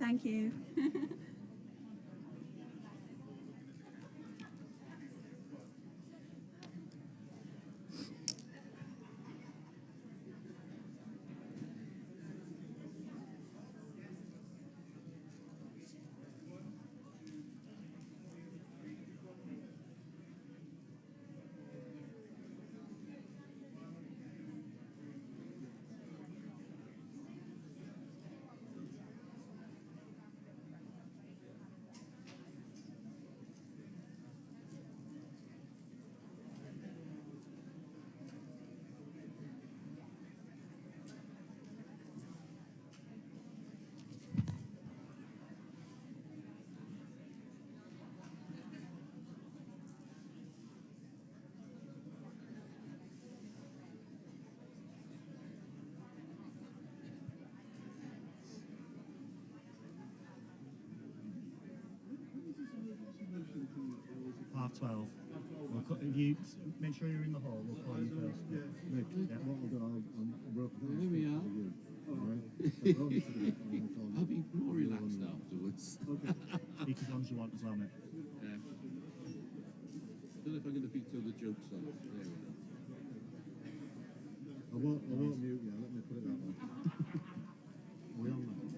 Thank you. Half 12. If you make sure you're in the hall, we'll call you first. Yeah. Yeah. What I'll do, I'll work with Here we are. I'll be more relaxed afterwards. Okay. Speak as long as you want as well, mate. Yeah. Don't know if I'm going to beat all the jokes on. There we go. I won't mute you, let me put it that way. Are we on that?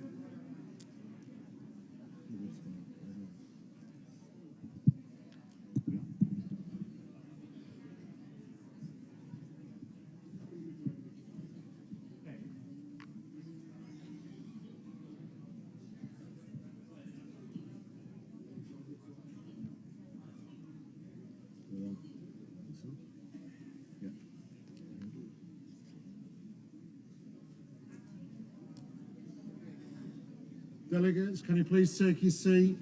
Delegates, can you please take your seat?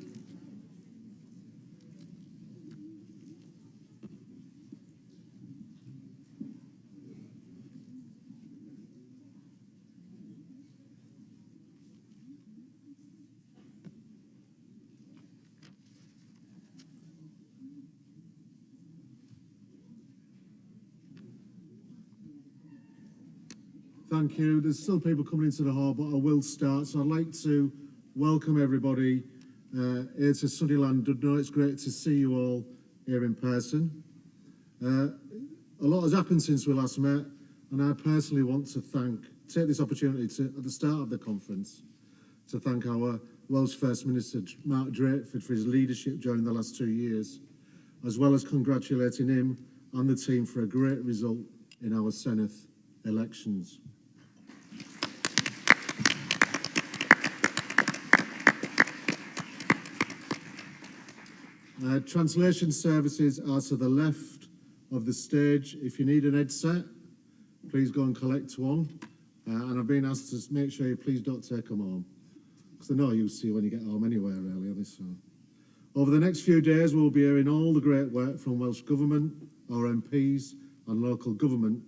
Thank you. There's still people coming into the hall, but I will start. So I'd like to welcome everybody here to sunny Llandudno. It's great to see you all here in person. A lot has happened since we last met, and I personally want to take this opportunity at the start of the conference to thank our Welsh First Minister Mark Drakeford for his leadership during the last 2 years, as well as congratulating him and the team for a great result in our Senedd elections. Translation services are to the left of the stage. If you need an headset, please go and collect one. And I've been asked to make sure you please don't take them home, because they're no use to you when you get home anyway, really, are they? So, over the next few days, we'll be hearing all the great work from Welsh Government, our MPs and local government,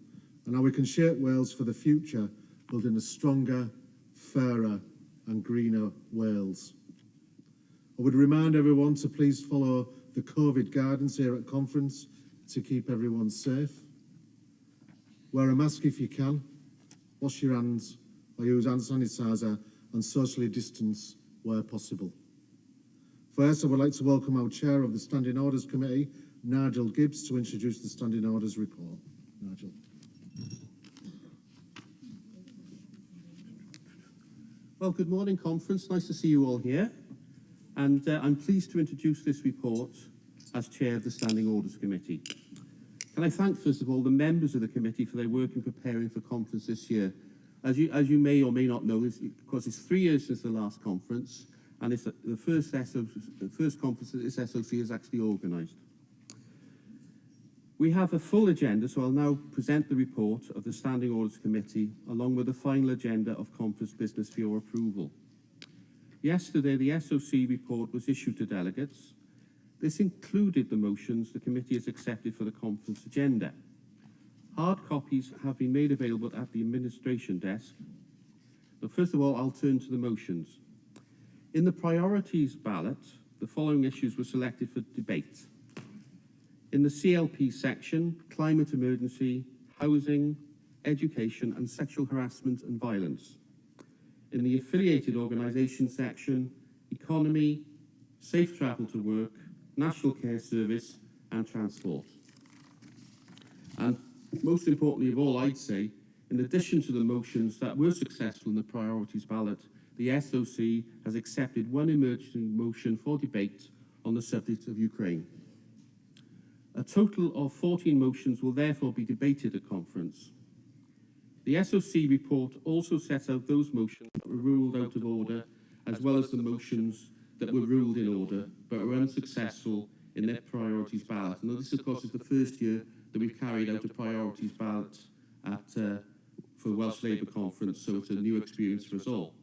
and how we can shape Wales for the future, building a stronger, fairer and greener Wales. I would remind everyone to please follow the COVID guidance here at conference to keep everyone safe. Wear a mask if you can, wash your hands or use hand sanitizer and socially distance where possible. First, I would like to welcome our Chair of the Standing Orders Committee, Nigel Gibbs, to introduce the Standing Orders report. Nigel. Well, good morning, conference. Nice to see you all here. And I'm pleased to introduce this report as Chair of the Standing Orders Committee. Can I thank, first of all, the members of the committee for their work in preparing for conference this year. As you may or may not know, of course, it's 3 years since the last conference, and it's the first conference that this SOC has actually organised. We have a full agenda, so I'll now present the report of the Standing Orders Committee, along with the final agenda of conference business for your approval. Yesterday, the SOC report was issued to delegates. This included the motions the committee has accepted for the conference agenda. Hard copies have been made available at the administration desk. But first of all, I'll turn to the motions. In the priorities ballot, the following issues were selected for debate. In the CLP section, climate emergency, housing, education and sexual harassment and violence. in the affiliated organisation section, economy, safe travel to work, national care service and transport. And most importantly of all, I'd say, in addition to the motions that were successful in the priorities ballot, the SOC has accepted one emergency motion for debate on the subject of Ukraine. A total of 14 motions will therefore be debated at conference. The SOC report also sets out those motions that were ruled out of order, as well as the motions that were ruled in order but were unsuccessful in their priorities ballot. And this, of course, is the first year that we've carried out a priorities ballot for the Welsh Labour Conference, so it's a new experience for us all.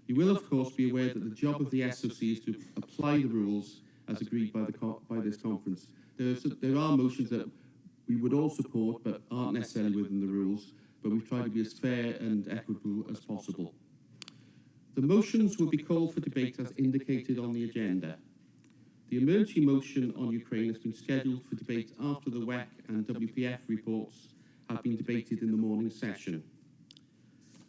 You will, of course, be aware that the job of the SOC is to apply the rules as agreed by this conference. There are motions that we would all support but aren't necessarily within the rules, but we've tried to be as fair and equitable as possible. The motions will be called for debate as indicated on the agenda. The emergency motion on Ukraine has been scheduled for debate after the WEC and WPF reports have been debated in the morning session.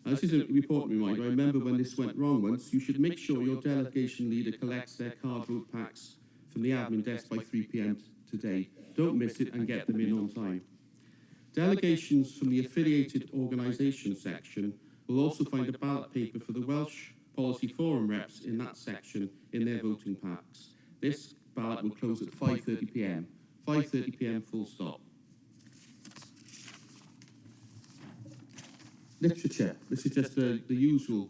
Now, this is an important reminder. I remember when this went wrong once, you should make sure your delegation leader collects their card vote packs from the admin desk by 3 p.m. today. Don't miss it and get them in on time. Delegations from the affiliated organisation section will also find a ballot paper for the Welsh Policy Forum reps in that section in their voting packs. This ballot will close at 5:30 p.m. 5:30 p.m. full stop. Literature. This is just the usual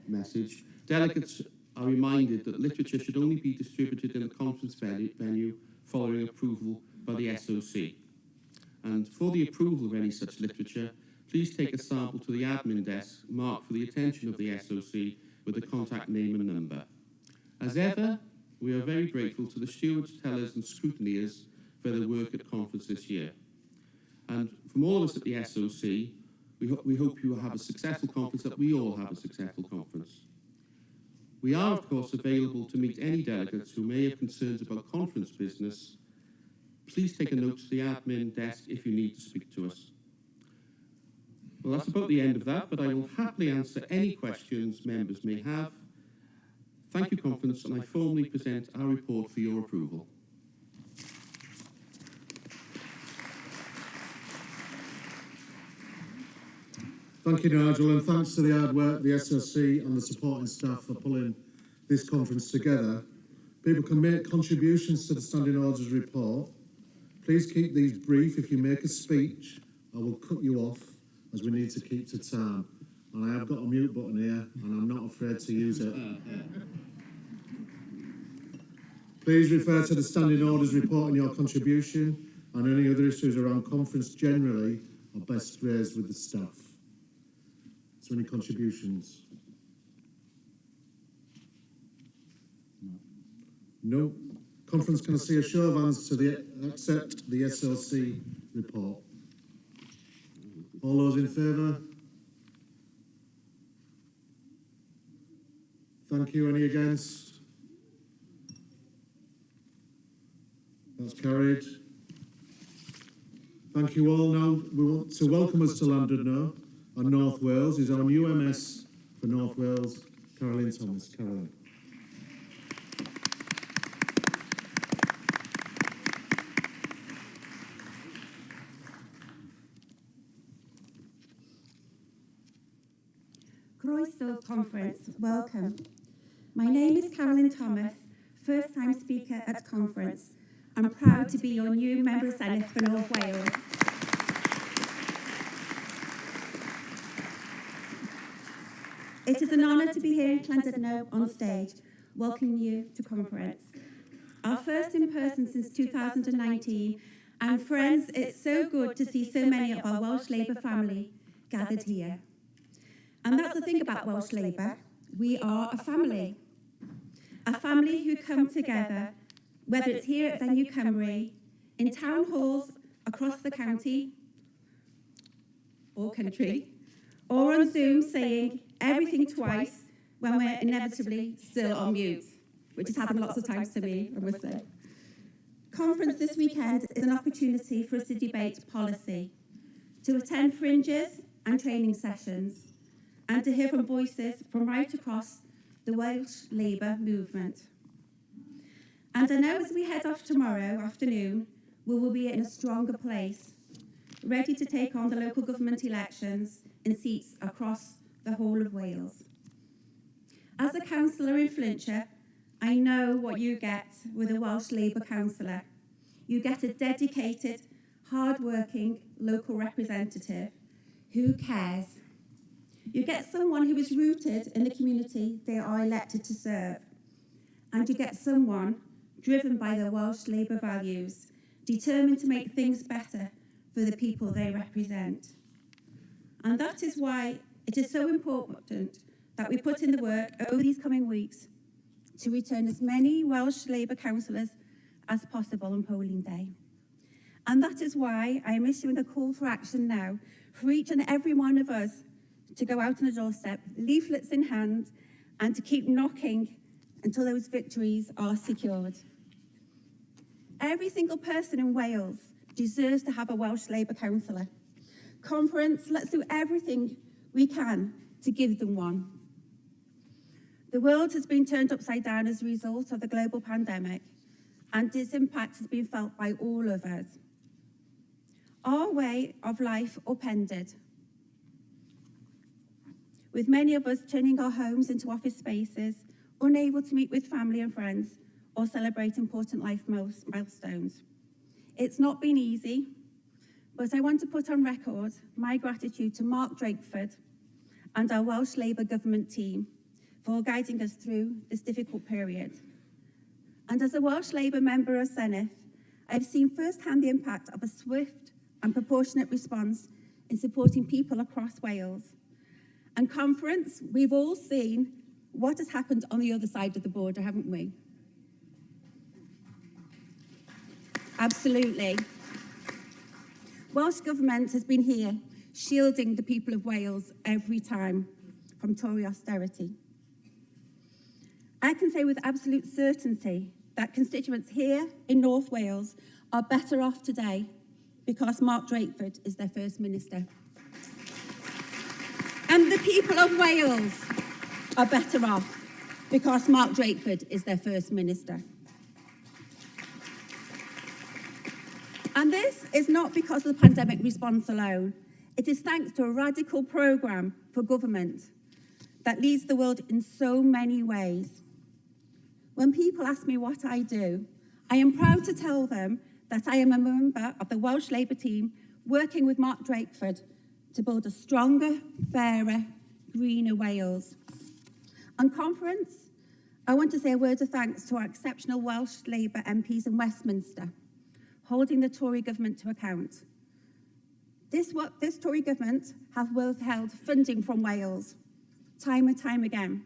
message. Delegates are reminded that literature should only be distributed in a conference venue following approval by the SOC. And for the approval of any such literature, please take a sample to the admin desk marked for the attention of the SOC with the contact name and number. As ever, we are very grateful to the stewards, tellers and scrutineers for their work at conference this year. And from all of us at the SOC, we hope you will have a successful conference, that we all have a successful conference. We are, of course, available to meet any delegates who may have concerns about conference business. Please take a note to the admin desk if you need to speak to us. Well, that's about the end of that, but I will happily answer any questions members may have. Thank you, conference, and I formally present our report for your approval. Thank you, Nigel, and thanks to the hard work, the SOC and the supporting staff for pulling this conference together. People can make contributions to the Standing Orders report. Please keep these brief. If you make a speech, I will cut you off, as we need to keep to time. And I have got a mute button here, and I'm not afraid to use it. Please refer to the Standing Orders report in your contribution, and any other issues around conference generally are best raised with the staff. So any contributions? No. Conference, can I see a show of hands to accept the SLC report? All those in favour? Thank you. Any against? That's carried. Thank you all. Now we want to welcome us to Llandudno and North Wales is our new MS for North Wales, Caroline Thomas. Caroline. Croeso Conference, welcome. My name is Caroline Thomas, first-time speaker at conference. I'm proud to be your new Member of Senedd for North Wales. It is an honour to be here in Llandudno on stage, welcoming you to conference. Our first in person since 2019, and friends, it's so good to see so many of our Welsh Labour family gathered here. And that's the thing about Welsh Labour, we are a family who come together, whether it's here at Venue Cymru, in town halls across the county or country, or on Zoom saying everything twice when we're inevitably still on mute, which has happened lots of times to me, I must say. Conference this weekend is an opportunity for us to debate policy, to attend fringes and training sessions, and to hear from voices from right across the Welsh Labour movement. And I know as we head off tomorrow afternoon, we will be in a stronger place, ready to take on the local government elections in seats across the whole of Wales. As a councillor in Flintshire, I know what you get with a Welsh Labour councillor. You get a dedicated, hard-working local representative who cares. You get someone who is rooted in the community they are elected to serve. And you get someone driven by their Welsh Labour values, determined to make things better for the people they represent. And that is why it is so important that we put in the work over these coming weeks to return as many Welsh Labour councillors as possible on polling day. And that is why I am issuing a call for action now for each and every one of us to go out on the doorstep, leaflets in hand, and to keep knocking until those victories are secured. Every single person in Wales deserves to have a Welsh Labour councillor. Conference, let's do everything we can to give them one. The world has been turned upside down as a result of the global pandemic, and its impact has been felt by all of us. Our way of life upended, with many of us turning our homes into office spaces, unable to meet with family and friends or celebrate important life milestones. It's not been easy, but I want to put on record my gratitude to Mark Drakeford and our Welsh Labour government team for guiding us through this difficult period. And as a Welsh Labour member of Senedd, I've seen firsthand the impact of a swift and proportionate response in supporting people across Wales. And Conference, we've all seen what has happened on the other side of the border, haven't we? Absolutely. Welsh Government has been here, shielding the people of Wales every time from Tory austerity. I can say with absolute certainty that constituents here in North Wales are better off today because Mark Drakeford is their First Minister. And the people of Wales are better off because Mark Drakeford is their First Minister. And this is not because of the pandemic response alone. It is thanks to a radical programme for government that leads the world in so many ways. When people ask me what I do, I am proud to tell them that I am a member of the Welsh Labour team working with Mark Drakeford to build a stronger, fairer, greener Wales. On Conference, I want to say a word of thanks to our exceptional Welsh Labour MPs in Westminster, holding the Tory government to account. This Tory government have withheld funding from Wales time and time again,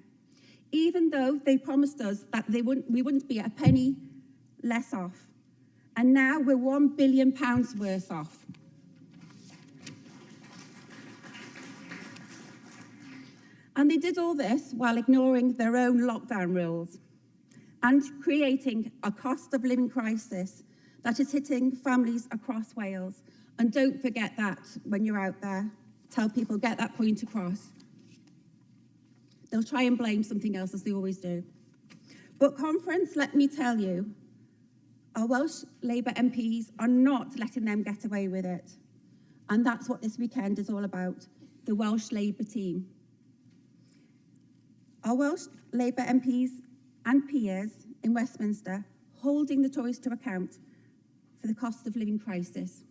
even though they promised us that we wouldn't be a penny less off. And now we're £1 billion worse off. And they did all this while ignoring their own lockdown rules and creating a cost of living crisis that is hitting families across Wales. And don't forget that when you're out there. Tell people, get that point across. They'll try and blame something else, as they always do. But Conference, let me tell you, our Welsh Labour MPs are not letting them get away with it. And that's what this weekend is all about, the Welsh Labour team. Our Welsh Labour MPs and peers in Westminster holding the Tories to account for the cost of living crisis.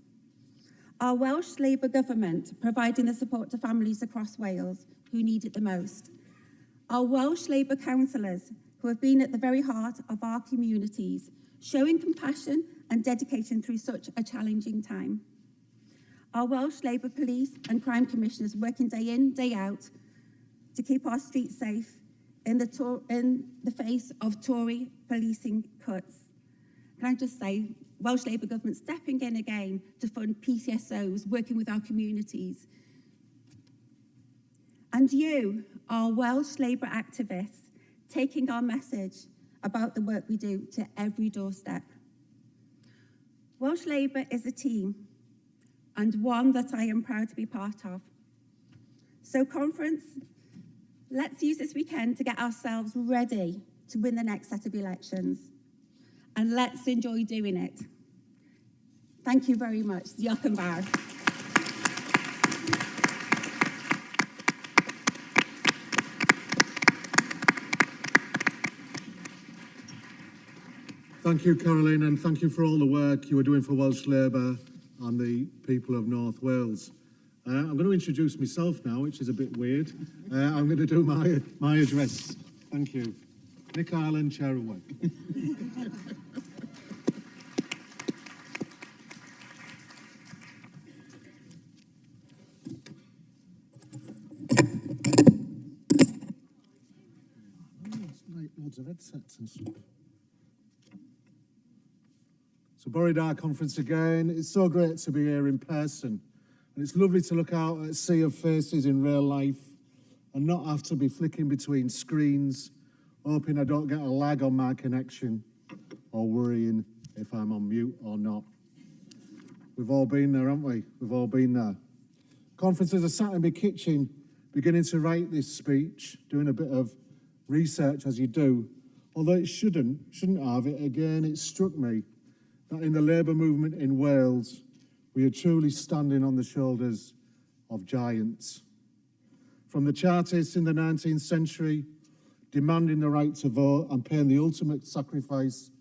Our Welsh Labour government providing the support to families across Wales who need it the most. Our Welsh Labour councillors who have been at the very heart of our communities, showing compassion and dedication through such a challenging time. Our Welsh Labour police and crime commissioners working day in, day out to keep our streets safe in the face of Tory policing cuts. Can I just say, Welsh Labour government stepping in again to fund PCSOs, working with our communities. And you, our Welsh Labour activists, taking our message about the work we do to every doorstep. Welsh Labour is a team, and one that I am proud to be part of. So Conference, Let's use this weekend to get ourselves ready to win the next set of elections. And let's enjoy doing it. Thank you very much. Diolch yn fawr. Thank you, Caroline, and thank you for all the work you are doing for Welsh Labour and the people of North Wales. I'm going to introduce myself now, which is a bit weird. I'm going to do my address. Thank you. Nick Ireland, Chair of WEC. Like loads of headsets and stuff. So Borrowdale Conference again. It's so great to be here in person. And it's lovely to look out at a sea of faces in real life and not have to be flicking between screens, hoping I don't get a lag on my connection or worrying if I'm on mute or not. We've all been there, haven't we? We've all been there. Conferences are sat in my kitchen, beginning to write this speech, doing a bit of research as you do. Although it shouldn't have it, again, it struck me that in the Labour movement in Wales, we are truly standing on the shoulders of giants. From the Chartists in the 19th century, demanding the right to vote and paying the ultimate sacrifice,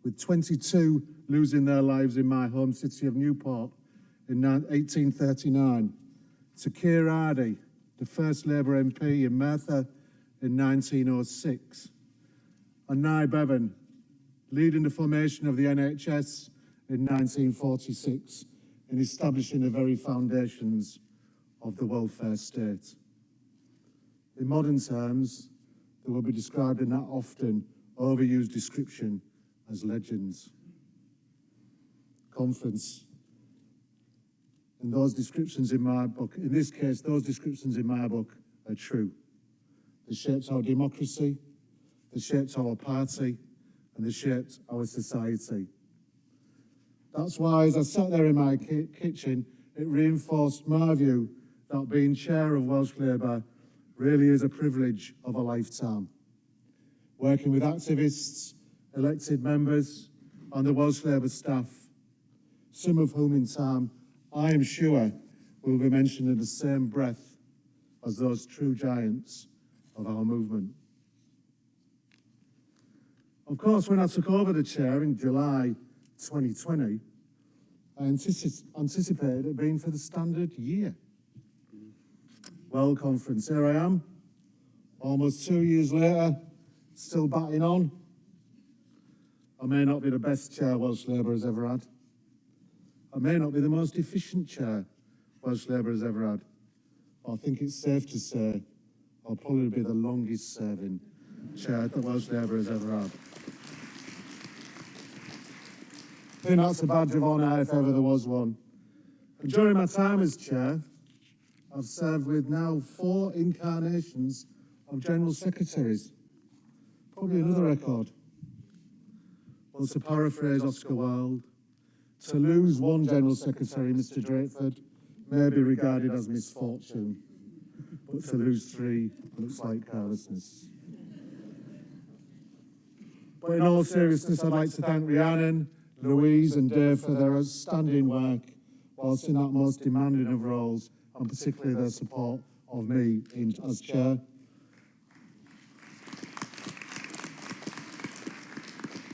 with 22 losing their lives in my home city of Newport in 1839, to Keir Hardie, the first Labour MP in Merthyr in 1906, and Nye Bevan, leading the formation of the NHS in 1946 and establishing the very foundations of the welfare state. In modern terms, they will be described in that often overused description as legends. Conference. And those descriptions in my book, in this case, those descriptions in my book are true. They shaped our democracy, they shaped our party, and they shaped our society. That's why, as I sat there in my kitchen, it reinforced my view that being chair of Welsh Labour really is a privilege of a lifetime. Working with activists, elected members, and the Welsh Labour staff, some of whom in time, I am sure, will be mentioned in the same breath as those true giants of our movement. Of course, when I took over the chair in July 2020, I anticipated it being for the standard year. Well, conference, here I am, almost 2 years later, still batting on. I may not be the best chair Welsh Labour has ever had. I may not be the most efficient chair Welsh Labour has ever had. But I think it's safe to say I'll probably be the longest serving chair that Welsh Labour has ever had. I think that's a badge of honour if ever there was one. And during my time as chair, I've served with now 4 incarnations of General Secretaries. Probably another record. Well, to paraphrase Oscar Wilde, to lose one General Secretary, Mr. Drakeford, may be regarded as misfortune, but to lose 3 looks like carelessness. But in all seriousness, I'd like to thank Rhiannon, Louise and Dave for their outstanding work whilst in that most demanding of roles, and particularly their support of me as chair.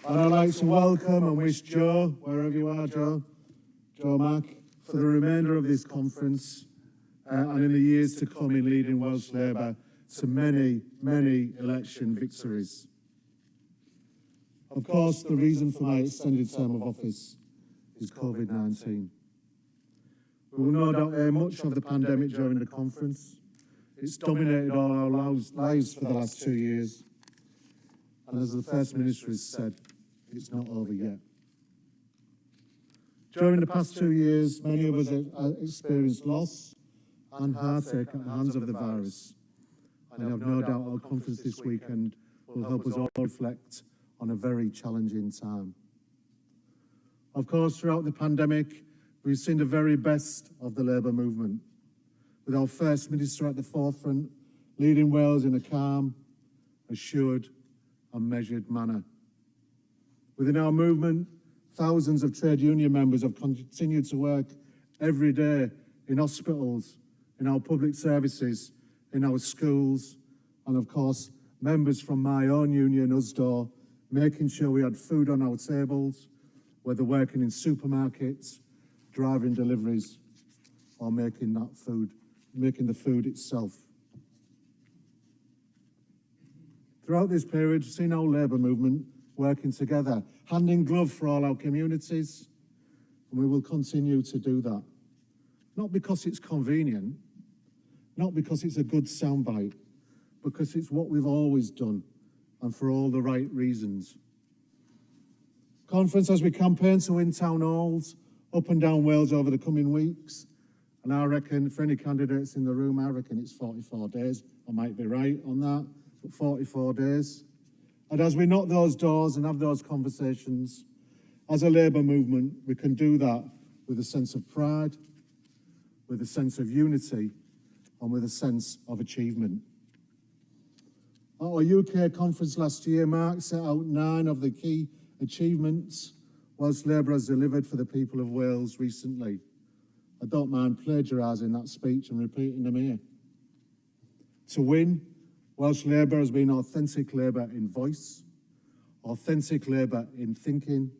And I'd like to welcome and wish Joe, wherever you are, Joe Mack, for the remainder of this conference and in the years to come in leading Welsh Labour to many, many election victories. Of course, the reason for my extended term of office is COVID-19. We will no doubt hear much of the pandemic during the conference. It's dominated all our lives for the last 2 years. And as the First Minister has said, it's not over yet. During the past 2 years, many of us have experienced loss and heartache at the hands of the virus. And I have no doubt our conference this weekend will help us all reflect on a very challenging time. Of course, throughout the pandemic, we've seen the very best of the Labour movement, with our First Minister at the forefront, leading Wales in a calm, assured and measured manner. Within our movement, thousands of trade union members have continued to work every day in hospitals, in our public services, in our schools, and of course, members from my own union, USDOR, making sure we had food on our tables, whether working in supermarkets, driving deliveries, or making the food itself. Throughout this period, we've seen our labour movement working together, hand in glove for all our communities, and we will continue to do that. Not because it's convenient, not because it's a good soundbite, because it's what we've always done, and for all the right reasons. Conference as we campaign to win town halls up and down Wales over the coming weeks, and I reckon, for any candidates in the room, I reckon it's 44 days. I might be right on that, but 44 days. And as we knock those doors and have those conversations, as a labour movement, we can do that with a sense of pride, with a sense of unity, and with a sense of achievement. At our UK conference last year, Mark set out 9 of the key achievements Welsh Labour has delivered for the people of Wales recently. I don't mind plagiarising that speech and repeating them here. To win, Welsh Labour has been authentic Labour in voice, authentic Labour in thinking,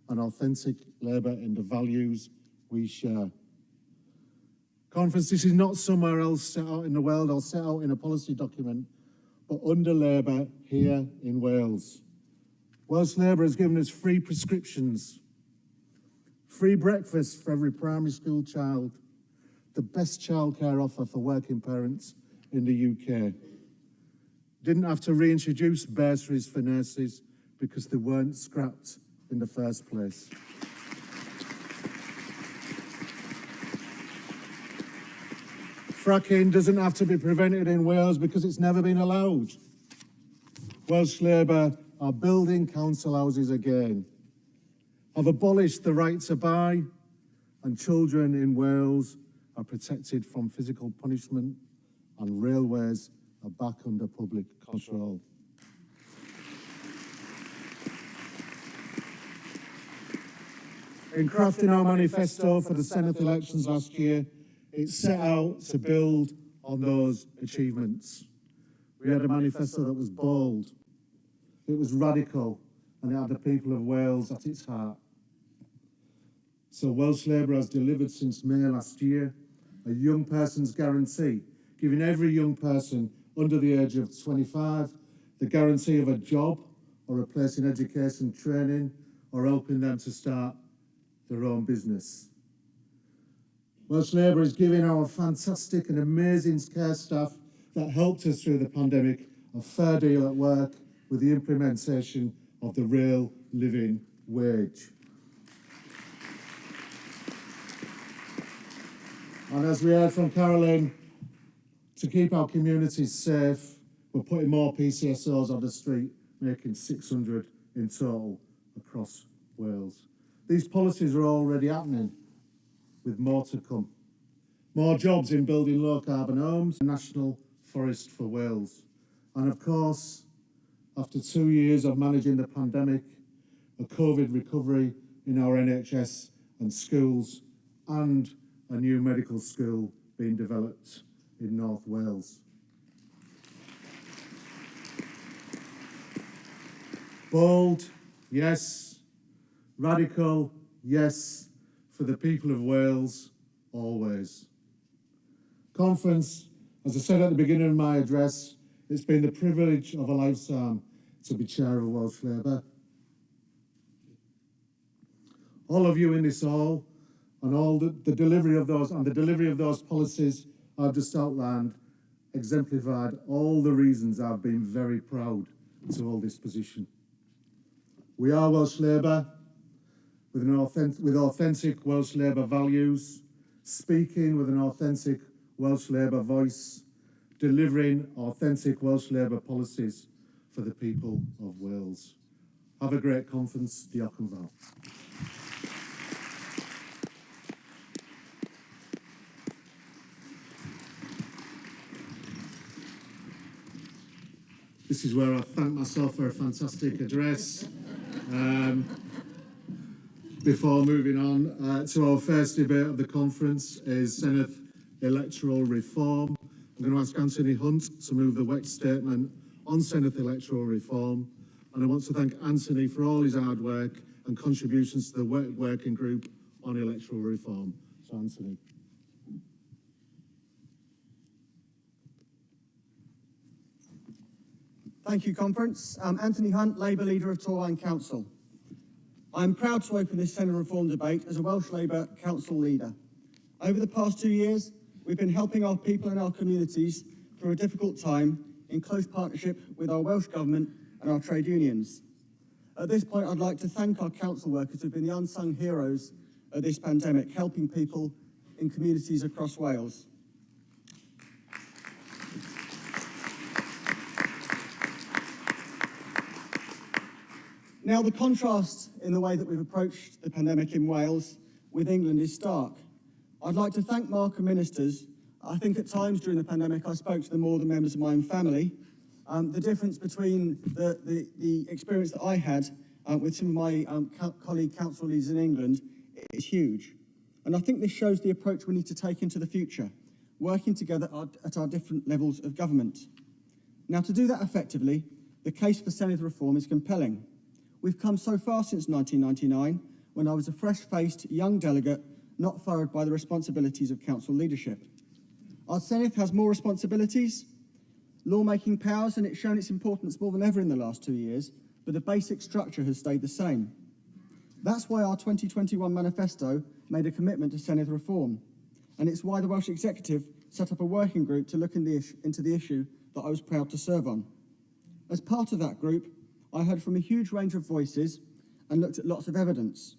and authentic Labour in the values we share. Conference, this is not somewhere else set out in the world or set out in a policy document, but under Labour here in Wales. Welsh Labour has given us free prescriptions, free breakfast for every primary school child, the best childcare offer for working parents in the UK. Didn't have to reintroduce bursaries for nurses because they weren't scrapped in the first place. Fracking doesn't have to be prevented in Wales because it's never been allowed. Welsh Labour are building council houses again, have abolished the right to buy, and children in Wales are protected from physical punishment, and railways are back under public control. In crafting our manifesto for the Senedd elections last year, it set out to build on those achievements. We had a manifesto that was bold, it was radical, and it had the people of Wales at its heart. So Welsh Labour has delivered since May last year a young person's guarantee, giving every young person under the age of 25 the guarantee of a job or a place in education training or helping them to start their own business. Welsh Labour is giving our fantastic and amazing care staff that helped us through the pandemic a fair deal at work with the implementation of the real living wage. And as we heard from Caroline, to keep our communities safe, we're putting more PCSOs on the street, making 600 in total across Wales. These policies are already happening, with more to come. More jobs in building low-carbon homes, a national forest for Wales. And of course, after 2 years of managing the pandemic, a COVID recovery in our NHS and schools, and a new medical school being developed in North Wales. Bold, yes. Radical, yes. For the people of Wales, always. Conference, as I said at the beginning of my address, it's been the privilege of a lifetime to be chair of Welsh Labour. All of you in this hall, and all the delivery of those policies I've just outlined exemplified all the reasons I've been very proud to hold this position. We are Welsh Labour with authentic Welsh Labour values, speaking with an authentic Welsh Labour voice, delivering authentic Welsh Labour policies for the people of Wales. Have a great conference. Diolch yn fawr. This is where I thank myself for a fantastic address. Before moving on to our first debate of the conference is Senedd electoral reform. I'm going to ask Anthony Hunt to move the WEC statement on Senedd electoral reform. And I want to thank Anthony for all his hard work and contributions to the WEC working group on electoral reform. So Anthony. Thank you, Conference. I'm Anthony Hunt, Labour Leader of Torwine Council. I'm proud to open this Senedd reform debate as a Welsh Labour Council leader. Over the past 2 years, we've been helping our people and our communities through a difficult time in close partnership with our Welsh Government and our trade unions. At this point, I'd like to thank our council workers who've been the unsung heroes of this pandemic, helping people in communities across Wales. Now, the contrast in the way that we've approached the pandemic in Wales with England is stark. I'd like to thank Mark and ministers. I think at times during the pandemic I spoke to them more than members of my own family. The difference between the experience that I had with some of my colleague council leaders in England is huge. And I think this shows the approach we need to take into the future, working together at our different levels of government. Now, to do that effectively, the case for Senedd reform is compelling. We've come so far since 1999, when I was a fresh-faced young delegate not furrowed by the responsibilities of council leadership. Our Senedd has more responsibilities, lawmaking powers, and it's shown its importance more than ever in the last 2 years, but the basic structure has stayed the same. That's why our 2021 manifesto made a commitment to Senedd reform, and it's why the Welsh Executive set up a working group to look into the issue that I was proud to serve on. As part of that group, I heard from a huge range of voices and looked at lots of evidence.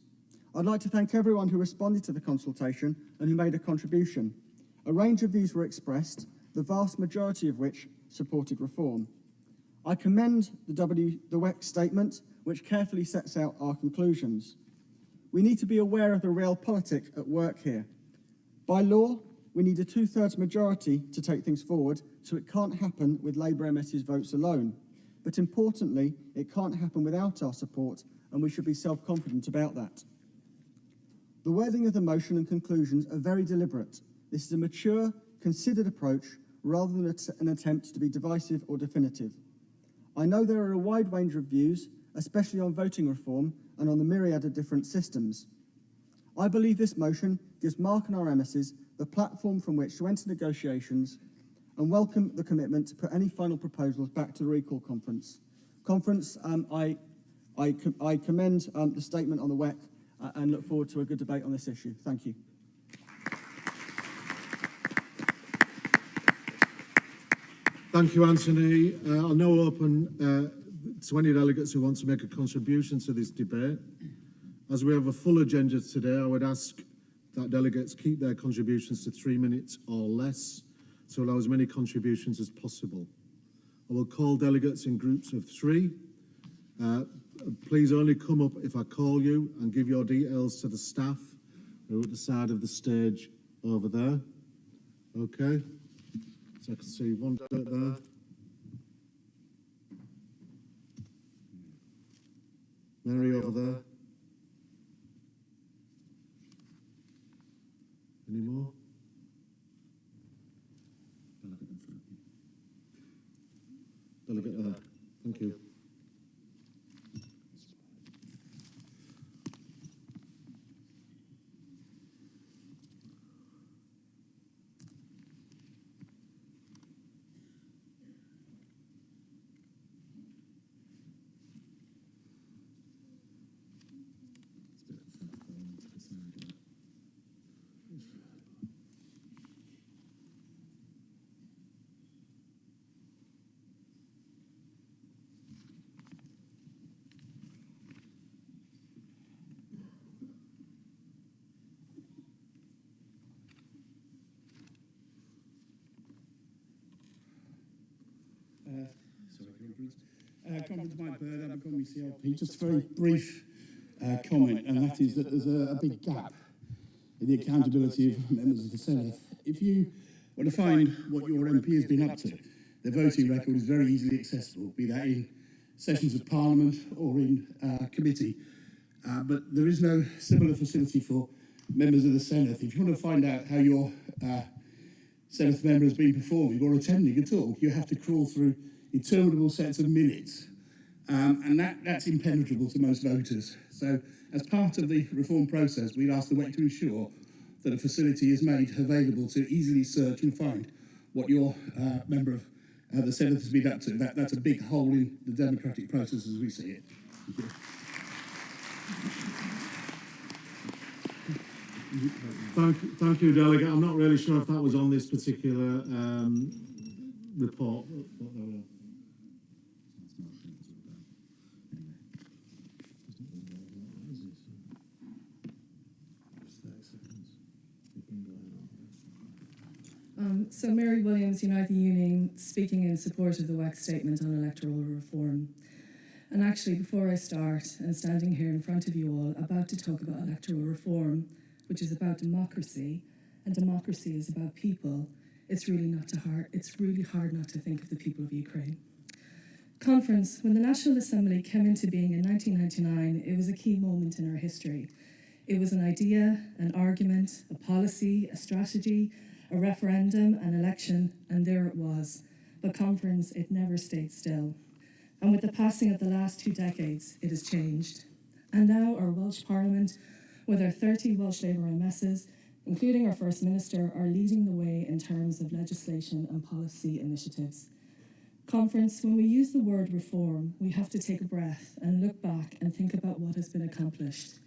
I'd like to thank everyone who responded to the consultation and who made a contribution. A range of views were expressed, the vast majority of which supported reform. I commend the WEC statement, which carefully sets out our conclusions. We need to be aware of the realpolitik at work here. By law, we need a 2/3 majority to take things forward, so it can't happen with Labour MS's votes alone. But importantly, it can't happen without our support, and we should be self-confident about that. The wording of the motion and conclusions are very deliberate. This is a mature, considered approach rather than an attempt to be divisive or definitive. I know there are a wide range of views, especially on voting reform and on the myriad of different systems. I believe this motion gives Mark and our MSs the platform from which to enter negotiations and welcome the commitment to put any final proposals back to the recall conference. I commend the statement on the WEC and look forward to a good debate on this issue. Thank you. Thank you, Anthony. I'll now open to any delegates who want to make a contribution to this debate. As we have a full agenda today, I would ask that delegates keep their contributions to 3 minutes or less to allow as many contributions as possible. I will call delegates in groups of 3. Please only come up if I call you and give your details to the staff who are at the side of the stage over there. Okay, so I can see one delegate there. Mary over there. Any more? Delegate there. Thank you. Conference Mike Bird, Abercrombie CLP. Just a very brief comment, and that is that there's a big gap in the accountability of members of the Senedd. If you want to find what your MP has been up to their voting record is very easily accessible, be that in sessions of Parliament or in committee. But there is no similar facility for members of the Senedd. If you want to find out how your Senedd member has been performing or attending at all, you have to crawl through interminable sets of minutes. And that's impenetrable to most voters. So as part of the reform process, we'd ask the WEC to ensure that a facility is made available to easily search and find what your member of the Senedd has been up to. That's a big hole in the democratic process as we see it. Thank you, Delegate. I'm not really sure if that was on this particular report. So Mary Williams, United Union, speaking in support of the WEC statement on electoral reform. And actually, before I start, and standing here in front of you all, about to talk about electoral reform, which is about democracy, and democracy is about people, it's really hard not to think of the people of Ukraine. Conference, when the National Assembly came into being in 1999, it was a key moment in our history. It was an idea, an argument, a policy, a strategy, a referendum, an election, and there it was. But conference, it never stayed still. And with the passing of the last 2 decades, it has changed. And now our Welsh Parliament, with our 30 Welsh Labour MSs, including our First Minister, are leading the way in terms of legislation and policy initiatives. Conference, when we use the word reform, we have to take a breath and look back and think about what has been accomplished.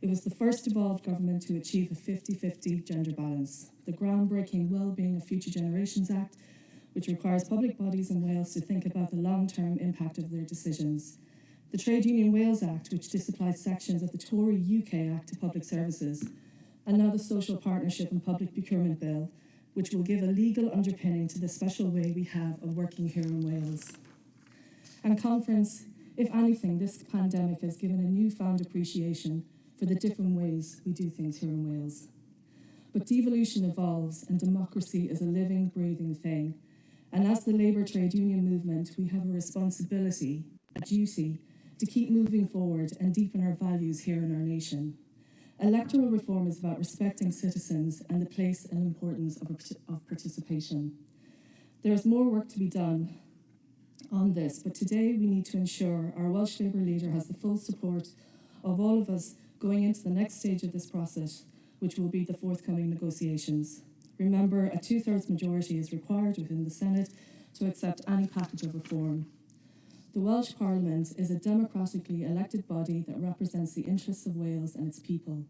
It was the first devolved government to achieve a 50-50 gender balance, the groundbreaking Wellbeing of Future Generations Act, which requires public bodies in Wales to think about the long-term impact of their decisions, the Trade Union Wales Act, which disapplies sections of the Tory UK Act to public services, and now the Social Partnership and Public Procurement Bill, which will give a legal underpinning to the special way we have of working here in Wales. And conference, if anything, this pandemic has given a newfound appreciation for the different ways we do things here in Wales. But devolution evolves, and democracy is a living, breathing thing. And as the Labour trade union movement, we have a responsibility, a duty, to keep moving forward and deepen our values here in our nation. Electoral reform is about respecting citizens and the place and importance of participation. There is more work to be done on this, but today we need to ensure our Welsh Labour leader has the full support of all of us going into the next stage of this process, which will be the forthcoming negotiations. Remember, a 2/3 majority is required within the Senedd to accept any package of reform. The Welsh Parliament is a democratically elected body that represents the interests of Wales and its people.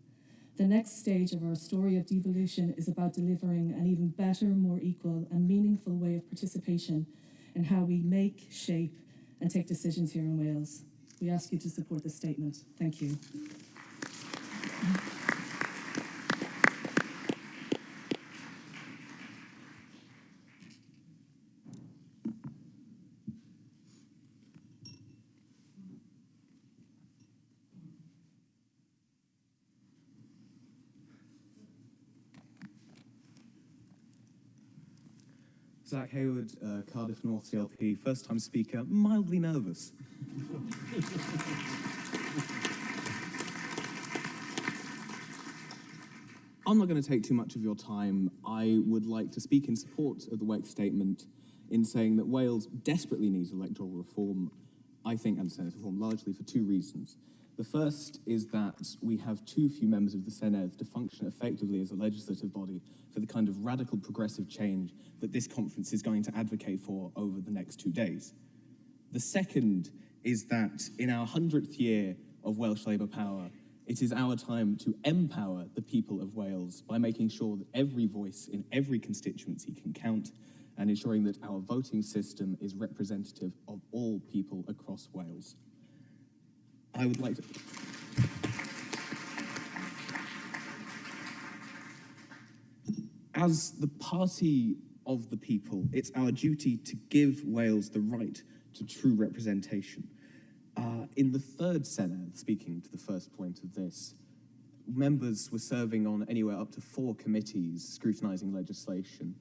The next stage of our story of devolution is about delivering an even better, more equal and meaningful way of participation in how we make, shape and take decisions here in Wales. We ask you to support this statement. Thank you. Zach Hayward, Cardiff North CLP, first time speaker, mildly nervous. I'm not going to take too much of your time. I would like to speak in support of the WEC statement in saying that Wales desperately needs electoral reform, I think, and Senedd reform, largely for 2 reasons. The first is that we have too few members of the Senedd to function effectively as a legislative body for the kind of radical progressive change that this conference is going to advocate for over the next 2 days. The second is that in our 100th year of Welsh Labour power, it is our time to empower the people of Wales by making sure that every voice in every constituency can count and ensuring that our voting system is representative of all people across Wales. I would like to... As the party of the people, it's our duty to give Wales the right to true representation. In the 3rd Senedd, speaking to the first point of this, members were serving on anywhere up to 4 committees scrutinising legislation.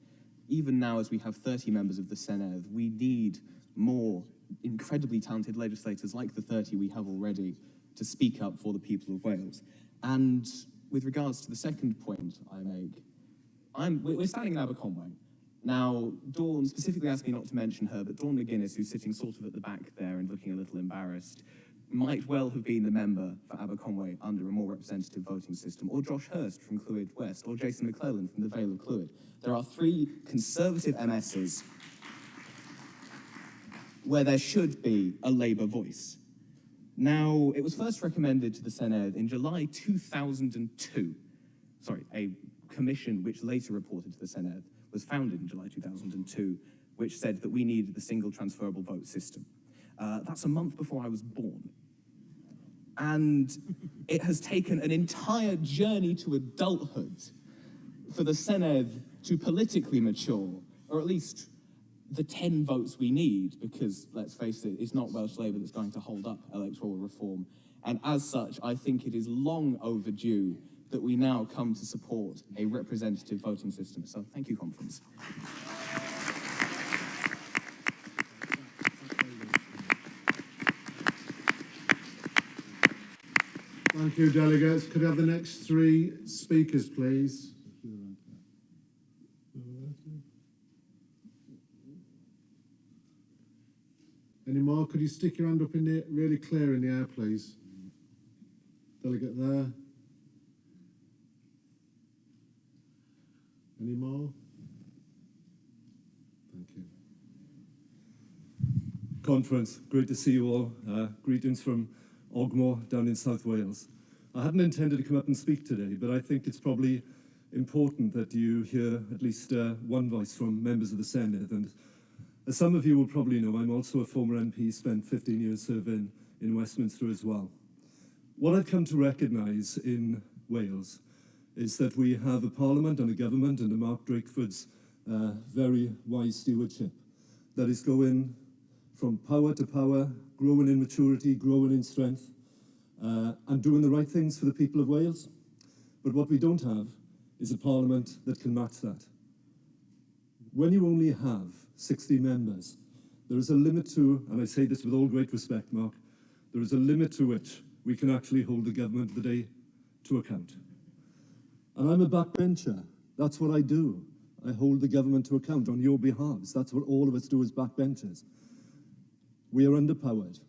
even now as we have 30 members of the Senedd, we need more incredibly talented legislators like the 30 we have already to speak up for the people of Wales. And with regards to the second point I make, we're standing in Aberconway. Now, Dawn specifically asked me not to mention her, but Dawn McGuinness, who's sitting sort of at the back there and looking a little embarrassed, might well have been the member for Aberconway under a more representative voting system, or Josh Hurst from Clwyd West, or Jason McClellan from the Vale of Clwyd. There are 3 Conservative MSs where there should be a Labour voice. Now, it was first recommended to the Senedd in July 2002. Sorry, a commission which later reported to the Senedd was founded in July 2002, which said that we needed the single transferable vote system. That's a month before I was born. And it has taken an entire journey to adulthood for the Senedd to politically mature, or at least the 10 votes we need, because, let's face it, it's not Welsh Labour that's going to hold up electoral reform. And as such, I think it is long overdue that we now come to support a representative voting system. So thank you, conference. Thank you, delegates. Could I have the next 3 speakers, please? Any more? Could you stick your hand up in the really clear in the air, please? Delegate there. Any more? Thank you. Conference, great to see you all. Greetings from Ogmore down in South Wales. I hadn't intended to come up and speak today, but I think it's probably important that you hear at least one voice from members of the Senedd. And as some of you will probably know, I'm also a former MP, spent 15 years serving in Westminster as well. What I've come to recognise in Wales is that we have a parliament and a government under Mark Drakeford's very wise stewardship that is going from power to power, growing in maturity, growing in strength, and doing the right things for the people of Wales. But what we don't have is a parliament that can match that. When you only have 60 members, there is a limit to, and I say this with all great respect, Mark, there is a limit to which we can actually hold the government of the day to account. And I'm a backbencher. That's what I do. I hold the government to account on your behalves. That's what all of us do as backbenchers. We are underpowered.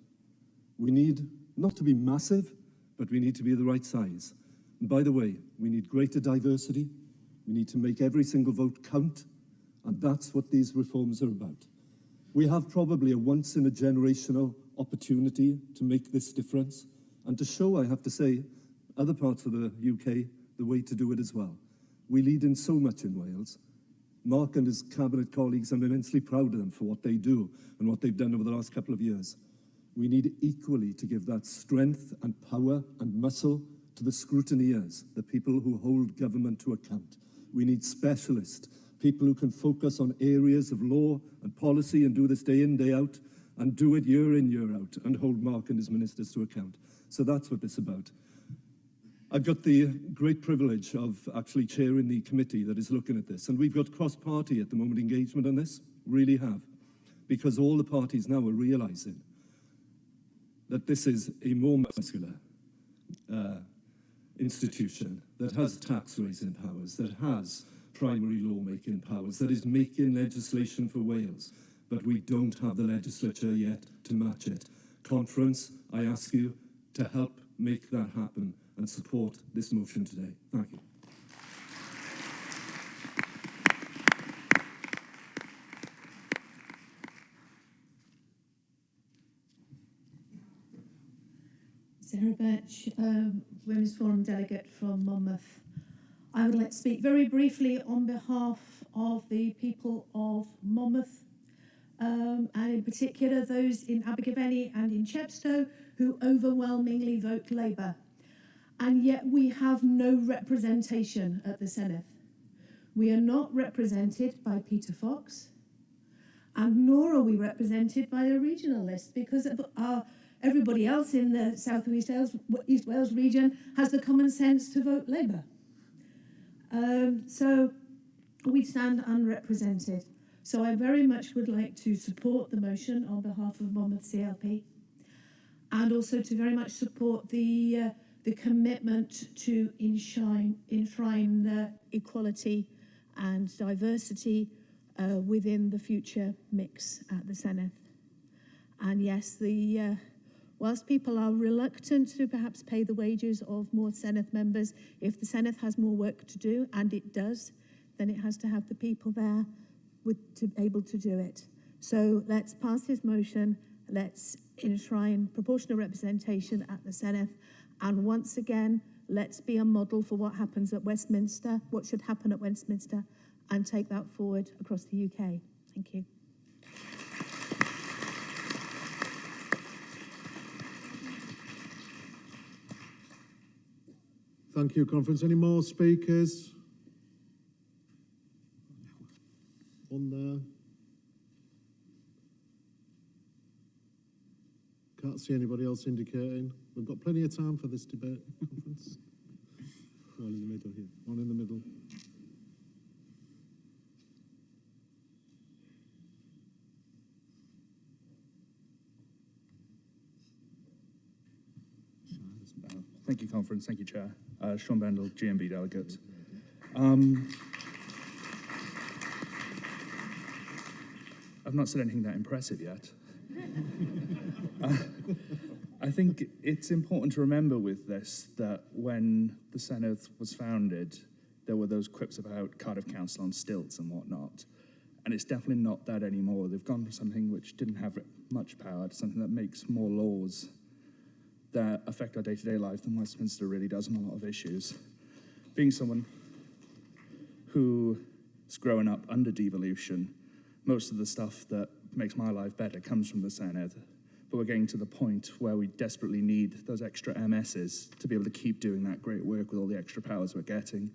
We need not to be massive, but we need to be the right size. And by the way, we need greater diversity. We need to make every single vote count. And that's what these reforms are about. We have probably a once-in-a-generational opportunity to make this difference and to show, I have to say, other parts of the UK the way to do it as well. We lead in so much in Wales. Mark and his cabinet colleagues, I'm immensely proud of them for what they do and what they've done over the last couple of years. We need equally to give that strength and power and muscle to the scrutineers, the people who hold government to account. We need specialists, people who can focus on areas of law and policy and do this day in, day out, and do it year in, year out, and hold Mark and his ministers to account. So that's what this is about. I've got the great privilege of actually chairing the committee that is looking at this, and we've got cross-party at the moment engagement on this, really have, because all the parties now are realising that this is a more muscular institution that has tax-raising powers, that has primary law-making powers, that is making legislation for Wales, but we don't have the legislature yet to match it. Conference, I ask you to help make that happen and support this motion today. Thank you. Sarah Birch, Women's Forum delegate from Monmouth. I would like to speak very briefly on behalf of the people of Monmouth, and in particular those in Abergavenny and in Chepstow who overwhelmingly vote Labour. And yet we have no representation at the Senedd. We are not represented by Peter Fox, and nor are we represented by a regional list, because of everybody else in the South East Wales region has the common sense to vote Labour. So we stand unrepresented. So I very much would like to support the motion on behalf of Monmouth CLP, and also to very much support the commitment to enshrine equality and diversity within the future mix at the Senedd. And yes, whilst people are reluctant to perhaps pay the wages of more Senedd members, if the Senedd has more work to do, and it does, then it has to have the people there to be able to do it. So let's pass this motion, let's enshrine proportional representation at the Senedd, and once again, let's be a model for what happens at Westminster, what should happen at Westminster, and take that forward across the UK. Thank you. Thank you, conference. Any more speakers? On there. Can't see anybody else indicating. We've got plenty of time for this debate, conference. One in the middle here. One in the middle. Thank you, conference. Thank you, Chair. Sean Bendel, GMB delegate. I've not said anything that impressive yet. I think it's important to remember with this that when the Senedd was founded, there were those quips about Cardiff Council on stilts and whatnot. And it's definitely not that anymore. They've gone from something which didn't have much power to something that makes more laws that affect our day-to-day life than Westminster really does on a lot of issues. Being someone who's grown up under devolution, most of the stuff that makes my life better comes from the Senedd. But we're getting to the point where we desperately need those extra MSs to be able to keep doing that great work with all the extra powers we're getting.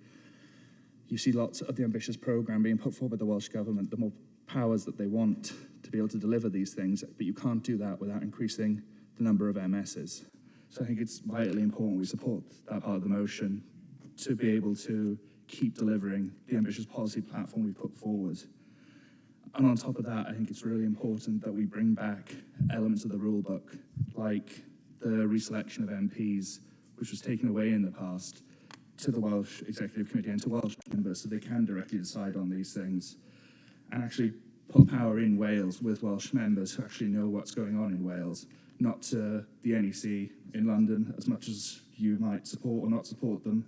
You see lots of the ambitious programme being put forward by the Welsh Government, the more powers that they want to be able to deliver these things, but you can't do that without increasing the number of MSs. So I think it's vitally important we support that part of the motion to be able to keep delivering the ambitious policy platform we put forward. And on top of that, I think it's really important that we bring back elements of the rule book, like the reselection of MPs, which was taken away in the past, to the Welsh Executive Committee and to Welsh members so they can directly decide on these things, and actually put power in Wales with Welsh members who actually know what's going on in Wales, not to the NEC in London, as much as you might support or not support them,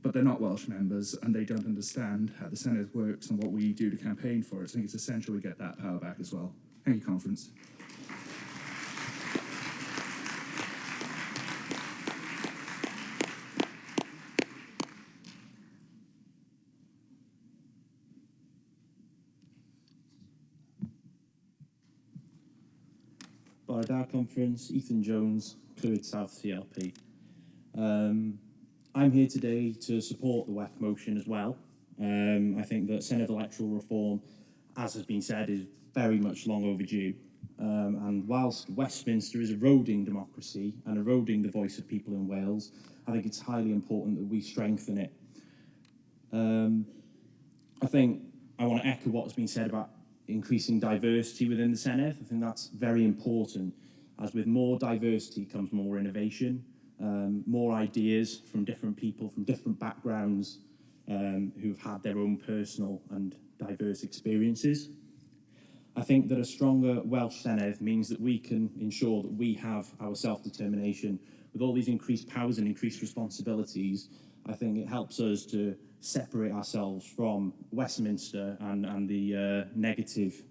but they're not Welsh members and they don't understand how the Senedd works and what we do to campaign for it. So I think it's essential we get that power back as well. Thank you, conference. By our conference, Ethan Jones, Clwyd South CLP. I'm here today to support the WEC motion as well. I think that Senedd electoral reform, as has been said, is very much long overdue. And whilst Westminster is eroding democracy and eroding the voice of people in Wales, I think it's highly important that we strengthen it. I think I want to echo what's been said about increasing diversity within the Senedd. I think that's very important, as with more diversity comes more innovation, more ideas from different people, from different backgrounds, who've had their own personal and diverse experiences. I think that a stronger Welsh Senedd means that we can ensure that we have our self-determination. With all these increased powers and increased responsibilities, I think it helps us to separate ourselves from Westminster and the negative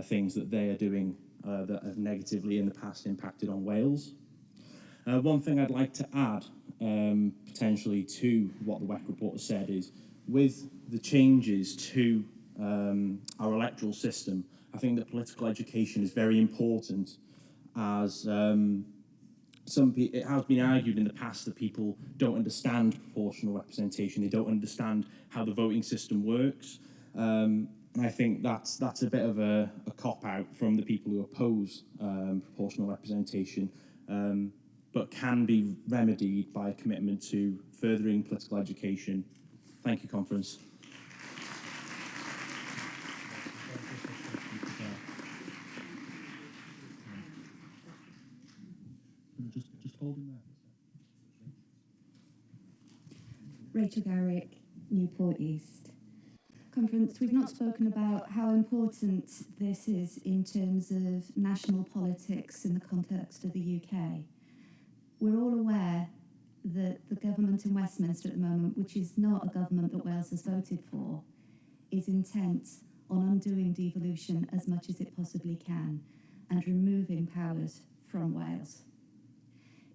things that they are doing that have negatively in the past impacted on Wales. One thing I'd like to add potentially to what the WEC report has said is, with the changes to our electoral system, I think that political education is very important, as it has been argued in the past that people don't understand proportional representation, they don't understand how the voting system works. And I think that's a bit of a cop-out from the people who oppose proportional representation, but can be remedied by a commitment to furthering political education. Thank you, conference. Rachel Garrick, Newport East. Conference, we've not spoken about how important this is in terms of national politics in the context of the UK. We're all aware that the government in Westminster at the moment, which is not a government that Wales has voted for, is intent on undoing devolution as much as it possibly can and removing powers from Wales.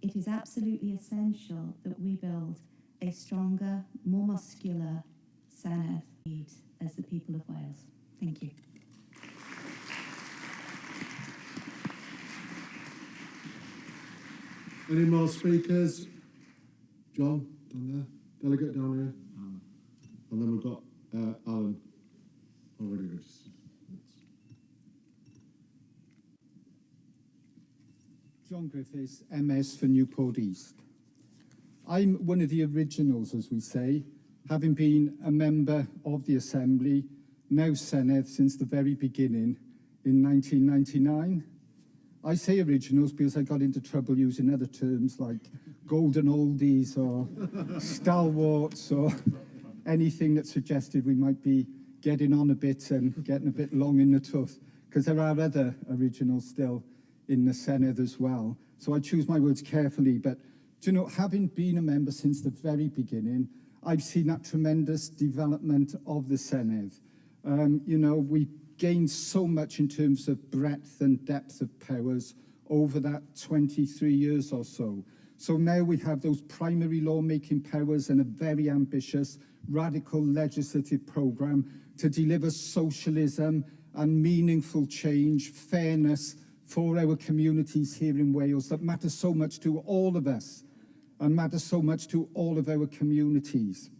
It is absolutely essential that we build a stronger, more muscular Senedd as the people of Wales. Thank you. Any more speakers? John, down there. Delegate down here. And then we've got Alan already registered. John Griffiths, MS for Newport East. I'm one of the originals, as we say, having been a member of the Assembly, now Senedd, since the very beginning in 1999. I say originals because I got into trouble using other terms like golden oldies or stalwarts or anything that suggested we might be getting on a bit and getting a bit long in the tooth, because there are other originals still in the Senedd as well. So I choose my words carefully, but do you know, having been a member since the very beginning, I've seen that tremendous development of the Senedd. You know, we gained so much in terms of breadth and depth of powers over that 23 years or so. So now we have those primary lawmaking powers and a very ambitious, radical legislative programme to deliver socialism and meaningful change, fairness for our communities here in Wales that matter so much to all of us and matter so much to all of our communities.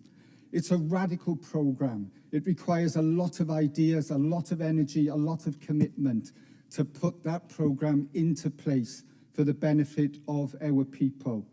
It's a radical programme. It requires a lot of ideas, a lot of energy, a lot of commitment to put that programme into place for the benefit of our people.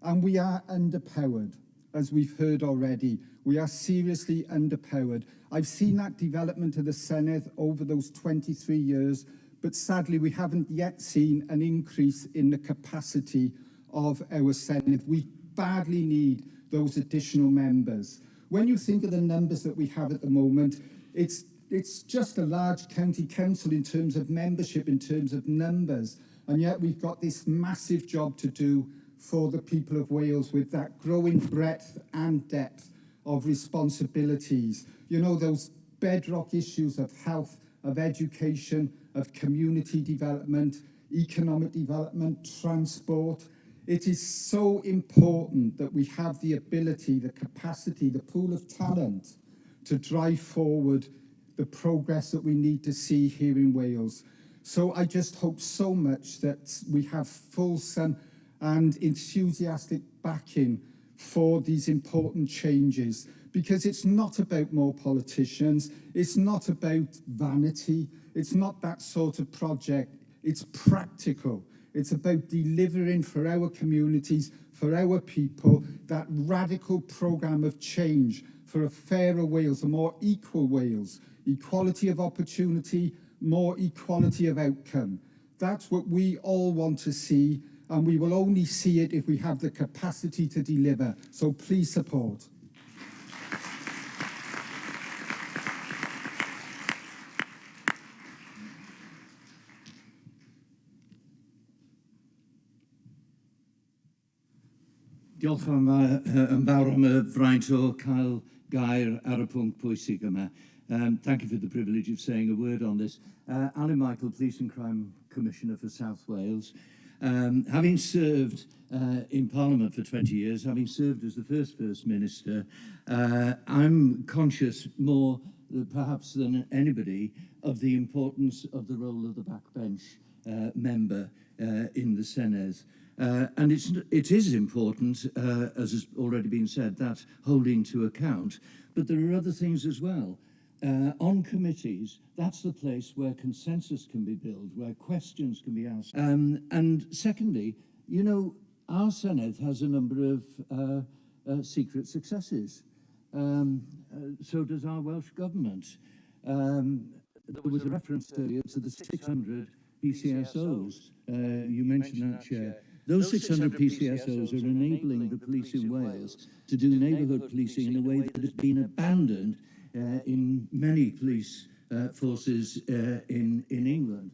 And we are underpowered, as we've heard already. We are seriously underpowered. I've seen that development of the Senedd over those 23 years, but sadly we haven't yet seen an increase in the capacity of our Senedd. We badly need those additional members. When you think of the numbers that we have at the moment, it's just a large county council in terms of membership, in terms of numbers, and yet we've got this massive job to do for the people of Wales with that growing breadth and depth of responsibilities. You know, those bedrock issues of health, of education, of community development, economic development, transport. It is so important that we have the ability, the capacity, the pool of talent to drive forward the progress that we need to see here in Wales. So I just hope so much that we have fulsome and enthusiastic backing for these important changes, because it's not about more politicians, it's not about vanity, it's not that sort of project, it's practical. It's about delivering for our communities, for our people, that radical programme of change for a fairer Wales, a more equal Wales, equality of opportunity, more equality of outcome. That's what we all want to see, and we will only see it if we have the capacity to deliver. So please support. Diolch yn fawr am y fraint o cael gair ar y pwnc pwysig yma. Thank you for the privilege of saying a word on this. Alan Michael, Police and Crime Commissioner for South Wales. Having served in Parliament for 20 years, having served as the First Minister, I'm conscious more perhaps than anybody of the importance of the role of the backbench member in the Senedd. And it is important, as has already been said, that holding to account, but there are other things as well. On committees, that's the place where consensus can be built, where questions can be asked. And secondly, you know, our Senedd has a number of secret successes. So does our Welsh Government. There was a reference earlier to the 600 PCSOs. You mentioned that, Chair. Those 600 PCSOs are enabling the police in Wales to do neighbourhood policing in a way that has been abandoned in many police forces in England.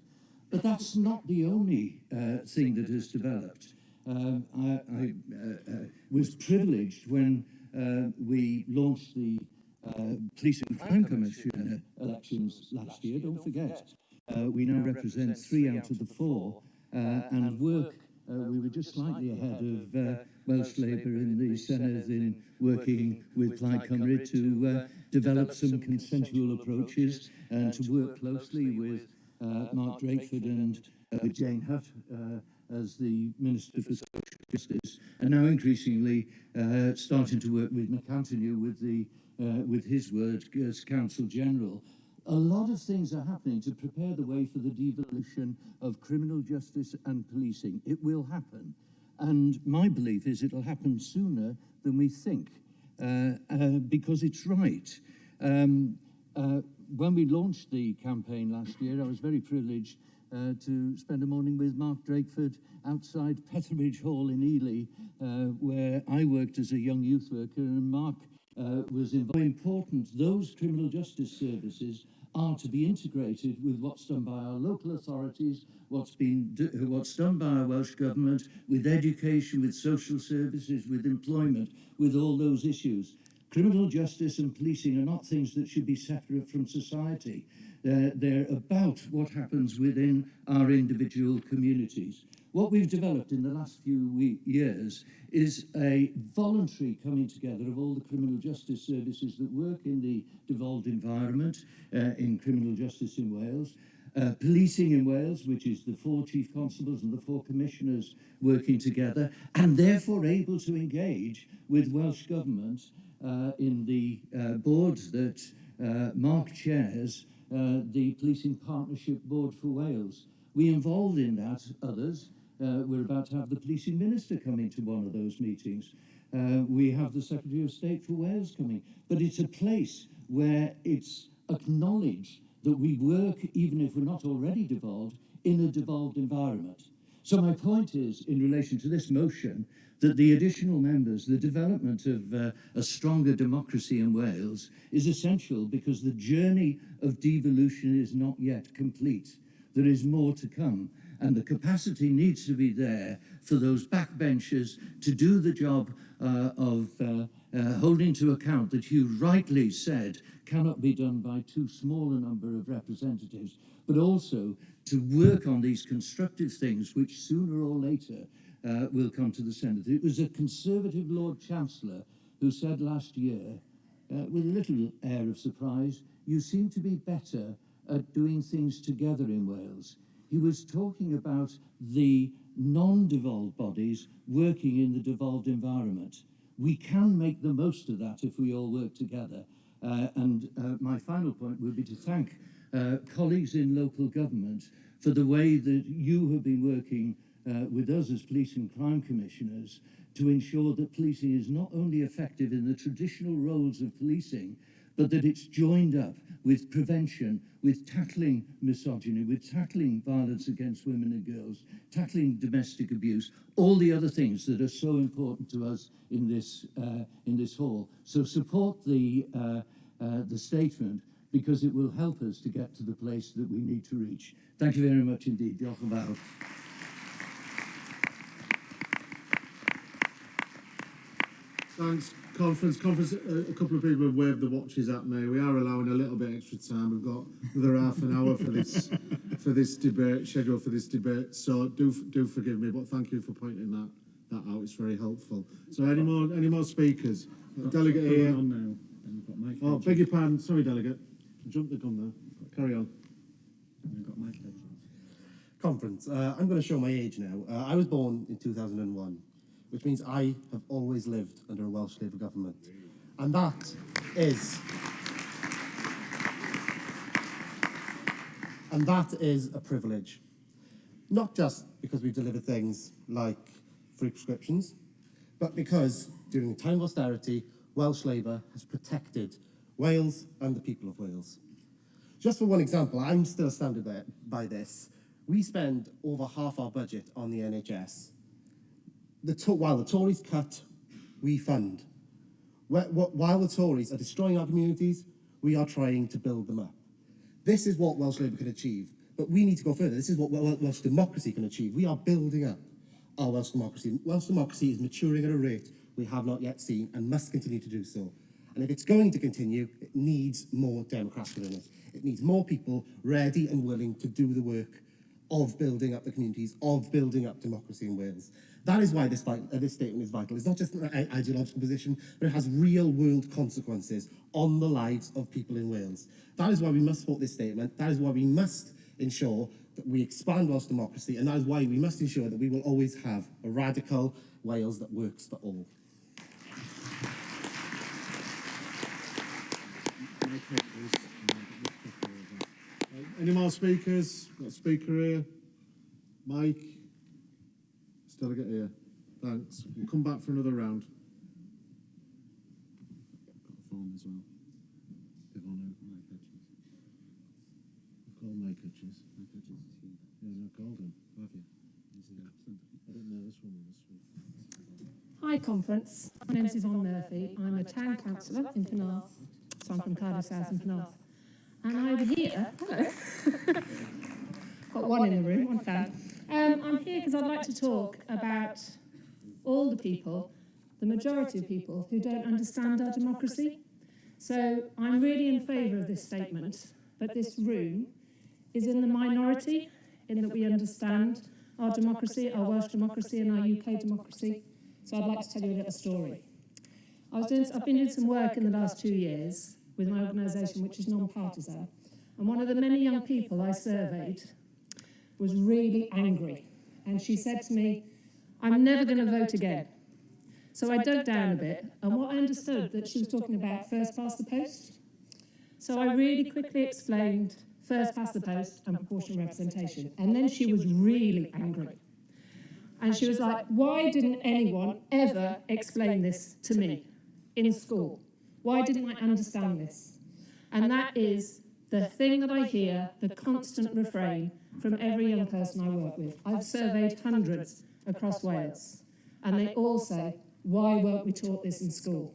But that's not the only thing that has developed. I was privileged when we launched the Police and Crime Commission elections last year. Don't forget, we now represent 3 out of the 4, and we were just slightly ahead of Welsh Labour in the Senedd in working with Plaid Cymru to develop some consensual approaches and to work closely with Mark Drakeford and Jane Hutt as the Minister for Social Justice, and now increasingly starting to work with McAnthony with his work as Counsel General. A lot of things are happening to prepare the way for the devolution of criminal justice and policing. It will happen, and my belief is it'll happen sooner than we think, because it's right. When we launched the campaign last year, I was very privileged to spend a morning with Mark Drakeford outside Petherbridge Hall in Ely, where I worked as a young youth worker, and Mark was very important. Those criminal justice services are to be integrated with what's done by our local authorities, what's done by our Welsh Government, with education, with social services, with employment, with all those issues. Criminal justice and policing are not things that should be separate from society. They're about what happens within our individual communities. What we've developed in the last few years is a voluntary coming together of all the criminal justice services that work in the devolved environment in criminal justice in Wales. Policing in Wales, which is the 4 chief constables and the 4 commissioners working together, and therefore able to engage with Welsh Government in the board that Mark chairs, the Policing Partnership Board for Wales. We involved in that others. We're about to have the Policing Minister coming to one of those meetings. We have the Secretary of State for Wales coming. But it's a place where it's acknowledged that we work, even if we're not already devolved, in a devolved environment. So my point is, in relation to this motion, that the additional members, the development of a stronger democracy in Wales is essential, because the journey of devolution is not yet complete. There is more to come, and the capacity needs to be there for those backbenchers to do the job of holding to account that you rightly said cannot be done by too small a number of representatives, but also to work on these constructive things which sooner or later will come to the Senedd. It was a Conservative Lord Chancellor who said last year, with a little air of surprise, "You seem to be better at doing things together in Wales." He was talking about the non-devolved bodies working in the devolved environment. We can make the most of that if we all work together. And my final point would be to thank colleagues in local government for the way that you have been working with us as Police and Crime Commissioners to ensure that policing is not only effective in the traditional roles of policing, but that it's joined up with prevention, with tackling misogyny, with tackling violence against women and girls, tackling domestic abuse, all the other things that are so important to us in this hall. So support the statement, because it will help us to get to the place that we need to reach. Thank you very much indeed. Diolch yn fawr. Thanks, conference. A couple of people have waved the watches at me. We are allowing a little bit extra time. We've got another half an hour for this debate, schedule for this debate. So do forgive me, but thank you for pointing that out. It's very helpful. So any more speakers? Delegate here. On now. We've got Mike. Oh, beg your pardon. Sorry, delegate. Jump the gun there. Carry on. We've got Mike. Conference. I'm going to show my age now. I was born in 2001. Which means I have always lived under a Welsh Labour government. And that is a privilege. Not just because we've delivered things like free prescriptions, but because during a time of austerity, Welsh Labour has protected Wales and the people of Wales. Just for one example, I'm still astounded by this. We spend over half our budget on the NHS. while the Tories cut, we fund. While the Tories are destroying our communities, we are trying to build them up. This is what Welsh Labour can achieve, but we need to go further. This is what Welsh democracy can achieve. We are building up our Welsh democracy. Welsh democracy is maturing at a rate we have not yet seen and must continue to do so. And if it's going to continue, it needs more Democrats within it. It needs more people ready and willing to do the work of building up the communities, of building up democracy in Wales. That is why this statement is vital. It's not just an ideological position, but it has real-world consequences on the lives of people in Wales. That is why we must support this statement. That is why we must ensure that we expand Welsh democracy, and that is why we must ensure that we will always have a radical Wales that works for all. Any more speakers? Got a speaker here. Mike? Still a get here. Thanks. We'll come back for another round. Got a form as well. We've called Mike Hutchins. Mike Hutchins is here. Yeah, no, called him. Have you? Is he absent? I don't know this one. Hi Conference, my name is Yvonne Murphy. I'm a town councillor in Penarth, so I'm from Cardiff South and Penarth. And I'm here, hello, got one in the room, one fan. I'm here because I'd like to talk about all the people, the majority of people who don't understand our democracy. So I'm really in favour of this statement, but this room is in the minority in that we understand our democracy, our Welsh democracy and our UK democracy. So I'd like to tell you a little story. I've been doing some work in the last 2 years with my organisation, which is non-partisan, and one of the many young people I surveyed was really angry, and she said to me, "I'm never going to vote again." So I dug down a bit, and what I understood that she was talking about first past the post. So I really quickly explained first past the post and proportional representation, and then she was really angry. And she was like, "Why didn't anyone ever explain this to me in school? Why didn't I understand this?" And that is the thing that I hear, the constant refrain from every young person I work with. I've surveyed hundreds across Wales, and they all say, "Why weren't we taught this in school?"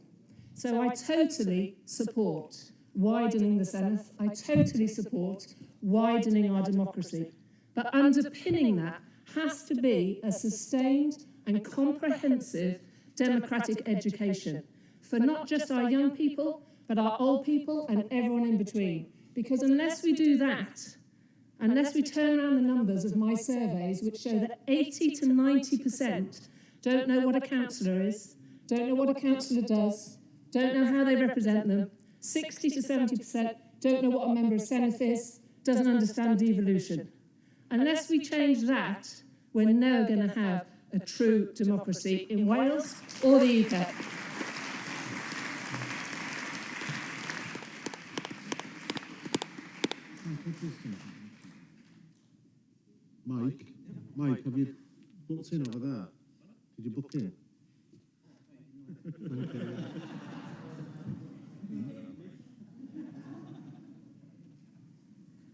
So I totally support widening the Senedd. I totally support widening our democracy. But underpinning that has to be a sustained and comprehensive democratic education for not just our young people, but our old people and everyone in between. Because unless we do that, unless we turn around the numbers of my surveys, which show that 80 to 90% don't know what a councillor is, don't know what a councillor does, don't know how they represent them, 60 to 70% don't know what a member of Senedd is, doesn't understand devolution. Unless we change that, we're never going to have a true democracy in Wales or the UK. Mike, have you booked in over there? Did you book in?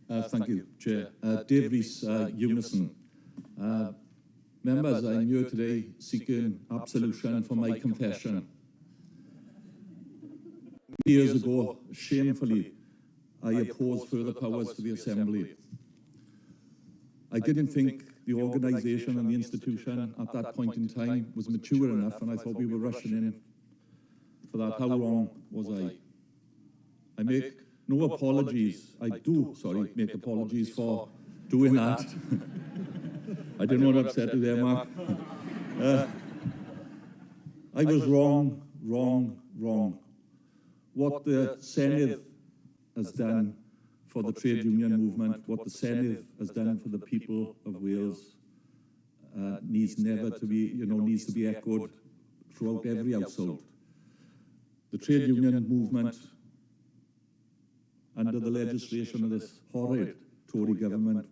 Thank you, Chair. Dave Rees, Unison. Members, I'm here today seeking absolution for my confession. Years ago, shamefully, I opposed further powers to the Assembly. I didn't think the organisation and the institution at that point in time was mature enough, and I thought we were rushing in for that. How wrong was I? I make no apologies. I do, sorry, make apologies for doing that. I didn't want to upset you there, Mark. I was wrong. What the Senedd has done for the trade union movement, what the Senedd has done for the people of Wales, needs to be echoed throughout every household. The trade union movement, under the legislation of this horrid Tory government,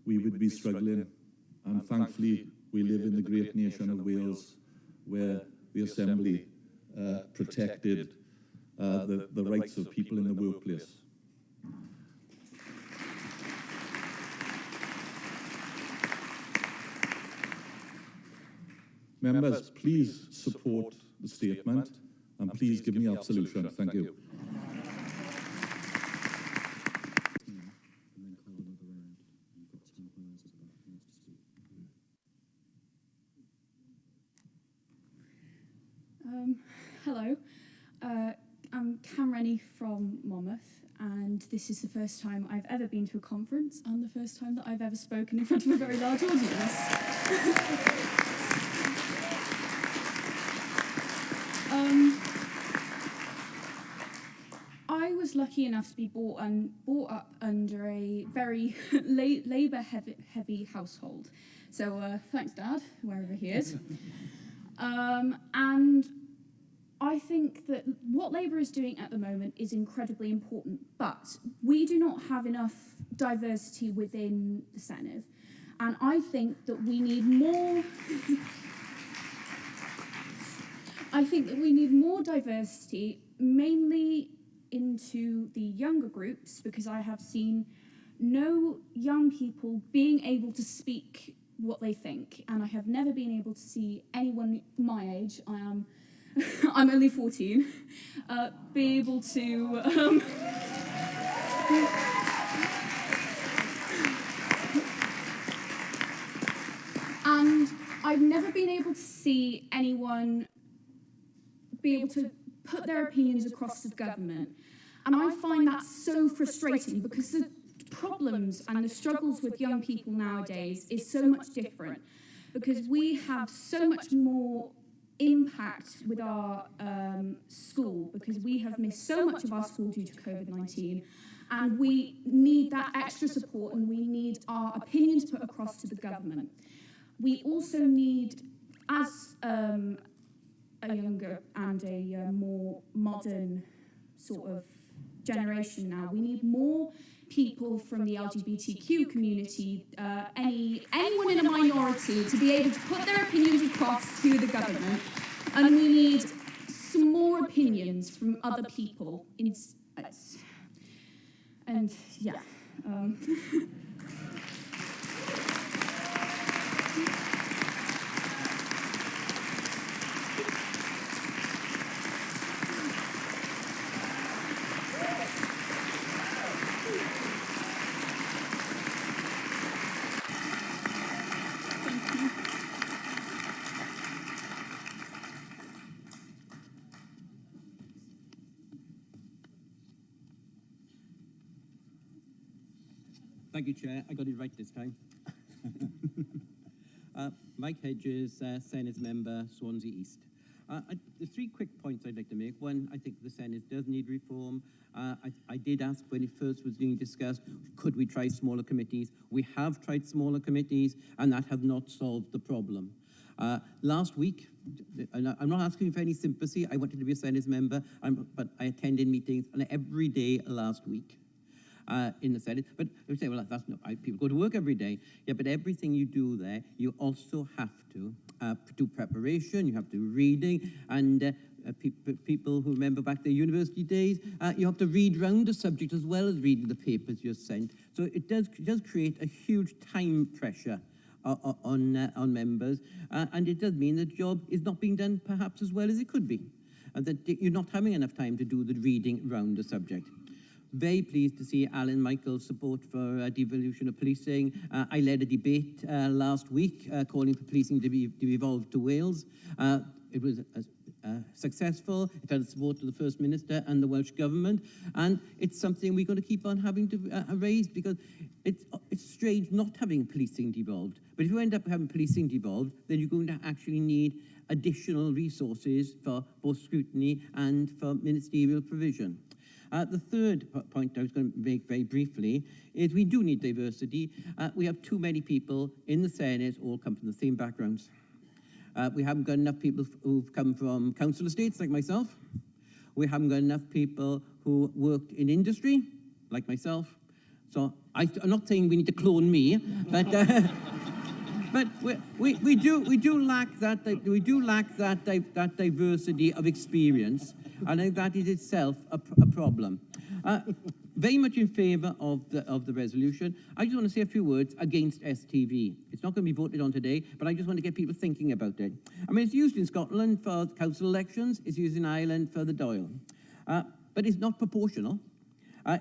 we would be struggling. And thankfully, we live in the great nation of Wales, where the Assembly protected the rights of people in the workplace. Members, please support the statement and please give me absolution. Thank you. Hello, I'm Cam Rennie from Monmouth, and this is the first time I've ever been to a conference and the first time that I've ever spoken in front of a very large audience. I was lucky enough to be brought up under a very Labour-heavy household. So thanks, Dad, wherever he is. And I think that what Labour is doing at the moment is incredibly important, but we do not have enough diversity within the Senedd. And I think that we need more... I think that we need more diversity, mainly into the younger groups, because I have seen no young people being able to speak what they think, and I have never been able to see anyone my age, I'm only 14, be able to and I've never been able to see anyone be able to put their opinions across to the government, and I find that so frustrating because the problems and the struggles with young people nowadays is so much different, because we have so much more impact with our school, because we have missed so much of our school due to COVID-19, and we need that extra support, and we need our opinions put across to the government. We also need, as a younger and a more modern sort of generation now, we need more people from the LGBTQ community, anyone in a minority, to be able to put their opinions across to the government. And we need some more opinions from other people. And yeah. Thank you, Chair. I got it right this time. Mike Hedges, Senedd member, Swansea East. There's 3 quick points I'd like to make. One, I think the Senedd does need reform. I did ask when it first was being discussed, could we try smaller committees? We have tried smaller committees, and that have not solved the problem. Last week, and I'm not asking for any sympathy, I wanted to be a Senedd member, but I attended meetings every day last week. In the Senedd, but you say, well, that's not, people go to work every day. Yeah, but everything you do there, you also have to do preparation, you have to do reading, and people who remember back their university days, you have to read round the subject as well as reading the papers you're sent. So it does create a huge time pressure on members, and it does mean the job is not being done perhaps as well as it could be, and that you're not having enough time to do the reading round the subject. Very pleased to see Alan Michael's support for devolution of policing. I led a debate last week calling for policing to be devolved to Wales. It was successful. It had the support of the First Minister and the Welsh Government, and it's something we're going to keep on having to raise, because it's strange not having policing devolved. But if you end up having policing devolved, then you're going to actually need additional resources for both scrutiny and for ministerial provision. The third point I was going to make very briefly is we do need diversity. We have too many people in the Senedd all come from the same backgrounds. We haven't got enough people who've come from council estates like myself. We haven't got enough people who worked in industry like myself. So I'm not saying we need to clone me, but but we do lack that diversity of experience. And I think that is itself a problem. very much in favour of the resolution. I just want to say a few words against STV. It's not going to be voted on today, but I just want to get people thinking about it. I mean, it's used in Scotland for council elections. It's used in Ireland for the Dáil. But it's not proportional.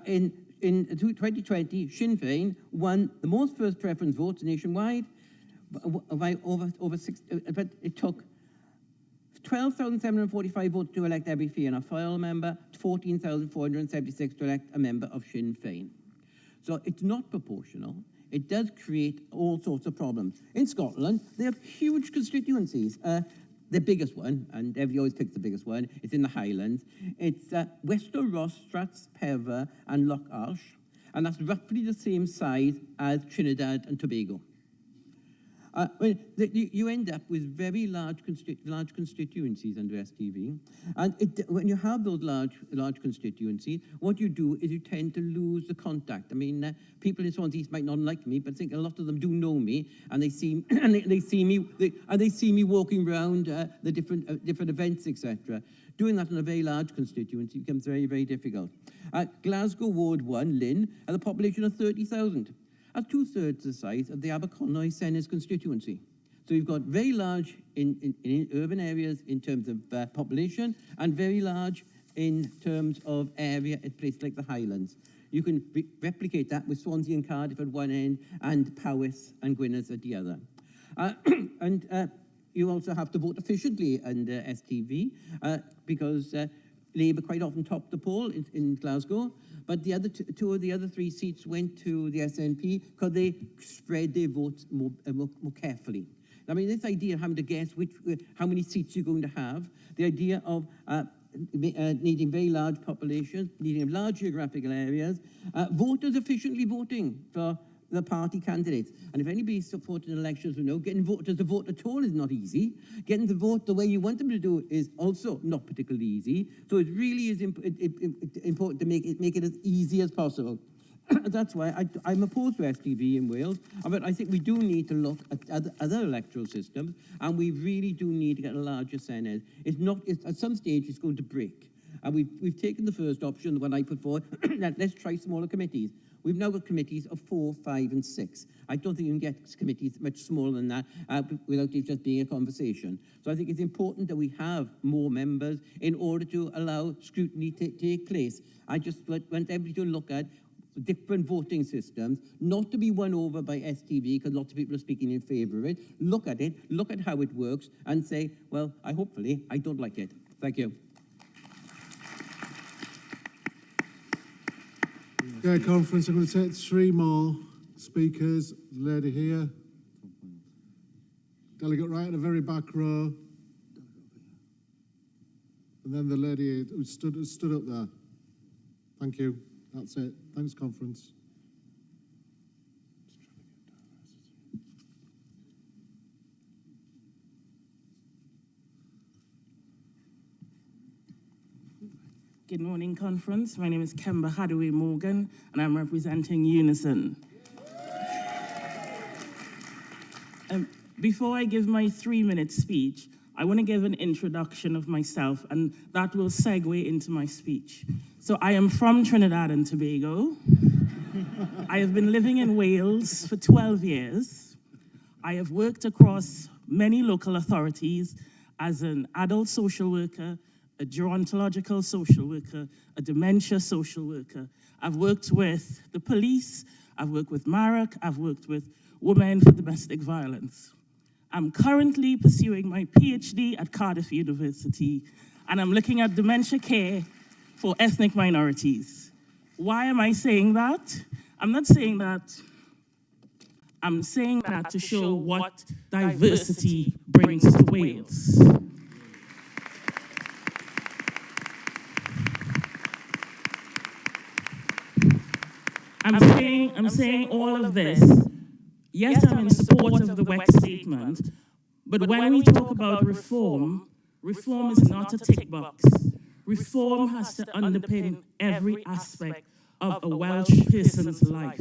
In 2020, Sinn Féin won the most first preference votes nationwide by over six, but it took 12,745 votes to elect every Fianna Fáil member, 14,476 to elect a member of Sinn Féin. So it's not proportional. It does create all sorts of problems. In Scotland, they have huge constituencies. The biggest one, and everybody always picks the biggest one, it's in the Highlands. It's Wester Ross, Strathspevor, and Loch Arsh, and that's roughly the same size as Trinidad and Tobago. You end up with very large constituencies under STV, and when you have those large constituencies, what you do is you tend to lose the contact. I mean, people in Swansea East might not like me, but I think a lot of them do know me, and they see they see me walking around the different events, etc. Doing that in a very large constituency becomes very, very difficult. Glasgow Ward 1, Lynn, has a population of 30,000. That's 2/3 the size of the Aberconwy Senedd constituency. So you've got very large in urban areas in terms of population, and very large in terms of area at places like the Highlands. You can replicate that with Swansea and Cardiff at one end, and Powys and Gwynedd at the other. You also have to vote efficiently under STV, because Labour quite often topped the poll in Glasgow, but the other two of the other three seats went to the SNP because they spread their votes more carefully. I mean, this idea of having to guess how many seats you're going to have, the idea of needing very large populations, needing large geographical areas, voters efficiently voting for the party candidates. And if anybody's supporting elections, getting voters to vote at all is not easy. Getting to vote the way you want them to do is also not particularly easy. So it really is important to make it as easy as possible. That's why I'm opposed to STV in Wales, but I think we do need to look at other electoral systems, and we really do need to get a larger Senedd. At some stage it's going to break. And we've taken the first option, the one I put forward, that let's try smaller committees. We've now got committees of 4, 5, and 6. I don't think you can get committees much smaller than that without it just being a conversation. So I think it's important that we have more members in order to allow scrutiny to take place. I just want everybody to look at different voting systems, not to be won over by STV, because lots of people are speaking in favour of it. Look at it, look at how it works, and say, well, hopefully I don't like it. Thank you. Okay, conference, I'm going to take 3 more speakers. Lady here. Delegate right at the very back row. And then the lady who stood up there. Thank you. That's it. Thanks, conference. Good morning, conference. My name is Kemba Hadaway Morgan, and I'm representing Unison. Before I give my 3-minute speech, I want to give an introduction of myself, and that will segue into my speech. So I am from Trinidad and Tobago. I have been living in Wales for 12 years. I have worked across many local authorities as an adult social worker, a gerontological social worker, a dementia social worker. I've worked with the police, I've worked with MARAC, I've worked with Women for Domestic Violence. I'm currently pursuing my PhD at Cardiff University, and I'm looking at dementia care for ethnic minorities. Why am I saying that? I'm not saying that. I'm saying that to show what diversity brings to Wales. I'm saying all of this. Yes, I'm in support of the WEC statement, but when we talk about reform, reform is not a tick box. Reform has to underpin every aspect of a Welsh person's life.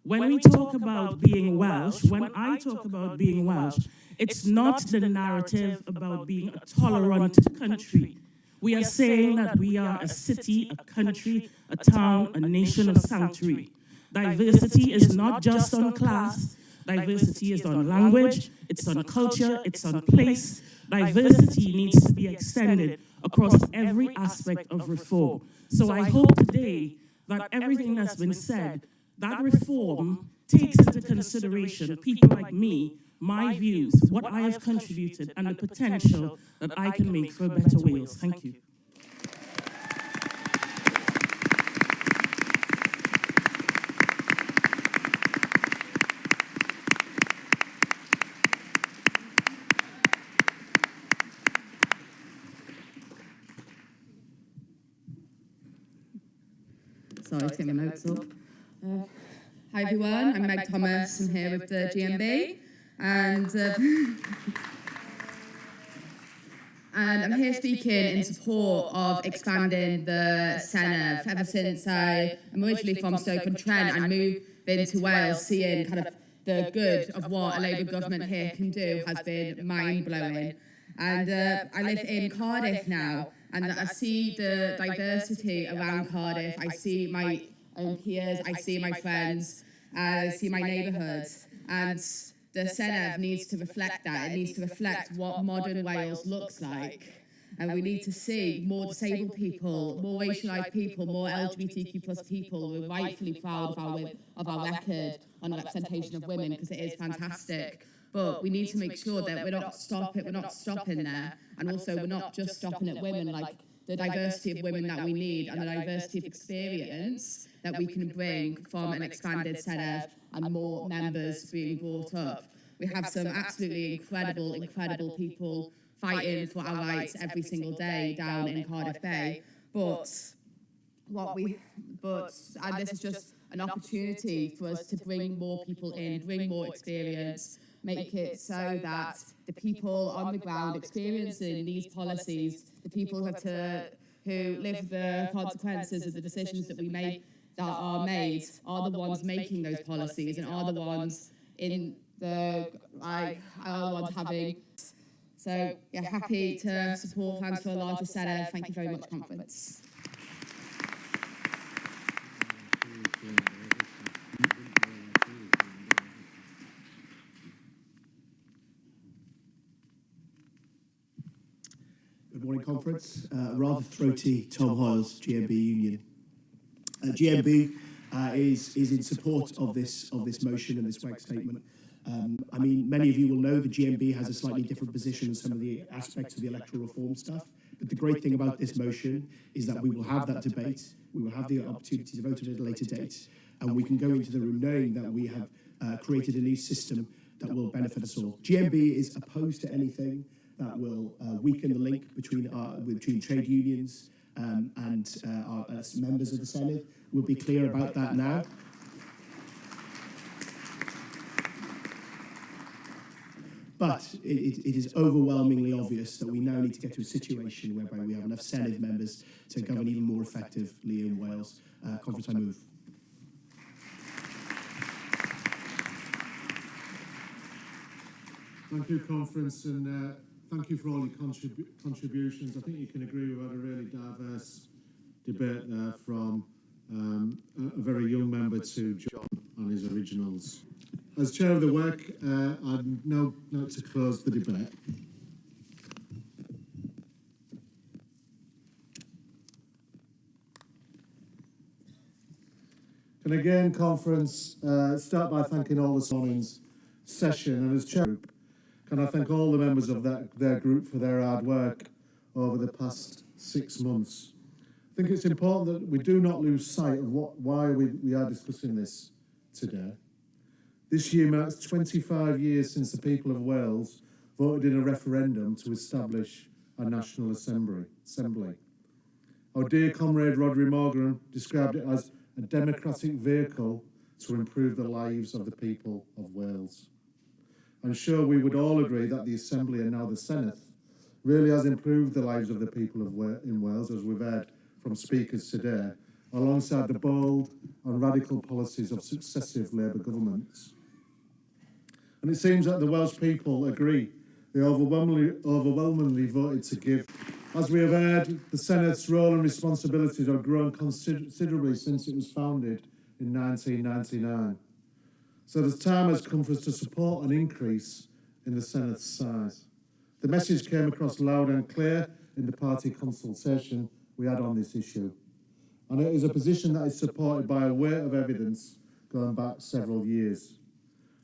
When we talk about being Welsh, when I talk about being Welsh, it's not the narrative about being a tolerant country. We are saying that we are a city, a country, a town, a nation of sanctuary. Diversity is not just on class. Diversity is on language, it's on culture, it's on place. Diversity needs to be extended across every aspect of reform. So I hope today that everything that's been said, that reform takes into consideration people like me, my views, what I have contributed, and the potential that I can make for a better Wales. Thank you. Sorry, take my notes up. Hi everyone, I'm Meg Thomas. I'm here with the GMB, and I'm here speaking in support of expanding the Senedd. Ever since I'm originally from Stoke-on-Trent and moved into Wales, seeing kind of the good of what a Labour government here can do has been mind-blowing. And I live in Cardiff now, and I see the diversity around Cardiff. I see my own peers, I see my friends, I see my neighbourhoods, and the Senedd needs to reflect that. It needs to reflect what modern Wales looks like. And we need to see more disabled people, more racialised people, more LGBTQ plus people. We're rightfully proud of our record on the representation of women, because it is fantastic. But we need to make sure that we're not stopping there. And also we're not just stopping at women, like the diversity of women that we need and the diversity of experience that we can bring from an expanded Senedd and more members being brought up. We have some absolutely incredible people fighting for our rights every single day down in Cardiff Bay. But this is just an opportunity for us to bring more people in, bring more experience, make it so that the people on the ground experiencing these policies, the people who live the consequences of the decisions that are made, are the ones making those policies and are the ones having. So yeah, happy to support plans for a larger Senedd. Thank you very much, conference. Good morning, conference. Rather throaty, Tom Hoyles, GMB Union. GMB is in support of this motion and this WEG statement. I mean, many of you will know the GMB has a slightly different position on some of the aspects of the electoral reform stuff. But the great thing about this motion is that we will have that debate. We will have the opportunity to vote at a later date. And we can go into the room knowing that we have created a new system that will benefit us all. GMB is opposed to anything that will weaken the link between trade unions and our members of the Senedd. We'll be clear about that now. But it is overwhelmingly obvious that we now need to get to a situation whereby we have enough Senedd members to govern even more effectively in Wales. Conference, I move. Thank you, conference, and thank you for all your contributions. I think you can agree we've had a really diverse debate there, from a very young member to John and his originals. As chair of the WEG, I'd now like to close the debate. And again, conference, start by thanking all this morning's session, and as chair, can I thank all the members of their group for their hard work over the past 6 months. I think it's important that we do not lose sight of why we are discussing this today. This year marks 25 years since the people of Wales voted in a referendum to establish a National Assembly. Our dear comrade Rhodri Morgan described it as a democratic vehicle to improve the lives of the people of Wales. I'm sure we would all agree that the Assembly, and now the Senedd, really has improved the lives of the people in Wales, as we've heard from speakers today, alongside the bold and radical policies of successive Labour governments. And it seems that the Welsh people agree. They overwhelmingly voted to give As we have heard, the Senate's role and responsibilities have grown considerably since it was founded in 1999. So the time has come for us to support an increase in the Senate's size. The message came across loud and clear in the party consultation we had on this issue. And it is a position that is supported by a weight of evidence going back several years.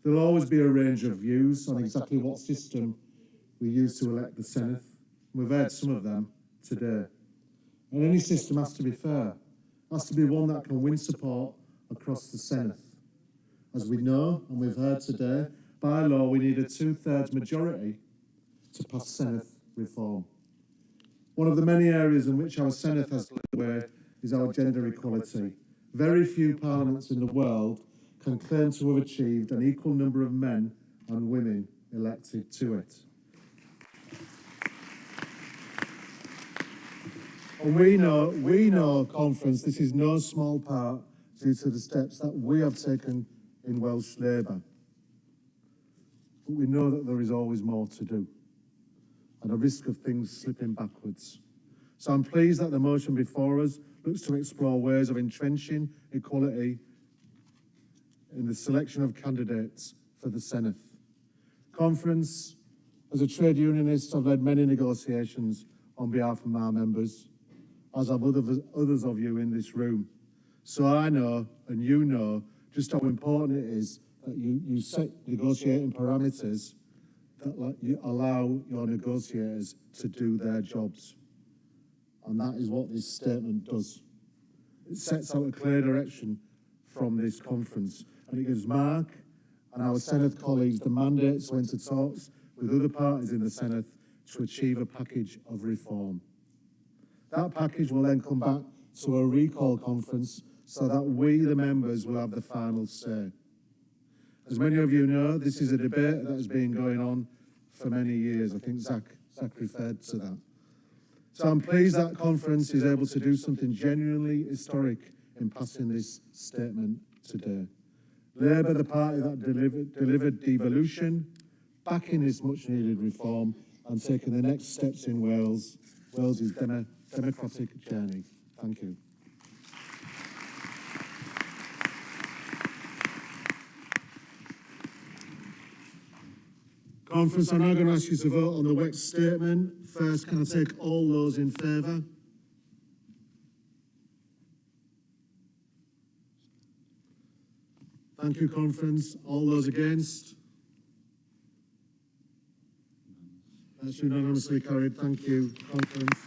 There will always be a range of views on exactly what system we use to elect the Senedd. We've heard some of them today. And any system has to be fair, has to be one that can win support across the Senedd. As we know, and we've heard today, by law we need a 2/3 majority to pass Senedd reform. One of the many areas in which our Senedd has led the way is our gender equality. Very few parliaments in the world can claim to have achieved an equal number of men and women elected to it. And we know, Conference, this is no small part due to the steps that we have taken in Welsh Labour. But we know that there is always more to do, and a risk of things slipping backwards. So I'm pleased that the motion before us looks to explore ways of entrenching equality in the selection of candidates for the Senedd. Conference, as a trade unionist, I've led many negotiations on behalf of my members, as have others of you in this room. So I know, and you know, just how important it is that you set negotiating parameters that you allow your negotiators to do their jobs. And that is what this statement does. It sets out a clear direction from this conference, and it gives Mark and our Senedd colleagues the mandate to enter talks with other parties in the Senedd to achieve a package of reform. That package will then come back to a recall conference so that we, the members, will have the final say. As many of you know, this is a debate that has been going on for many years. I think Zach referred to that. So I'm pleased that conference is able to do something genuinely historic in passing this statement today. Labour, the party that delivered devolution, backing this much-needed reform and taking the next steps in Wales' democratic journey. Thank you. Conference, I'm now going to ask you to vote on the WEC statement. First, can I take all those in favour? Thank you, Conference. All those against? That's unanimously carried. Thank you, Conference.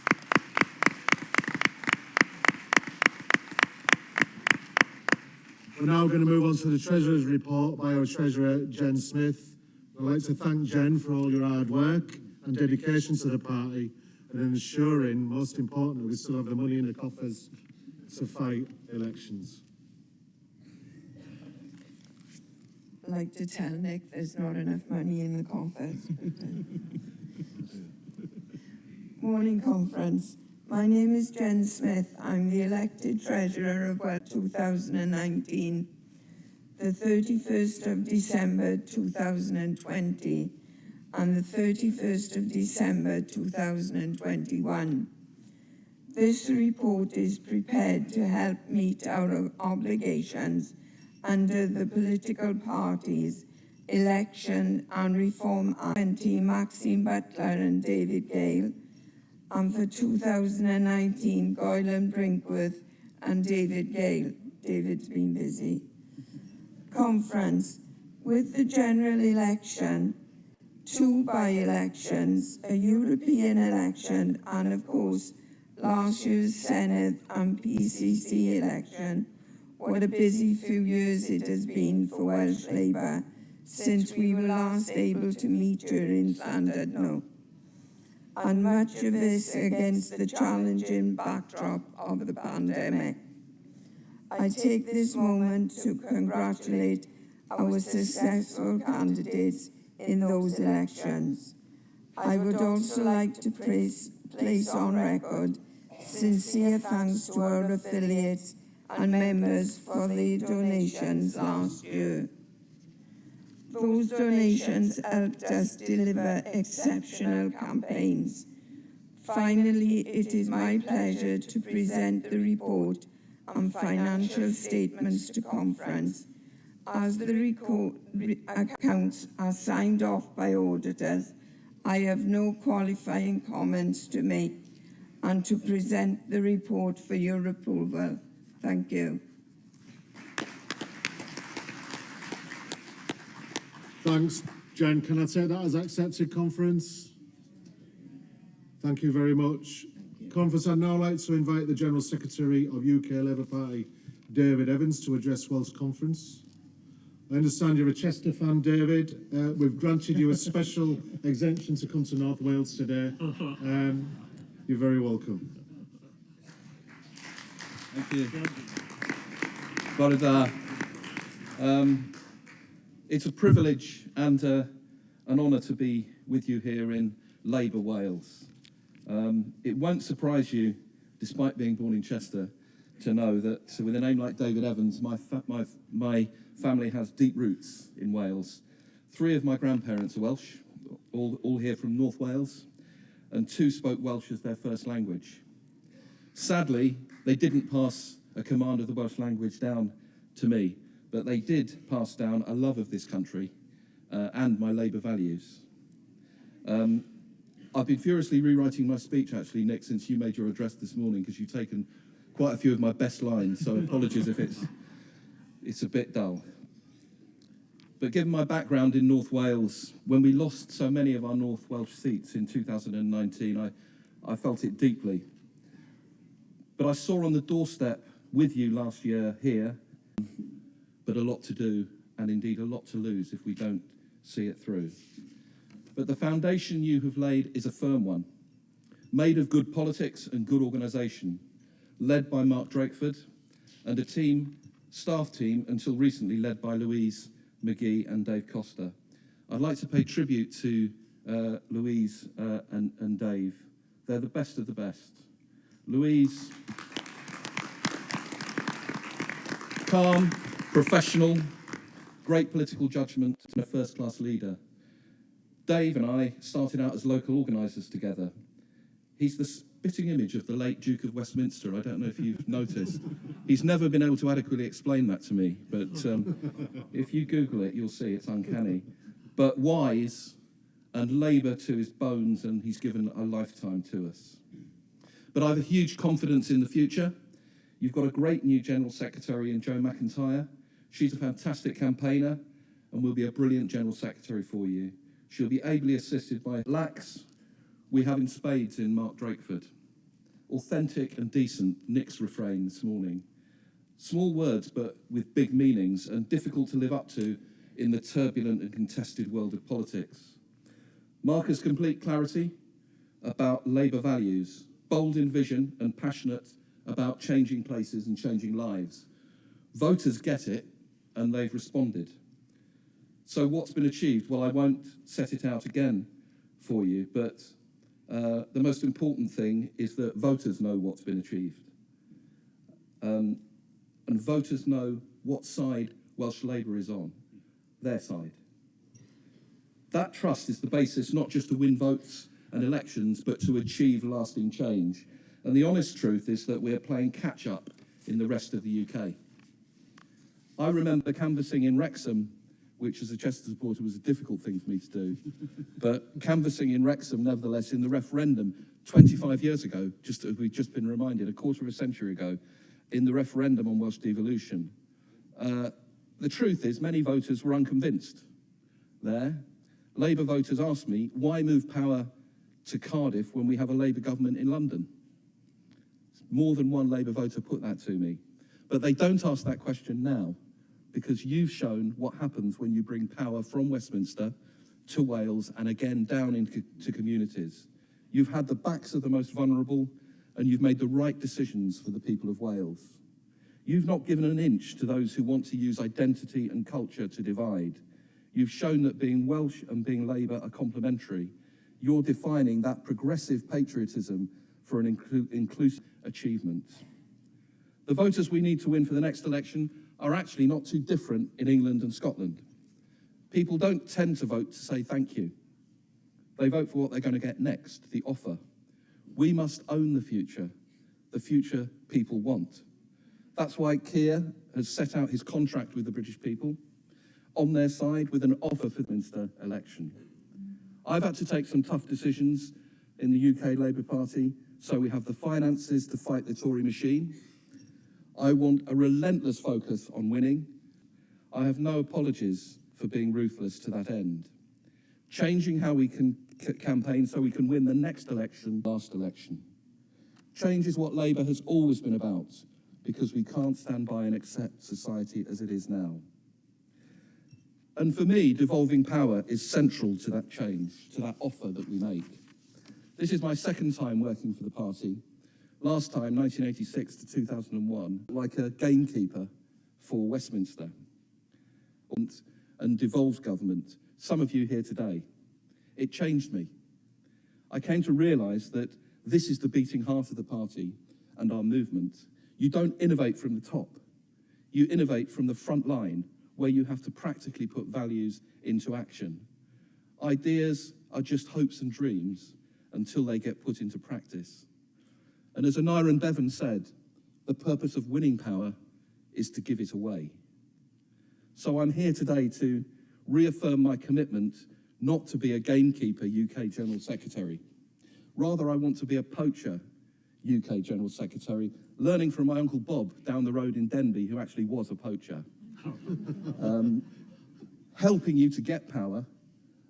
We're now going to move on to the Treasurer's report by our Treasurer, Jen Smith. I'd like to thank Jen for all your hard work and dedication to the party and ensuring, most importantly, we still have the money in the coffers to fight elections. I'd like to tell Nick there's not enough money in the coffers. Morning, Conference. My name is Jen Smith. I'm the elected Treasurer of Welsh 2019. The 31st of December 2020 and the 31st of December 2021. This report is prepared to help meet our obligations under the political parties' election and reform 20 Maxine Butler and David Gale, and for 2019 Goyle and Brinkworth and David Gale. David's been busy. Conference, with the general election, 2 by-elections, a European election, and of course, last year's Senedd and PCC election, what a busy few years it has been for Welsh Labour since we were last able to meet here in Llandudno. And much of this against the challenging backdrop of the pandemic. I take this moment to congratulate our successful candidates in those elections. I would also like to place on record sincere thanks to our affiliates and members for the donations last year. Those donations helped us deliver exceptional campaigns. Finally, it is my pleasure to present the report on financial statements to conference. As the accounts are signed off by auditors, I have no qualifying comments to make and to present the report for your approval. Thank you. Thanks, Jen. Can I take that as accepted, conference? Thank you very much. Conference, I'd now like to invite the General Secretary of UK Labour Party, David Evans, to address Welsh Conference. I understand you're a Chester fan, David. We've granted you a special exemption to come to North Wales today. You're very welcome. Thank you. Bore da. It's a privilege and an honour to be with you here in Labour Wales. It won't surprise you, despite being born in Chester, to know that with a name like David Evans, my family has deep roots in Wales. 3 of my grandparents are Welsh, all here from North Wales, and 2 spoke Welsh as their first language. Sadly, they didn't pass a command of the Welsh language down to me, but they did pass down a love of this country and my Labour values. I've been furiously rewriting my speech, actually, Nick, since you made your address this morning, because you've taken quite a few of my best lines, so apologies if it's a bit dull. But given my background in North Wales, when we lost so many of our North Welsh seats in 2019, I felt it deeply. But I saw on the doorstep with you last year here, but a lot to do, and indeed a lot to lose if we don't see it through. But the foundation you have laid is a firm one, made of good politics and good organisation, led by Mark Drakeford, and a staff team, until recently led by Louise McGee and Dave Costa. I'd like to pay tribute to Louise and Dave. They're the best of the best. Louise, calm, professional, great political judgment, and a first-class leader. Dave and I started out as local organisers together. He's the spitting image of the late Duke of Westminster. I don't know if you've noticed. He's never been able to adequately explain that to me, but if you Google it, you'll see it's uncanny. But wise and Labour to his bones, and he's given a lifetime to us. But I have a huge confidence in the future. You've got a great new General Secretary in Jo McIntyre. She's a fantastic campaigner and will be a brilliant General Secretary for you. She'll be ably assisted by lacks we have in spades in Mark Drakeford. Authentic and decent, Nick's refrain this morning. Small words, but with big meanings, and difficult to live up to in the turbulent and contested world of politics. Mark has complete clarity about Labour values, bold in vision and passionate about changing places and changing lives. Voters get it, and they've responded. So what's been achieved? Well, I won't set it out again for you, but the most important thing is that voters know what's been achieved. And voters know what side Welsh Labour is on, their side. That trust is the basis not just to win votes and elections, but to achieve lasting change. And the honest truth is that we are playing catch-up in the rest of the UK. I remember canvassing in Wrexham, which as a Chester supporter was a difficult thing for me to do, but canvassing in Wrexham, nevertheless, in the referendum 25 years ago, just as we've just been reminded, a quarter of a century ago, in the referendum on Welsh devolution. The truth is, many voters were unconvinced there. Labour voters asked me, why move power to Cardiff when we have a Labour government in London? More than one Labour voter put that to me. But they don't ask that question now, because you've shown what happens when you bring power from Westminster to Wales and again down into communities. You've had the backs of the most vulnerable, and you've made the right decisions for the people of Wales. You've not given an inch to those who want to use identity and culture to divide. You've shown that being Welsh and being Labour are complementary. You're defining that progressive patriotism for an inclusive achievement. The voters we need to win for the next election are actually not too different in England and Scotland. People don't tend to vote to say thank you. They vote for what they're going to get next, the offer. We must own the future people want. That's why Keir has set out his contract with the British people on their side with an offer for the Westminster election. I've had to take some tough decisions in the UK Labour Party, so we have the finances to fight the Tory machine. I want a relentless focus on winning. I have no apologies for being ruthless to that end. Changing how we can campaign so we can win the next election, last election. Change is what Labour has always been about, because we can't stand by and accept society as it is now. And for me, devolving power is central to that change, to that offer that we make. This is my second time working for the party. Last time, 1986 to 2001, like a gamekeeper for Westminster and devolved government. Some of you here today. It changed me. I came to realise that this is the beating heart of the party and our movement. You don't innovate from the top. You innovate from the front line, where you have to practically put values into action. Ideas are just hopes and dreams until they get put into practice. And as Aneurin Bevan said, the purpose of winning power is to give it away. So I'm here today to reaffirm my commitment not to be a gamekeeper UK General Secretary. Rather, I want to be a poacher UK General Secretary, learning from my Uncle Bob down the road in Denbigh, who actually was a poacher. Helping you to get power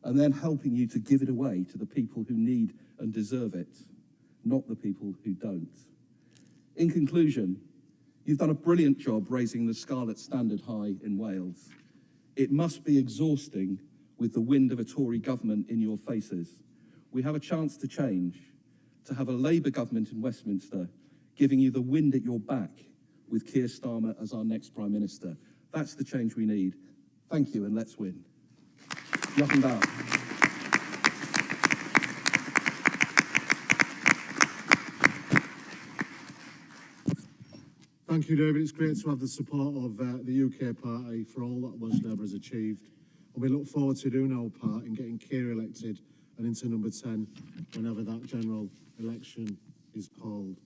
and then helping you to give it away to the people who need and deserve it, not the people who don't. In conclusion, you've done a brilliant job raising the Scarlet Standard high in Wales. It must be exhausting with the wind of a Tory government in your faces. We have a chance to change, to have a Labour government in Westminster giving you the wind at your back with Keir Starmer as our next Prime Minister. That's the change we need. Thank you, and let's win. Jochen Bauer. Thank you, David. It's great to have the support of the UK party for all that Welsh Labour has achieved. And we look forward to doing our part in getting Keir elected and into number 10 whenever that general election is called.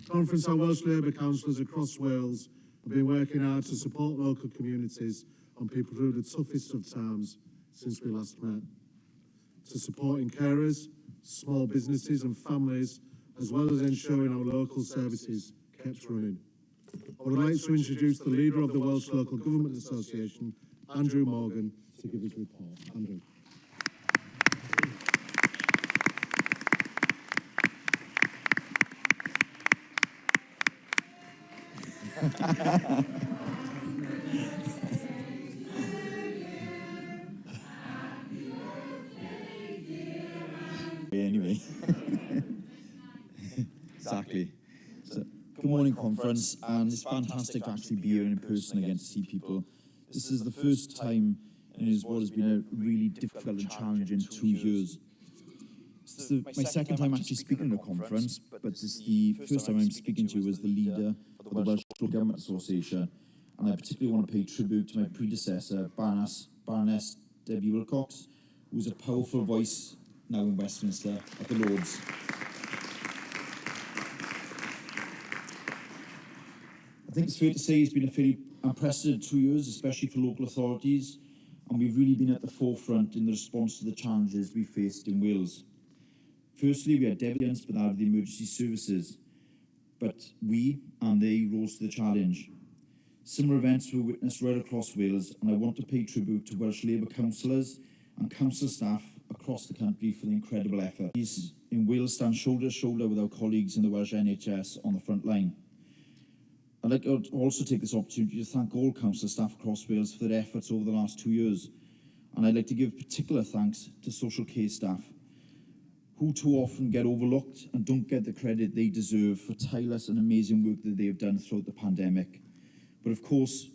Conference of Welsh Labour councillors across Wales have been working hard to support local communities and people through the toughest of times since we last met. To supporting carers, small businesses and families, as well as ensuring our local services kept running. I would like to introduce the leader of the Welsh Local Government Association, Andrew Morgan, to give his report. Andrew. Anyway, exactly. So, good morning, conference, and it's fantastic to actually be here in person again to see people. This is the first time in what has been a really difficult and challenging 2 years. This is my second time actually speaking at a conference, but this is the first time I'm speaking to you as the leader of the Welsh Local Government Association, and I particularly want to pay tribute to my predecessor, Baroness Debbie Wilcox, who's a powerful voice now in Westminster at the Lords. I think it's fair to say it's been a fairly unprecedented 2 years, especially for local authorities, and we've really been at the forefront in the response to the challenges we faced in Wales. Firstly, we had evidence but out of the emergency services, but we and they rose to the challenge. Similar events were witnessed right across Wales, and I want to pay tribute to Welsh Labour councillors and council staff across the country for the incredible effort. These in Wales stand shoulder to shoulder with our colleagues in the Welsh NHS on the front line. I'd like to also take this opportunity to thank all council staff across Wales for their efforts over the last 2 years. And I'd like to give particular thanks to social care staff, who too often get overlooked and don't get the credit they deserve for tireless and amazing work that they have done throughout the pandemic. But of course,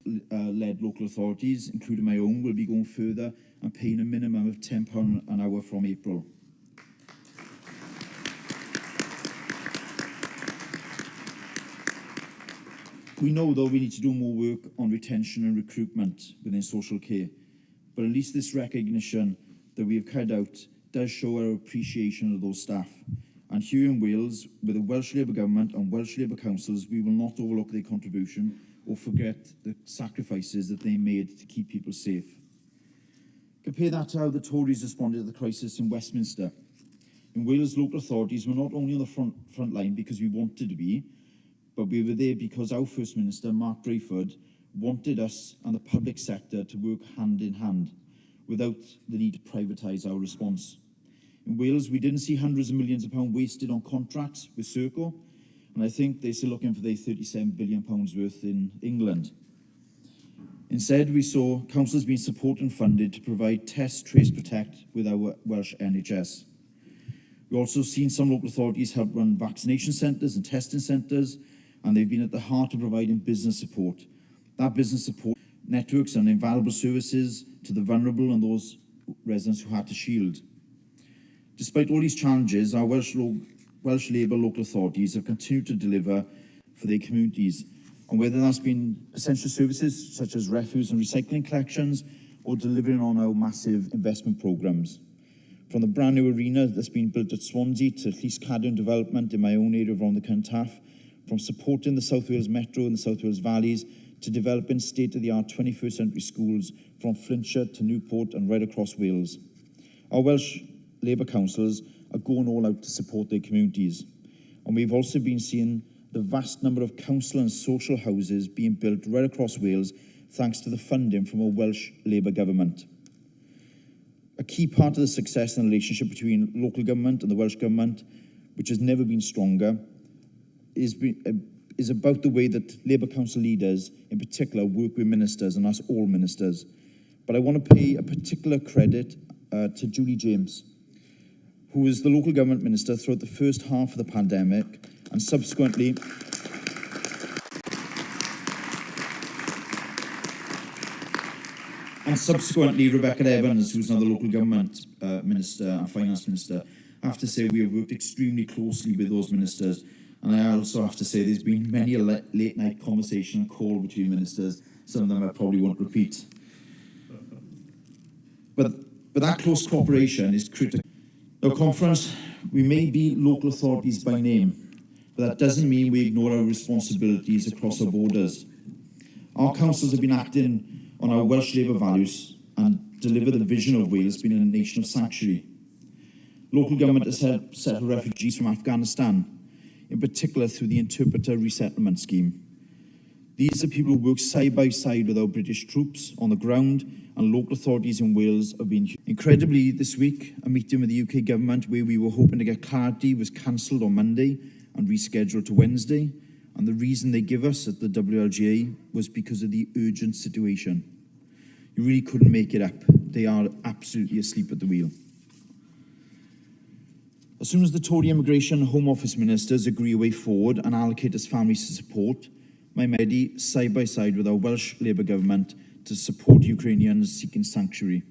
led local authorities, including my own, will be going further and paying a minimum of £10 an hour from April. We know, though, we need to do more work on retention and recruitment within social care, but at least this recognition that we have carried out does show our appreciation of those staff. And here in Wales, with the Welsh Labour Government and Welsh Labour Councils, we will not overlook their contribution or forget the sacrifices that they made to keep people safe. Compare that to how the Tories responded to the crisis in Westminster. In Wales, local authorities were not only on the front line because we wanted to be, but we were there because our First Minister, Mark Drakeford, wanted us and the public sector to work hand in hand without the need to privatise our response. In Wales, we didn't see hundreds of millions of pounds wasted on contracts with Serco, and I think they're still looking for their £37 billion worth in England. Instead, we saw councils being supported and funded to provide test, trace, protect with our Welsh NHS. We've also seen some local authorities help run vaccination centres and testing centres, and they've been at the heart of providing business support. That business support networks and invaluable services to the vulnerable and those residents who had to shield. Despite all these challenges, our Welsh Labour local authorities have continued to deliver for their communities, and whether that's been essential services such as refuse and recycling collections or delivering on our massive investment programmes. From the brand new arena that's been built at Swansea to Llyscadwyn development in my own area of Rhondda from supporting the South Wales Metro and the South Wales Valleys to developing state-of-the-art 21st century schools from Flintshire to Newport and right across Wales. Our Welsh Labour councils are going all out to support their communities. And we've also been seeing the vast number of council and social houses being built right across Wales thanks to the funding from a Welsh Labour government. A key part of the success in the relationship between local government and the Welsh government, which has never been stronger, is about the way that Labour Council leaders, in particular, work with ministers, and that's all ministers. But I want to pay a particular credit to Julie James, who was the local government minister throughout the first half of the pandemic, and subsequently Rebecca Evans, who's now the local government minister and finance minister. I have to say we have worked extremely closely with those ministers, and I also have to say there's been many a late night conversation and call between ministers. Some of them I probably won't repeat. But that close cooperation is critical. Now, conference, we may be local authorities by name, but that doesn't mean we ignore our responsibilities across our borders. Our councils have been acting on our Welsh Labour values and deliver the vision of Wales being a nation of sanctuary. Local government has helped settle refugees from Afghanistan, in particular through the Interpreter Resettlement Scheme. These are people who work side by side with our British troops on the ground, and local authorities in Wales have been incredibly this week. A meeting with the UK government where we were hoping to get clarity was cancelled on Monday and rescheduled to Wednesday. And the reason they give us at the WLGA was because of the urgent situation. You really couldn't make it up. They are absolutely asleep at the wheel. As soon as the Tory Immigration and Home Office ministers agree a way forward and allocate us families to support, I'm ready, side by side with our Welsh Labour government, to support Ukrainians seeking sanctuary.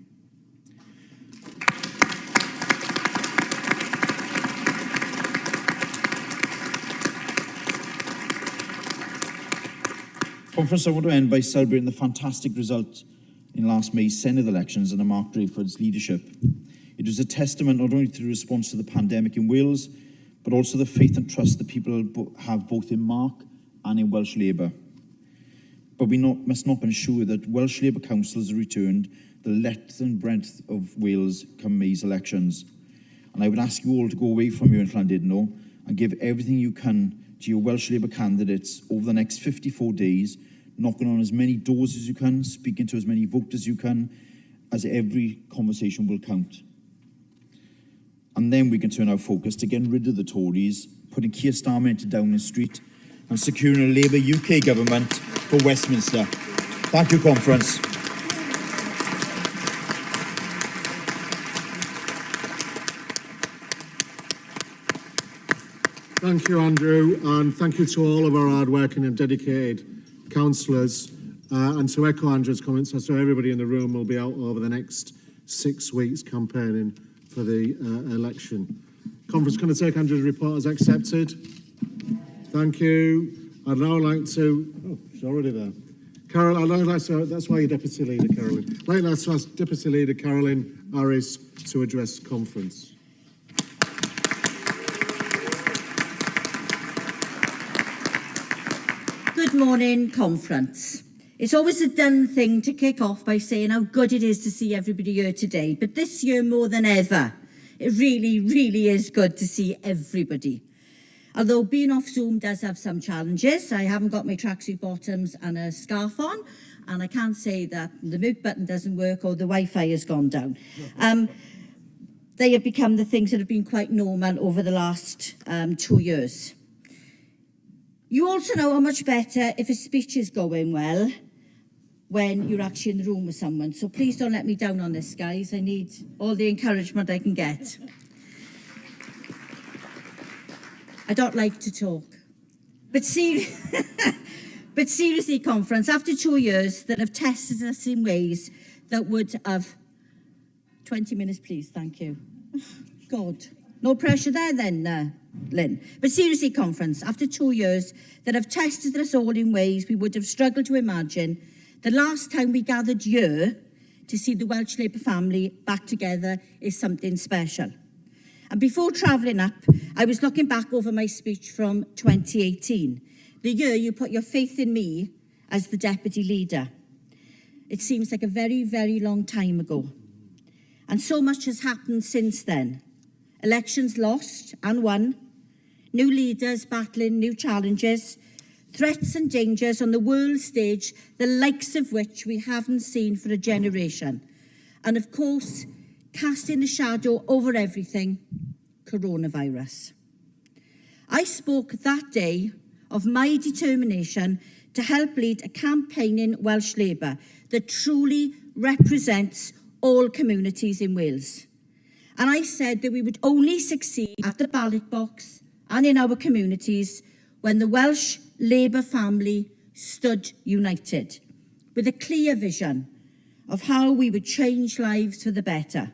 Conference, I want to end by celebrating the fantastic result in last May's Senedd elections under Mark Drakeford's leadership. It was a testament not only to the response to the pandemic in Wales, but also the faith and trust that people have both in Mark and in Welsh Labour. But we must not ensure that Welsh Labour councils are returned the length and breadth of Wales come May's elections. And I would ask you all to go away from here in Llandudno and give everything you can to your Welsh Labour candidates over the next 54 days, knocking on as many doors as you can, speaking to as many voters as you can, as every conversation will count. And then we can turn our focus to getting rid of the Tories, putting Keir Starmer into Downing Street, and securing a Labour UK government for Westminster. Thank you, Conference. Thank you, Andrew, and thank you to all of our hard-working and dedicated councillors. And to echo Andrew's comments, I saw everybody in the room will be out over the next 6 weeks campaigning for the election. Conference, can I take Andrew's report as accepted? Thank you. I'd now like to, oh, she's already there. Carol, that's why you're Deputy Leader, Carolyn. I'd like to ask Deputy Leader Carolyn Harris to address conference. Good morning, conference. It's always a done thing to kick off by saying how good it is to see everybody here today, but this year more than ever, it really, really is good to see everybody. Although being off Zoom does have some challenges. I haven't got my tracksuit bottoms and a scarf on, and I can't say that the mute button doesn't work or the Wi-Fi has gone down. They have become the things that have been quite normal over the last 2 years. You also know how much better if a speech is going well when you're actually in the room with someone. So please don't let me down on this, guys. I need all the encouragement I can get. I don't like to talk. But seriously, conference, after 2 years that have tested us in ways that would have... 20 minutes, please, thank you. God, no pressure there then, Lynn. But seriously, conference, after 2 years that have tested us all in ways we would have struggled to imagine, the last time we gathered here to see the Welsh Labour family back together is something special. And before travelling up, I was looking back over my speech from 2018, the year you put your faith in me as the Deputy Leader. It seems like a very, very long time ago. And so much has happened since then. Elections lost and won, new leaders battling new challenges, threats and dangers on the world stage, the likes of which we haven't seen for a generation. And of course, casting a shadow over everything, coronavirus. I spoke that day of my determination to help lead a campaign in Welsh Labour that truly represents all communities in Wales. And I said that we would only succeed at the ballot box and in our communities when the Welsh Labour family stood united, with a clear vision of how we would change lives for the better.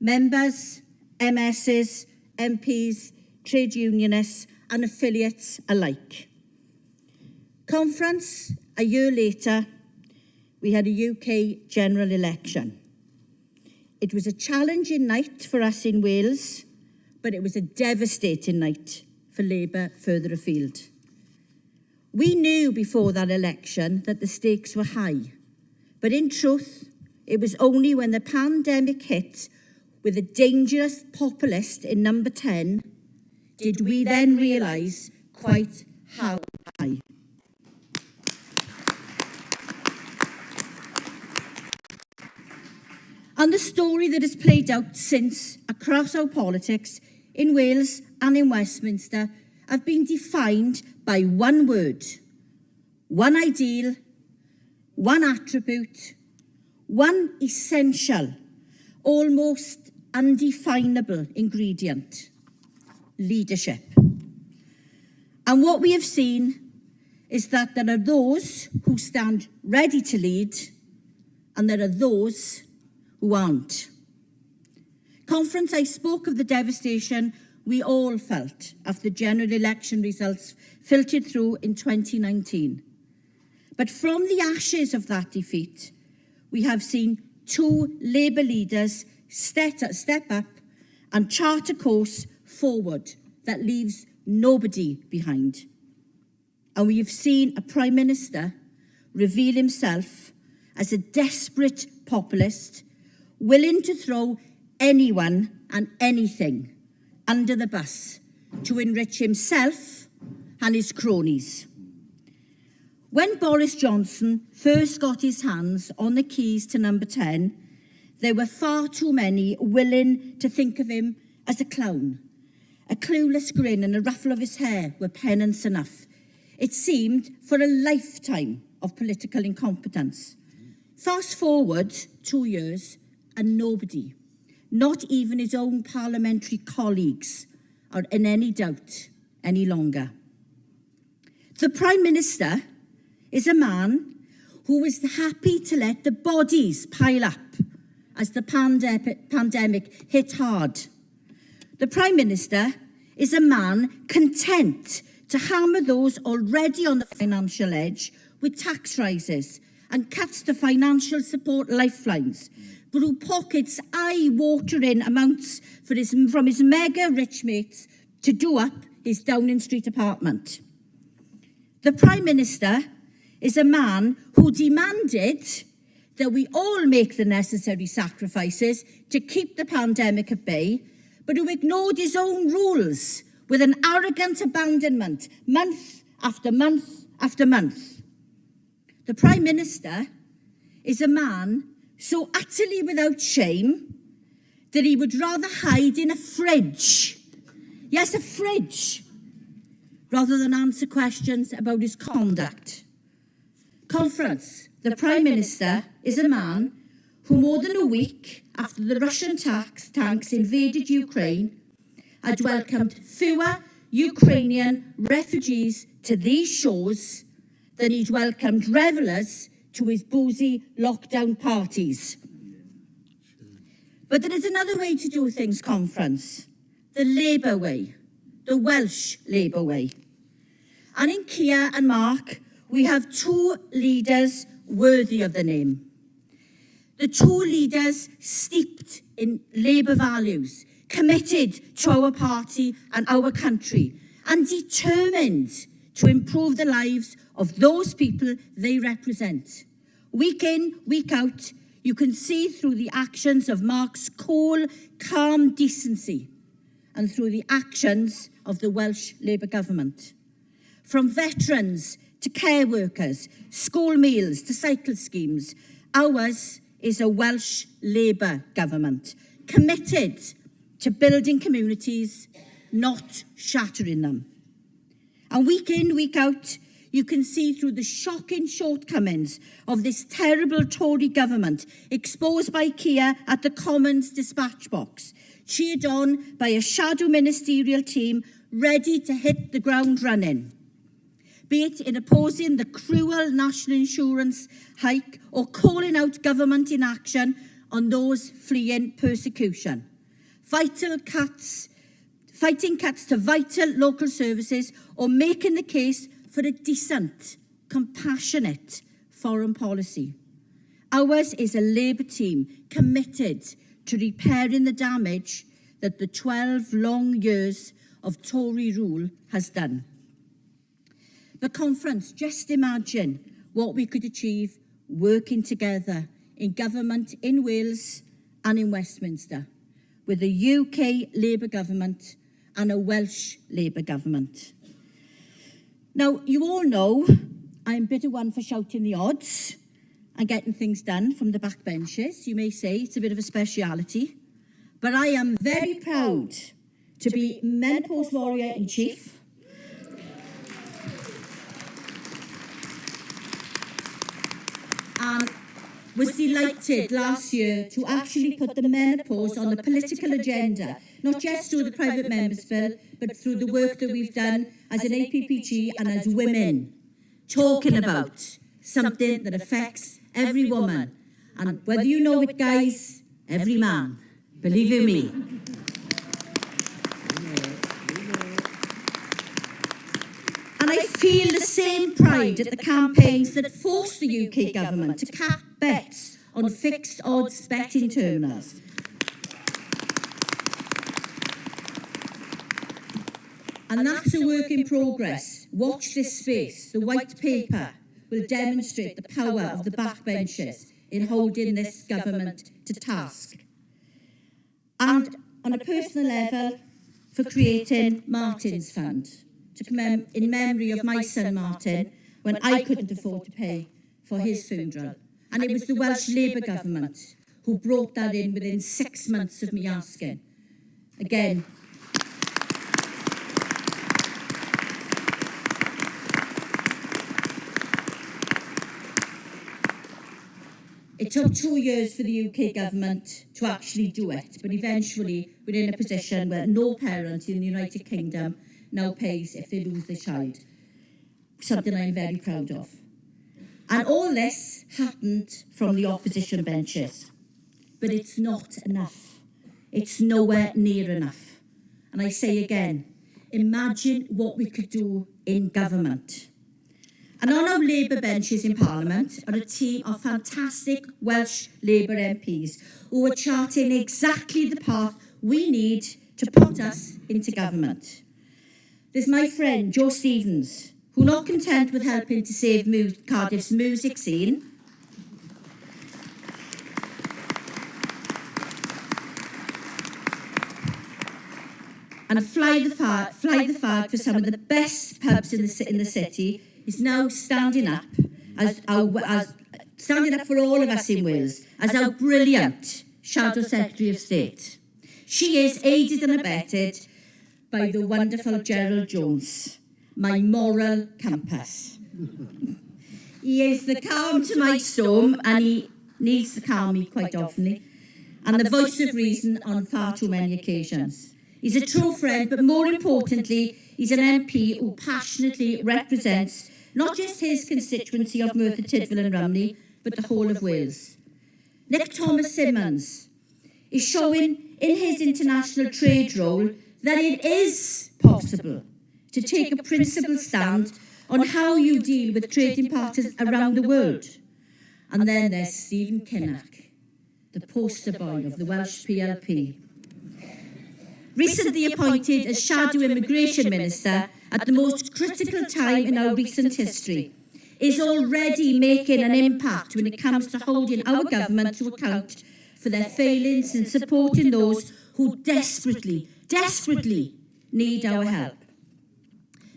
Members, MSs, MPs, trade unionists and affiliates alike. Conference, a year later, we had a UK general election. It was a challenging night for us in Wales, but it was a devastating night for Labour further afield. We knew before that election that the stakes were high, but in truth, it was only when the pandemic hit with a dangerous populist in number 10 did we then realise quite how high. And the story that has played out since across our politics in Wales and in Westminster have been defined by one word, one ideal, one attribute, one essential, almost undefinable ingredient: leadership. And what we have seen is that there are those who stand ready to lead and there are those who aren't. Conference, I spoke of the devastation we all felt after the general election results filtered through in 2019. But from the ashes of that defeat, we have seen two Labour leaders step up and chart a course forward that leaves nobody behind. And we have seen a Prime Minister reveal himself as a desperate populist, willing to throw anyone and anything under the bus to enrich himself and his cronies. When Boris Johnson first got his hands on the keys to number 10, there were far too many willing to think of him as a clown. A clueless grin and a ruffle of his hair were penance enough. It seemed for a lifetime of political incompetence. Fast forward 2 years, and nobody, not even his own parliamentary colleagues, are in any doubt any longer. The Prime Minister is a man who is happy to let the bodies pile up as the pandemic hit hard. The Prime Minister is a man content to hammer those already on the financial edge with tax rises and cuts to financial support lifelines, but who pockets eye-watering amounts from his mega-rich mates to do up his Downing Street apartment. The Prime Minister is a man who demanded that we all make the necessary sacrifices to keep the pandemic at bay, but who ignored his own rules with an arrogant abandonment month after month after month. The Prime Minister is a man so utterly without shame that he would rather hide in a fridge, yes, a fridge, rather than answer questions about his conduct. Conference, the Prime Minister is a man who more than a week after the Russian tanks invaded Ukraine had welcomed fewer Ukrainian refugees to these shores than he'd welcomed revellers to his boozy lockdown parties. But there is another way to do things, Conference, the Labour way, the Welsh Labour way. And in Keir and Mark, we have two leaders worthy of the name. The two leaders steeped in Labour values, committed to our party and our country, and determined to improve the lives of those people they represent. Week in, week out, you can see through the actions of Mark's cool, calm decency and through the actions of the Welsh Labour government. From veterans to care workers, school meals to cycle schemes, ours is a Welsh Labour government committed to building communities, not shattering them. And week in, week out, you can see through the shocking shortcomings of this terrible Tory government, exposed by Keir at the Commons dispatch box, cheered on by a shadow ministerial team ready to hit the ground running, be it in opposing the cruel national insurance hike or calling out government inaction on those fleeing persecution. Fighting cuts to vital local services or making the case for a decent, compassionate foreign policy. Ours is a Labour team committed to repairing the damage that the 12 long years of Tory rule has done. But Conference, just imagine what we could achieve working together in government in Wales and in Westminster, with a UK Labour government and a Welsh Labour government. Now, you all know I'm a bit of one for shouting the odds and getting things done from the backbenches. You may say it's a bit of a speciality, but I am very proud to be menopause warrior in chief, and was delighted last year to actually put the menopause on the political agenda, not just through the private members' bill, but through the work that we've done as an APPG and as women, talking about something that affects every woman. And whether you know it, guys, every man, believe you me. And I feel the same pride at the campaigns that forced the UK government to cap bets on fixed odds betting terminals. And that's a work in progress. Watch this space. The white paper will demonstrate the power of the backbenchers in holding this government to task. And on a personal level, for creating Martin's Fund, in memory of my son Martin, when I couldn't afford to pay for his funeral. And it was the Welsh Labour government who brought that in within 6 months of me asking. Again, it took 2 years for the UK government to actually do it, but eventually we're in a position where no parent in the United Kingdom now pays if they lose their child. Something I'm very proud of. And all this happened from the opposition benches. But it's not enough. It's nowhere near enough. And I say again, imagine what we could do in government. And on our Labour benches in Parliament are a team of fantastic Welsh Labour MPs who are charting exactly the path we need to put us into government. There's my friend Joe Stevens, who, not content with helping to save Cardiff's music scene, and fly the flag for some of the best pubs in the city, is now standing up standing up for all of us in Wales as our brilliant Shadow Secretary of State. She is aided and abetted by the wonderful Gerald Jones, my moral compass. He is the calm to my storm, and he needs to calm me quite often, and the voice of reason on far too many occasions. He's a true friend, but more importantly, he's an MP who passionately represents not just his constituency of Merthyr Tydfil and Rumney, but the whole of Wales. Nick Thomas Simmons is showing in his international trade role that it is possible to take a principled stand on how you deal with trading partners around the world. And then there's Stephen Kinnock, the poster boy of the Welsh PLP. Recently appointed as Shadow Immigration Minister at the most critical time in our recent history, is already making an impact when it comes to holding our government to account for their failings in supporting those who desperately need our help.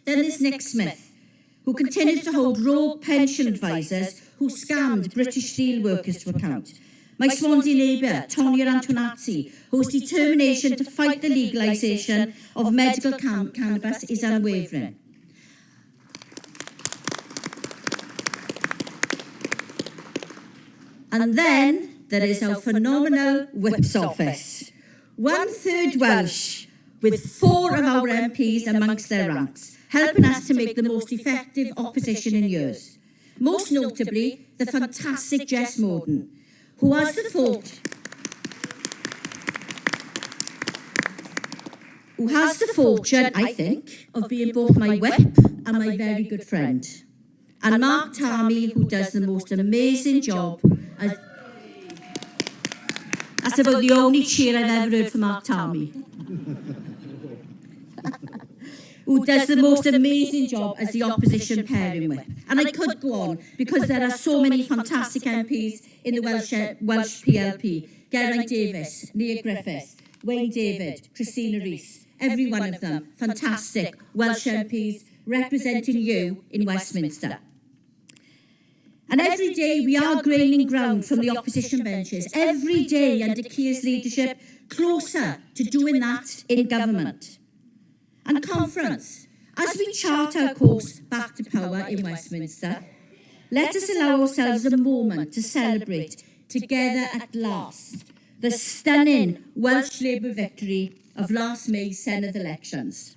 Then there's Nick Smith, who continues to hold rogue pension advisors who scammed British steel workers to account. My Swansea neighbour, Tonia Antonazzi, whose determination to fight the legalisation of medical cannabis is unwavering. And then there is our phenomenal Whip's office. 1/3 Welsh, with 4 of our MPs amongst their ranks, helping us to make the most effective opposition in years. Most notably, the fantastic Jess Morden, who has the fortune, I think, of being both my whip and my very good friend. And Mark Tarmy, who does the most amazing job. That's about the only cheer I've ever heard from Mark Tarmy. Who does the most amazing job as the opposition pairing whip. And I could go on, because there are so many fantastic MPs in the Welsh PLP. Geraint Davies, Leah Griffiths, Wayne David, Christina Rees, every one of them, fantastic Welsh MPs representing you in Westminster. And every day we are gaining ground from the opposition benches, every day under Keir's leadership, closer to doing that in government. And conference, as we chart our course back to power in Westminster, let us allow ourselves a moment to celebrate together at last the stunning Welsh Labour victory of last May's Senedd elections.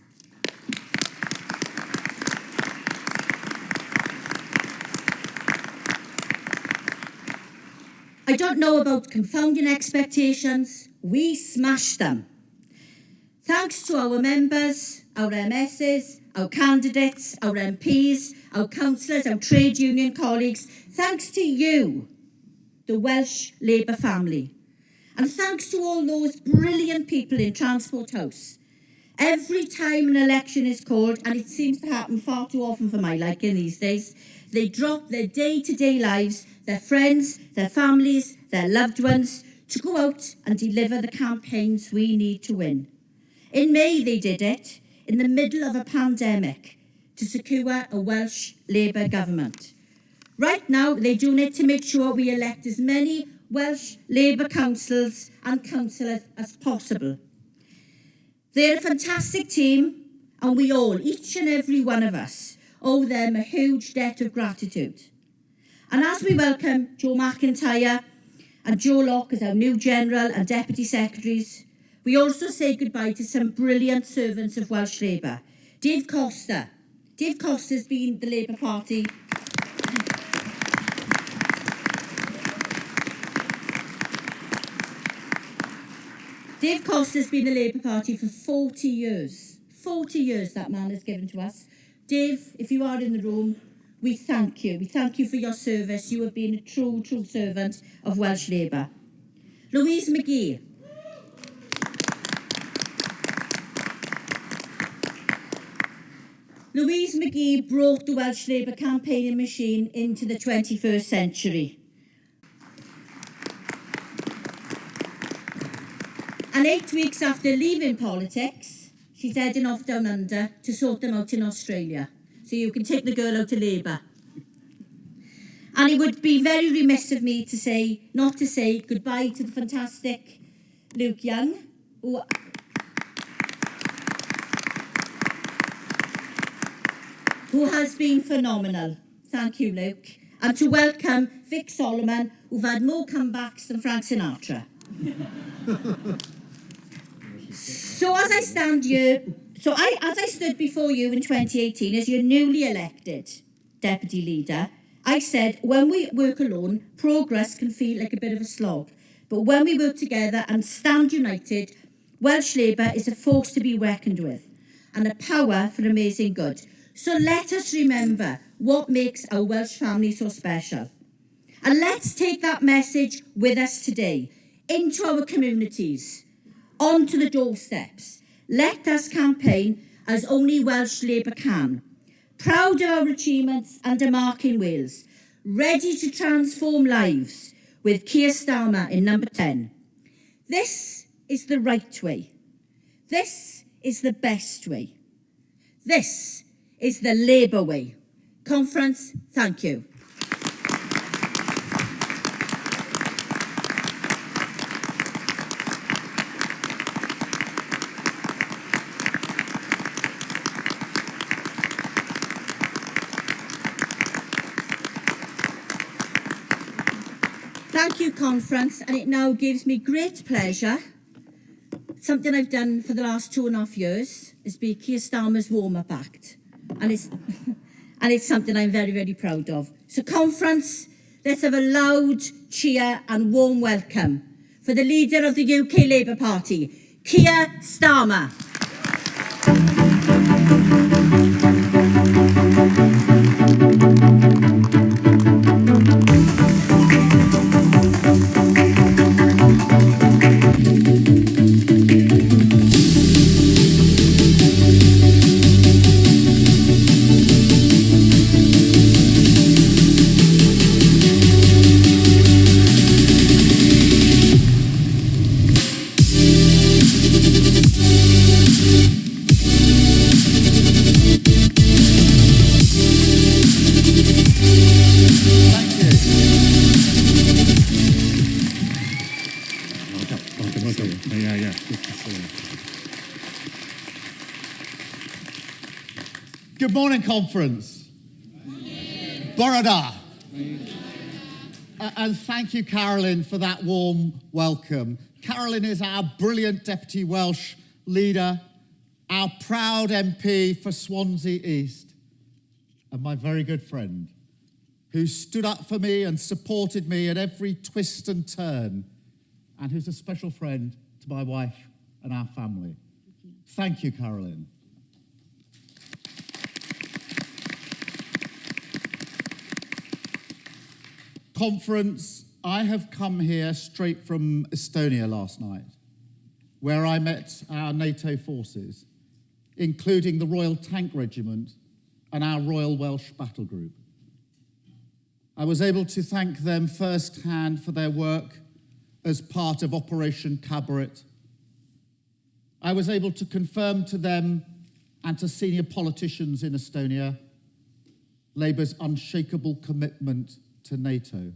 I don't know about confounding expectations, we smashed them. Thanks to our members, our MSs, our candidates, our MPs, our councillors, our trade union colleagues, thanks to you, the Welsh Labour family. And thanks to all those brilliant people in Transport House. Every time an election is called, and it seems to happen far too often for my liking these days, they drop their day-to-day lives, their friends, their families, their loved ones, to go out and deliver the campaigns we need to win. In May, they did it, in the middle of a pandemic, to secure a Welsh Labour government. Right now, they're doing it to make sure we elect as many Welsh Labour councils and councillors as possible. They're a fantastic team, and we all, each and every one of us, owe them a huge debt of gratitude. And as we welcome Joe McIntyre and Joe Locke as our new General and Deputy Secretaries, we also say goodbye to some brilliant servants of Welsh Labour. Dave Costa. Dave Costa's been the Labour Party. Dave Costa's been the Labour Party for 40 years. 40 years that man has given to us. Dave, if you are in the room, We thank you. We thank you for your service. You have been a true, true servant of Welsh Labour. Louise McGee. Louise McGee brought the Welsh Labour campaigning machine into the 21st century. And 8 weeks after leaving politics, she's heading off down under to sort them out in Australia. So you can take the girl out of Labour. And it would be very remiss of me to say, not to say goodbye to the fantastic Luke Young, who has been phenomenal. Thank you, Luke. And to welcome Vic Solomon, who've had more comebacks than Frank Sinatra. So as I stand here, as I stood before you in 2018 as your newly elected deputy leader, I said, when we work alone, progress can feel like a bit of a slog. But when we work together and stand united, Welsh Labour is a force to be reckoned with and a power for amazing good. So let us remember what makes our Welsh family so special. And let's take that message with us today, into our communities, onto the doorsteps. Let us campaign as only Welsh Labour can. Proud of our achievements under Mark in Wales, ready to transform lives with Keir Starmer in number 10. This is the right way. This is the best way. This is the Labour way. Conference, thank you. Thank you, Conference, and it now gives me great pleasure. Something I've done for the last 2.5 years is be Keir Starmer's warm-up act. And it's something I'm very, very proud of. So, Conference, let's have a loud cheer and warm welcome for the leader of the UK Labour Party, Keir Starmer. Good morning, Conference. Borada. And thank you, Carolyn, for that warm welcome. Carolyn is our brilliant Deputy Welsh leader, our proud MP for Swansea East, and my very good friend, who stood up for me and supported me at every twist and turn, and who's a special friend to my wife and our family. Thank you, Carolyn. Conference, I have come here straight from Estonia last night, where I met our NATO forces, including the Royal Tank Regiment and our Royal Welsh Battle Group. I was able to thank them firsthand for their work as part of Operation Cabaret. I was able to confirm to them and to senior politicians in Estonia Labour's unshakable commitment to NATO.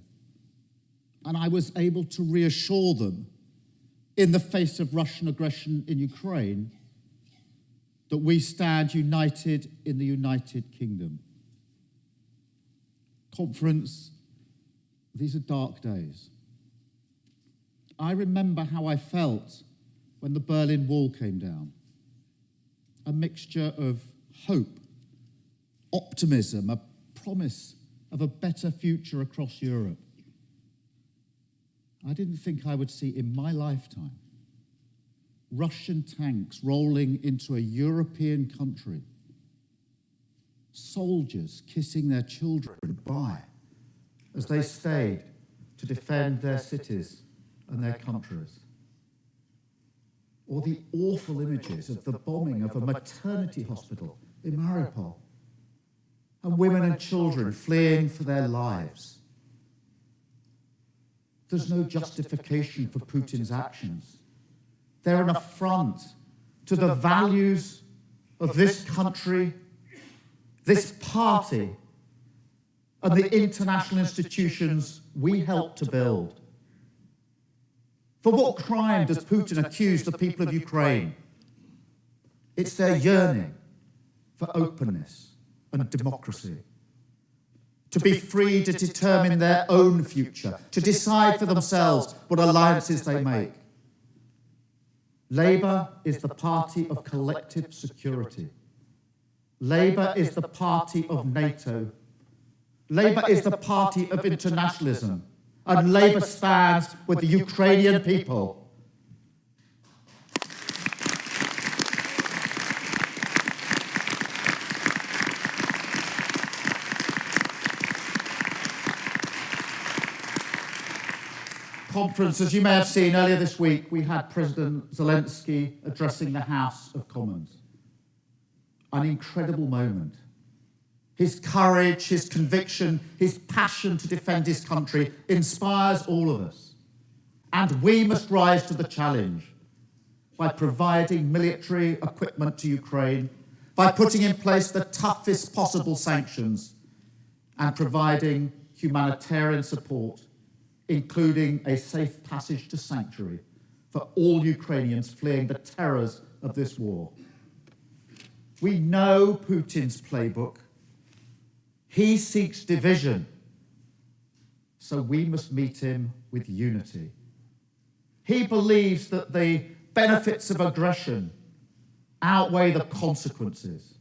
And I was able to reassure them, in the face of Russian aggression in Ukraine, that we stand united in the United Kingdom. Conference, these are dark days. I remember how I felt when the Berlin Wall came down. A mixture of hope, optimism, a promise of a better future across Europe. I didn't think I would see in my lifetime Russian tanks rolling into a European country soldiers kissing their children goodbye as they stayed to defend their cities and their countries. Or the awful images of the bombing of a maternity hospital in Mariupol, and women and children fleeing for their lives. There's no justification for Putin's actions. They're an affront to the values of this country, this party, and the international institutions we helped to build. For what crime does Putin accuse the people of Ukraine? It's their yearning for openness and democracy, to be free to determine their own future, to decide for themselves what alliances they make. Labour is the party of collective security. Labour is the party of NATO. Labour is the party of internationalism. And Labour stands with the Ukrainian people. Conference, as you may have seen earlier this week, we had President Zelensky addressing the House of Commons. An incredible moment. His courage, his conviction, his passion to defend his country inspires all of us. And we must rise to the challenge by providing military equipment to Ukraine, by putting in place the toughest possible sanctions, and providing humanitarian support, including a safe passage to sanctuary for all Ukrainians fleeing the terrors of this war. We know Putin's playbook. He seeks division, so we must meet him with unity. He believes that the benefits of aggression outweigh the consequences,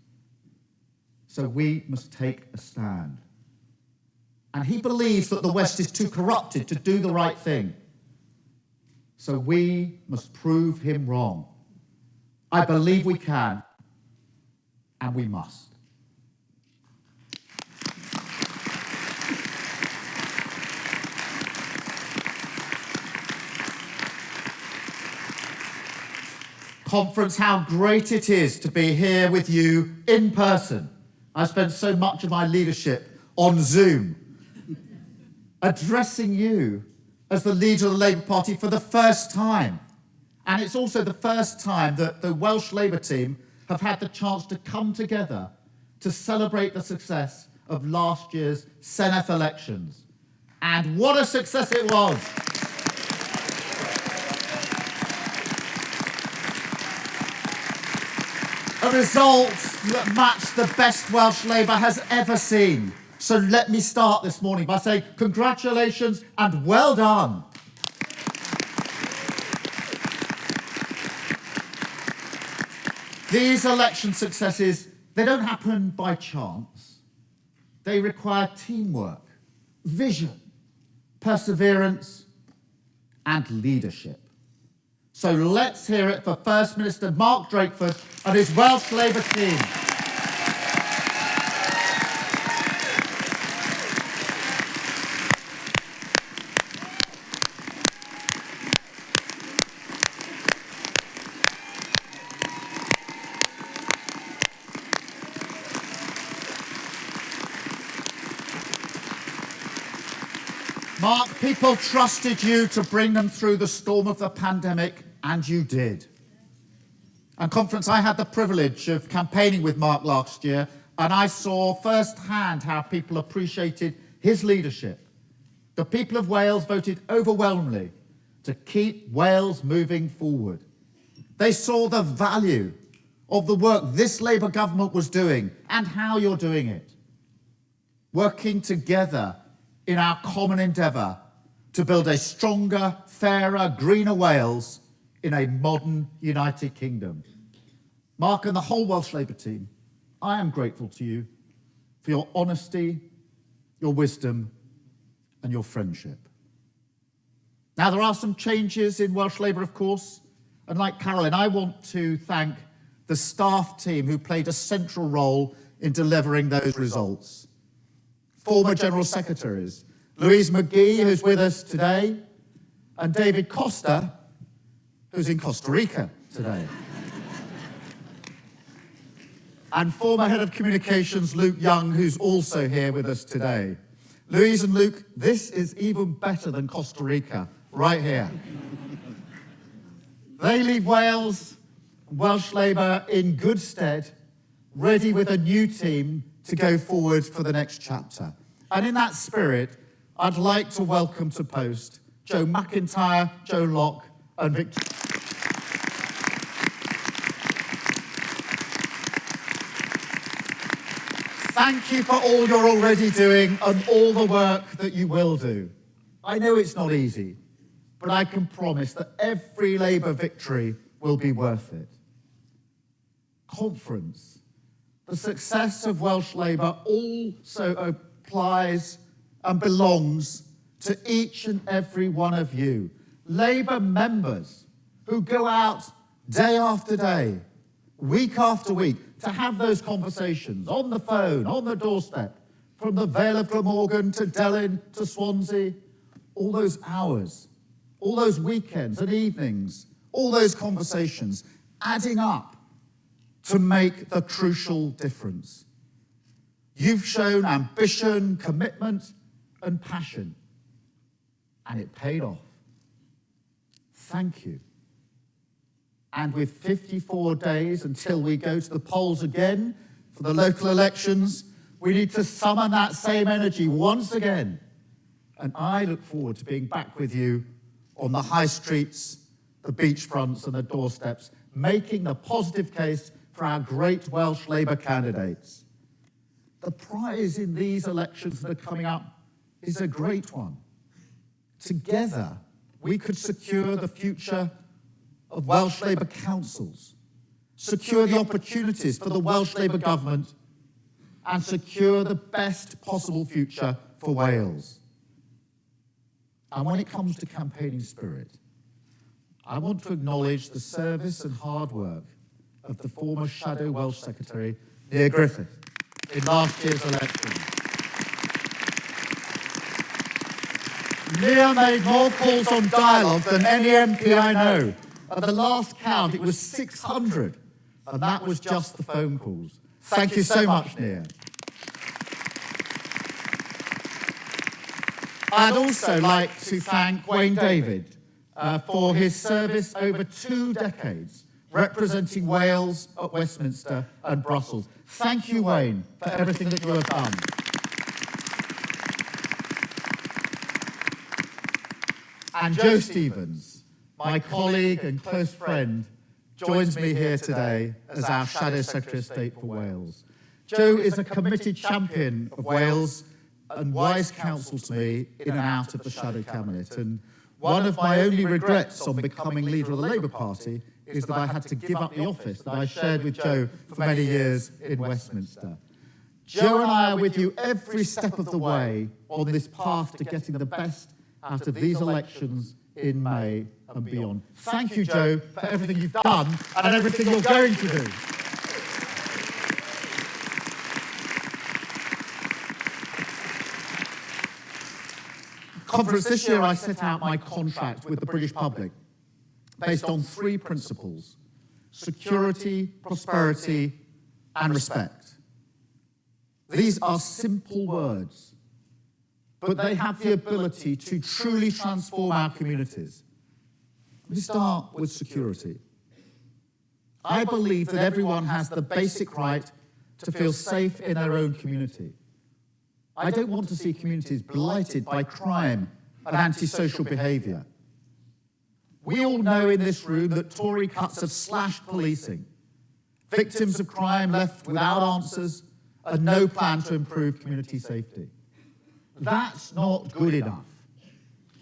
so we must take a stand. And he believes that the West is too corrupted to do the right thing, so we must prove him wrong. I believe we can, and we must. Conference, how great it is to be here with you in person. I spent so much of my leadership on Zoom, addressing you as the leader of the Labour Party for the first time. And it's also the first time that the Welsh Labour team have had the chance to come together to celebrate the success of last year's Senedd elections. And what a success it was! A result that matched the best Welsh Labour has ever seen. So let me start this morning by saying congratulations and well done. These election successes, they don't happen by chance. They require teamwork, vision, perseverance, and leadership. So let's hear it for First Minister Mark Drakeford and his Welsh Labour team. Mark, people trusted you to bring them through the storm of the pandemic, and you did. And Conference, I had the privilege of campaigning with Mark last year, and I saw firsthand how people appreciated his leadership. The people of Wales voted overwhelmingly to keep Wales moving forward. They saw the value of the work this Labour government was doing and how you're doing it. Working together in our common endeavour to build a stronger, fairer, greener Wales in a modern United Kingdom. Mark and the whole Welsh Labour team, I am grateful to you for your honesty, your wisdom, and your friendship. Now, there are some changes in Welsh Labour, of course, and like Carolyn, I want to thank the staff team who played a central role in delivering those results. Former General Secretaries, Louise McGee, who's with us today, and David Costa, who's in Costa Rica today. And former Head of Communications, Luke Young, who's also here with us today. Louise and Luke, this is even better than Costa Rica, right here. They leave Wales, Welsh Labour in good stead, ready with a new team to go forward for the next chapter. And in that spirit, I'd like to welcome to post Joe McIntyre, Joe Locke, and Victor. Thank you for all you're already doing and all the work that you will do. I know it's not easy, but I can promise that every Labour victory will be worth it. Conference. The success of Welsh Labour also applies and belongs to each and every one of you, Labour members who go out day after day, week after week, to have those conversations on the phone, on the doorstep, from the Vale of Glamorgan to Delyn to Swansea, all those hours, all those weekends and evenings, all those conversations adding up to make the crucial difference. You've shown ambition, commitment, and passion, and it paid off. Thank you. And with 54 days until we go to the polls again for the local elections, we need to summon that same energy once again. And I look forward to being back with you on the high streets, the beachfronts, and the doorsteps, making the positive case for our great Welsh Labour candidates. The prize in these elections that are coming up is a great one. Together, we could secure the future of Welsh Labour councils, secure the opportunities for the Welsh Labour government, and secure the best possible future for Wales. And when it comes to campaigning spirit, I want to acknowledge the service and hard work of the former Shadow Welsh Secretary, Keir Griffith, in last year's election. Keir made more calls on dialogue than any MP I know. At the last count, it was 600, and that was just the phone calls. Thank you so much, Keir. I'd also like to thank Wayne David for his service over 2 decades, representing Wales at Westminster and Brussels. Thank you, Wayne, for everything that you have done. And Joe Stevens, my colleague and close friend, joins me here today as our Shadow Secretary of State for Wales. Joe is a committed champion of Wales and wise counsel to me in and out of the Shadow Cabinet. And one of my only regrets on becoming leader of the Labour Party is that I had to give up the office that I shared with Joe for many years in Westminster. Joe and I are with you every step of the way on this path to getting the best out of these elections in May and beyond. Thank you, Joe, for everything you've done and everything you're going to do. Conference this year, I set out my contract with the British public based on 3 principles: security, prosperity, and respect. These are simple words, but they have the ability to truly transform our communities. We start with security. I believe that everyone has the basic right to feel safe in their own community. I don't want to see communities blighted by crime and antisocial behaviour. We all know in this room that Tory cuts have slashed policing, victims of crime left without answers, and no plan to improve community safety. That's not good enough.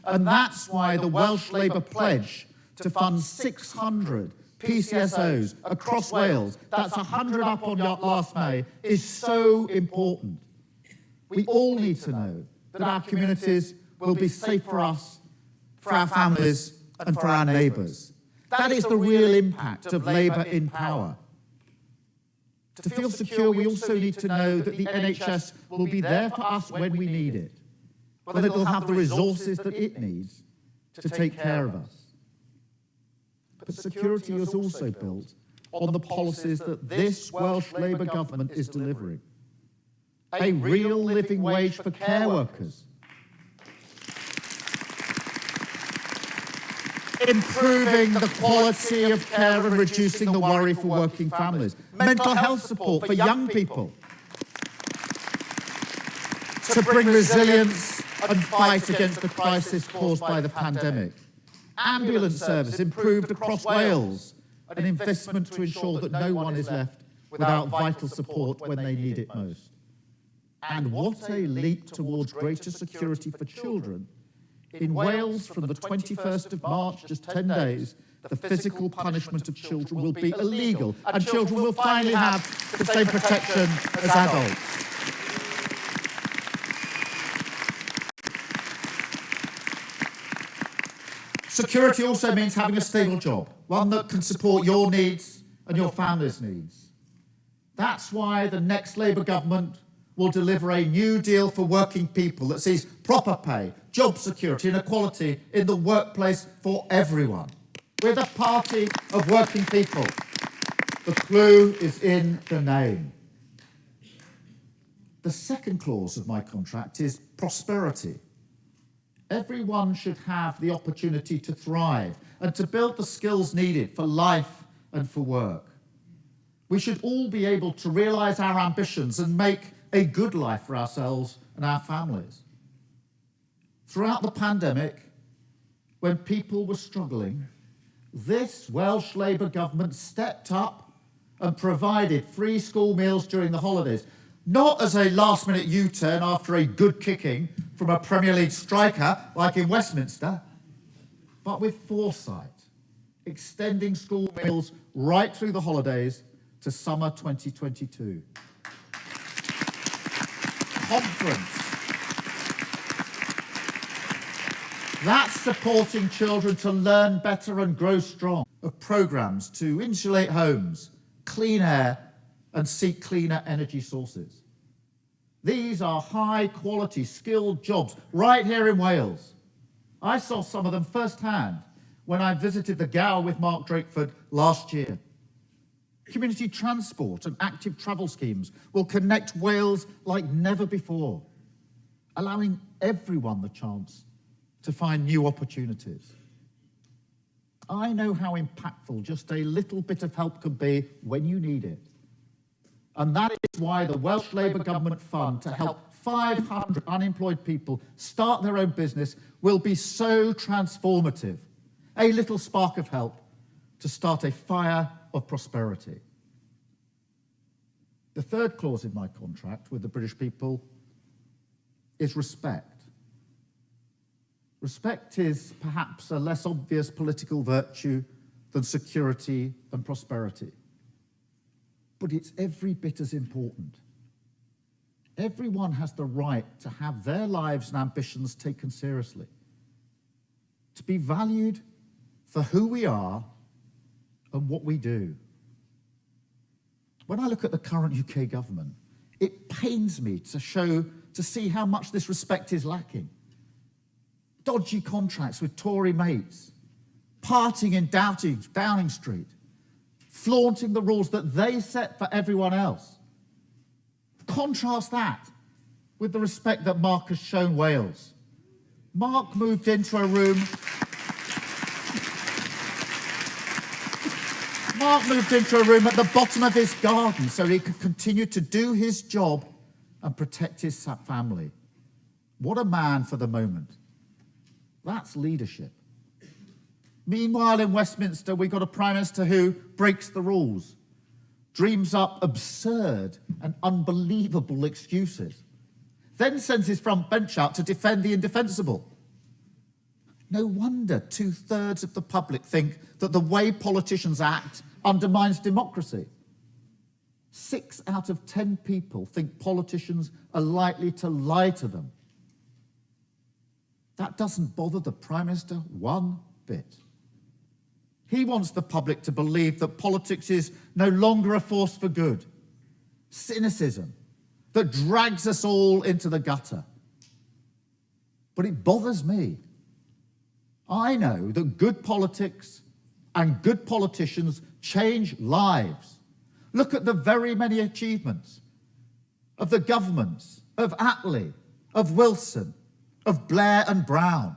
And that's why the Welsh Labour pledge to fund 600 PCSOs across Wales, that's 100 up on last May, is so important. We all need to know that our communities will be safe for us, for our families, and for our neighbours. That is the real impact of Labour in power. To feel secure, we also need to know that the NHS will be there for us when we need it, whether it will have the resources that it needs to take care of us. But security is also built on the policies that this Welsh Labour government is delivering. A real living wage for care workers, improving the quality of care and reducing the worry for working families, mental health support for young people, to bring resilience and fight against the crisis caused by the pandemic, ambulance service improved across Wales, an investment to ensure that no one is left without vital support when they need it most. And what a leap towards greater security for children. In Wales, from the 21st of March, just 10 days, the physical punishment of children will be illegal, and children will finally have the same protection as adults. Security also means having a stable job, one that can support your needs and your family's needs. That's why the next Labour government will deliver a new deal for working people that sees proper pay, job security and equality in the workplace for everyone. We're the party of working people. The clue is in the name. The second clause of my contract is prosperity. Everyone should have the opportunity to thrive and to build the skills needed for life and for work. We should all be able to realise our ambitions and make a good life for ourselves and our families. Throughout the pandemic, when people were struggling, this Welsh Labour government stepped up and provided free school meals during the holidays, not as a last-minute U-turn after a good kicking from a Premier League striker like in Westminster, but with foresight, extending school meals right through the holidays to summer 2022. Conference. That's supporting children to learn better and grow strong, of programmes to insulate homes, clean air and seek cleaner energy sources. These are high-quality, skilled jobs right here in Wales. I saw some of them firsthand when I visited the Gower with Mark Drakeford last year. Community transport and active travel schemes will connect Wales like never before, allowing everyone the chance to find new opportunities. I know how impactful just a little bit of help can be when you need it. And that is why the Welsh Labour Government Fund to help 500 unemployed people start their own business will be so transformative. A little spark of help to start a fire of prosperity. The third clause in my contract with the British people is respect. Respect is perhaps a less obvious political virtue than security and prosperity. But it's every bit as important. Everyone has the right to have their lives and ambitions taken seriously, to be valued for who we are and what we do. When I look at the current UK government, it pains me to see how much this respect is lacking. Dodgy contracts with Tory mates, partying in Downing Street, flaunting the rules that they set for everyone else. Contrast that with the respect that Mark has shown Wales. Mark moved into a room at the bottom of his garden so he could continue to do his job and protect his family. What a man for the moment. That's leadership. Meanwhile, in Westminster, we've got a Prime Minister who breaks the rules, dreams up absurd and unbelievable excuses, then sends his front bench out to defend the indefensible. No wonder 2/3 of the public think that the way politicians act undermines democracy. 6 out of 10 people think politicians are likely to lie to them. That doesn't bother the Prime Minister one bit. He wants the public to believe that politics is no longer a force for good, cynicism that drags us all into the gutter. But it bothers me. I know that good politics and good politicians change lives. Look at the very many achievements of the governments, of Attlee, of Wilson, of Blair and Brown.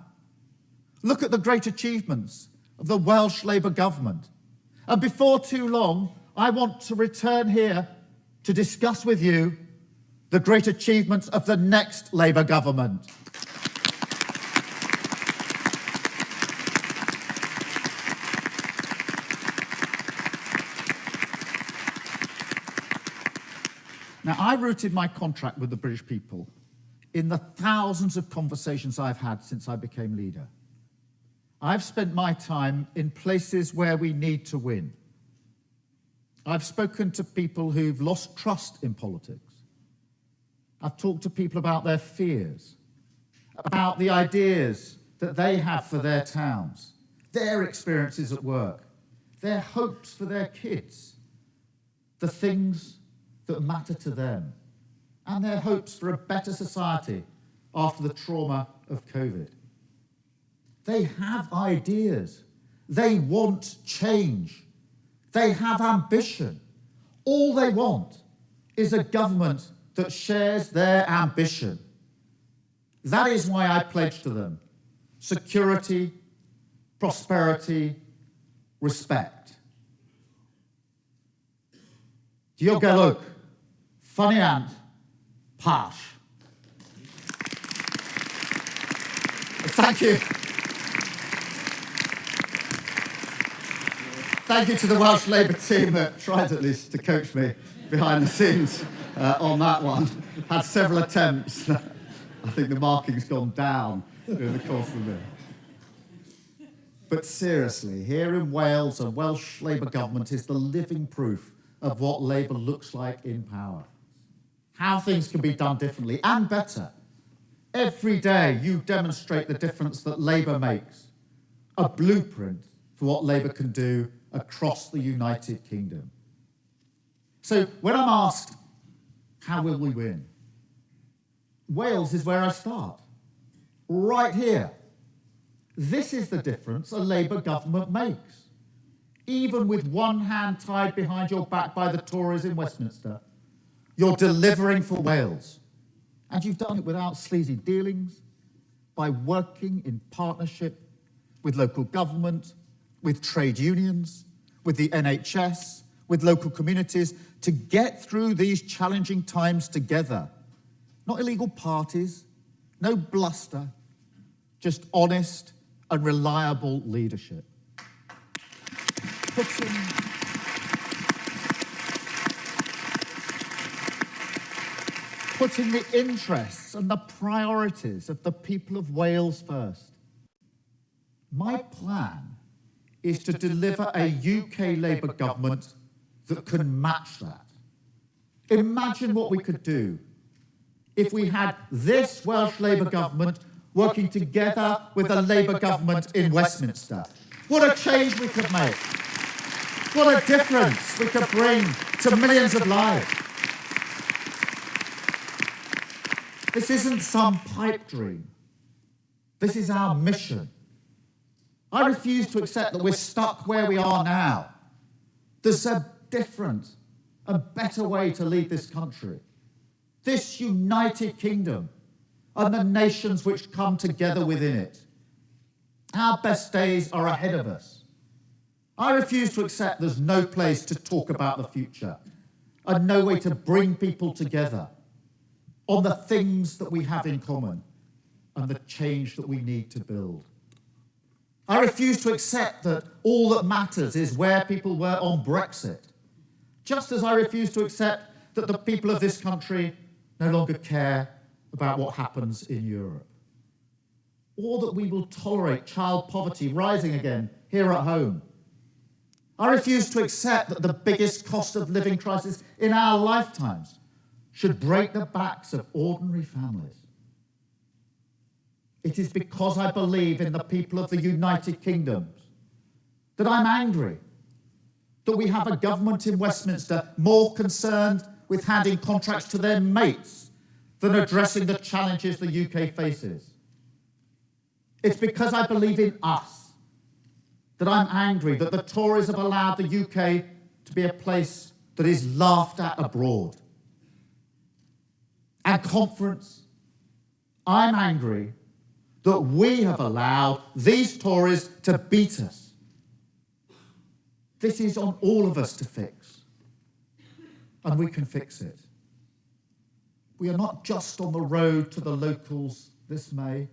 Look at the great achievements of the Welsh Labour government. And before too long, I want to return here to discuss with you the great achievements of the next Labour government. Now, I rooted my contract with the British people in the thousands of conversations I've had since I became leader. I've spent my time in places where we need to win. I've spoken to people who've lost trust in politics. I've talked to people about their fears, about the ideas that they have for their towns, their experiences at work, their hopes for their kids, the things that matter to them, and their hopes for a better society after the trauma of COVID. They have ideas. They want change. They have ambition. All they want is a government that shares their ambition. That is why I pledge to them security, prosperity, respect. Diogelwch, ffyniant, Pash. Thank you. Thank you to the Welsh Labour team that tried at least to coach me behind the scenes on that one. Had several attempts. I think the marking's gone down during the course of the But seriously, here in Wales, a Welsh Labour government is the living proof of what Labour looks like in power. How things can be done differently and better. Every day you demonstrate the difference that Labour makes, a blueprint for what Labour can do across the United Kingdom. So when I'm asked, how will we win? Wales is where I start, right here. This is the difference a Labour government makes. Even with one hand tied behind your back by the Tories in Westminster, you're delivering for Wales. And you've done it without sleazy dealings, by working in partnership with local government, with trade unions, with the NHS, with local communities, to get through these challenging times together. Not illegal parties, no bluster, just honest and reliable leadership. Putting the interests and the priorities of the people of Wales first. My plan is to deliver a UK Labour government that can match that. Imagine what we could do if we had this Welsh Labour government working together with a Labour government in Westminster. What a change we could make. What a difference we could bring to millions of lives. This isn't some pipe dream. This is our mission. I refuse to accept that we're stuck where we are now. There's a different and better way to lead this country. This United Kingdom and the nations which come together within it. Our best days are ahead of us. I refuse to accept there's no place to talk about the future and no way to bring people together on the things that we have in common and the change that we need to build. I refuse to accept that all that matters is where people were on Brexit, just as I refuse to accept that the people of this country no longer care about what happens in Europe, or that we will tolerate child poverty rising again here at home. I refuse to accept that the biggest cost of living crisis in our lifetimes should break the backs of ordinary families. It is because I believe in the people of the United Kingdom that I'm angry that we have a government in Westminster more concerned with handing contracts to their mates than addressing the challenges the UK faces. It's because I believe in us that I'm angry that the Tories have allowed the UK to be a place that is laughed at abroad. And conference, I'm angry that we have allowed these Tories to beat us. This is on all of us to fix, and we can fix it. We are not just on the road to the locals this May.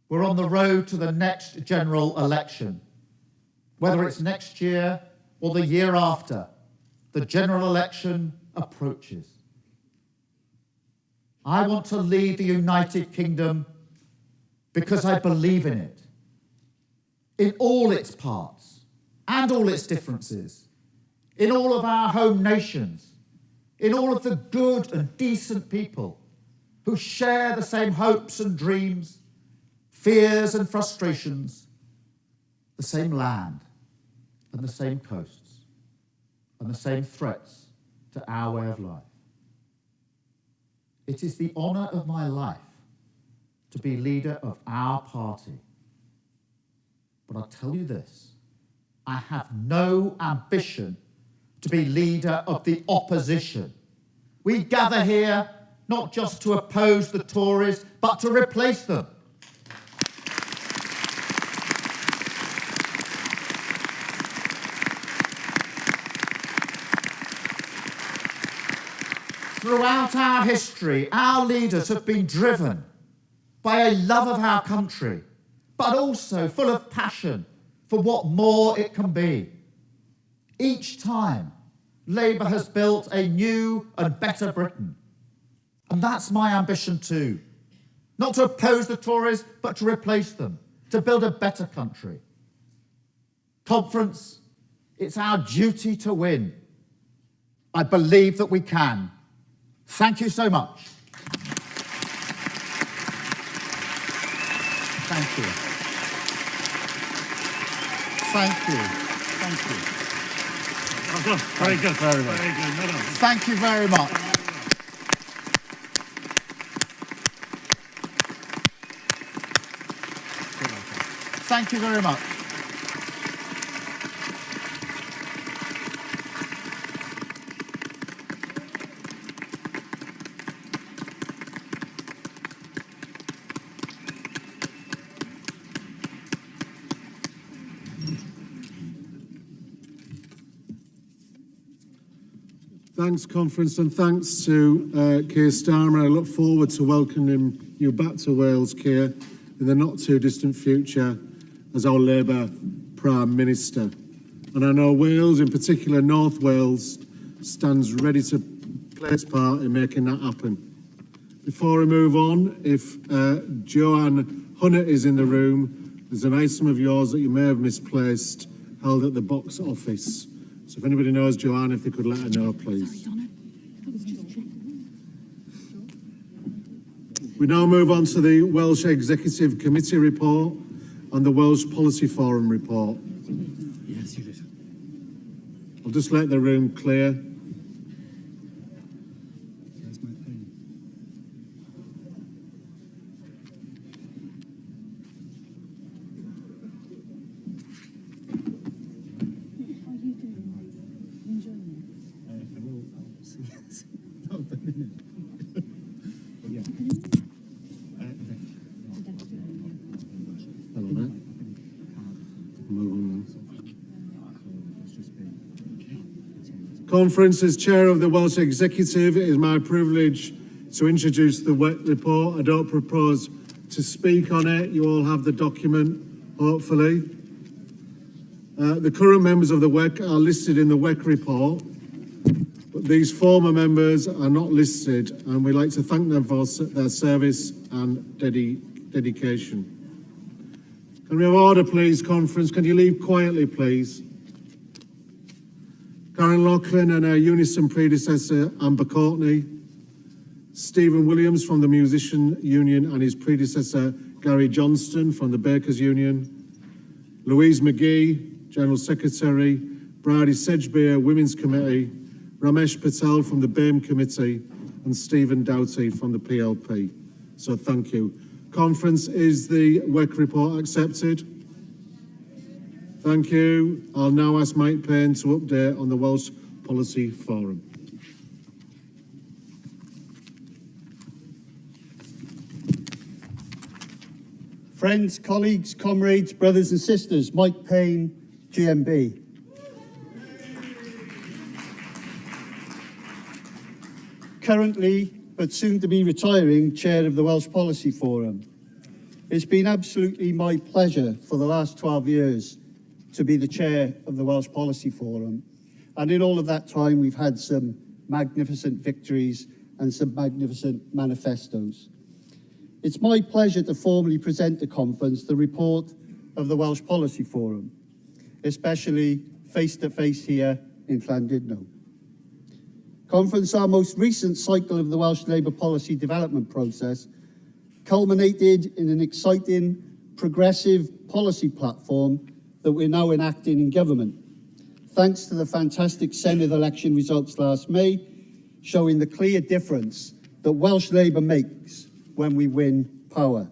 We're on the road to the next general election. Whether it's next year or the year after, the general election approaches. I want to lead the United Kingdom because I believe in it, in all its parts and all its differences, in all of our home nations, in all of the good and decent people who share the same hopes and dreams, fears and frustrations, the same land and the same coasts and the same threats to our way of life. It is the honour of my life to be leader of our party. But I'll tell you this, I have no ambition to be leader of the opposition. We gather here not just to oppose the Tories, but to replace them. Throughout our history, our leaders have been driven by a love of our country, but also full of passion for what more it can be. Each time, Labour has built a new and better Britain. And that's my ambition too. Not to oppose the Tories, but to replace them, to build a better country. Conference, it's our duty to win. I believe that we can. Thank you so much. Thank you. Thank you. Thank you. Very good. Very well. Very good. Well done. Thank you very much. Thank you very much. Thanks, Conference, and thanks to Keir Starmer. I look forward to welcoming you back to Wales, Keir, in the not-too-distant future as our Labour Prime Minister. And I know Wales, in particular North Wales, stands ready to play its part in making that happen. Before we move on, if Joanne Hunnett is in the room, there's an item of yours that you may have misplaced held at the box office. So if anybody knows Joanne, if they could let her know, please. We now move on to the Welsh Executive Committee report and the Welsh Policy Forum report. Yes, you did. I'll just let the room clear. There's my pen. Conference, as Chair of the Welsh Executive, it is my privilege to introduce the WEC report. I don't propose to speak on it. You all have the document, hopefully. The current members of the WEC are listed in the WEC report, but these former members are not listed, and we'd like to thank them for their service and dedication. Can we have order, please, Conference? Can you leave quietly, please? Karen Loughlin and her Unison predecessor, Amber Courtney, Stephen Williams from the Musician Union and his predecessor, Gary Johnston from the Bakers Union, Louise McGee, General Secretary, Bridie Sedgbeer, Women's Committee, Ramesh Patel from the BAME Committee, and Stephen Doughty from the PLP. So thank you. Conference, is the WEC report accepted? Thank you. I'll now ask Mike Payne to update on the Welsh Policy Forum. Friends, colleagues, comrades, brothers and sisters, Mike Payne, GMB. Currently, but soon to be retiring, Chair of the Welsh Policy Forum. It's been absolutely my pleasure for the last 12 years to be the Chair of the Welsh Policy Forum. And in all of that time, we've had some magnificent victories and some magnificent manifestos. It's my pleasure to formally present the conference the report of the Welsh Policy Forum, especially face-to-face here in Llandudno. Conference, our most recent cycle of the Welsh Labour policy development process, culminated in an exciting, progressive policy platform that we're now enacting in government, thanks to the fantastic Senedd election results last May, showing the clear difference that Welsh Labour makes when we win power.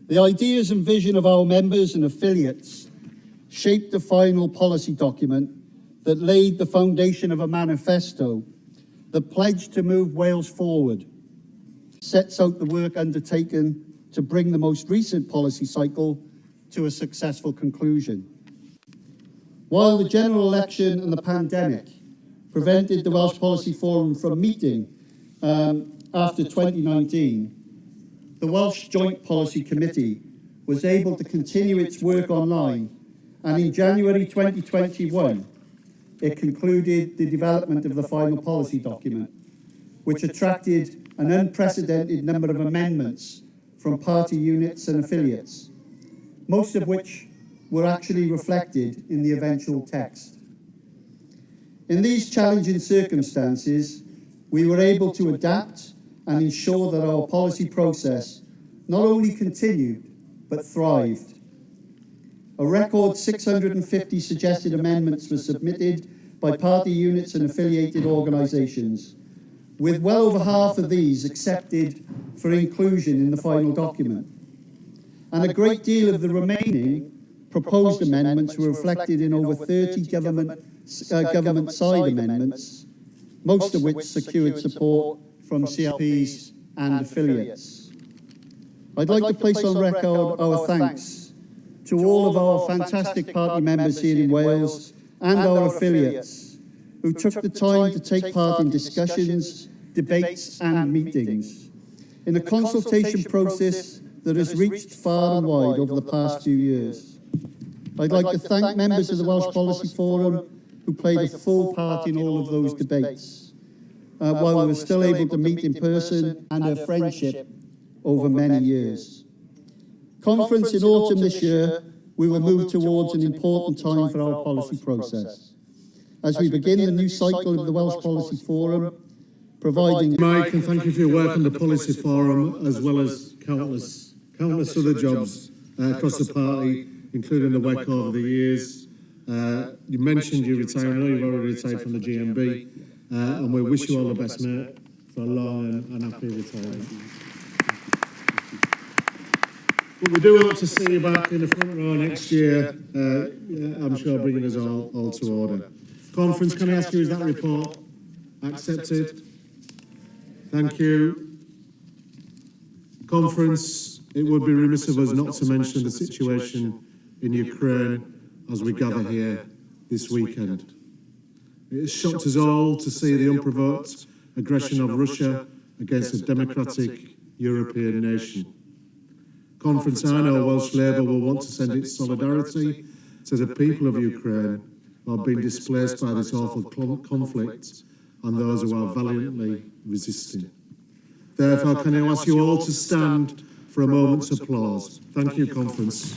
The ideas and vision of our members and affiliates shaped the final policy document that laid the foundation of a manifesto that pledged to move Wales forward, sets out the work undertaken to bring the most recent policy cycle to a successful conclusion. While the general election and the pandemic prevented the Welsh Policy Forum from meeting after 2019, the Welsh Joint Policy Committee was able to continue its work online, and in January 2021, it concluded the development of the final policy document, which attracted an unprecedented number of amendments from party units and affiliates, most of which were actually reflected in the eventual text. In these challenging circumstances, we were able to adapt and ensure that our policy process not only continued, but thrived. A record 650 suggested amendments were submitted by party units and affiliated organisations, with well over half of these accepted for inclusion in the final document. And a great deal of the remaining proposed amendments were reflected in over 30 government-side amendments, most of which secured support from CLPs and affiliates. I'd like to place on record our thanks to all of our fantastic party members here in Wales and our affiliates who took the time to take part in discussions, debates and meetings in a consultation process that has reached far and wide over the past few years. I'd like to thank members of the Welsh Policy Forum who played a full part in all of those debates, while we were still able to meet in person and our friendship over many years. Conference in autumn this year, we will move towards an important time for our policy process, as we begin the new cycle of the Welsh Policy Forum, providing... Mike, and thank you for your work on the Policy Forum, as well as countless other jobs across the party, including the WEC over the years. You mentioned you retired. I know you've already retired from the GMB, and we wish you all the best, mate, for a long and happy retirement. But we do hope to see you back in the front row next year, I'm sure bringing us all to order. Conference, can I ask you, is that report accepted? Thank you. Conference, it would be remiss of us not to mention the situation in Ukraine as we gather here this weekend. It has shocked us all to see the unprovoked aggression of Russia against a democratic European nation. Conference, I know Welsh Labour will want to send its solidarity to the people of Ukraine who have been displaced by this awful conflict and those who are valiantly resisting. Therefore, can I ask you all to stand for a moment's applause? Thank you, Conference.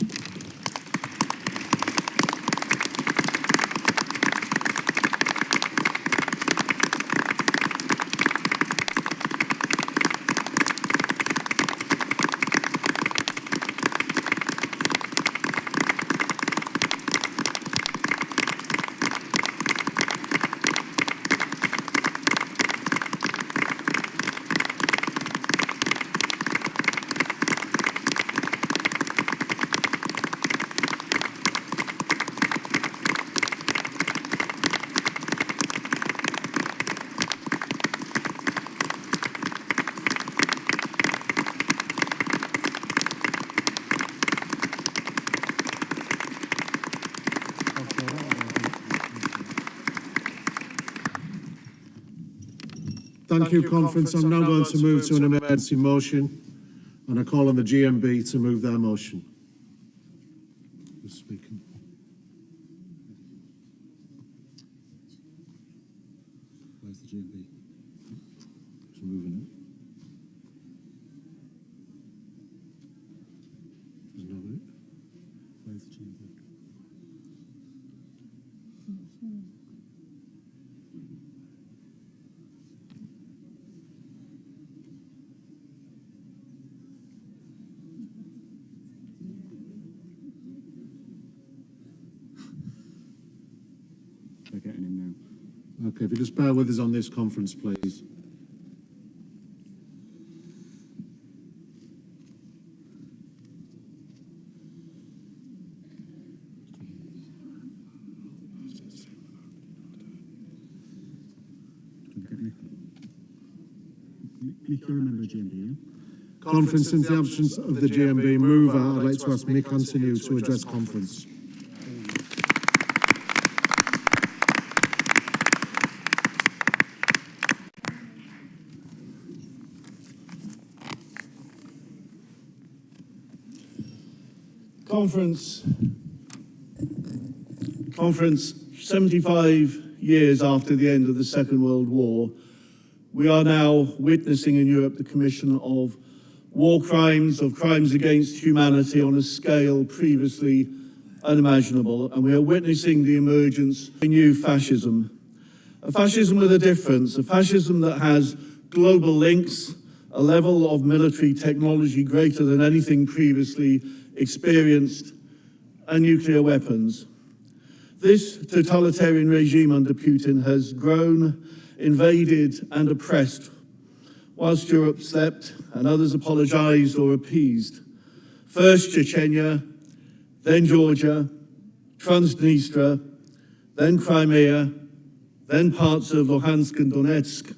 Thank you, Conference. I'm now going to move to an emergency motion, and I call on the GMB to move their motion. Who's speaking? Where's the GMB? Who's moving it? There's nobody. Where's the GMB? They're getting in now. Okay, if you just bear with us on this conference, please. Nick, you're a member of GMB, yeah? Conference, in the absence of the GMB mover, I'd like to ask Mick Antonou to address conference. Conference, 75 years after the end of the Second World War, we are now witnessing in Europe the commission of war crimes, of crimes against humanity on a scale previously unimaginable, and we are witnessing the emergence of a new fascism. A fascism with a difference, a fascism that has global links, a level of military technology greater than anything previously experienced, and nuclear weapons. This totalitarian regime under Putin has grown, invaded and oppressed, whilst Europe slept and others apologized or appeased. First Chechnya, then Georgia, Transnistria, then Crimea, then parts of Luhansk and Donetsk,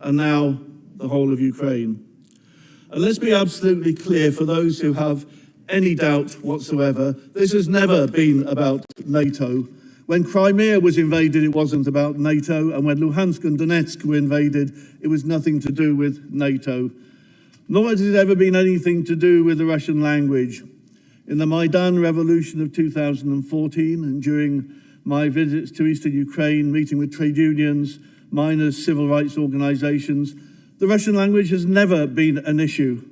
and now the whole of Ukraine. And let's be absolutely clear for those who have any doubt whatsoever, this has never been about NATO. When Crimea was invaded, it wasn't about NATO, and when Luhansk and Donetsk were invaded, it was nothing to do with NATO. Nor has it ever been anything to do with the Russian language. In the Maidan revolution of 2014, and during my visits to eastern Ukraine, meeting with trade unions, miners, civil rights organizations, the Russian language has never been an issue.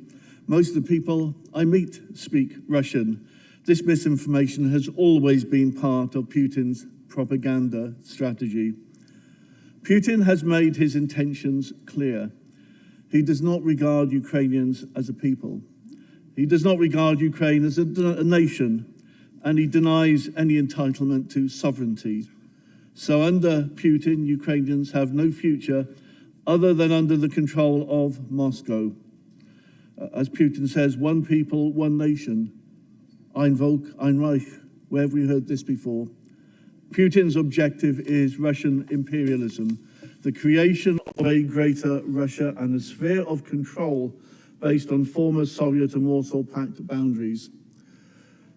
Most of the people I meet speak Russian. This misinformation has always been part of Putin's propaganda strategy. Putin has made his intentions clear. He does not regard Ukrainians as a people. He does not regard Ukraine as a nation, and he denies any entitlement to sovereignty. So under Putin, Ukrainians have no future other than under the control of Moscow. As Putin says, one people, one nation. Ein Volk, ein Reich. Where have we heard this before? Putin's objective is Russian imperialism, the creation of a greater Russia and a sphere of control based on former Soviet and Warsaw Pact boundaries.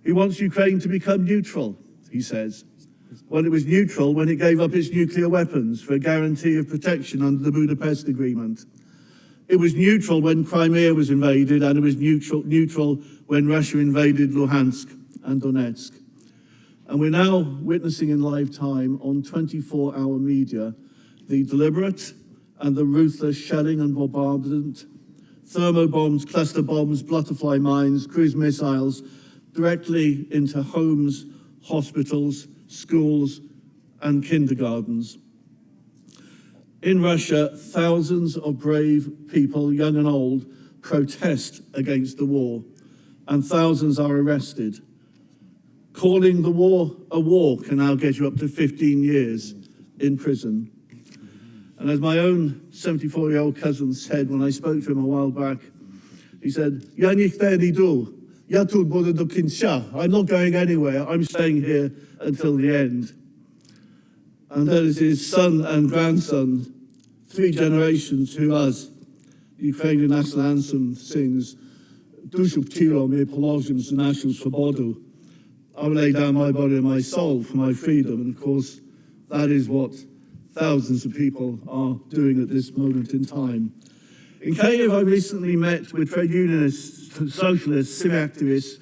He wants Ukraine to become neutral, he says. Well, it was neutral when it gave up its nuclear weapons for a guarantee of protection under the Budapest Agreement. It was neutral when Crimea was invaded, and it was neutral when Russia invaded Luhansk and Donetsk. And we're now witnessing in live time on 24-hour media the deliberate and the ruthless shelling and bombardment, thermobombs, cluster bombs, butterfly mines, cruise missiles directly into homes, hospitals, schools, and kindergartens. In Russia, thousands of brave people, young and old, protest against the war, and thousands are arrested. Calling the war a war can now get you up to 15 years in prison. And as my own 74-year-old cousin said when I spoke to him a while back, he said, "Я никуда не иду. Я тут буду до конца. I'm not going anywhere. I'm staying here until the end." And that is his son and grandson, 3 generations who, as the Ukrainian national anthem sings, "Duшу птіло ми положим за нашу свободу." I will lay down my body and my soul for my freedom. And of course, that is what thousands of people are doing at this moment in time. In Kyiv, I recently met with trade unionists, socialists, civic activists,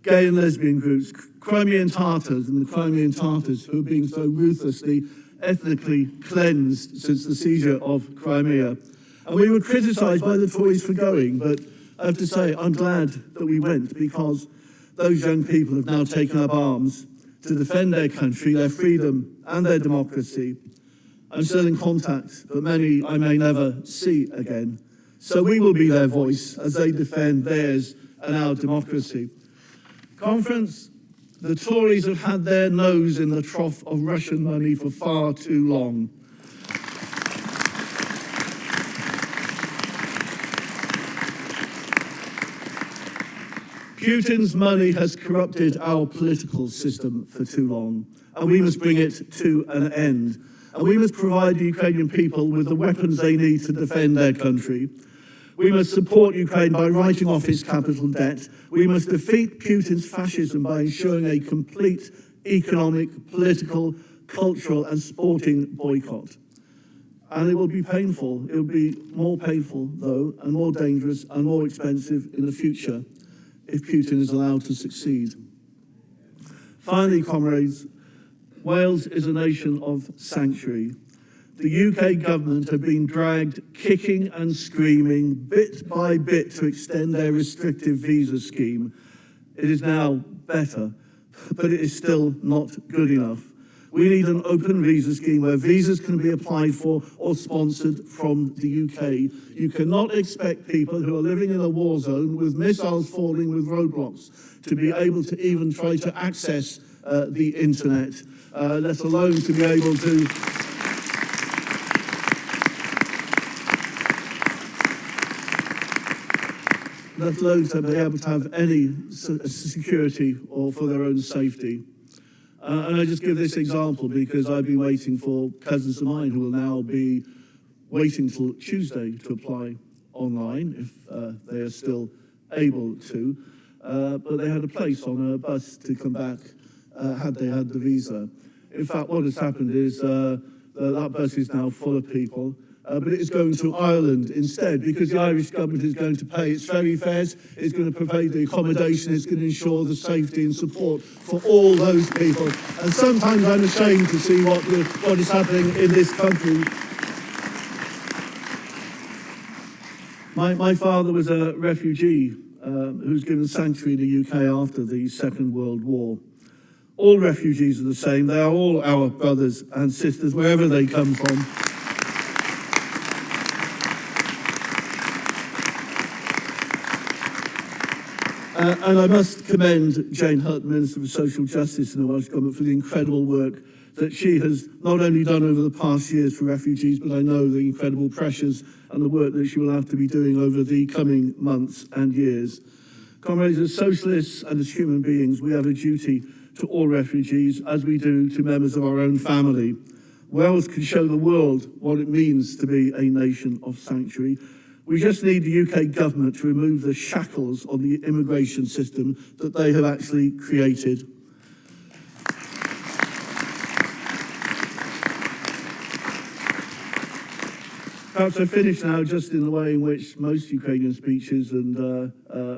gay and lesbian groups, Crimean Tatars and the Crimean Tatars who are being so ruthlessly ethnically cleansed since the seizure of Crimea. And we were criticised by the Tories for going, but I have to say I'm glad that we went, because those young people have now taken up arms to defend their country, their freedom and their democracy. I'm still in contact, but many I may never see again. So we will be their voice as they defend theirs and our democracy. Conference, the Tories have had their nose in the trough of Russian money for far too long. Putin's money has corrupted our political system for too long, and we must bring it to an end. And we must provide the Ukrainian people with the weapons they need to defend their country. We must support Ukraine by writing off its capital debt. We must defeat Putin's fascism by ensuring a complete economic, political, cultural and sporting boycott. And it will be painful. It will be more painful, though, and more dangerous and more expensive in the future if Putin is allowed to succeed. Finally, comrades, Wales is a nation of sanctuary. The UK government have been dragged kicking and screaming bit by bit to extend their restrictive visa scheme. It is now better, but it is still not good enough. We need an open visa scheme where visas can be applied for or sponsored from the UK. You cannot expect people who are living in a war zone with missiles falling with roadblocks to be able to even try to access the internet, let alone to be able to be able to have any security or for their own safety. And I just give this example because I've been waiting for cousins of mine who will now be waiting till Tuesday to apply online if they are still able to. But they had a place on a bus to come back had they had the visa. In fact, what has happened is that bus is now full of people. But it is going to Ireland instead, because the Irish government is going to pay its ferry fares, it's going to provide the accommodation, it's going to ensure the safety and support for all those people. And sometimes I'm ashamed to see what is happening in this country. My father was a refugee who was given sanctuary in the UK after the Second World War. All refugees are the same. They are all our brothers and sisters, wherever they come from. And I must commend Jane Hutt, Minister for Social Justice in the Welsh Government, for the incredible work that she has not only done over the past years for refugees, but I know the incredible pressures and the work that she will have to be doing over the coming months and years. Comrades, as socialists and as human beings, we have a duty to all refugees, as we do to members of our own family. Wales can show the world what it means to be a nation of sanctuary. We just need the UK government to remove the shackles on the immigration system that they have actually created. Perhaps I finish now just in the way in which most Ukrainian speeches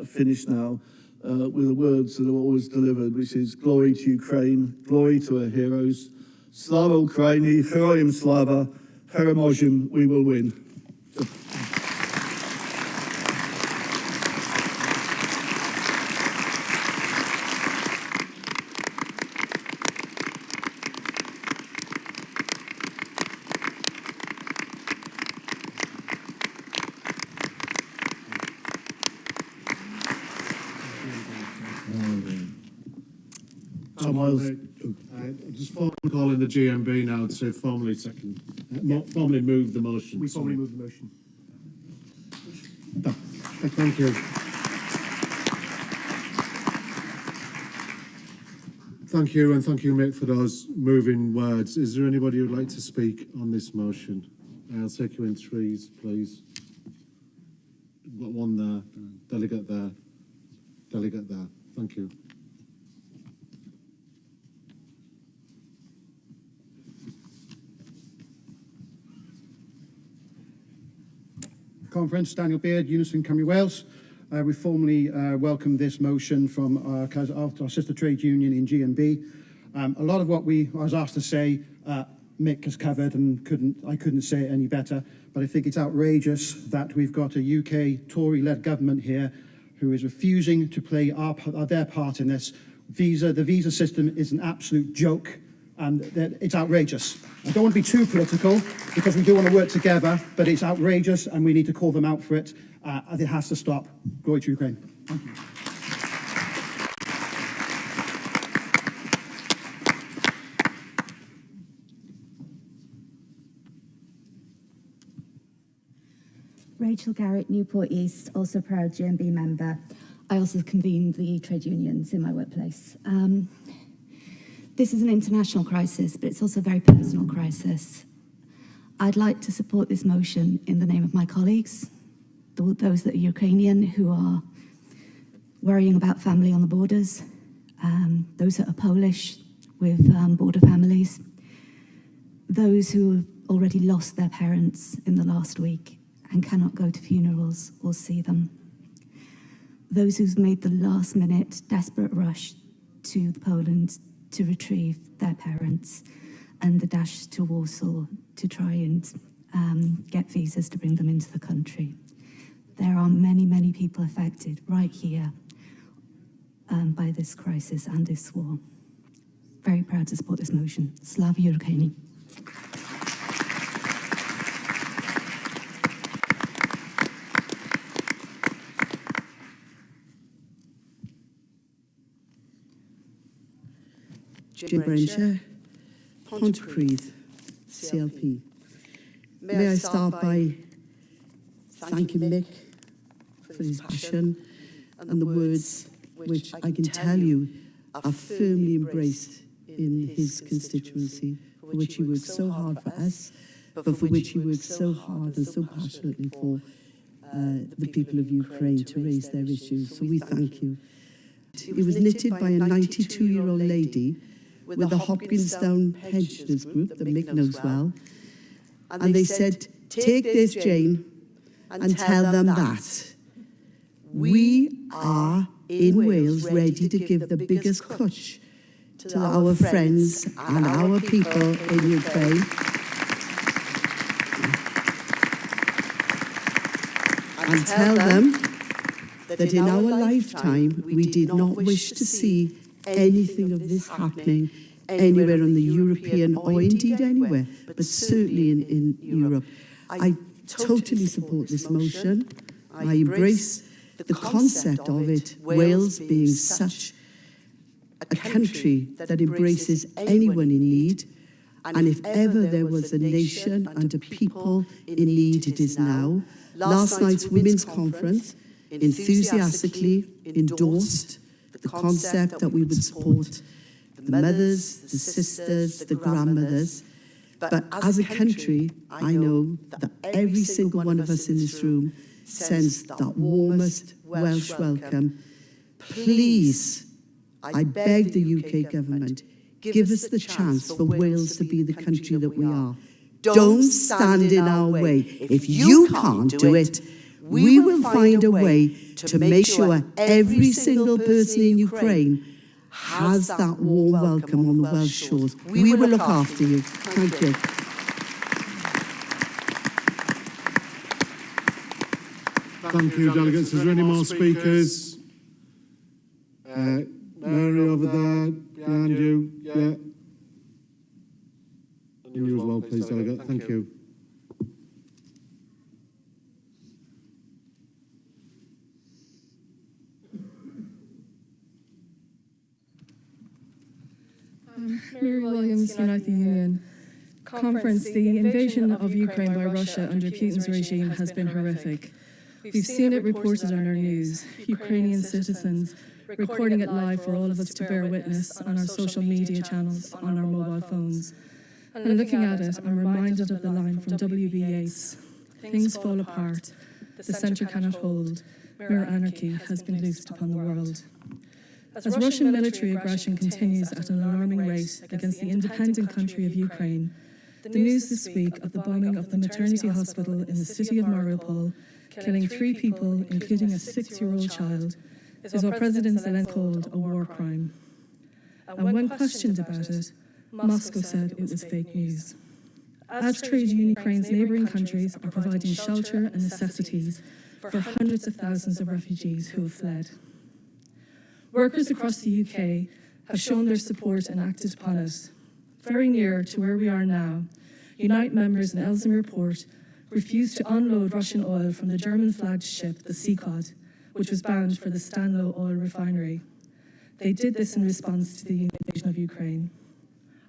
finish now, with the words that are always delivered, which is glory to Ukraine, glory to our heroes, Slava Ukraini, Heroyam Slava, Peremojim, we will win. Just formally calling the GMB now to formally formally move the motion. We formally move the motion. Thank you. Thank you, and thank you, Mick, for those moving words. Is there anybody who would like to speak on this motion? I'll take you in threes, please. We've got one there, delegate there, delegate there. Thank you. Conference. Daniel Beard, Unison Cymru Wales. We formally welcome this motion from our sister trade union in GMB. A lot of what I was asked to say, Mick has covered, and I couldn't say it any better. But I think it's outrageous that we've got a UK Tory-led government here who is refusing to play their part in this. The visa system is an absolute joke, and it's outrageous. I don't want to be too political, because we do want to work together, but it's outrageous, and we need to call them out for it, and it has to stop. Glory to Ukraine. Thank you. Rachel Garrett, Newport East, also proud GMB member. I also convene the trade unions in my workplace. This is an international crisis, but it's also a very personal crisis. I'd like to support this motion in the name of my colleagues, those that are Ukrainian who are worrying about family on the borders, those that are Polish with border families, those who have already lost their parents in the last week and cannot go to funerals or see them. Those who've made the last-minute desperate rush to Poland to retrieve their parents and the dash to Warsaw to try and get visas to bring them into the country. There are many, many people affected right here by this crisis and this war. Very proud to support this motion. Slava Ukraini. Jim Brenshaw, Pontypridd, CLP. May I start by thanking Mick for his passion and the words which I can tell you are firmly embraced in his constituency, for which he worked so hard for us, but for which he worked so hard and so passionately for the people of Ukraine to raise their issues. So we thank you. It was knitted by a 92-year-old lady with the Hopkinsdown Pensioners Group that Mick knows well. And they said, take this, Jane, and tell them that we are in Wales ready to give the biggest push to our friends and our people in Ukraine. And tell them that in our lifetime we did not wish to see anything of this happening anywhere in the European or indeed anywhere, but certainly in Europe. I totally support this motion. I embrace the concept of it, Wales being such a country that embraces anyone in need. And if ever there was a nation and a people in need, it is now. Last night's Women's Conference enthusiastically endorsed the concept that we would support the mothers, the sisters, the grandmothers. But as a country, I know that every single one of us in this room sends that warmest Welsh welcome. Please, I beg the UK government, give us the chance for Wales to be the country that we are. Don't stand in our way. If you can't do it, we will find a way to make sure every single person in Ukraine has that warm welcome on the Welsh shores. We will look after you. Thank you. Thank you, delegates. Is there any more speakers? Mary over there, behind you. Yeah. And you as well, please, delegate. Thank you. Mary Williams, Unite the Union. Conference, the invasion of Ukraine by Russia under Putin's regime has been horrific. We've seen it reported on our news, Ukrainian citizens recording it live for all of us to bear witness on our social media channels, on our mobile phones. And looking at it, I'm reminded of the line from W.B. Yeats, "Things fall apart, the centre cannot hold, mere anarchy has been loosed upon the world." As Russian military aggression continues at an alarming rate against the independent country of Ukraine, the news this week of the bombing of the maternity hospital in the city of Mariupol killing 3 people, including a 6-year-old child, is what President Zelensky called a war crime. And when questioned about it, Moscow said it was fake news. As trade union, Ukraine's neighbouring countries are providing shelter and necessities for hundreds of thousands of refugees who have fled. Workers across the UK have shown their support and acted upon it. Very near to where we are now, Unite members in Ellesmere Port refused to unload Russian oil from the German-flagged ship, the Seacod, which was bound for the Stanlow oil refinery. They did this in response to the invasion of Ukraine.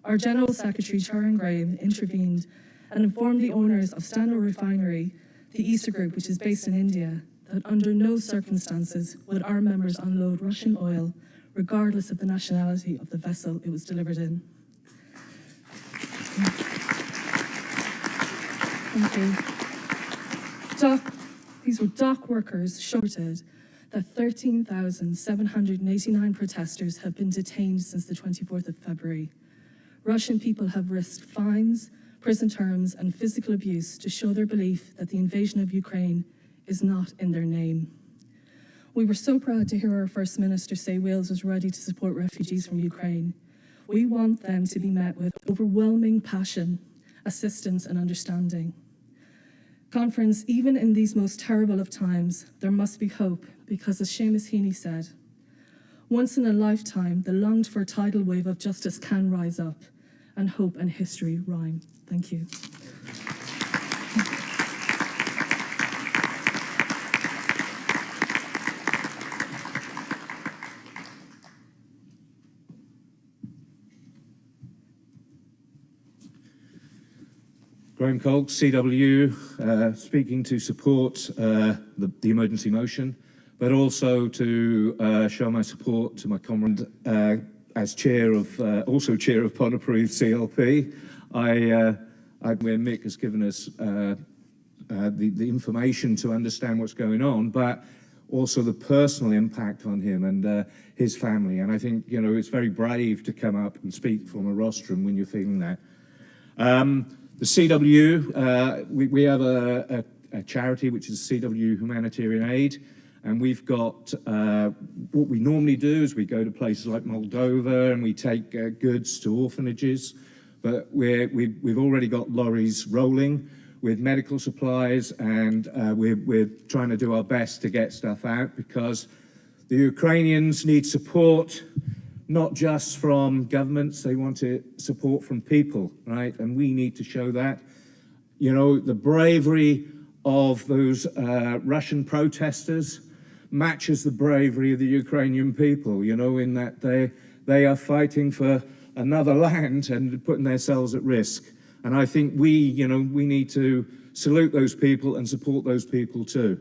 Our General Secretary, Sharon Graham, intervened and informed the owners of Stanlow Refinery, the ESA Group, which is based in India, that under no circumstances would our members unload Russian oil, regardless of the nationality of the vessel it was delivered in. Thank you. These were dock workers shorted that 13,789 protesters have been detained since the 24th of February. Russian people have risked fines, prison terms, and physical abuse to show their belief that the invasion of Ukraine is not in their name. We were so proud to hear our First Minister say Wales was ready to support refugees from Ukraine. We want them to be met with overwhelming passion, assistance, and understanding. Conference, even in these most terrible of times, there must be hope, because as Seamus Heaney said, once in a lifetime, the longed-for tidal wave of justice can rise up, and hope and history rhyme. Thank you. Graham Cole, CW, speaking to support the emergency motion, but also to show my support to my comrade as chair of Pontypridd CLP. Where Mick has given us the information to understand what's going on, but also the personal impact on him and his family. And I think, you know, it's very brave to come up and speak from a rostrum when you're feeling that. The CW, we have a charity which is CW Humanitarian Aid, and we've got what we normally do is we go to places like Moldova and we take goods to orphanages, but we've already got lorries rolling with medical supplies, and we're trying to do our best to get stuff out because the Ukrainians need support. Not just from governments, they want support from people, right? And we need to show that. You know, the bravery of those Russian protesters matches the bravery of the Ukrainian people, you know, in that they are fighting for another land and putting themselves at risk. And I think we need to salute those people and support those people too.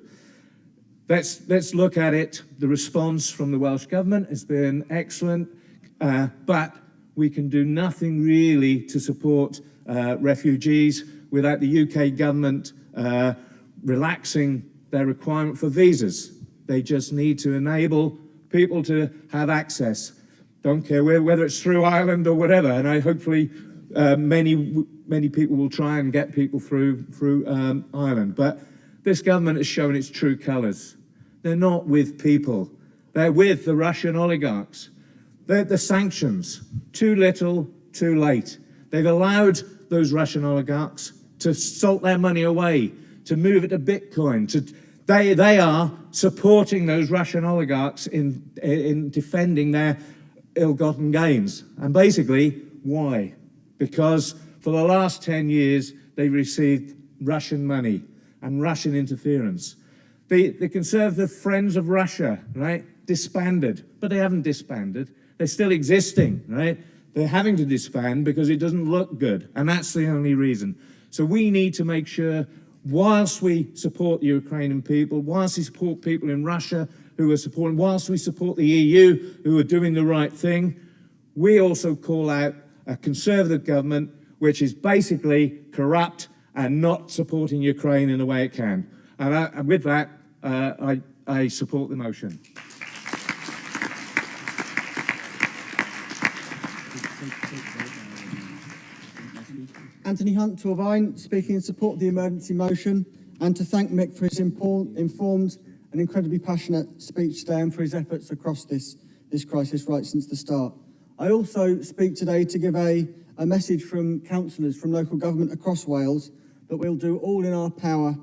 Let's look at it. The response from the Welsh Government has been excellent. But we can do nothing really to support refugees without the UK government relaxing their requirement for visas. They just need to enable people to have access. Don't care whether it's through Ireland or whatever. And hopefully many people will try and get people through Ireland. But this government has shown its true colours. They're not with people. They're with the Russian oligarchs. The sanctions, too little, too late. They've allowed those Russian oligarchs to salt their money away, to move it to Bitcoin. They are supporting those Russian oligarchs in defending their ill-gotten gains. And basically, why? Because for the last 10 years, they've received Russian money and Russian interference. The Conservative Friends of Russia, right, disbanded, but they haven't disbanded. They're still existing, right? They're having to disband because it doesn't look good, and that's the only reason. So we need to make sure, whilst we support the Ukrainian people, whilst we support people in Russia who are supporting, whilst we support the EU who are doing the right thing, we also call out a Conservative government which is basically corrupt and not supporting Ukraine in the way it can. And with that, I support the motion. Anthony Hunt to Irvine, speaking in support of the emergency motion. and to thank Mick for his informed and incredibly passionate speech today and for his efforts across this crisis right since the start. I also speak today to give a message from councillors from local government across Wales that we'll do all in our power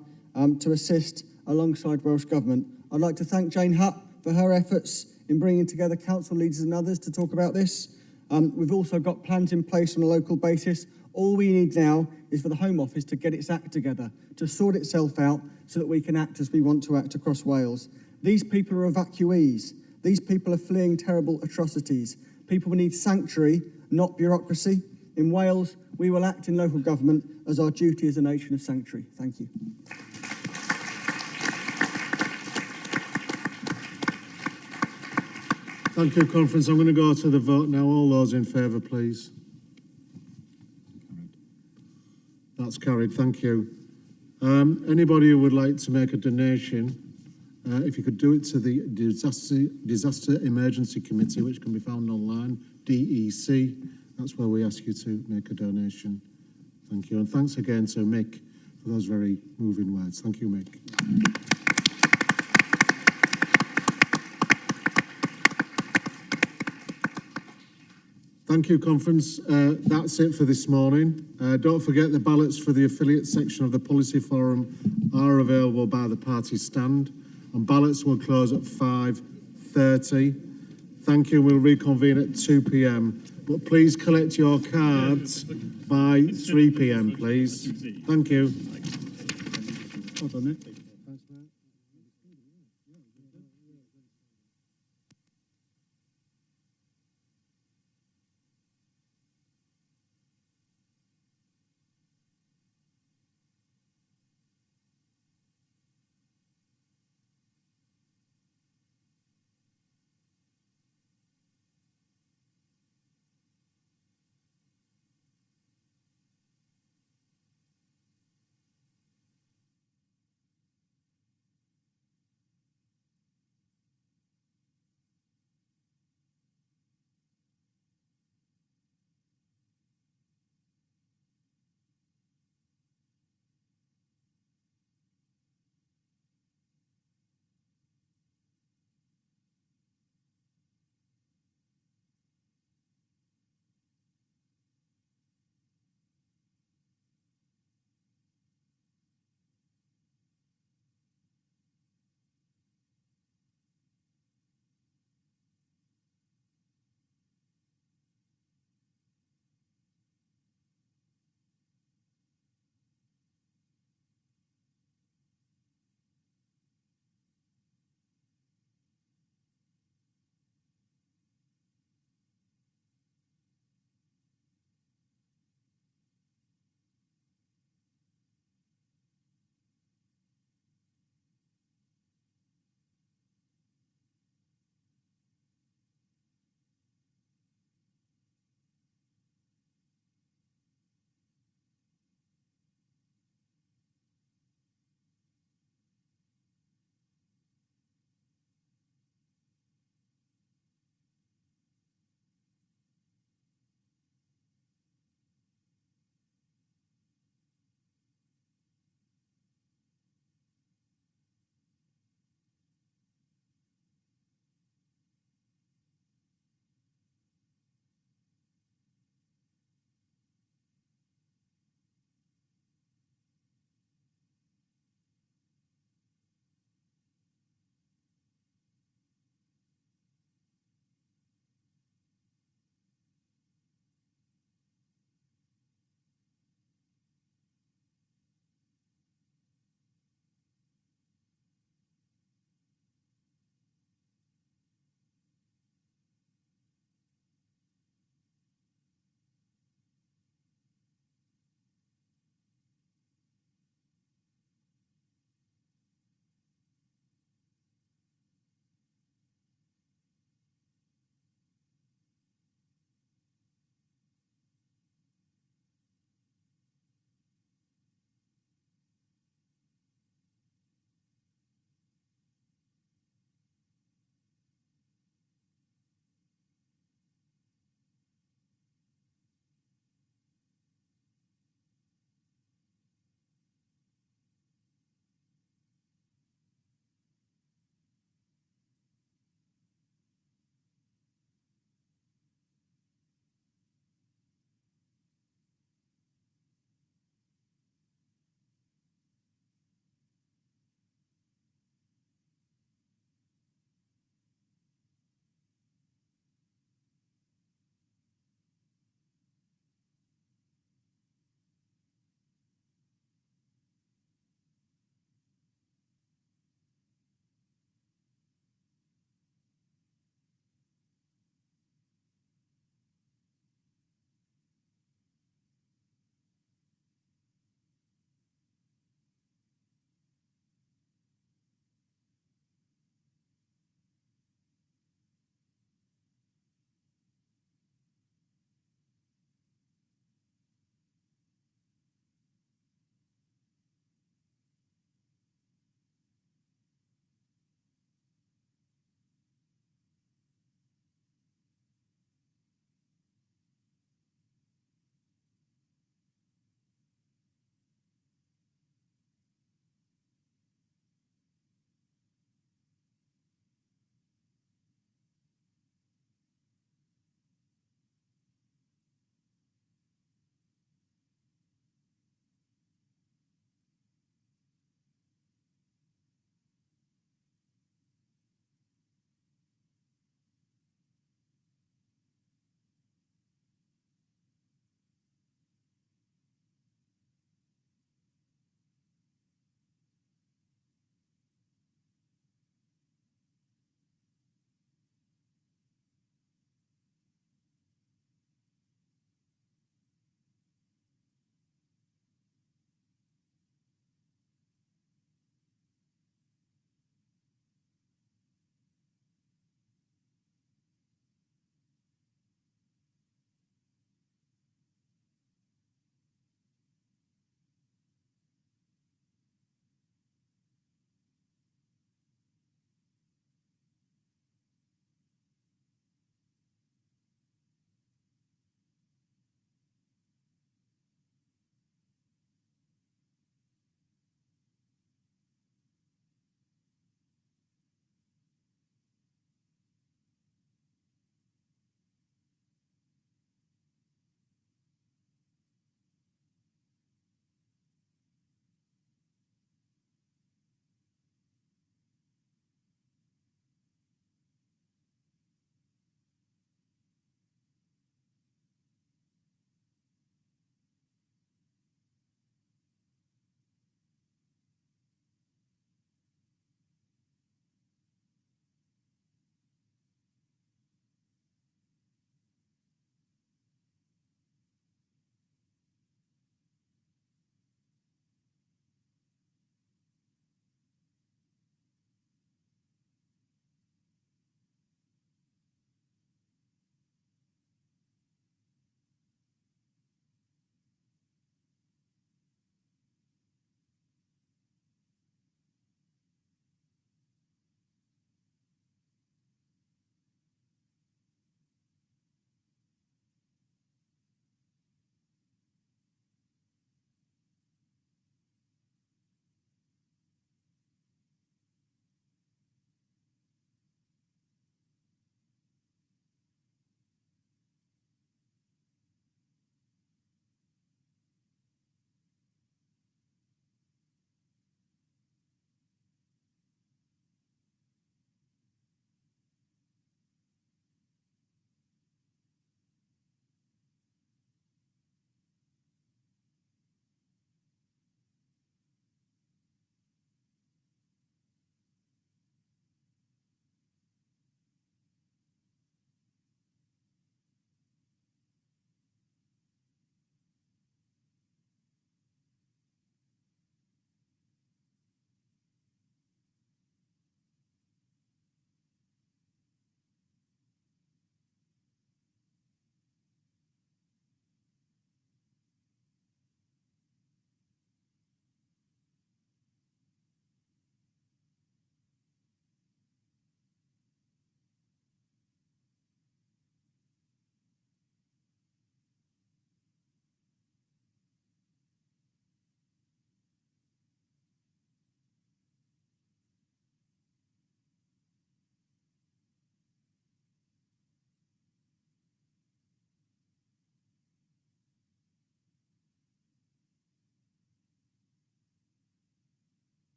to assist alongside Welsh Government. I'd like to thank Jane Hutt for her efforts in bringing together council leaders and others to talk about this. We've also got plans in place on a local basis. All we need now is for the Home Office to get its act together, to sort itself out so that we can act as we want to act across Wales. These people are evacuees. These people are fleeing terrible atrocities. People need sanctuary, not bureaucracy. In Wales, we will act in local government as our duty as a nation of sanctuary. Thank you. Thank you, Conference. I'm going to go to the vote now. All those in favour, please. That's carried. Thank you. Anybody who would like to make a donation, if you could do it to the Disaster Emergency Committee, which can be found online, DEC. That's where we ask you to make a donation. Thank you. And thanks again to Mick for those very moving words. Thank you, Mick. Thank you, Conference. That's it for this morning. Don't forget the ballots for the affiliate section of the Policy Forum are available by the party stand, and ballots will close at 5:30. Thank you. We'll reconvene at 2 p.m. But please collect your cards by 3 p.m, please. Thank you. Well done, Nick.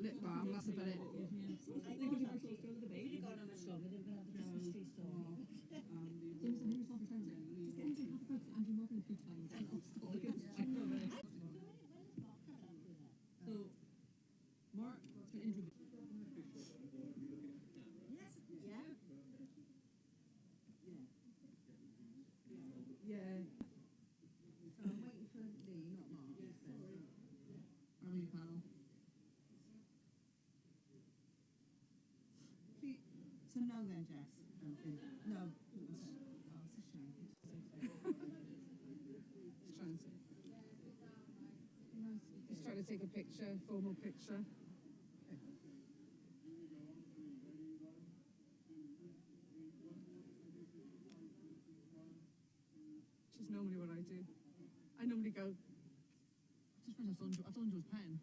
Lip balm, that's about it. Mark, yeah. So I'm waiting for Lee, not Mark. Army panel. So no then, Jess? No. Oh, it's a shame. He's trying to take a picture, formal picture. Which is normally what I do. I normally go. Just realised I've done Joe's pen.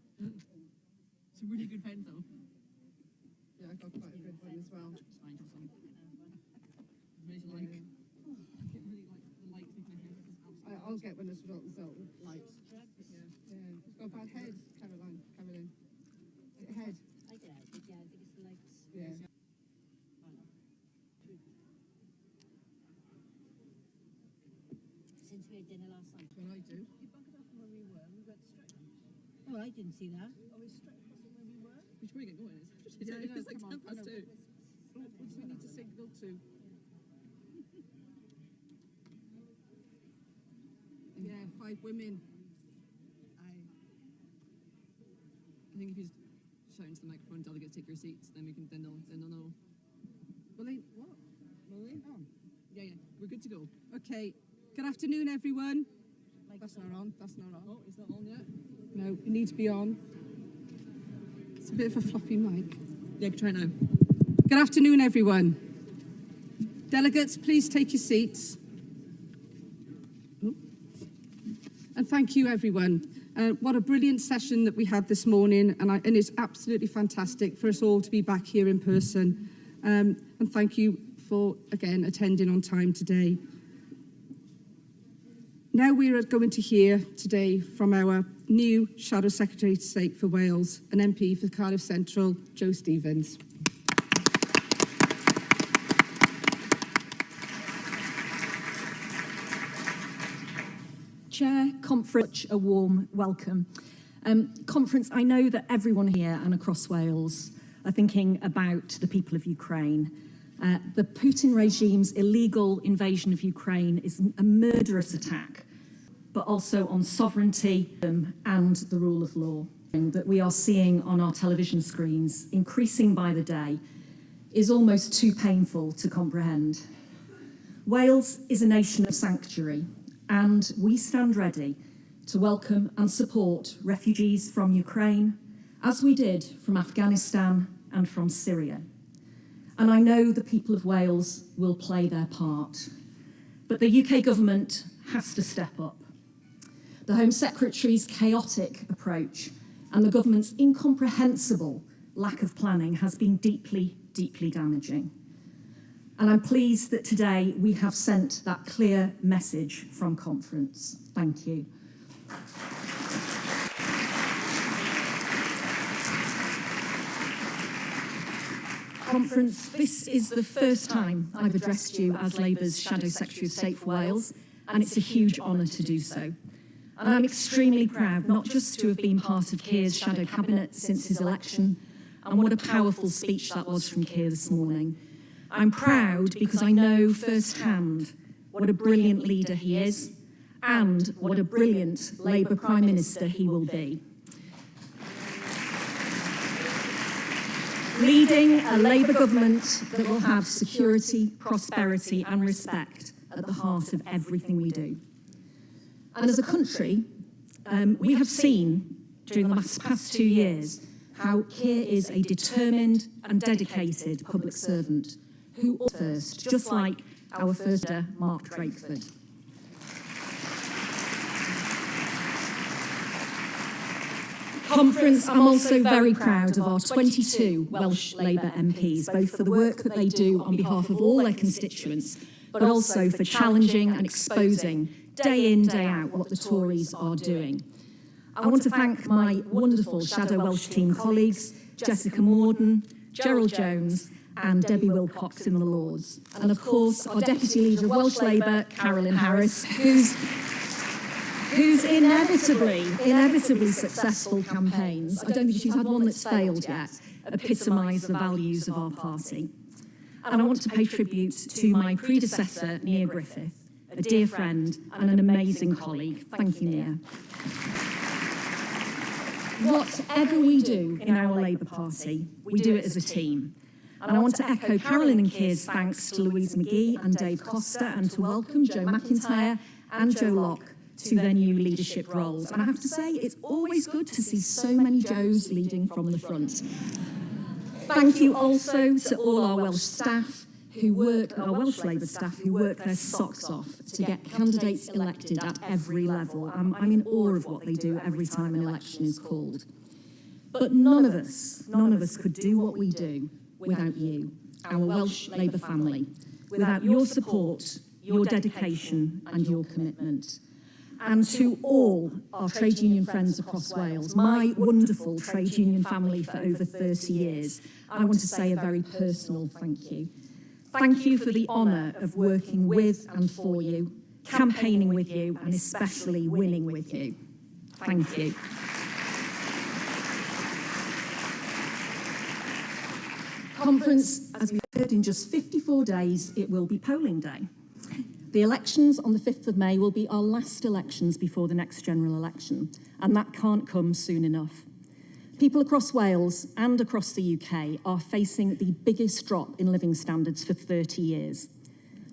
It's a really good pen, though. Yeah, I got quite a good one as well. It's fine, just really like. I get really like the light thing in my hair. I'll get one as well. Light. Yeah. You've got a bad head, Caroline. Is it head? I think it's the legs. Yeah. Since we had dinner last night. That's what I do. You bugged up from where we were. We went straight. Oh, I didn't see that. Are we straight across from where we were? We should really get going. Yeah, It's like come 10 on, past 2. Which we need to signal to. Yeah, 5 women. I think if you just shout into the microphone, delegates take your seats, then we can then they'll know. Will they what? Will they? Oh. Yeah, we're good to go. Okay. Good afternoon, everyone. That's not on. Oh, it's not on yet. No, you need to be on. It's a bit of a floppy mic. Yeah, try it now. Good afternoon, everyone. Delegates, please take your seats. And thank you, everyone. What a brilliant session that we had this morning, and it's absolutely fantastic for us all to be back here in person. And thank you for, again, attending on time today. Now we are going to hear today from our new Shadow Secretary of State for Wales, an MP for Cardiff Central, Joe Stevens. Chair, conference, a warm welcome. Conference, I know that everyone here and across Wales are thinking about the people of Ukraine. The Putin regime's illegal invasion of Ukraine is a murderous attack, but also on sovereignty and the rule of law that we are seeing on our television screens, increasing by the day, is almost too painful to comprehend. Wales is a nation of sanctuary, and we stand ready to welcome and support refugees from Ukraine, as we did from Afghanistan and from Syria. And I know the people of Wales will play their part. But the UK government has to step up. The Home Secretary's chaotic approach and the government's incomprehensible lack of planning has been deeply, deeply damaging. And I'm pleased that today we have sent that clear message from conference. Thank you. Conference, this is the first time I've addressed you as Labour's Shadow Secretary of State for Wales, and it's a huge honour to do so. And I'm extremely proud not just to have been part of Keir's Shadow Cabinet since his election, and what a powerful speech that was from Keir this morning. I'm proud because I know firsthand what a brilliant leader he is, and what a brilliant Labour Prime Minister he will be. Leading a Labour government that will have security, prosperity and respect at the heart of everything we do. And as a country, we have seen during the past 2 years how Keir is a determined and dedicated public servant who first, just like our first leader, Mark Drakeford. Conference, I'm also very proud of our 22 Welsh Labour MPs, both for the work that they do on behalf of all their constituents, but also for challenging and exposing day in, day out what the Tories are doing. I want to thank my wonderful Shadow Welsh team colleagues, Jessica Morden, Gerald Jones, and Debbie Wilcox in the Lords. And of course, our Deputy Leader of Welsh Labour, Carolyn Harris, whose inevitably successful campaigns, I don't think she's had one that's failed yet, epitomise the values of our party. And I want to pay tribute to my predecessor, Nia Griffith, a dear friend and an amazing colleague. Thank you, Nia. Whatever we do in our Labour Party, we do it as a team. And I want to echo Carolyn and Keir's thanks to Louise McGee and Dave Costa, and to welcome Joe McIntyre and Joe Locke to their new leadership roles. And I have to say, it's always good to see so many Joes leading from the front. Thank you also to all our Welsh staff who work, our Welsh Labour staff who work their socks off to get candidates elected at every level. I'm in awe of what they do every time an election is called. But none of us could do what we do without you, our Welsh Labour family, without your support, your dedication and your commitment. And to all our trade union friends across Wales, my wonderful trade union family for over 30 years, I want to say a very personal thank you. Thank you for the honour of working with and for you, campaigning with you, and especially winning with you. Thank you. Conference, as we heard, in just 54 days, it will be polling day. The elections on the 5th of May will be our last elections before the next general election, and that can't come soon enough. People across Wales and across the UK are facing the biggest drop in living standards for 30 years.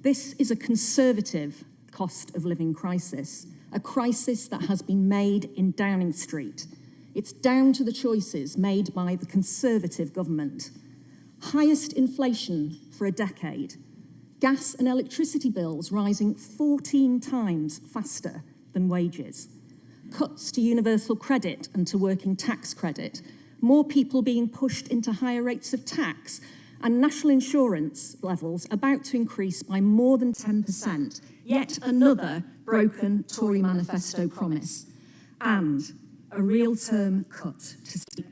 This is a Conservative cost of living crisis, a crisis that has been made in Downing Street. It's down to the choices made by the Conservative government. Highest inflation for a decade. Gas and electricity bills rising 14 times faster than wages. Cuts to universal credit and to working tax credit. More people being pushed into higher rates of tax. And national insurance levels about to increase by more than 10%. Yet another broken Tory manifesto promise. And a real-term cut to state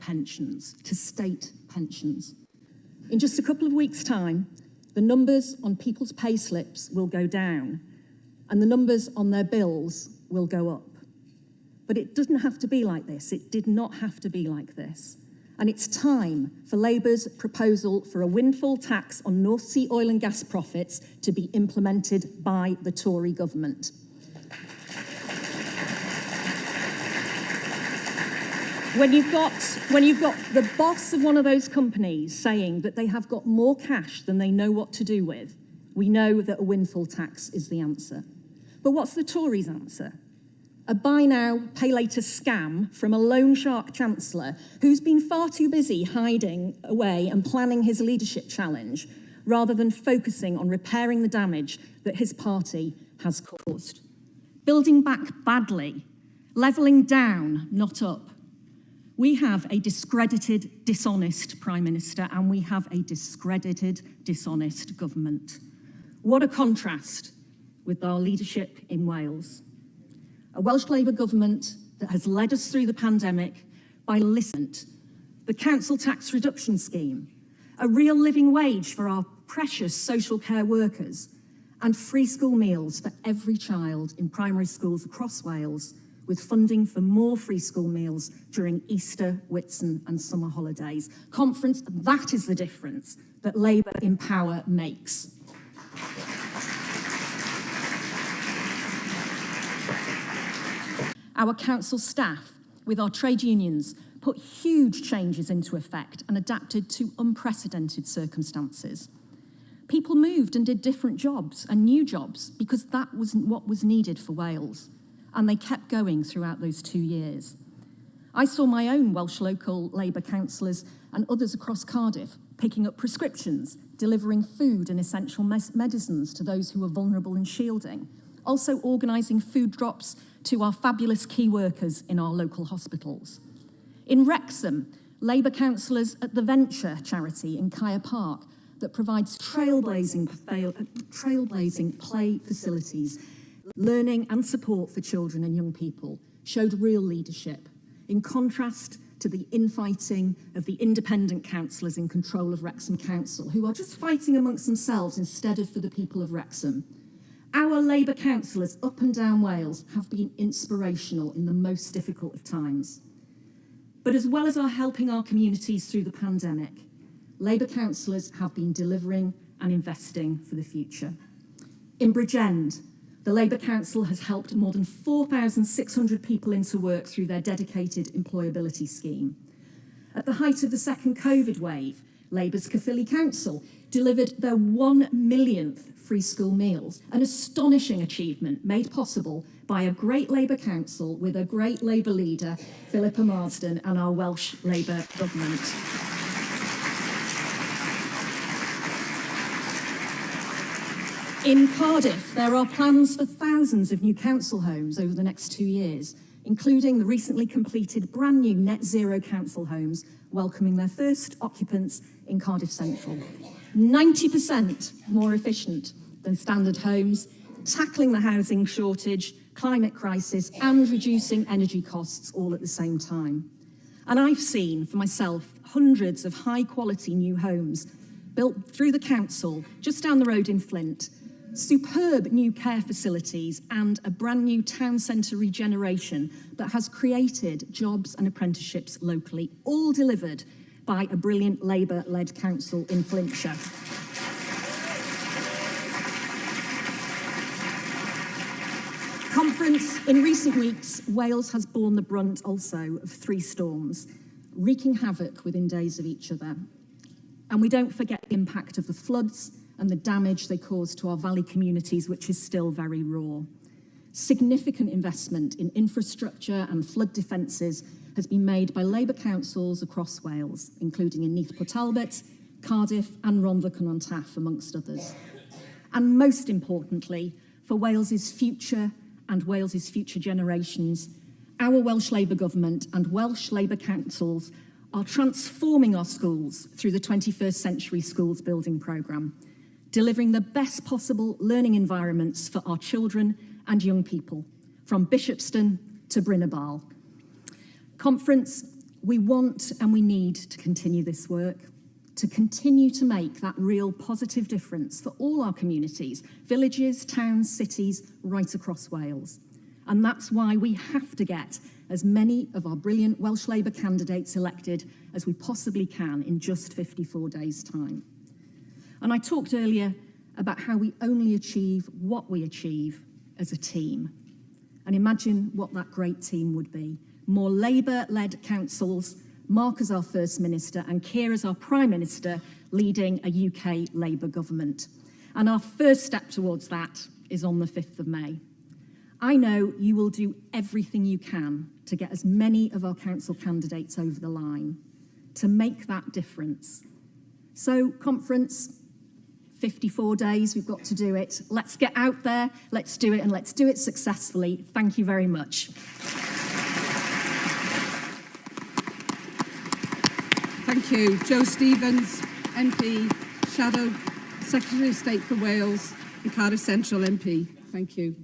pensions. In just a couple of weeks' time, the numbers on people's pay slips will go down and the numbers on their bills will go up. But it doesn't have to be like this. It did not have to be like this. And it's time for Labour's proposal for a windfall tax on North Sea oil and gas profits to be implemented by the Tory government. When you've got the boss of one of those companies saying that they have got more cash than they know what to do with, we know that a windfall tax is the answer. But what's the Tories' answer? A buy now, pay later scam from a loan shark chancellor who's been far too busy hiding away and planning his leadership challenge rather than focusing on repairing the damage that his party has caused. Building back badly, levelling down, not up. We have a discredited, dishonest Prime Minister, and we have a discredited, dishonest government. What a contrast with our leadership in Wales. A Welsh Labour government that has led us through the pandemic by listening, the council tax reduction scheme, a real living wage for our precious social care workers, and free school meals for every child in primary schools across Wales, with funding for more free school meals during Easter, Whitsun and summer holidays. Conference, that is the difference that Labour in power makes. Our council staff, with our trade unions, put huge changes into effect and adapted to unprecedented circumstances. People moved and did different jobs and new jobs because that was what was needed for Wales. And they kept going throughout those 2 years. I saw my own Welsh local Labour councillors and others across Cardiff picking up prescriptions, delivering food and essential medicines to those who were vulnerable and shielding, also organising food drops to our fabulous key workers in our local hospitals. In Wrexham, Labour councillors at the Venture charity in Kaya Park that provides trailblazing play facilities, learning and support for children and young people, showed real leadership, in contrast to the infighting of the independent councillors in control of Wrexham Council, who are just fighting amongst themselves instead of for the people of Wrexham. Our Labour councillors up and down Wales have been inspirational in the most difficult of times. But as well as helping our communities through the pandemic, Labour councillors have been delivering and investing for the future. In Bridgend, the Labour Council has helped more than 4,600 people into work through their dedicated employability scheme. At the height of the second COVID wave, Labour's Caerphilly Council delivered their 1 millionth free school meals, an astonishing achievement made possible by a great Labour Council with a great Labour leader, Philippa Marsden, and our Welsh Labour government. In Cardiff, there are plans for thousands of new council homes over the next 2 years, including the recently completed brand new net zero council homes, welcoming their first occupants in Cardiff Central. 90% more efficient than standard homes, tackling the housing shortage, climate crisis, and reducing energy costs all at the same time. And I've seen for myself hundreds of high-quality new homes built through the council just down the road in Flint, superb new care facilities, and a brand new town centre regeneration that has created jobs and apprenticeships locally, all delivered by a brilliant Labour-led council in Flintshire. Conference, in recent weeks, Wales has borne the brunt also of 3 storms, wreaking havoc within days of each other. And we don't forget the impact of the floods and the damage they caused to our valley communities, which is still very raw. Significant investment in infrastructure and flood defences has been made by Labour councils across Wales, including in Neath Port Talbot, Cardiff and Rhondda-Cynon-Taf, amongst others. And most importantly, for Wales's future and Wales's future generations, our Welsh Labour government and Welsh Labour councils are transforming our schools through the 21st Century Schools Building Programme, delivering the best possible learning environments for our children and young people, from Bishopston to Bryn Bal. Conference, we want and we need to continue this work, to continue to make that real positive difference for all our communities, villages, towns, cities, right across Wales. And that's why we have to get as many of our brilliant Welsh Labour candidates elected as we possibly can in just 54 days' time. And I talked earlier about how we only achieve what we achieve as a team. And imagine what that great team would be. More Labour-led councils, Mark as our First Minister and Keir as our Prime Minister, leading a UK Labour government. And our first step towards that is on the 5th of May. I know you will do everything you can to get as many of our council candidates over the line, to make that difference. So, conference, 54 days, we've got to do it. Let's get out there, let's do it, and let's do it successfully. Thank you very much. Thank you. Jo Stevens, MP, Shadow Secretary of State for Wales and Cardiff Central MP. Thank you.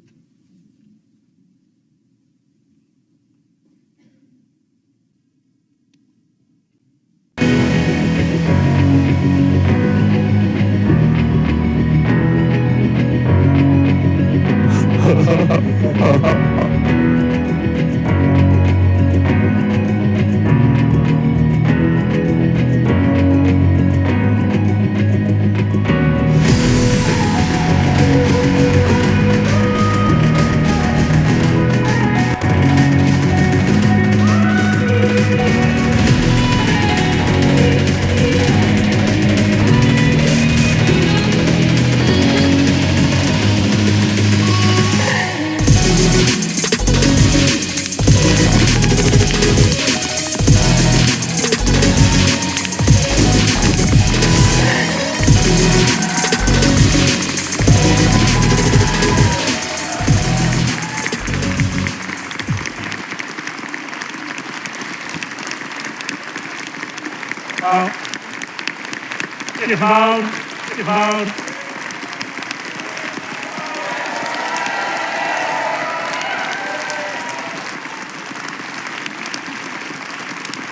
Diolch yn fawr. Diolch yn fawr.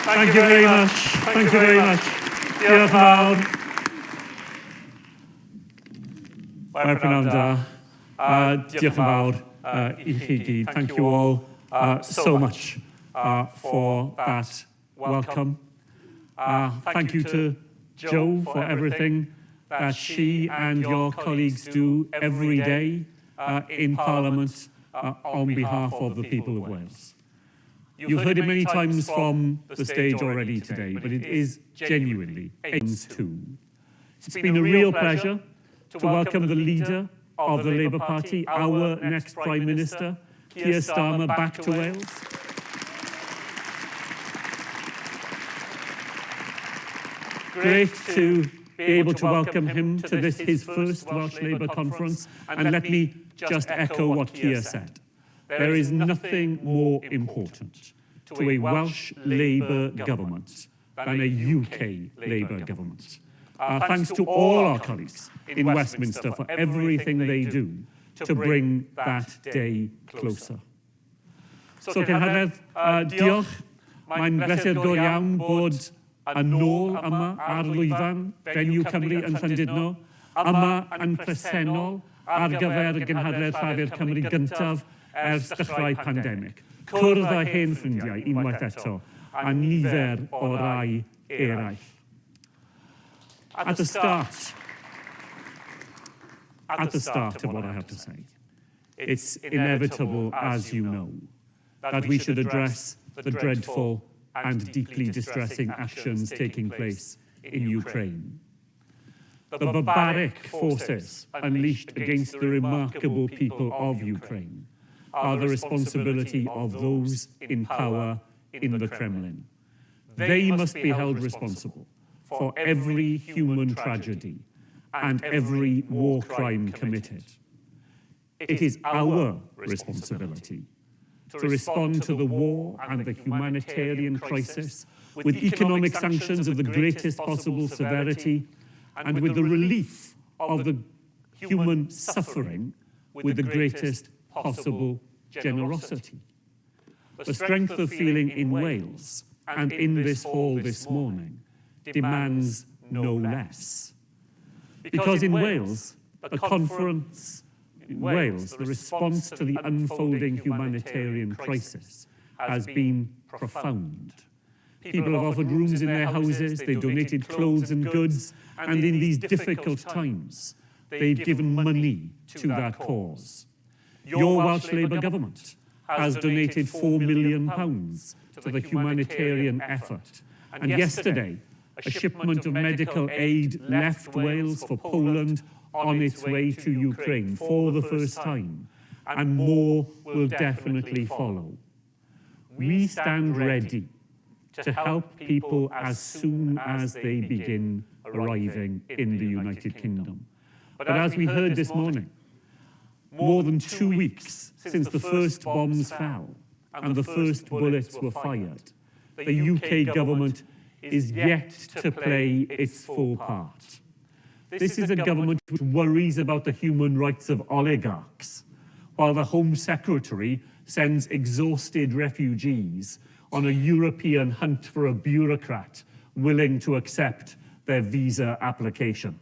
Thank you very much. Thank you very much. Diolch yn fawr. Wael prynawn da. Diolch yn fawr I chi gyd. Thank you all so much for that welcome. Thank you to Jo for everything that she and your colleagues do every day in Parliament on behalf of the people of Wales. You've heard it many times from the stage already today, but it is genuinely aims too. It's been a real pleasure to welcome the leader of the Labour Party, our next Prime Minister, Keir Starmer, back to Wales. Great to be able to welcome him to this, his first Welsh Labour conference, and let me just echo what Keir said. There is nothing more important to a Welsh Labour government than a UK Labour government. Thanks to all our colleagues in Westminster for everything they do to bring that day closer. So, Cynhadledd, diolch. Mae'n bleser go iawn bod yn ôl yma ar lwyfan Fenyw Cymru yn Llandudno, yma yn presennol ar gyfer y Gynhadledd Llafur Cymru gyntaf ers dechrau pandemig. Cwrdd â hen ffrindiau unwaith eto, a nifer o rai eraill. At the start of what I have to say, it's inevitable, as you know, that we should address the dreadful and deeply distressing actions taking place in Ukraine. The barbaric forces unleashed against the remarkable people of Ukraine are the responsibility of those in power in the Kremlin. They must be held responsible for every human tragedy and every war crime committed. It is our responsibility to respond to the war and the humanitarian crisis with economic sanctions of the greatest possible severity and with the relief of the human suffering with the greatest possible generosity. The strength of feeling in Wales and in this hall this morning demands no less. Because in Wales, the conference in Wales, the response to the unfolding humanitarian crisis has been profound. People have offered rooms in their houses, they've donated clothes and goods, and in these difficult times, they've given money to that cause. Your Welsh Labour government has donated £4 million to the humanitarian effort, and yesterday, a shipment of medical aid left Wales for Poland on its way to Ukraine for the first time, and more will definitely follow. We stand ready to help people as soon as they begin arriving in the United Kingdom. But as we heard this morning, more than 2 weeks since the first bombs fell and the first bullets were fired, the UK government is yet to play its full part. This is a government which worries about the human rights of oligarchs, while the Home Secretary sends exhausted refugees on a European hunt for a bureaucrat willing to accept their visa application.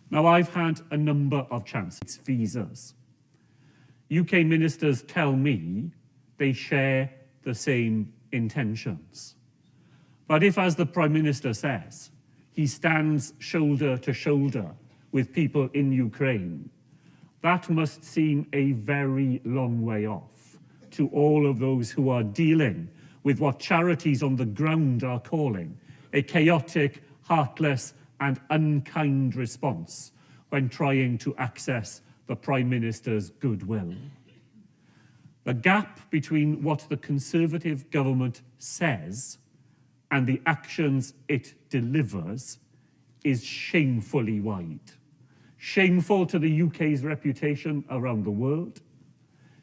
Now, I've had a number of chances, visas. UK ministers tell me they share the same intentions. But if, as the Prime Minister says, he stands shoulder to shoulder with people in Ukraine, that must seem a very long way off to all of those who are dealing with what charities on the ground are calling a chaotic, heartless and unkind response when trying to access the Prime Minister's goodwill. The gap between what the Conservative government says and the actions it delivers is shamefully wide. Shameful to the UK's reputation around the world,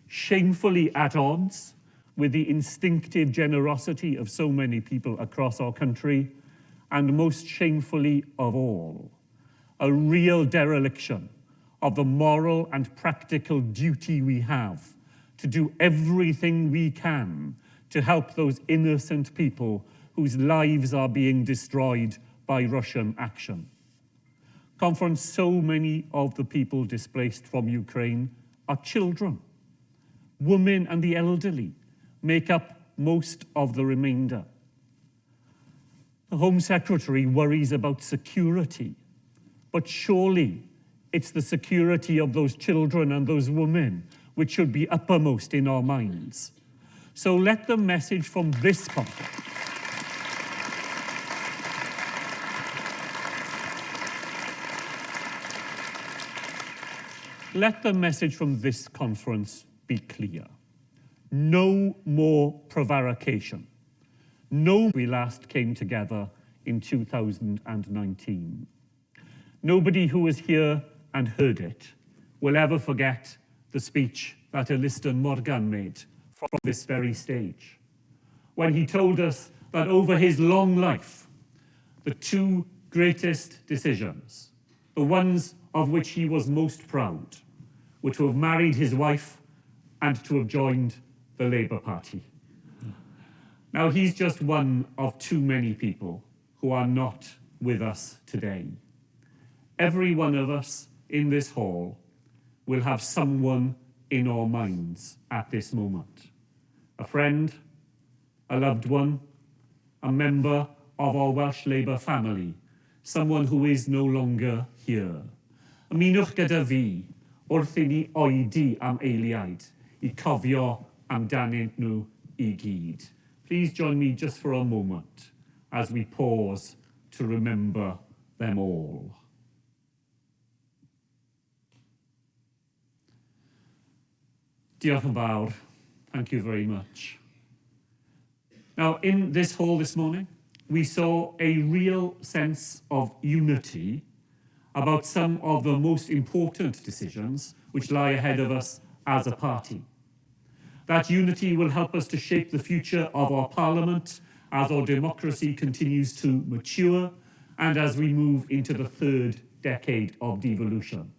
shamefully at odds with the instinctive generosity of so many people across our country, and most shamefully of all, a real dereliction of the moral and practical duty we have to do everything we can to help those innocent people whose lives are being destroyed by Russian action. Conference, so many of the people displaced from Ukraine are children. Women and the elderly make up most of the remainder. The Home Secretary worries about security, but surely it's the security of those children and those women which should be uppermost in our minds. So let the message from this conference be clear. No more prevarication. No, we last came together in 2019. Nobody who was here and heard it will ever forget the speech that Eliston Morgan made from this very stage, when he told us that over his long life, the two greatest decisions, the ones of which he was most proud, were to have married his wife and to have joined the Labour Party. Now, he's just one of too many people who are not with us today. Every one of us in this hall will have someone in our minds at this moment. A friend, a loved one, a member of our Welsh Labour family, someone who is no longer here. Ymunwch gyda fi wrth i ni oedi am eiliad, I cofio amdanyn nhw I gyd. Please join me just for a moment as we pause to remember them all. Diolch yn fawr. Thank you very much. Now, in this hall this morning, we saw a real sense of unity about some of the most important decisions which lie ahead of us as a party. That unity will help us to shape the future of our Parliament as our democracy continues to mature and as we move into the third decade of devolution.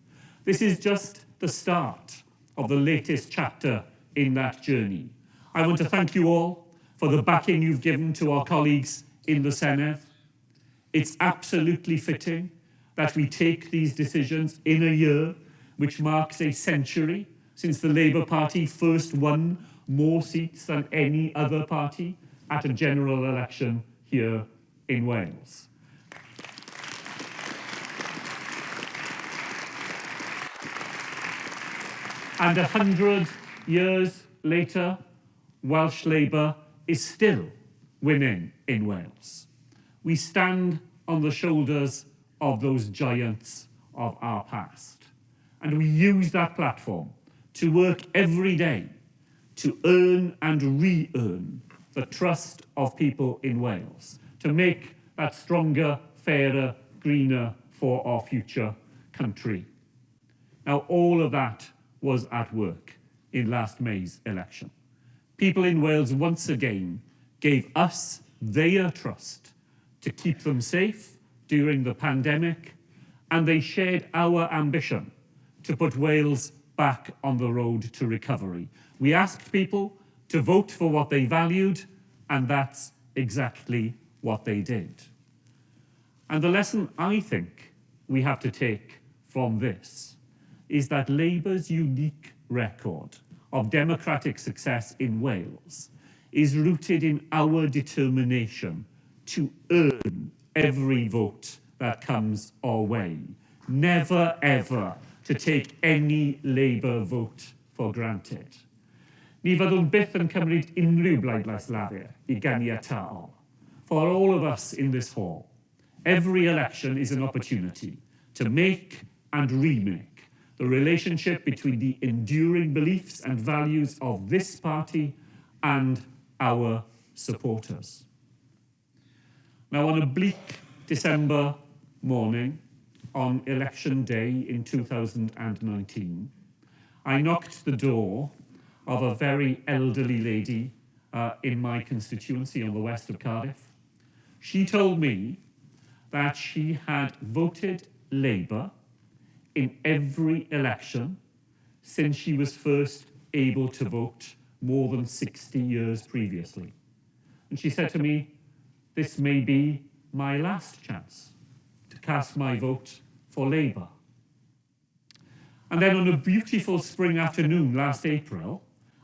This is just the start of the latest chapter in that journey. I want to thank you all for the backing you've given to our colleagues in the Senedd. It's absolutely fitting that we take these decisions in a year which marks a century since the Labour Party first won more seats than any other party at a general election here in Wales. And 100 years later, Welsh Labour is still winning in Wales. We stand on the shoulders of those giants of our past. And we use that platform to work every day to earn and re-earn the trust of people in Wales, to make that stronger, fairer, greener for our future country. Now, all of that was at work in last May's election. People in Wales once again gave us their trust to keep them safe during the pandemic, and they shared our ambition to put Wales back on the road to recovery. We asked people to vote for what they valued, and that's exactly what they did. And the lesson I think we have to take from this is that Labour's unique record of democratic success in Wales is rooted in our determination to earn every vote that comes our way. Never, ever to take any Labour vote for granted. Ni fyddwn byth yn cymryd unrhyw bleidlais lafur I ganiataol. For all of us in this hall, every election is an opportunity to make and remake the relationship between the enduring beliefs and values of this party and our supporters. Now, on a bleak December morning, on election day in 2019, I knocked the door of a very elderly lady in my constituency on the west of Cardiff. She told me that she had voted Labour in every election since she was first able to vote more than 60 years previously. And she said to me, "This may be my last chance to cast my vote for Labour." And then on a beautiful spring afternoon last April,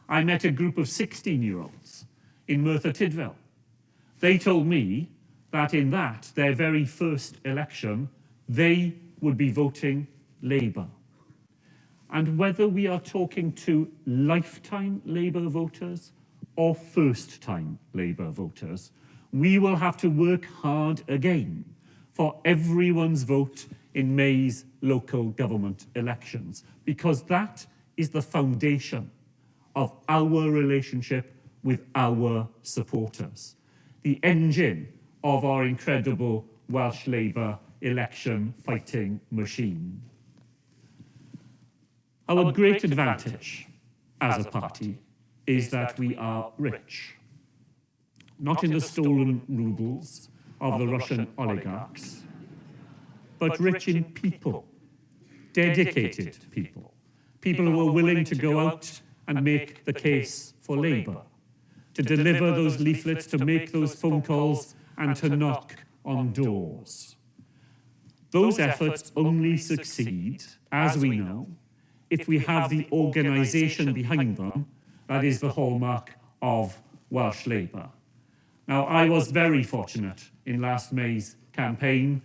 I met a group of 16-year-olds in Merthyr Tydfil. They told me that in that, their very first election, they would be voting Labour. And whether we are talking to lifetime Labour voters or first-time Labour voters, we will have to work hard again for everyone's vote in May's local government elections, because that is the foundation of our relationship with our supporters, the engine of our incredible Welsh Labour election fighting machine. Our great advantage as a party is that we are rich, not in the stolen rubles of the Russian oligarchs, but rich in people, dedicated people, people who are willing to go out and make the case for Labour, to deliver those leaflets, to make those phone calls, and to knock on doors. Those efforts only succeed, as we know, if we have the organisation behind them that is the hallmark of Welsh Labour. Now, I was very fortunate in last May's campaign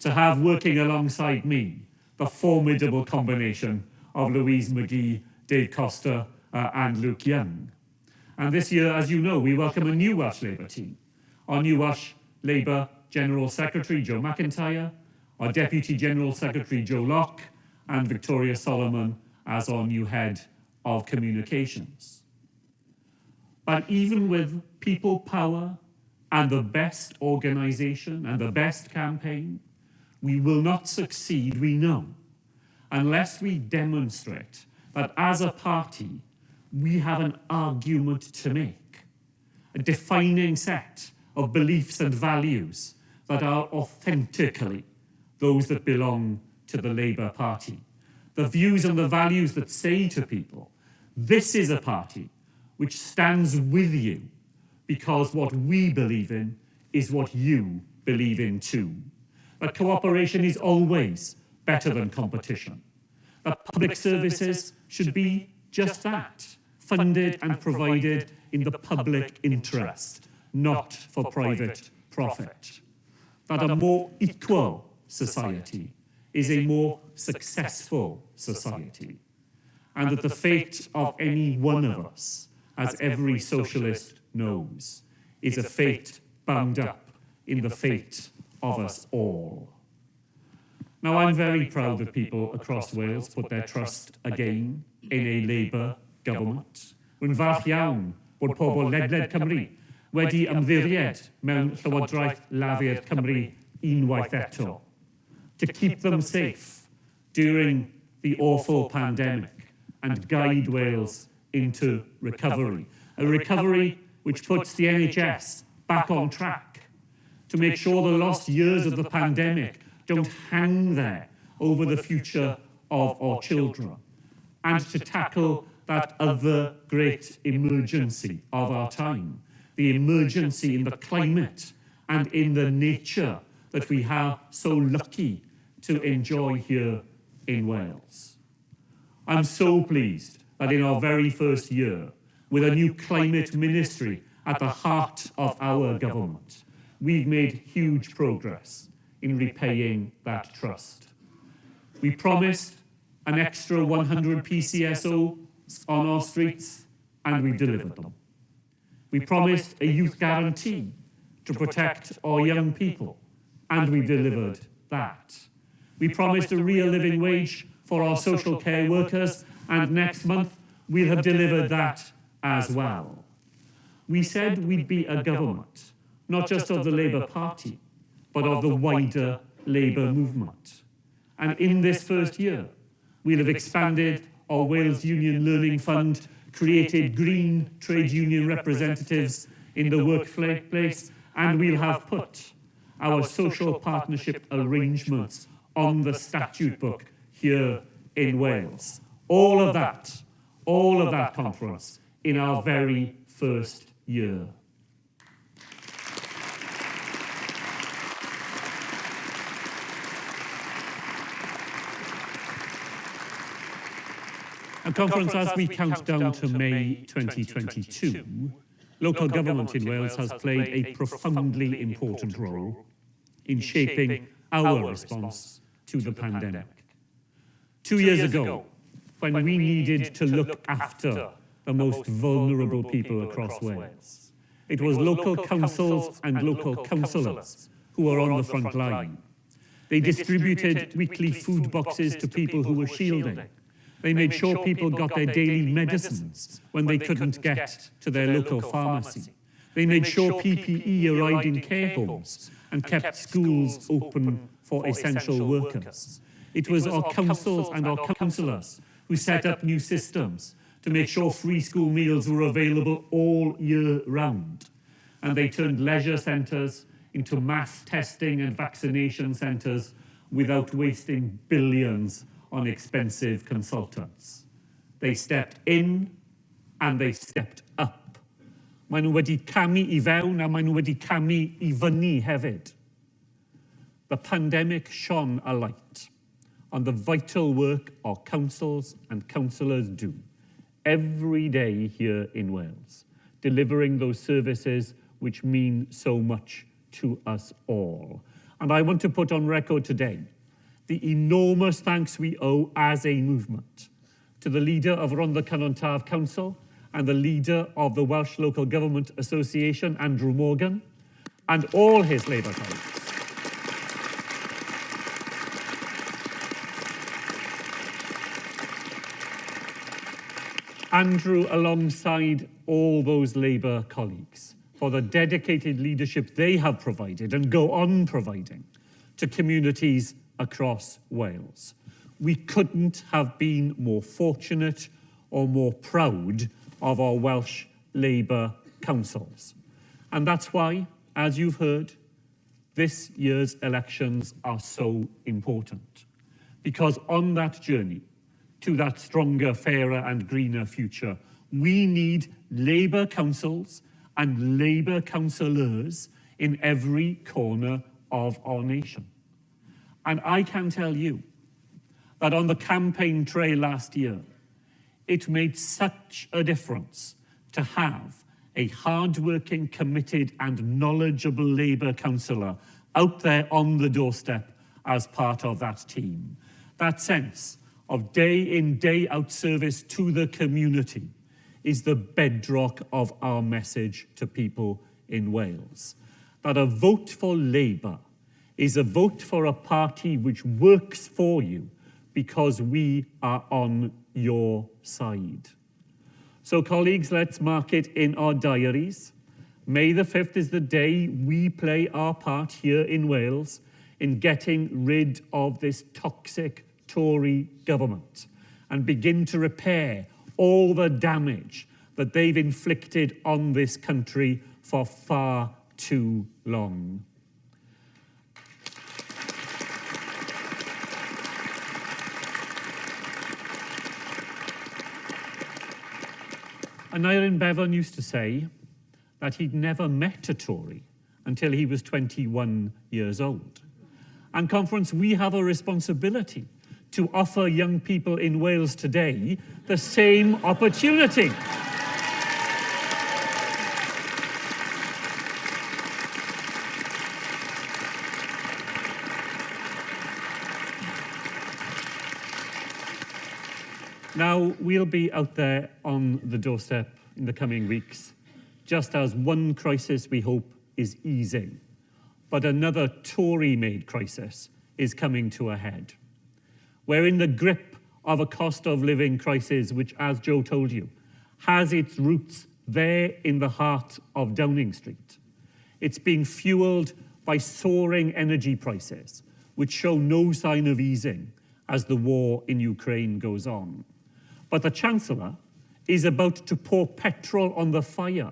to have working alongside me the formidable combination of Louise McGee, Dave Costa and Luke Young. And this year, as you know, we welcome a new Welsh Labour team. Our new Welsh Labour General Secretary, Joe McIntyre, our Deputy General Secretary, Joe Locke, and Victoria Solomon as our new Head of Communications. But even with people power and the best organisation and the best campaign, we will not succeed, we know, unless we demonstrate that as a party, we have an argument to make, a defining set of beliefs and values that are authentically those that belong to the Labour Party. The views and the values that say to people, this is a party which stands with you because what we believe in is what you believe in too. That cooperation is always better than competition. That public services should be just that, funded and provided in the public interest, not for private profit. That a more equal society is a more successful society, and that the fate of any one of us, as every socialist knows, is a fate bound up in the fate of us all. Now, I'm very proud that people across Wales put their trust again in a Labour government. Rwy'n falch iawn bod pobl ledled Cymru wedi ymddiried mewn Llywodraeth Lafur Cymru unwaith eto, to keep them safe during the awful pandemic and guide Wales into recovery. A recovery which puts the NHS back on track, to make sure the lost years of the pandemic don't hang there over the future of our children, and to tackle that other great emergency of our time, the emergency in the climate and in the nature that we are so lucky to enjoy here in Wales. I'm so pleased that in our very first year, with a new climate ministry at the heart of our government, we've made huge progress in repaying that trust. We promised an extra 100 PCSO on our streets, and we delivered them. We promised a youth guarantee to protect our young people, and we delivered that. We promised a real living wage for our social care workers, and next month we'll have delivered that as well. We said we'd be a government, not just of the Labour Party, but of the wider Labour movement. And in this first year, we'll have expanded our Wales Union Learning Fund, created green trade union representatives in the workplace, and we'll have put our social partnership arrangements on the statute book here in Wales. All of that conference in our very first year. A conference as we count down to May 2022, local government in Wales has played a profoundly important role in shaping our response to the pandemic. 2 years ago, when we needed to look after the most vulnerable people across Wales, it was local councils and local councillors who were on the front line. They distributed weekly food boxes to people who were shielding. They made sure people got their daily medicines when they couldn't get to their local pharmacy. They made sure PPE arrived in care homes and kept schools open for essential workers. It was our councils and our councillors who set up new systems to make sure free school meals were available all year round. And they turned leisure centres into mass testing and vaccination centres without wasting billions on expensive consultants. They stepped in and they stepped up. Maen nhw wedi camu I fewn a maen nhw wedi camu I fyny hefyd. The pandemic shone a light on the vital work our councils and councillors do every day here in Wales, delivering those services which mean so much to us all. And I want to put on record today the enormous thanks we owe as a movement to the leader of Rhondda Cynon Taf Council and the leader of the Welsh Local Government Association, Andrew Morgan, and all his Labour colleagues. Andrew, alongside all those Labour colleagues, for the dedicated leadership they have provided and go on providing to communities across Wales. We couldn't have been more fortunate or more proud of our Welsh Labour councils. And that's why, as you've heard, this year's elections are so important. Because on that journey to that stronger, fairer and greener future, we need Labour councils and Labour councillors in every corner of our nation. And I can tell you that on the campaign trail last year, it made such a difference to have a hard-working, committed and knowledgeable Labour councillor out there on the doorstep as part of that team. That sense of day-in, day-out service to the community is the bedrock of our message to people in Wales. That a vote for Labour is a vote for a party which works for you because we are on your side. So colleagues, let's mark it in our diaries. May the 5th is the day we play our part here in Wales in getting rid of this toxic Tory government and begin to repair all the damage that they've inflicted on this country for far too long. Aneurin Bevan used to say that he'd never met a Tory until he was 21 years old. And conference, we have a responsibility to offer young people in Wales today the same opportunity. Now, we'll be out there on the doorstep in the coming weeks, just as one crisis, we hope, is easing. But another Tory-made crisis is coming to a head. We're in the grip of a cost of living crisis, which, as Joe told you, has its roots there in the heart of Downing Street. It's being fueled by soaring energy prices, which show no sign of easing as the war in Ukraine goes on. But the Chancellor is about to pour petrol on the fire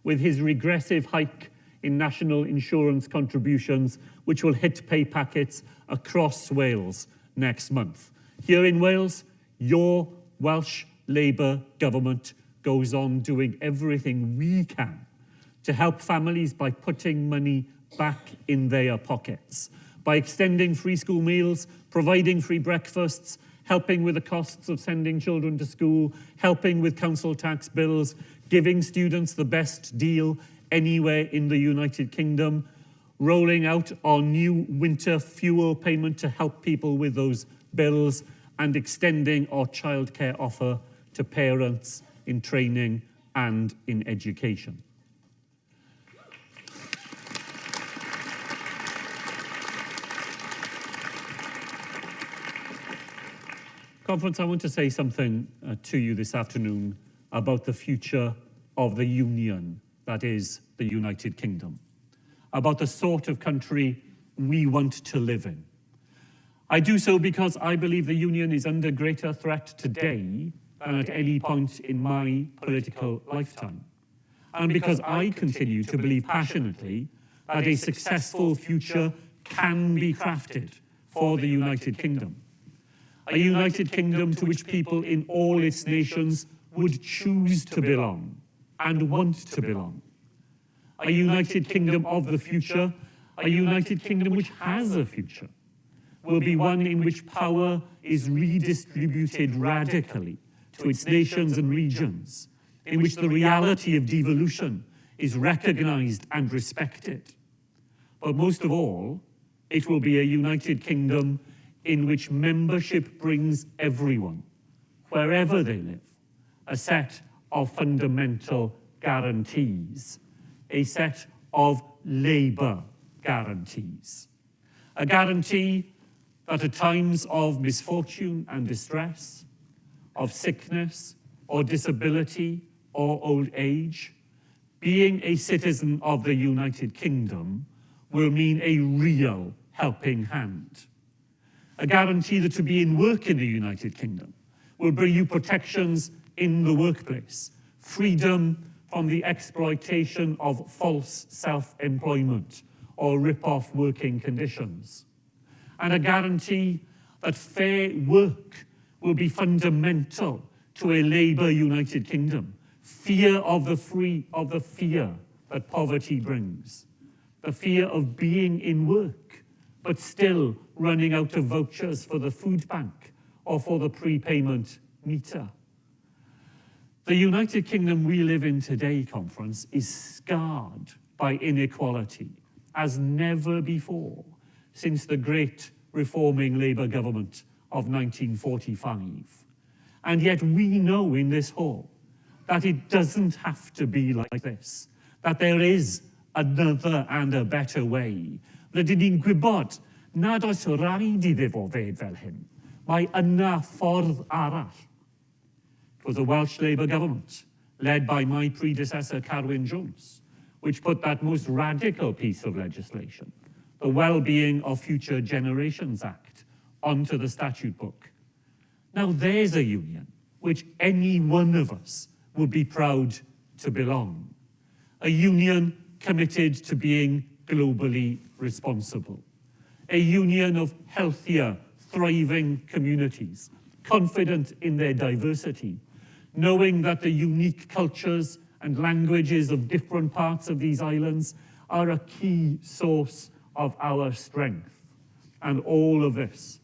with his regressive hike in national insurance contributions, which will hit pay packets across Wales next month. Here in Wales, your Welsh Labour government goes on doing everything we can to help families by putting money back in their pockets, by extending free school meals, providing free breakfasts, helping with the costs of sending children to school, helping with council tax bills, giving students the best deal anywhere in the United Kingdom, rolling out our new winter fuel payment to help people with those bills, and extending our childcare offer to parents in training and in education. Conference, I want to say something to you this afternoon about the future of the Union, that is, the United Kingdom, about the sort of country we want to live in. I do so because I believe the Union is under greater threat today than at any point in my political lifetime, and because I continue to believe passionately that a successful future can be crafted for the United Kingdom. A United Kingdom to which people in all its nations would choose to belong and want to belong. A United Kingdom of the future, a United Kingdom which has a future, will be one in which power is redistributed radically to its nations and regions, in which the reality of devolution is recognized and respected. But most of all, it will be a United Kingdom in which membership brings everyone, wherever they live, a set of fundamental guarantees, a set of labour guarantees. A guarantee that at times of misfortune and distress, of sickness or disability or old age, being a citizen of the United Kingdom will mean a real helping hand. A guarantee that to be in work in the United Kingdom will bring you protections in the workplace, freedom from the exploitation of false self-employment or rip-off working conditions, and a guarantee that fair work will be fundamental to a Labour United Kingdom, fear of the fear that poverty brings, the fear of being in work, but still running out of vouchers for the food bank or for the prepayment meter. The United Kingdom we live in today, Conference, is scarred by inequality as never before since the great reforming Labour government of 1945. And yet we know in this hall that it doesn't have to be like this, that there is another and a better way. Rydyn ni'n gwybod nad oes rhaid iddo fo fod fel hyn. Mae yna ffordd arall. It was the Welsh Labour government, led by my predecessor, Carwyn Jones, which put that most radical piece of legislation, the Wellbeing of Future Generations Act, onto the statute book. Now there's a union which any one of us would be proud to belong. A union committed to being globally responsible. A union of healthier, thriving communities, confident in their diversity, knowing that the unique cultures and languages of different parts of these islands are a key source of our strength. And all of this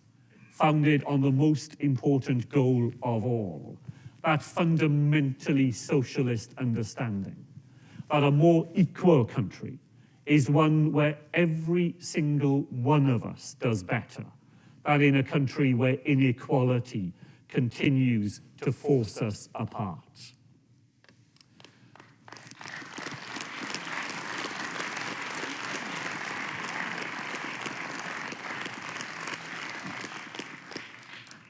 founded on the most important goal of all, that fundamentally socialist understanding that a more equal country is one where every single one of us does better than in a country where inequality continues to force us apart.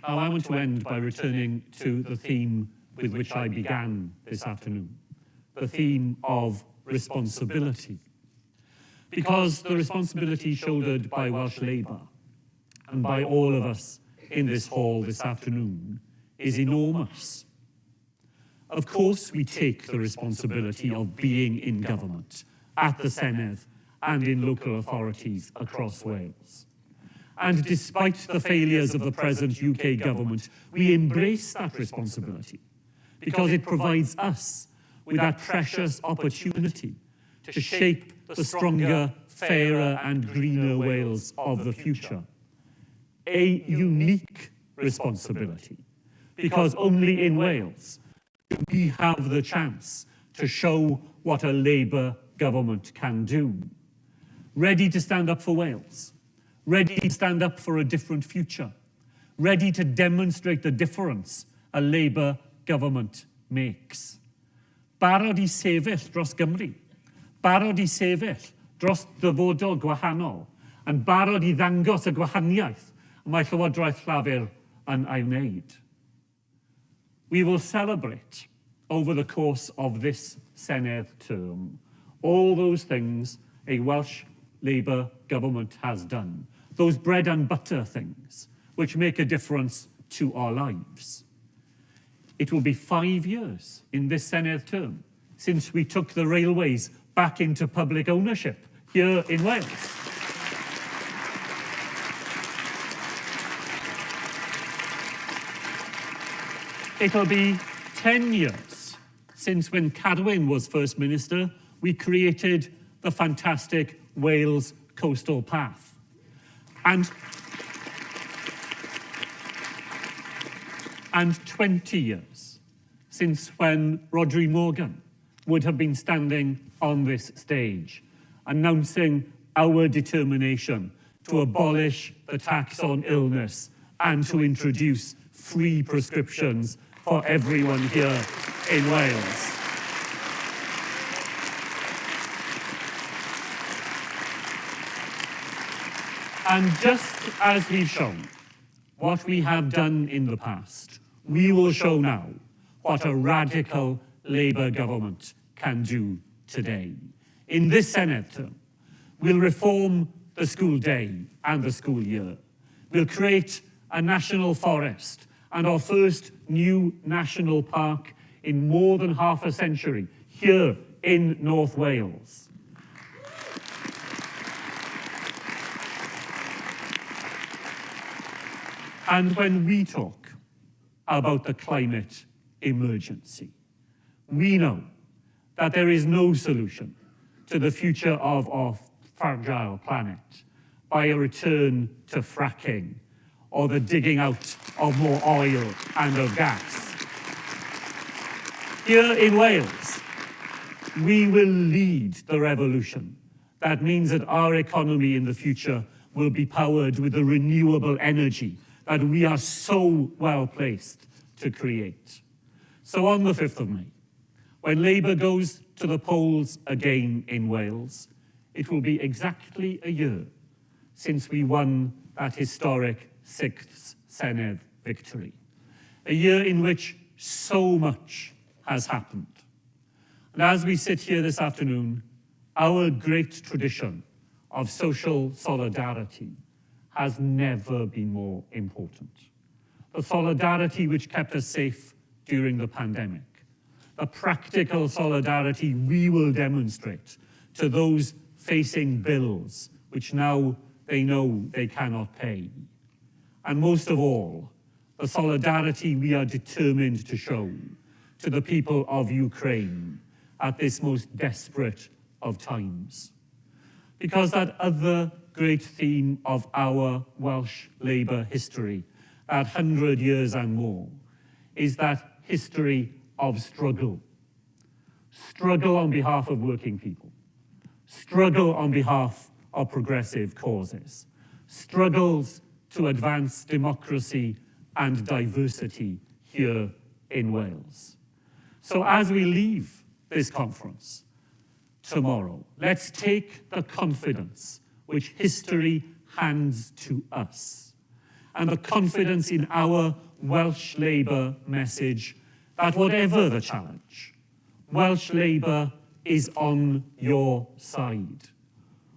Now, I want to end by returning to the theme with which I began this afternoon, the theme of responsibility. Because the responsibility shouldered by Welsh Labour and by all of us in this hall this afternoon is enormous. Of course, we take the responsibility of being in government at the Senedd and in local authorities across Wales. And despite the failures of the present UK government, we embrace that responsibility because it provides us with that precious opportunity to shape the stronger, fairer and greener Wales of the future. A unique responsibility, because only in Wales do we have the chance to show what a Labour government can do. Ready to stand up for Wales, ready to stand up for a different future, ready to demonstrate the difference a Labour government makes. Barod I sefyll dros Gymru, barod I sefyll dros dyfodol gwahanol, and barod I ddangos y gwahaniaeth mae Llywodraeth Llafur yn ei wneud. We will celebrate over the course of this Senedd term all those things a Welsh Labour government has done, those bread and butter things which make a difference to our lives. It will be 5 years in this Senedd term since we took the railways back into public ownership here in Wales. It'll be 10 years since when Cadwyn was First Minister, we created the fantastic Wales Coastal Path. And 20 years since when Rhodri Morgan would have been standing on this stage, announcing our determination to abolish the tax on illness and to introduce free prescriptions for everyone here in Wales. And just as we've shown what we have done in the past, we will show now what a radical Labour government can do today. In this Senedd term, we'll reform the school day and the school year. We'll create a national forest and our first new national park in more than half a century here in North Wales. And when we talk about the climate emergency, we know that there is no solution to the future of our fragile planet by a return to fracking or the digging out of more oil and of gas. Here in Wales, we will lead the revolution. That means that our economy in the future will be powered with the renewable energy that we are so well placed to create. So on the 5th of May, when Labour goes to the polls again in Wales, it will be exactly a year since we won that historic 6th Senedd victory. A year in which so much has happened. And as we sit here this afternoon, our great tradition of social solidarity has never been more important. The solidarity which kept us safe during the pandemic. The practical solidarity we will demonstrate to those facing bills which now they know they cannot pay. And most of all, the solidarity we are determined to show to the people of Ukraine at this most desperate of times. Because that other great theme of our Welsh Labour history, that 100 years and more, is that history of struggle. Struggle on behalf of working people. Struggle on behalf of progressive causes. Struggles to advance democracy and diversity here in Wales. So as we leave this conference tomorrow, let's take the confidence which history hands to us, and the confidence in our Welsh Labour message that whatever the challenge, Welsh Labour is on your side.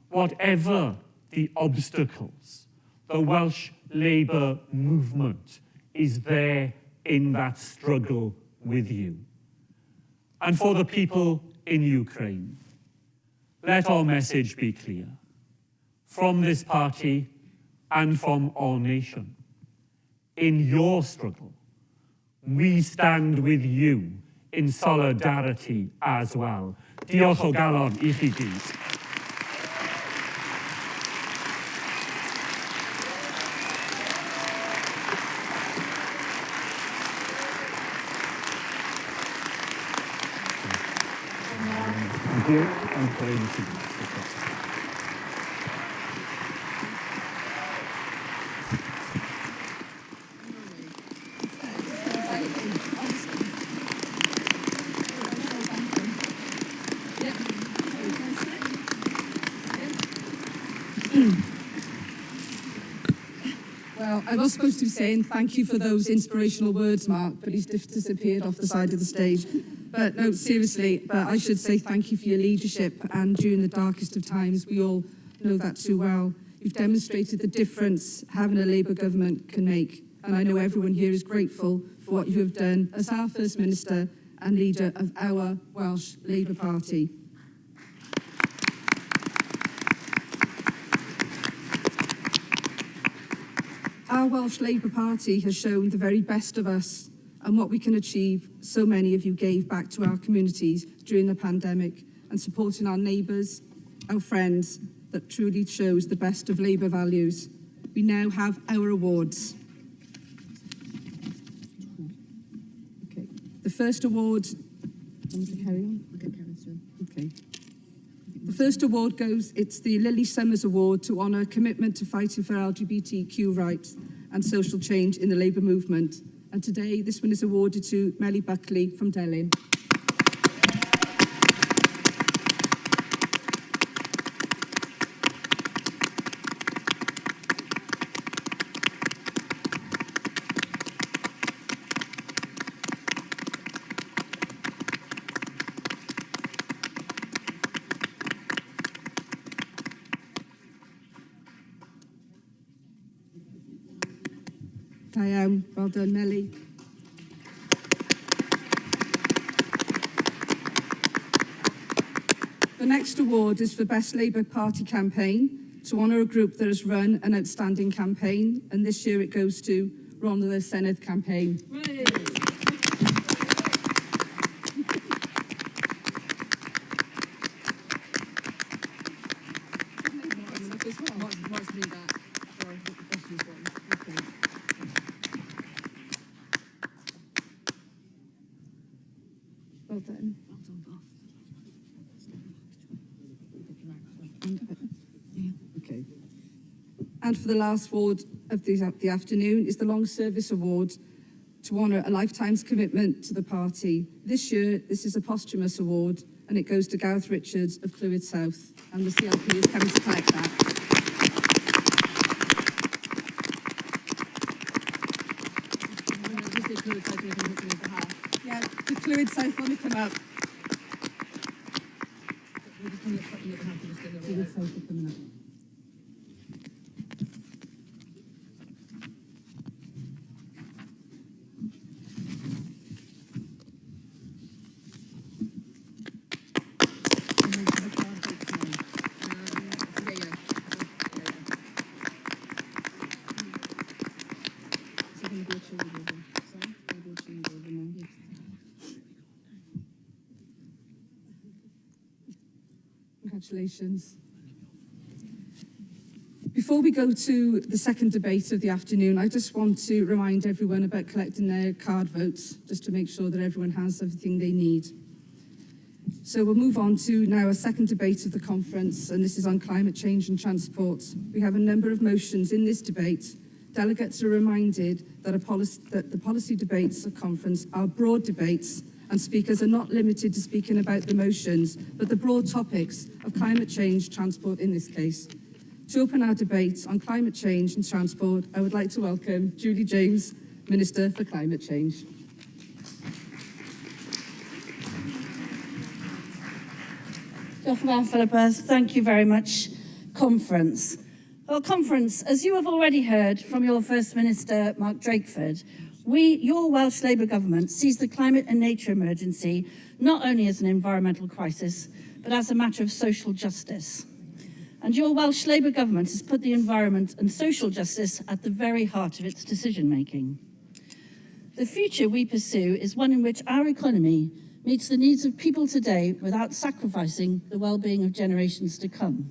Whatever the obstacles, the Welsh Labour movement is there in that struggle with you. And for the people in Ukraine, let our message be clear. From this party and from our nation, in your struggle, we stand with you in solidarity as well. Diolch o galon I chi gyd. Thank you. I'm very much. Well, I was supposed to be saying thank you for those inspirational words, Mark, but he's disappeared off the side of the stage. But no, seriously, but I should say thank you for your leadership, and during the darkest of times, we all know that too well. You've demonstrated the difference having a Labour government can make, and I know everyone here is grateful for what you have done as our First Minister and leader of our Welsh Labour Party. Our Welsh Labour Party has shown the very best of us and what we can achieve. So many of you gave back to our communities during the pandemic and supporting our neighbours, our friends, that truly shows the best of Labour values. We now have our awards. Okay. The first award... Okay. The first award it's the Lily Summers Award to honour commitment to fighting for LGBTQ rights and social change in the Labour movement. And today, this one is awarded to Melly Buckley from Delyn. Well done, Melly. The next award is for Best Labour Party Campaign to honour a group that has run an outstanding campaign, and this year it goes to Rhondda the Senedd campaign. Well done. Okay. And for the last award of the afternoon is the Long Service Award to honour a lifetime's commitment to the party. This year, this is a posthumous award, and it goes to Gareth Richards of Clwyd South, and the CLP is coming to collect that. Yeah, the Clwyd South want to come up. Clwyd South are coming up. Congratulations. Before we go to the second debate of the afternoon, I just want to remind everyone about collecting their card votes, just to make sure that everyone has everything they need. So we'll move on to now a second debate of the conference, and this is on climate change and transport. We have a number of motions in this debate. Delegates are reminded that the policy debates of conference are broad debates, and speakers are not limited to speaking about the motions, but the broad topics of climate change, transport in this case. To open our debate on climate change and transport, I would like to welcome Julie James, Minister for Climate Change. Diolch yn fawr, Philippa. Thank you very much, Conference. Well, Conference, as you have already heard from your First Minister, Mark Drakeford, your Welsh Labour government sees the climate and nature emergency not only as an environmental crisis, but as a matter of social justice. And your Welsh Labour government has put the environment and social justice at the very heart of its decision-making. The future we pursue is one in which our economy meets the needs of people today without sacrificing the well-being of generations to come.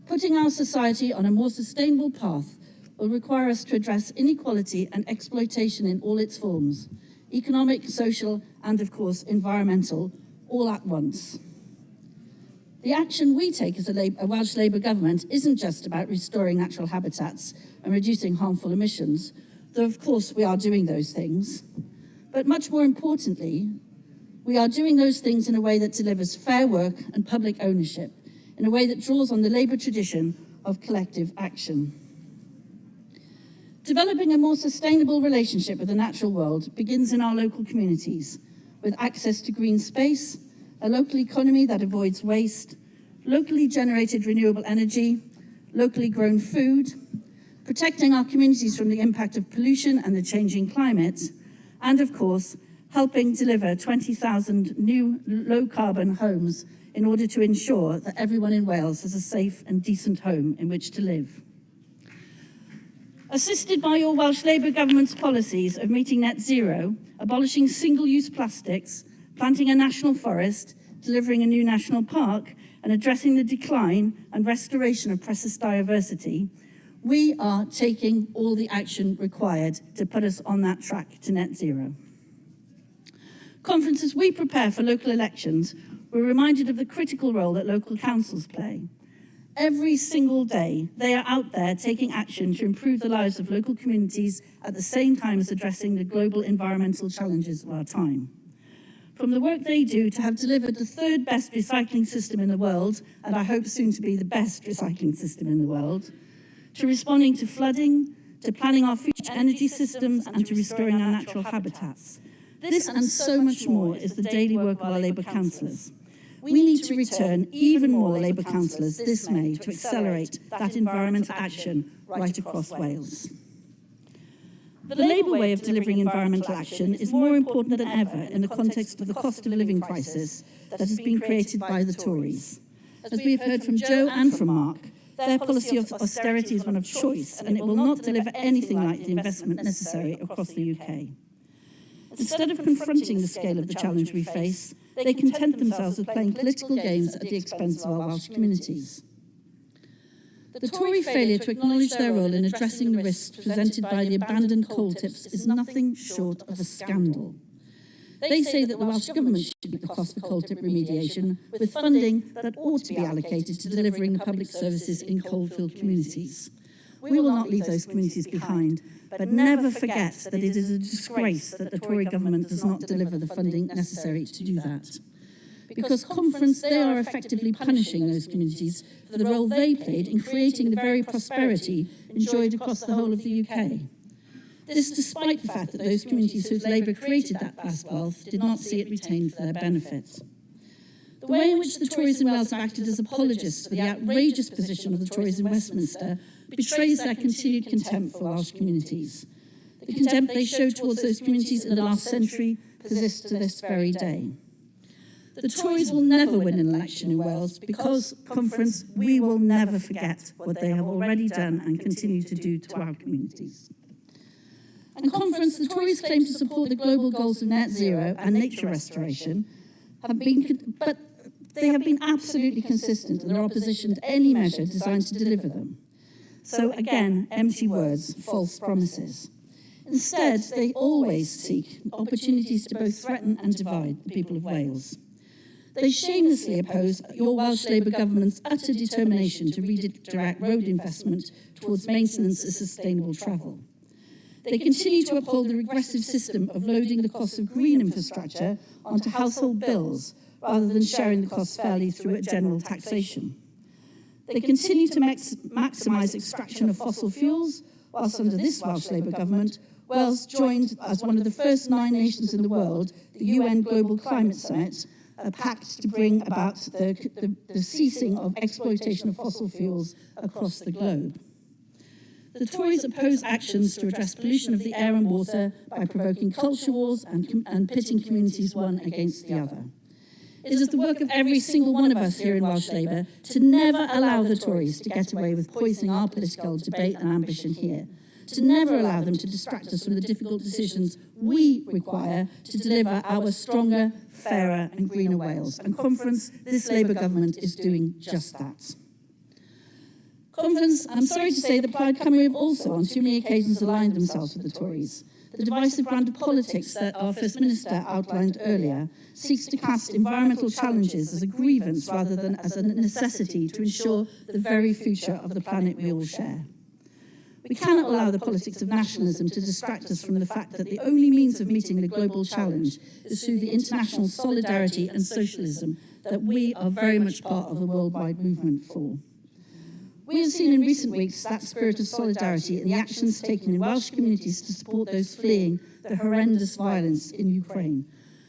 Putting our society on a more sustainable path will require us to address inequality and exploitation in all its forms, economic, social, and of course, environmental, all at once. The action we take as a Welsh Labour government isn't just about restoring natural habitats and reducing harmful emissions, though of course we are doing those things. But much more importantly, we are doing those things in a way that delivers fair work and public ownership, in a way that draws on the Labour tradition of collective action. Developing a more sustainable relationship with the natural world begins in our local communities, with access to green space, a local economy that avoids waste, locally generated renewable energy, locally grown food, protecting our communities from the impact of pollution and the changing climate, and of course, helping deliver 20,000 new low-carbon homes in order to ensure that everyone in Wales has a safe and decent home in which to live. Assisted by your Welsh Labour government's policies of meeting net zero, abolishing single-use plastics, planting a national forest, delivering a new national park, and addressing the decline and restoration of precious diversity, we are taking all the action required to put us on that track to net zero. Conference, as we prepare for local elections, we're reminded of the critical role that local councils play. Every single day, they are out there taking action to improve the lives of local communities at the same time as addressing the global environmental challenges of our time. From the work they do to have delivered the third best recycling system in the world, and I hope soon to be the best recycling system in the world, to responding to flooding, to planning our future energy systems, and to restoring our natural habitats. This and so much more is the daily work of our Labour councillors. We need to return even more Labour councillors this May to accelerate that environmental action right across Wales. The Labour way of delivering environmental action is more important than ever in the context of the cost of living crisis that has been created by the Tories. As we have heard from Joe and from Mark, their policy of austerity is one of choice, and it will not deliver anything like the investment necessary across the UK. Instead of confronting the scale of the challenge we face, they content themselves with playing political games at the expense of our Welsh communities. The Tory failure to acknowledge their role in addressing the risks presented by the abandoned coal tips is nothing short of a scandal. They say that the Welsh Government should bear the cost for coal tip remediation, with funding that ought to be allocated to delivering the public services in coal-filled communities. We will not leave those communities behind, but never forget that it is a disgrace that the Tory government does not deliver the funding necessary to do that. Because Conference, they are effectively punishing those communities for the role they played in creating the very prosperity enjoyed across the whole of the UK. This despite the fact that those communities whose Labour created that vast wealth did not see it retained for their benefit. The way in which the Tories in Wales have acted as apologists for the outrageous position of the Tories in Westminster betrays their continued contempt for Welsh communities. The contempt they showed towards those communities in the last century persists to this very day. The Tories will never win an election in Wales because, Conference, we will never forget what they have already done and continue to do to our communities. And Conference, the Tories claim to support the global goals of net zero and nature restoration, but they have been absolutely consistent in their opposition to any measure designed to deliver them. So again, empty words, false promises. Instead, they always seek opportunities to both threaten and divide the people of Wales. They shamelessly oppose your Welsh Labour government's utter determination to redirect road investment towards maintenance of sustainable travel. They continue to uphold the regressive system of loading the cost of green infrastructure onto household bills rather than sharing the costs fairly through a general taxation. They continue to maximise extraction of fossil fuels, whilst under this Welsh Labour government, Wales joined as one of the first 9 nations in the world the UN Global Climate Summit, a pact to bring about the ceasing of exploitation of fossil fuels across the globe. The Tories oppose actions to address pollution of the air and water by provoking culture wars and pitting communities one against the other. It is the work of every single one of us here in Welsh Labour to never allow the Tories to get away with poisoning our political debate and ambition here, to never allow them to distract us from the difficult decisions we require to deliver our stronger, fairer and greener Wales. And Conference, this Labour government is doing just that. Conference, I'm sorry to say that Plaid Cymru have also on too many occasions aligned themselves with the Tories. The divisive brand of politics that our First Minister outlined earlier seeks to cast environmental challenges as a grievance rather than as a necessity to ensure the very future of the planet we all share. We cannot allow the politics of nationalism to distract us from the fact that the only means of meeting the global challenge is through the international solidarity and socialism that we are very much part of the worldwide movement for. We have seen in recent weeks that spirit of solidarity in the actions taken in Welsh communities to support those fleeing the horrendous violence in Ukraine.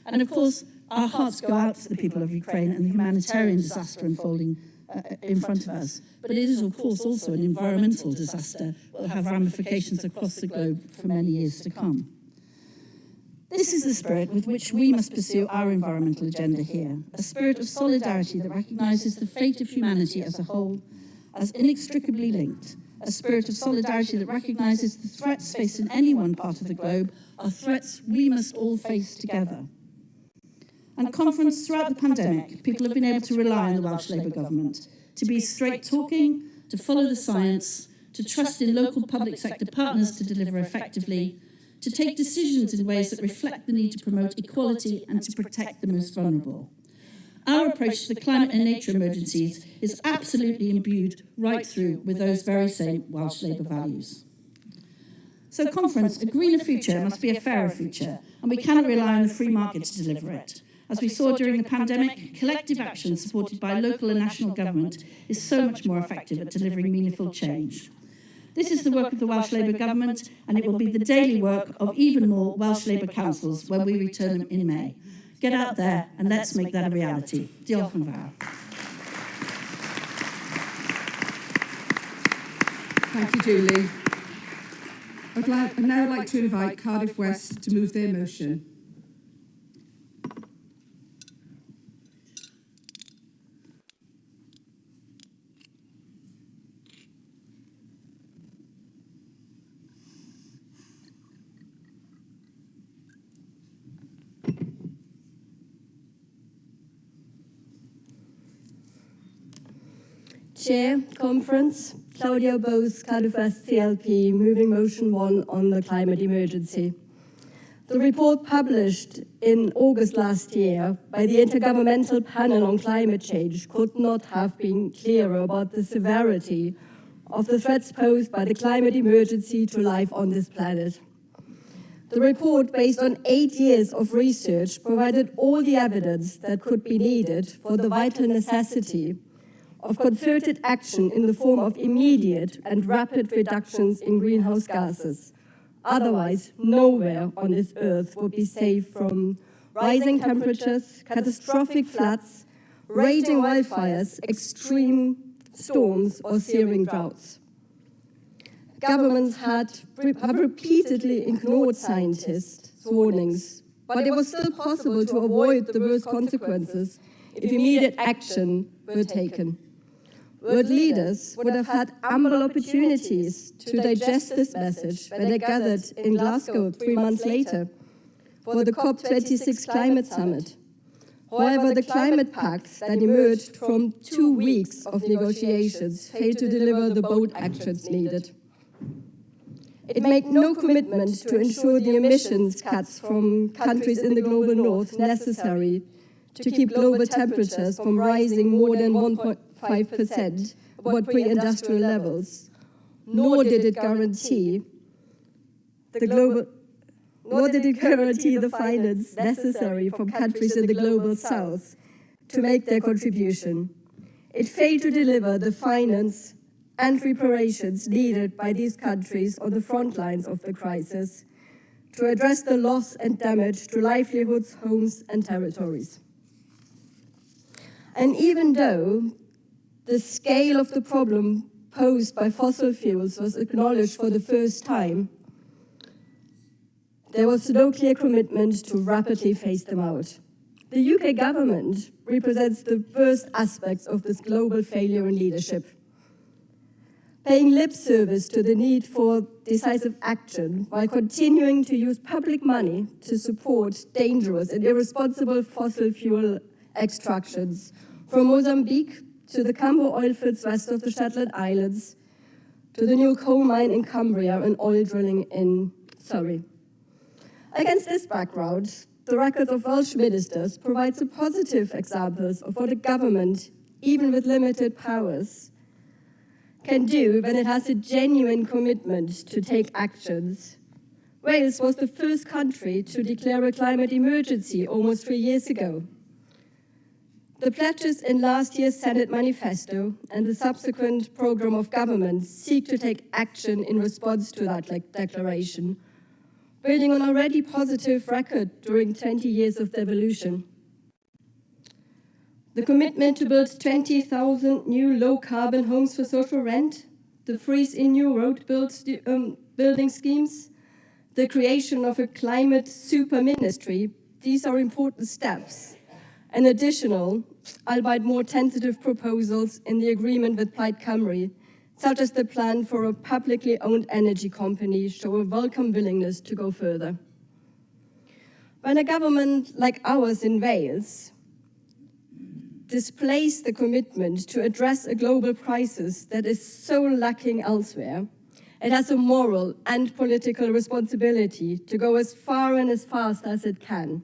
And of course, our hearts go out to the people of Ukraine and the humanitarian disaster unfolding in front of us. But it is, of course, also an environmental disaster that will have ramifications across the globe for many years to come. This is the spirit with which we must pursue our environmental agenda here, a spirit of solidarity that recognises the fate of humanity as a whole as inextricably linked, a spirit of solidarity that recognises the threats faced in any one part of the globe are threats we must all face together. And Conference, throughout the pandemic, people have been able to rely on the Welsh Labour government to be straight-talking, to follow the science, to trust in local public sector partners to deliver effectively, to take decisions in ways that reflect the need to promote equality and to protect the most vulnerable. Our approach to the climate and nature emergencies is absolutely imbued right through with those very same Welsh Labour values. So Conference, a greener future must be a fairer future, and we cannot rely on the free market to deliver it. As we saw during the pandemic, collective action supported by local and national government is so much more effective at delivering meaningful change. This is the work of the Welsh Labour government, and it will be the daily work of even more Welsh Labour councils when we return them in May. Get out there and let's make that a reality. Diolch yn fawr. Thank you, Julie. I'd now like to invite Cardiff West to move their motion. Chair, Conference, Claudia Bowes, Cardiff West CLP, moving motion 1 on the climate emergency. The report published in August last year by the Intergovernmental Panel on Climate Change could not have been clearer about the severity of the threats posed by the climate emergency to life on this planet. The report, based on 8 years of research, provided all the evidence that could be needed for the vital necessity of concerted action in the form of immediate and rapid reductions in greenhouse gases. Otherwise, nowhere on this earth would be safe from rising temperatures, catastrophic floods, raging wildfires, extreme storms, or searing droughts. Governments have repeatedly ignored scientists' warnings, but it was still possible to avoid the worst consequences if immediate action were taken. World leaders would have had ample opportunities to digest this message when they gathered in Glasgow 3 months later for the COP26 climate summit. However, the climate pact that emerged from 2 weeks of negotiations failed to deliver the bold actions needed. It made no commitment to ensure the emissions cuts from countries in the global north necessary to keep global temperatures from rising more than 1.5% above pre-industrial levels, nor did it guarantee the finance necessary from countries in the global south to make their contribution. It failed to deliver the finance and reparations needed by these countries on the front lines of the crisis to address the loss and damage to livelihoods, homes, and territories. And even though the scale of the problem posed by fossil fuels was acknowledged for the first time, there was no clear commitment to rapidly phase them out. The UK government represents the worst aspects of this global failure in leadership. Paying lip service to the need for decisive action while continuing to use public money to support dangerous and irresponsible fossil fuel extractions from Mozambique to the Cambo oil fields west of the Shetland Islands to the new coal mine in Cumbria and oil drilling in Surrey. Against this background, the record of Welsh ministers provides a positive examples of what a government, even with limited powers, can do when it has a genuine commitment to take actions. Wales was the first country to declare a climate emergency almost 3 years ago. The pledges in last year's Senedd manifesto and the subsequent programme of government seek to take action in response to that declaration, building on an already positive record during 20 years of devolution. The commitment to build 20,000 new low-carbon homes for social rent, the freeze in new road building schemes, the creation of a climate super ministry, these are important steps. And additional, albeit more tentative proposals in the agreement with Plaid Cymru, such as the plan for a publicly owned energy company, show a welcome willingness to go further. When a government like ours in Wales displays the commitment to address a global crisis that is so lacking elsewhere, it has a moral and political responsibility to go as far and as fast as it can,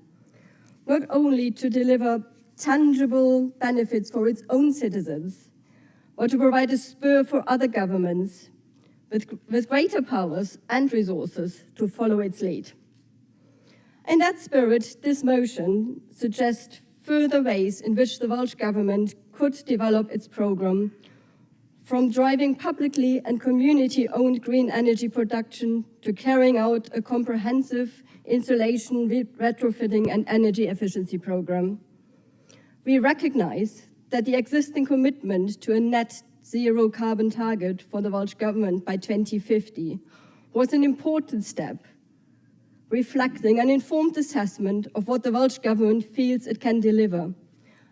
not only to deliver tangible benefits for its own citizens, but to provide a spur for other governments with greater powers and resources to follow its lead. In that spirit, this motion suggests further ways in which the Welsh Government could develop its programme, from driving publicly and community-owned green energy production to carrying out a comprehensive insulation, retrofitting and energy efficiency programme. We recognise that the existing commitment to a net zero carbon target for the Welsh Government by 2050 was an important step, reflecting an informed assessment of what the Welsh Government feels it can deliver.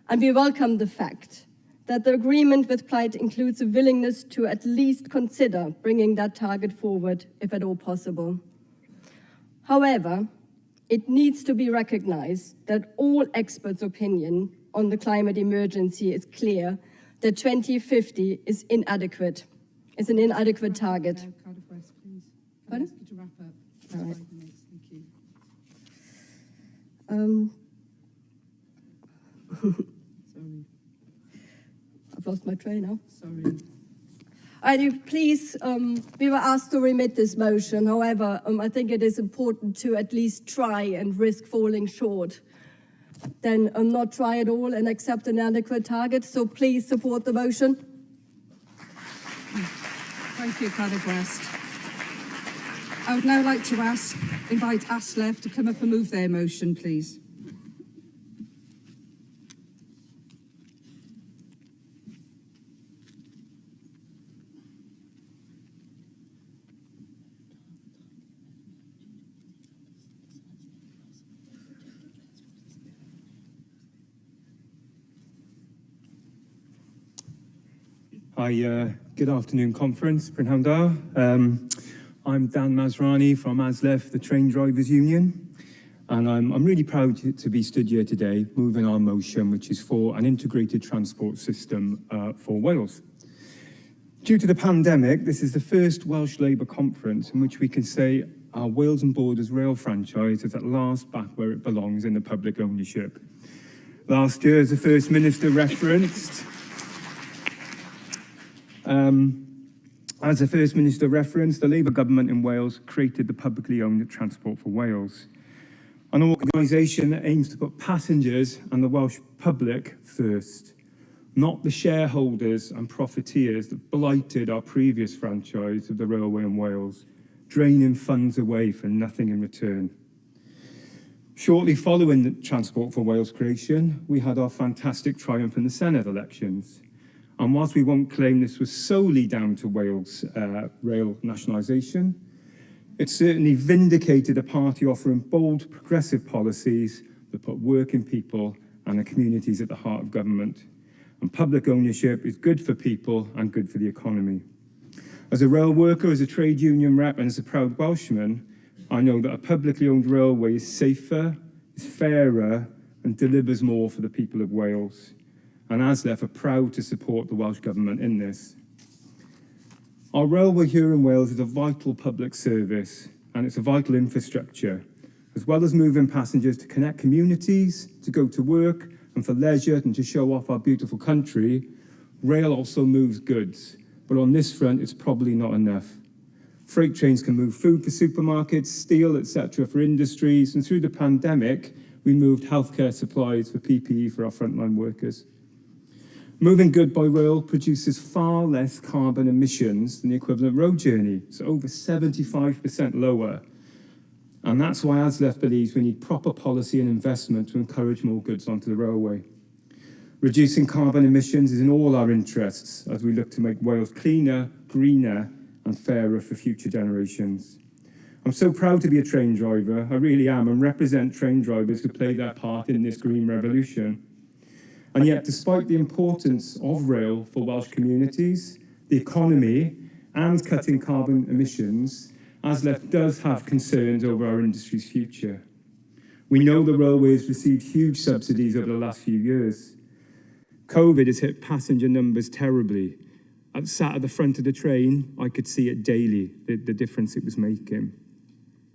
And we welcome the fact that the agreement with Plaid includes a willingness to at least consider bringing that target forward, if at all possible. However, it needs to be recognised that all experts' opinion on the climate emergency is clear that 2050 is inadequate. It's an inadequate target. Pardon? To wrap up. All right. Sorry. I've lost my train now. Sorry. Please, we were asked to remit this motion. However, I think it is important to at least try and risk falling short than not try at all and accept an adequate target. So please support the motion. Thank you, Cardiff West. I would now like to invite ASLEF to come up and move their motion, please. Hi, good afternoon, conference, Bryn Dar. I'm Dan Masrani from ASLEF, the Train Drivers Union, and I'm really proud to be stood here today moving our motion, which is for an integrated transport system for Wales. Due to the pandemic, this is the first Welsh Labour conference in which we can say our Wales and Borders rail franchise is at last back where it belongs in the public ownership. Last year, as the First Minister referenced, the Labour government in Wales created the publicly owned Transport for Wales, an organisation that aims to put passengers and the Welsh public first, not the shareholders and profiteers that blighted our previous franchise of the railway in Wales, draining funds away for nothing in return. Shortly following the Transport for Wales creation, we had our fantastic triumph in the Senedd elections. And whilst we won't claim this was solely down to Wales rail nationalisation, it certainly vindicated a party offering bold, progressive policies that put working people and the communities at the heart of government. And public ownership is good for people and good for the economy. As a rail worker, as a trade union rep, and as a proud Welshman, I know that a publicly owned railway is safer, is fairer, and delivers more for the people of Wales. And ASLEF are proud to support the Welsh Government in this. Our railway here in Wales is a vital public service, and it's a vital infrastructure. As well as moving passengers to connect communities, to go to work, and for leisure, and to show off our beautiful country, rail also moves goods. But on this front, it's probably not enough. Freight trains can move food for supermarkets, steel, etc. for industries, and through the pandemic, we moved healthcare supplies for PPE for our frontline workers. Moving good by rail produces far less carbon emissions than the equivalent road journey, so over 75% lower. And that's why ASLEF believes we need proper policy and investment to encourage more goods onto the railway. Reducing carbon emissions is in all our interests as we look to make Wales cleaner, greener, and fairer for future generations. I'm so proud to be a train driver, I really am, and represent train drivers who play their part in this green revolution. And yet, despite the importance of rail for Welsh communities, the economy, and cutting carbon emissions, ASLEF does have concerns over our industry's future. We know the railway has received huge subsidies over the last few years. COVID has hit passenger numbers terribly. I sat at the front of the train, I could see it daily, the difference it was making.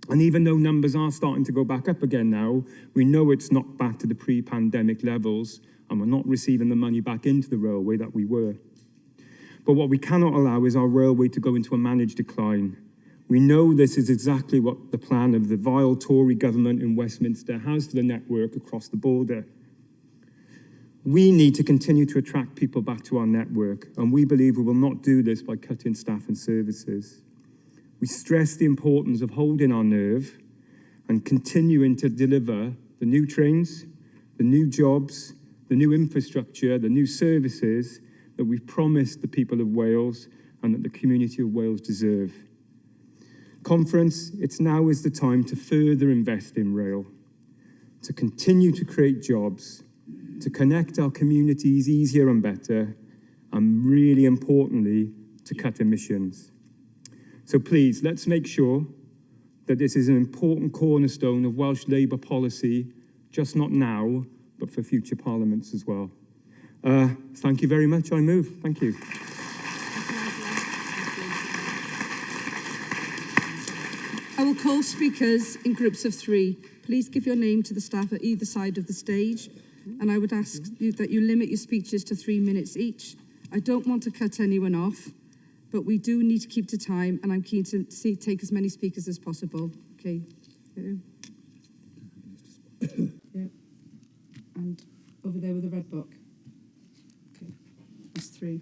And even though numbers are starting to go back up again now, we know it's not back to the pre-pandemic levels, and we're not receiving the money back into the railway that we were. But what we cannot allow is our railway to go into a managed decline. We know this is exactly what the plan of the vile Tory government in Westminster has for the network across the border. We need to continue to attract people back to our network, and we believe we will not do this by cutting staff and services. We stress the importance of holding our nerve and continuing to deliver the new trains, the new jobs, the new infrastructure, the new services that we've promised the people of Wales and that the community of Wales deserve. Conference, it's now is the time to further invest in rail, to continue to create jobs, to connect our communities easier and better, and really importantly, to cut emissions. So please, let's make sure that this is an important cornerstone of Welsh Labour policy, just not now, but for future parliaments as well. Thank you very much. I move. Thank you. I will call speakers in groups of 3. Please give your name to the staff at either side of the stage, and I would ask you that you limit your speeches to 3 minutes each. I don't want to cut anyone off, but we do need to keep to time, and I'm keen to take as many speakers as possible. Okay. Yeah. And over there with the red book. Okay, that's 3.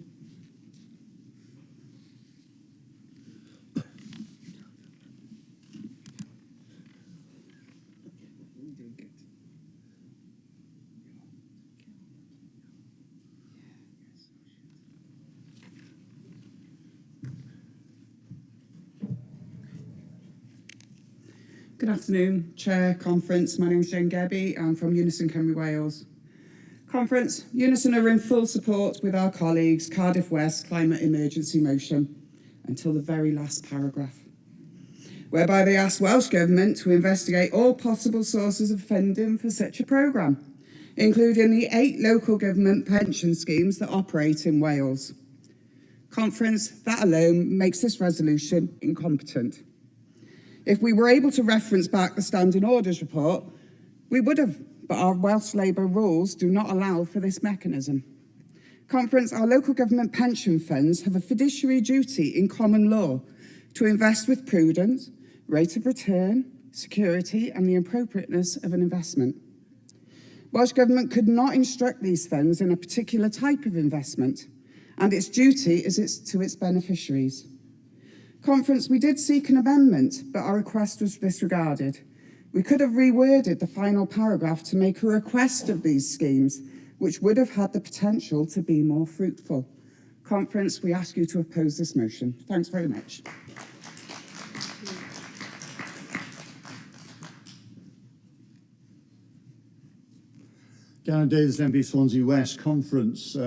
Good afternoon, Chair, Conference. My name is Jane Gebby. I'm from Unison Cymru Wales. Conference, Unison are in full support with our colleagues' Cardiff West climate emergency motion until the very last paragraph, whereby they ask Welsh Government to investigate all possible sources of funding for such a programme, including the 8 local government pension schemes that operate in Wales. Conference, that alone makes this resolution incompetent. If we were able to reference back the Standing Orders report, we would have, but our Welsh Labour rules do not allow for this mechanism. Conference, our local government pension funds have a fiduciary duty in common law to invest with prudence, rate of return, security, and the appropriateness of an investment. Welsh Government could not instruct these funds in a particular type of investment, and its duty is to its beneficiaries. Conference, we did seek an amendment, but our request was disregarded. We could have reworded the final paragraph to make a request of these schemes, which would have had the potential to be more fruitful. Conference, we ask you to oppose this motion. Thanks very much. Gareth Davies, MB Swansea West Conference.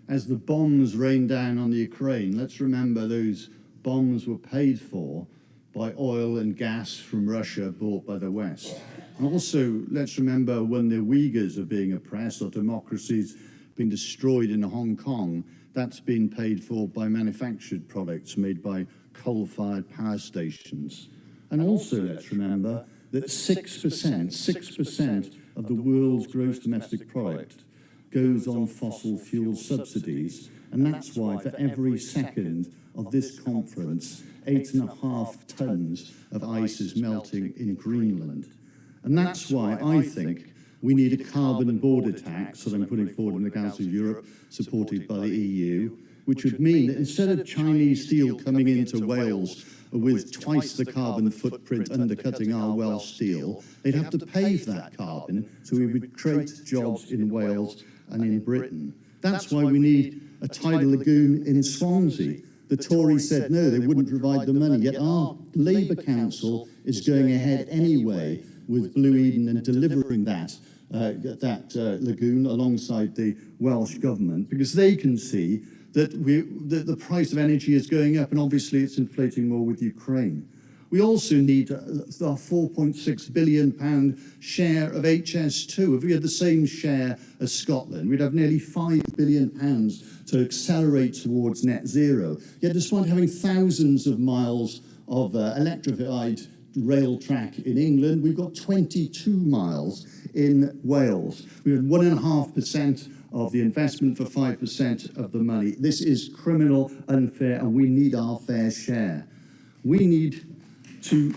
As the bombs rain down on the Ukraine, let's remember those bombs were paid for by oil and gas from Russia bought by the West. And also, let's remember when the Uyghurs are being oppressed or democracies being destroyed in Hong Kong, that's been paid for by manufactured products made by coal-fired power stations. And also, let's remember that 6% of the world's gross domestic product goes on fossil fuel subsidies, and that's why for every second of this conference, 8.5 tons of ice is melting in Greenland. And that's why I think we need a carbon border tax that I'm putting forward in the Council of Europe, supported by the EU, which would mean that instead of Chinese steel coming into Wales with twice the carbon footprint undercutting our Welsh steel, they'd have to pay for that carbon, so we would create jobs in Wales and in Britain. That's why we need a tidal lagoon in Swansea. The Tories said no, they wouldn't provide the money, yet our Labour Council is going ahead anyway with Blue Eden and delivering that lagoon alongside the Welsh Government, because they can see that the price of energy is going up, and obviously it's inflating more with Ukraine. We also need our £4.6 billion share of HS2. If we had the same share as Scotland, we'd have nearly £5 billion to accelerate towards net zero. Yet despite having thousands of miles of electrified rail track in England, we've got 22 miles in Wales. We have 1.5% of the investment for 5% of the money. This is criminal, unfair, and we need our fair share. We need to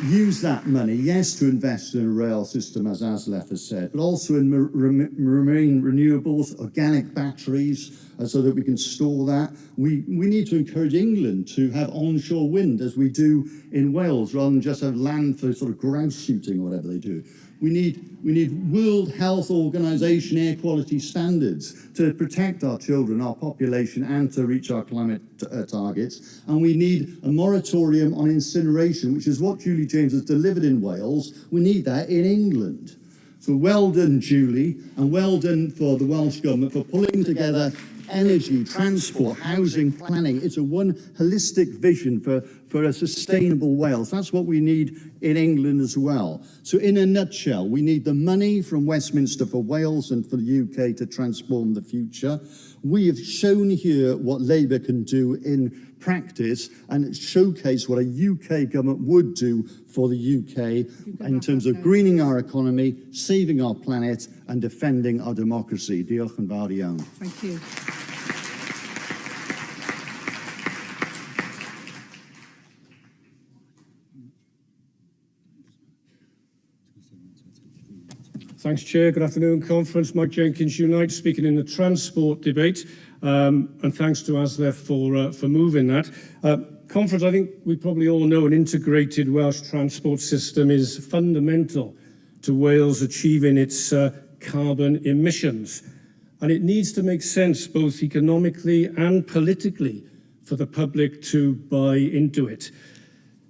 use that money, yes, to invest in a rail system, as Aslef has said, but also in marine renewables, organic batteries, so that we can store that. We need to encourage England to have onshore wind, as we do in Wales, rather than just have land for sort of grouse shooting or whatever they do. We need World Health Organization air quality standards to protect our children, our population, and to reach our climate targets. And we need a moratorium on incineration, which is what Julie James has delivered in Wales. We need that in England. So well done, Julie, and well done for the Welsh Government for pulling together energy, transport, housing, planning. It's a one holistic vision for a sustainable Wales. That's what we need in England as well. So in a nutshell, we need the money from Westminster for Wales and for the UK to transform the future. We have shown here what Labour can do in practice and showcase what a UK government would do for the UK in terms of greening our economy, saving our planet and defending our democracy. Diolch yn fawr iawn. Thank you. Thanks, Chair. Good afternoon, Conference. Mike Jenkins Unite, speaking in the transport debate. And thanks to Aslef for moving that. Conference, I think we probably all know an integrated Welsh transport system is fundamental to Wales achieving its carbon emissions. And it needs to make sense both economically and politically for the public to buy into it.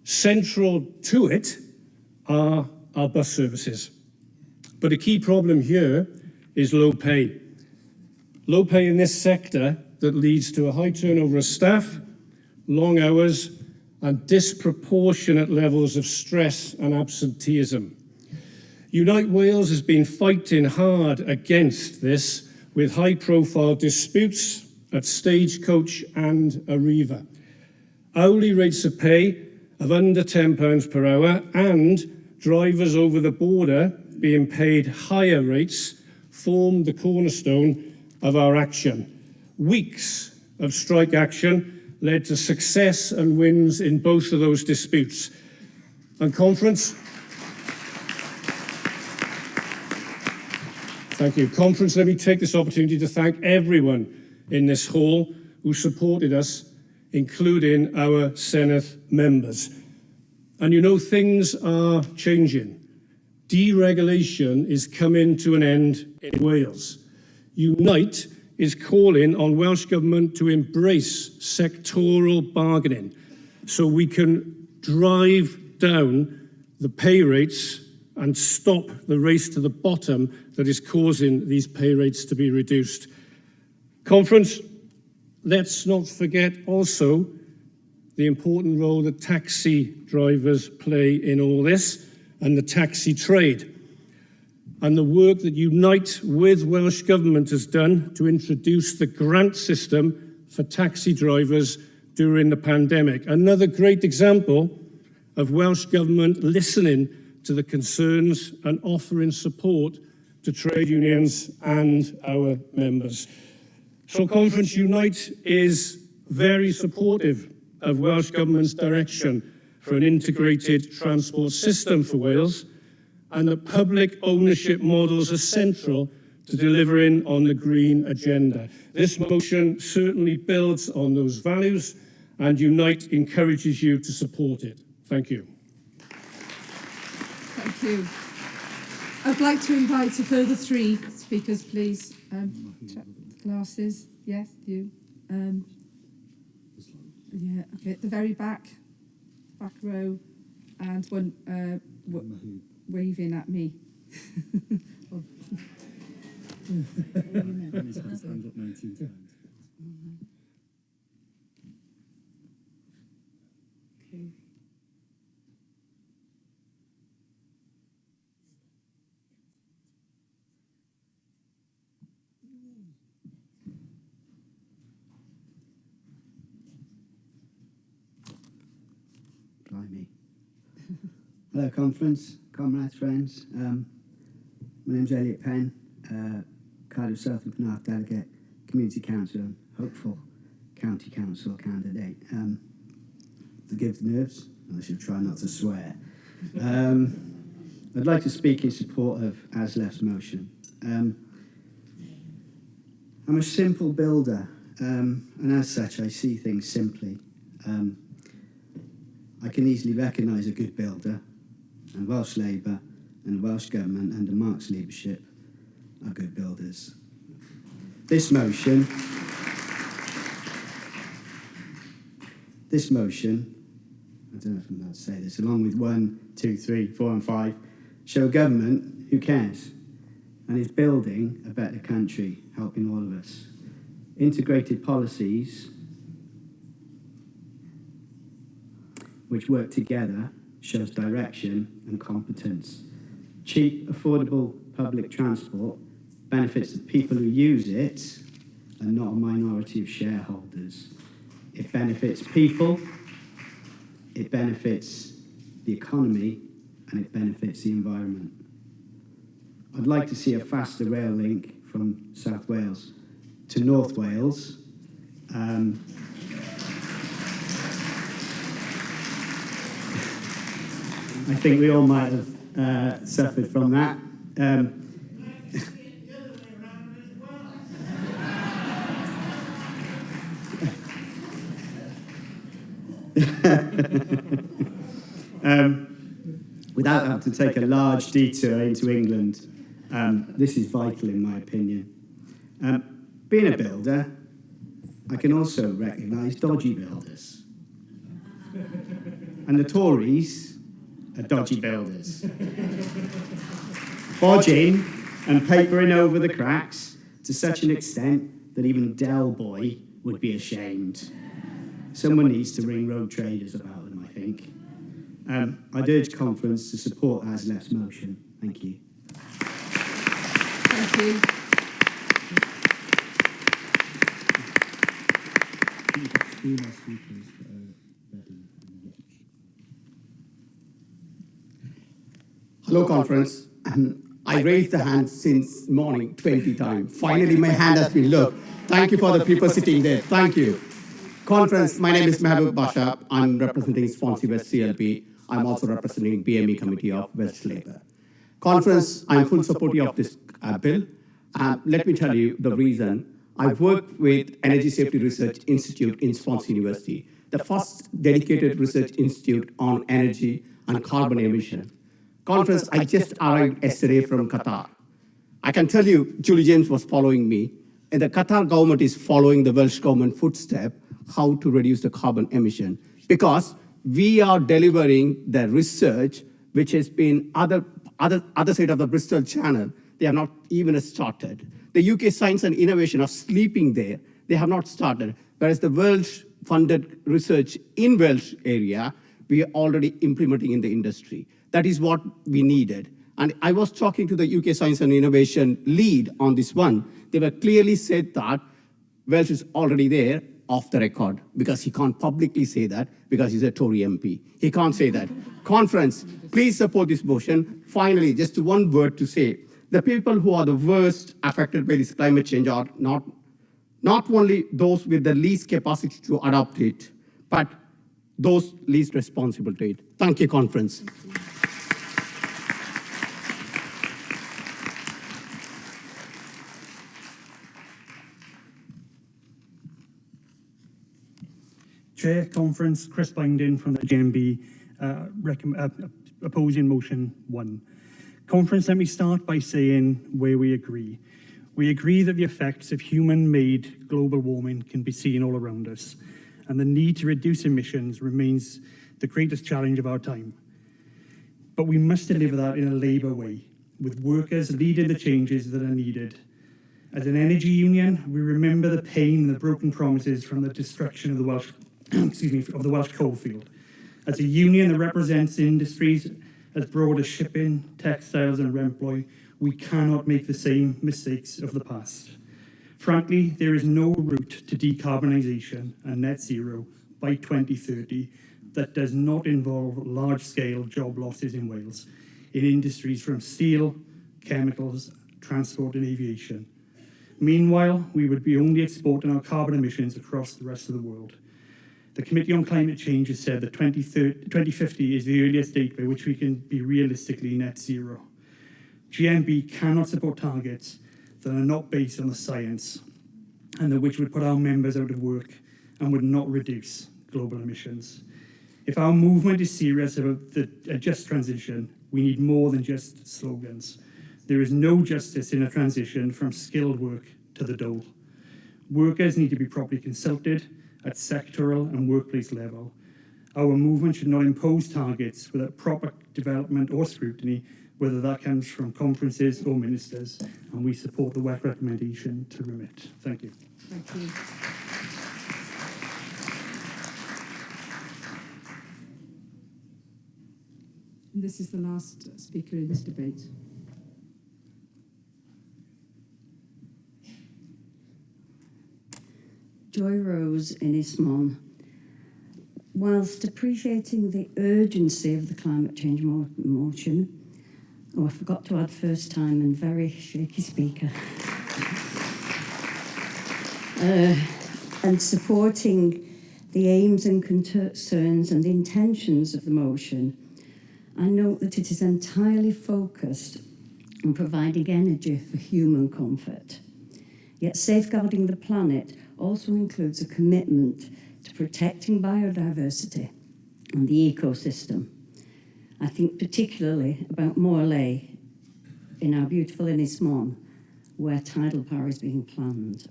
Central to it are our bus services. But a key problem here is low pay. Low pay in this sector that leads to a high turnover of staff, long hours, and disproportionate levels of stress and absenteeism. Unite Wales has been fighting hard against this with high-profile disputes at Stagecoach and Arriva. Hourly rates of pay of under £10 per hour and drivers over the border being paid higher rates formed the cornerstone of our action. Weeks of strike action led to success and wins in both of those disputes. And Conference, thank you. Conference, let me take this opportunity to thank everyone in this hall who supported us, including our Senedd members. And you know, things are changing. Deregulation is coming to an end in Wales. Unite is calling on Welsh Government to embrace sectoral bargaining so we can drive down the pay rates and stop the race to the bottom that is causing these pay rates to be reduced. Conference, let's not forget also the important role that taxi drivers play in all this, and the taxi trade, and the work that Unite with Welsh Government has done to introduce the grant system for taxi drivers during the pandemic. Another great example of Welsh Government listening to the concerns and offering support to trade unions and our members. So Conference Unite is very supportive of Welsh Government's direction for an integrated transport system for Wales, and that public ownership models are central to delivering on the green agenda. This motion certainly builds on those values, and Unite encourages you to support it. Thank you. Thank you. I'd like to invite a further 3 speakers, please. Glasses, yes, you. Yeah, okay, at the very back row, and one waving at me. Stand up 19 times. Okay. Blimey. Hello, conference, comrades, friends. My name's Elliot Penn, Cardiff South and Penarth delegate, Community Council, and hopeful County Council candidate. Forgive the nerves, I should try not to swear. I'd like to speak in support of Aslef's motion. I'm a simple builder, and as such, I see things simply. I can easily recognise a good builder, and Welsh Labour and Welsh Government under Mark's leadership are good builders. This motion, I don't know if I'm allowed to say this, along with 1, 2, 3, 4 and 5, show government who cares and is building a better country, helping all of us. Integrated policies which work together shows direction and competence. Cheap, affordable public transport benefits the people who use it and not a minority of shareholders. It benefits people, it benefits the economy, and it benefits the environment. I'd like to see a faster rail link from South Wales to North Wales. I think we all might have suffered from that. Without having to take a large detour into England, this is vital in my opinion. Being a builder, I can also recognise dodgy builders. And the Tories are dodgy builders. Bodging and papering over the cracks to such an extent that even Del Boy would be ashamed. Someone needs to ring road traders about them, I think. I'd urge conference to support Aslef's motion. Thank you. Thank you. Hello, conference. I raised the hand since morning 20 times. Finally, my hand has been looked. Thank you for the people sitting there. Thank you. Conference, my name is Mahbub Bashab. I'm representing Swansea West CLP. I'm also representing BME Committee of Welsh Labour. Conference, I'm full supporter of this bill. Let me tell you the reason. I've worked with Energy Safety Research Institute in Swansea University, the first dedicated research institute on energy and carbon emission. Conference, I just arrived yesterday from Qatar. I can tell you, Julie James was following me, and the Qatar government is following the Welsh government footstep, how to reduce the carbon emission, because we are delivering the research which has been other other side of the Bristol Channel. They have not even started. The UK Science and Innovation are sleeping there. They have not started. Whereas the Welsh-funded research in Welsh area, we are already implementing in the industry. That is what we needed. And I was talking to the UK Science and Innovation lead on this one. They were clearly said that Welsh is already there off the record, because he can't publicly say that because he's a Tory MP. He can't say that. Conference, please support this motion. Finally, just one word to say, the people who are the worst affected by this climate change are not only those with the least capacity to adopt it, but those least responsible to it. Thank you, conference. Chair, Conference, Chris Binding from the GMB, opposing motion 1. Conference, let me start by saying where we agree. We agree that the effects of human-made global warming can be seen all around us, and the need to reduce emissions remains the greatest challenge of our time. But we must deliver that in a Labour way, with workers leading the changes that are needed. As an energy union, we remember the pain and the broken promises from the destruction of the Welsh of the Welsh coalfield. As a union that represents industries as broad as shipping, textiles and remploy, we cannot make the same mistakes of the past. Frankly, there is no route to decarbonisation and net zero by 2030 that does not involve large-scale job losses in Wales, in industries from steel, chemicals, transport and aviation. Meanwhile, we would be only exporting our carbon emissions across the rest of the world. The Committee on Climate Change has said that 2050 is the earliest date by which we can be realistically net zero. GMB cannot support targets that are not based on the science and that which would put our members out of work and would not reduce global emissions. If our movement is serious about a just transition, we need more than just slogans. There is no justice in a transition from skilled work to the dole. Workers need to be properly consulted at sectoral and workplace level. Our movement should not impose targets without proper development or scrutiny, whether that comes from conferences or ministers, and we support the WEC recommendation to remit. Thank you. Thank you. And this is the last speaker in this debate. Joy Rose in Ismon. Whilst appreciating the urgency of the climate change motion, I forgot to add first time and very shaky speaker, and supporting the aims and concerns and intentions of the motion, I note that it is entirely focused on providing energy for human comfort. Yet safeguarding the planet also includes a commitment to protecting biodiversity and the ecosystem. I think particularly about Morley in our beautiful Ynys where tidal power is being planned.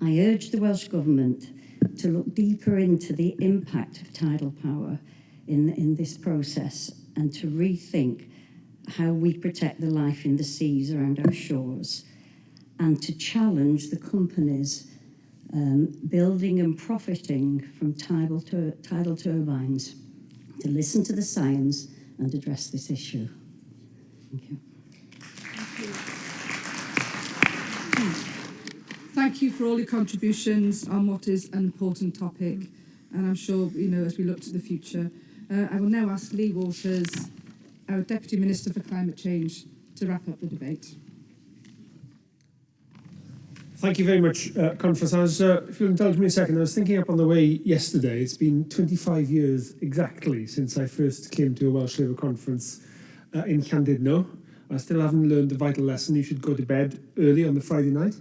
I urge the Welsh Government to look deeper into the impact of tidal power in this process and to rethink how we protect the life in the seas around our shores, and to challenge the companies building and profiting from tidal turbines to listen to the science and address this issue. Thank you. Thank you for all your contributions on what is an important topic, and I'm sure, as we look to the future, I will now ask Lee Waters, our Deputy Minister for Climate Change, to wrap up the debate. Thank you very much, Conference. If you'll indulge me a second, I was thinking up on the way yesterday, it's been 25 years exactly since I first came to a Welsh Labour conference in Llandudno. I still haven't learned the vital lesson: you should go to bed early on the Friday night.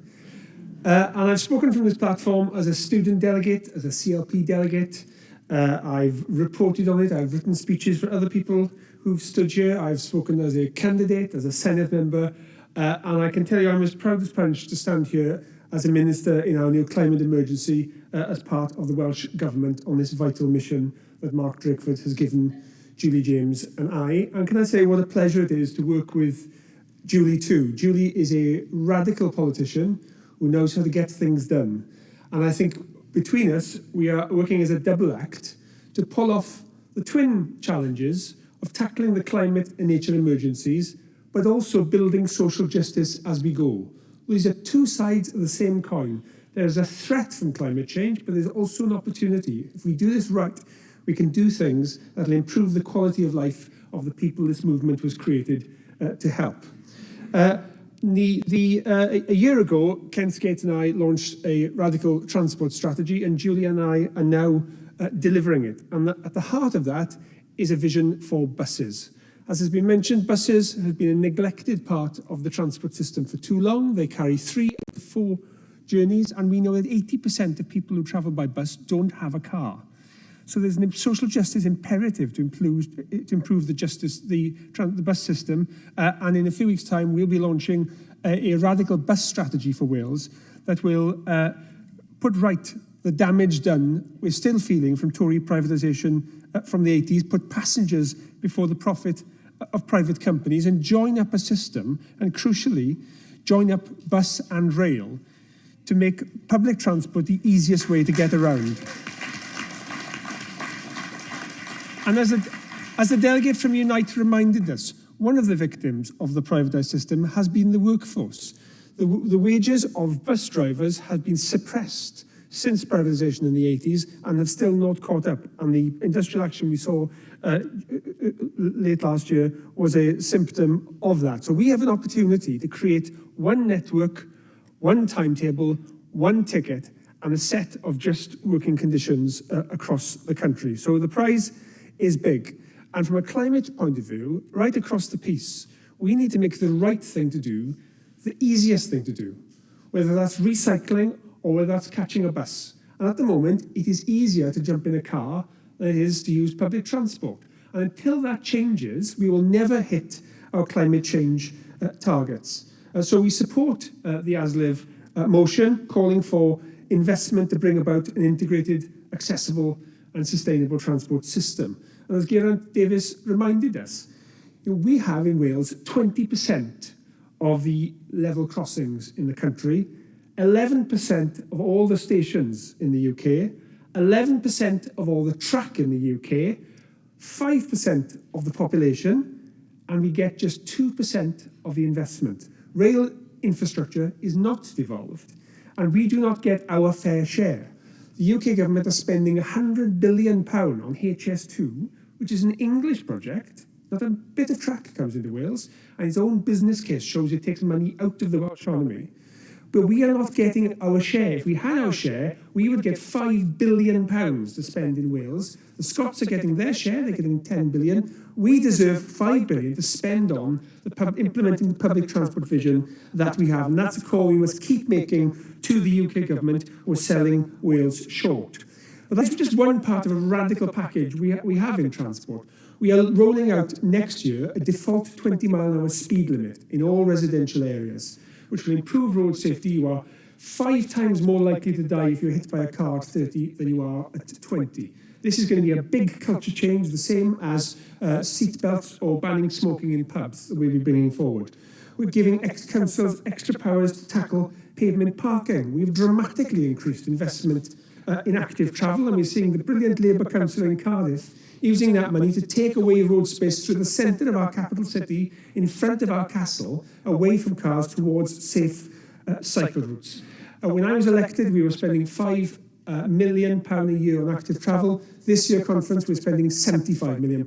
And I've spoken from this platform as a student delegate, as a CLP delegate. I've reported on it, I've written speeches for other people who've stood here. I've spoken as a candidate, as a Senedd member, and I can tell you I'm as proud as punch to stand here as a minister in our new climate emergency as part of the Welsh Government on this vital mission that Mark Drakeford has given Julie James and I. And can I say what a pleasure it is to work with Julie too. Julie is a radical politician who knows how to get things done. And I think between us, we are working as a double act to pull off the twin challenges of tackling the climate and nature emergencies, but also building social justice as we go. These are two sides of the same coin. There's a threat from climate change, but there's also an opportunity. If we do this right, we can do things that will improve the quality of life of the people this movement was created to help. A year ago, Ken Skate and I launched a radical transport strategy, and Julie and I are now delivering it. And at the heart of that is a vision for buses. As has been mentioned, buses have been a neglected part of the transport system for too long. They carry 3 to 4 journeys, and we know that 80% of people who travel by bus don't have a car. So there's a social justice imperative to improve the bus system. And in a few weeks' time, we'll be launching a radical bus strategy for Wales that will put right the damage done we're still feeling from Tory privatisation from the 80s, put passengers before the profit of private companies, and join up a system, and crucially, join up bus and rail to make public transport the easiest way to get around. And as the delegate from Unite reminded us, one of the victims of the privatised system has been the workforce. The wages of bus drivers have been suppressed since privatisation in the 80s and have still not caught up. And the industrial action we saw late last year was a symptom of that. So we have an opportunity to create one network, one timetable, one ticket, and a set of just working conditions across the country. So the prize is big. And from a climate point of view, right across the piece, we need to make the right thing to do, the easiest thing to do, whether that's recycling or whether that's catching a bus. And at the moment, it is easier to jump in a car than it is to use public transport. And until that changes, we will never hit our climate change targets. So we support the ASLIV motion calling for investment to bring about an integrated, accessible and sustainable transport system. And as Geraint Davies reminded us, we have in Wales 20% of the level crossings in the country, 11% of all the stations in the UK, 11% of all the track in the UK, 5% of the population, and we get just 2% of the investment. Rail infrastructure is not devolved, and we do not get our fair share. The UK government is spending £100 billion on HS2, which is an English project. Not a bit of track comes into Wales, and its own business case shows it takes money out of the Welsh economy. But we are not getting our share. If we had our share, we would get £5 billion to spend in Wales. The Scots are getting their share, they're getting £10 billion. We deserve £5 billion to spend on implementing the public transport vision that we have. And that's a call we must keep making to the UK government. We're selling Wales short. But that's just one part of a radical package we have in transport. We are rolling out next year a default 20-mile-an-hour speed limit in all residential areas, which will improve road safety. You are 5 times more likely to die if you're hit by a car at 30 than you are at 20. This is going to be a big culture change, the same as seat belts or banning smoking in pubs that we'll be bringing forward. We're giving councils extra powers to tackle pavement parking. We've dramatically increased investment in active travel, and we're seeing the brilliant Labour councillor in Cardiff using that money to take away road space through the centre of our capital city, in front of our castle, away from cars towards safe cycle routes. When I was elected, we were spending £5 million a year on active travel. This year conference, we're spending £75 million,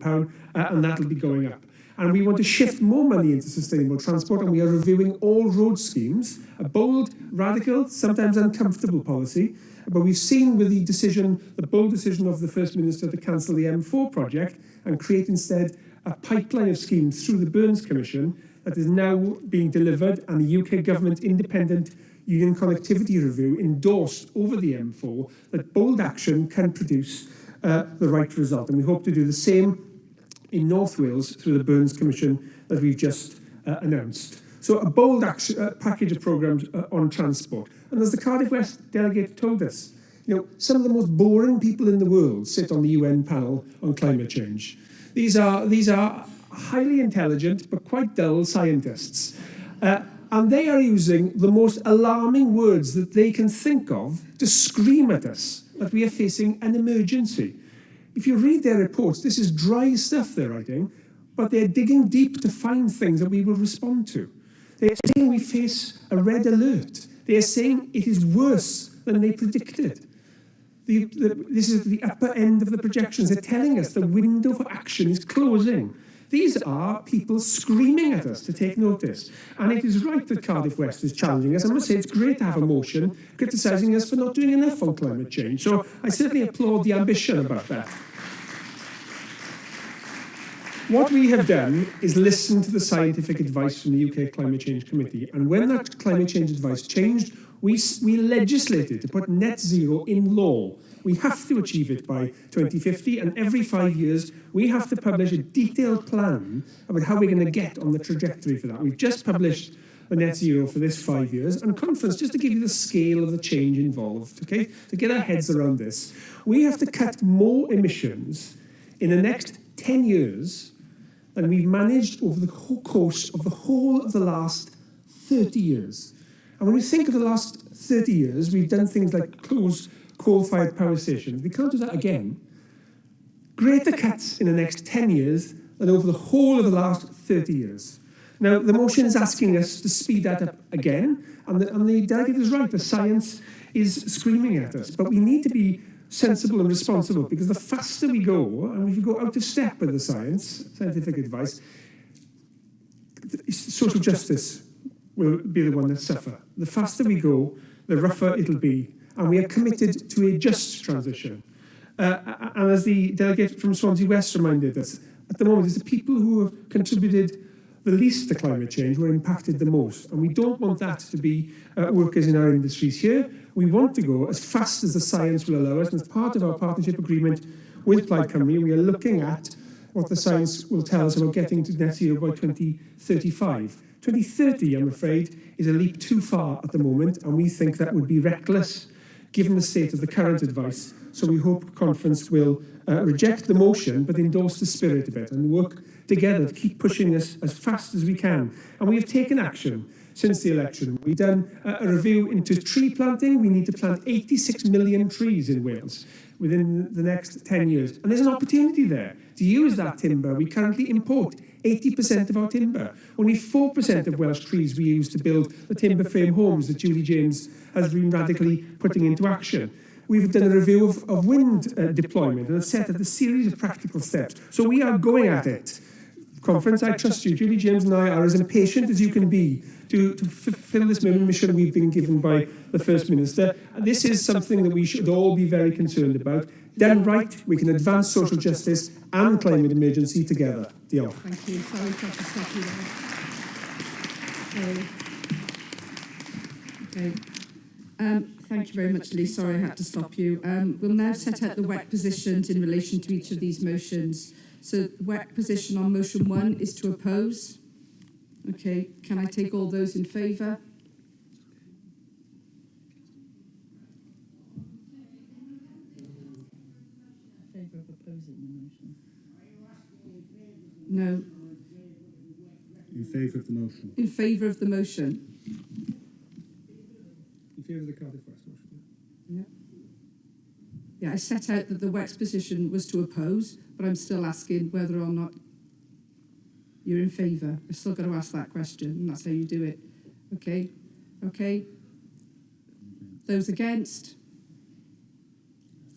and that'll be going up. And we want to shift more money into sustainable transport, and we are reviewing all road schemes, a bold, radical, sometimes uncomfortable policy. But we've seen with the bold decision of the First Minister to cancel the M4 project and create instead a pipeline of schemes through the Burns Commission that is now being delivered, and the UK government independent Union Connectivity Review endorsed over the M4 that bold action can produce the right result. And we hope to do the same in North Wales through the Burns Commission that we've just announced. So a bold package of programmes on transport. And as the Cardiff West delegate told us, some of the most boring people in the world sit on the UN panel on climate change. These are highly intelligent but quite dull scientists. And they are using the most alarming words that they can think of to scream at us that we are facing an emergency. If you read their reports, this is dry stuff they're writing, but they're digging deep to find things that we will respond to. They're saying we face a red alert. They're saying it is worse than they predicted. This is the upper end of the projections. They're telling us the window for action is closing. These are people screaming at us to take notice. And it is right that Cardiff West is challenging us. I must say it's great to have a motion criticising us for not doing enough on climate change. So I certainly applaud the ambition about that. What we have done is listen to the scientific advice from the UK Climate Change Committee. And when that climate change advice changed, we legislated to put net zero in law. We have to achieve it by 2050, and every 5 years, we have to publish a detailed plan about how we're going to get on the trajectory for that. We've just published the net zero for this 5 years, and conference, just to give you the scale of the change involved, okay, to get our heads around this, we have to cut more emissions in the next 10 years than we've managed over the whole course of the whole of the last 30 years. And when we think of the last 30 years, we've done things like close coal-fired power stations. We can't do that again. Greater cuts in the next 10 years than over the whole of the last 30 years. Now, the motion is asking us to speed that up again, and the delegate is right. The science is screaming at us, but we need to be sensible and responsible, because the faster we go, and if we go out of step with the scientific advice, social justice will be the one that suffer. The faster we go, the rougher it'll be, and we are committed to a just transition. And as the delegate from Swansea West reminded us, at the moment it's the people who have contributed the least to climate change who are impacted the most, and we don't want that to be workers in our industries here. We want to go as fast as the science will allow us, and as part of our partnership agreement with Plaid Cymru, we are looking at what the science will tell us about getting to net zero by 2035. 2030, I'm afraid, is a leap too far at the moment, and we think that would be reckless given the state of the current advice. So we hope conference will reject the motion but endorse the spirit of it and work together to keep pushing us as fast as we can. And we have taken action since the election. We've done a review into tree planting. We need to plant 86 million trees in Wales within the next 10 years. And there's an opportunity there to use that timber. We currently import 80% of our timber. Only 4% of Welsh trees we use to build the timber frame homes that Julie James has been radically putting into action. We've done a review of wind deployment and have set out a series of practical steps. So we are going at it. Conference, I trust you. Julie James and I are as impatient as you can be to fulfil this mission we've been given by the First Minister. And this is something that we should all be very concerned about. Done right, we can advance social justice and climate emergency together. Diolch. Thank you. Sorry to have to stop you there. Okay. Thank you very much, Lee. Sorry I had to stop you. We'll now set out the WEC positions in relation to each of these motions. So the WEC position on motion 1 is to oppose. Okay, can I take all those in favour? Favour of opposing the motion? No. In favour of the motion. In favour of the motion. In favour of the Cardiff West motion. Yeah. Yeah, I set out that the WEC's position was to oppose, but I'm still asking whether or not you're in favour. I've still got to ask that question, and that's how you do it. Okay? Okay? Those against?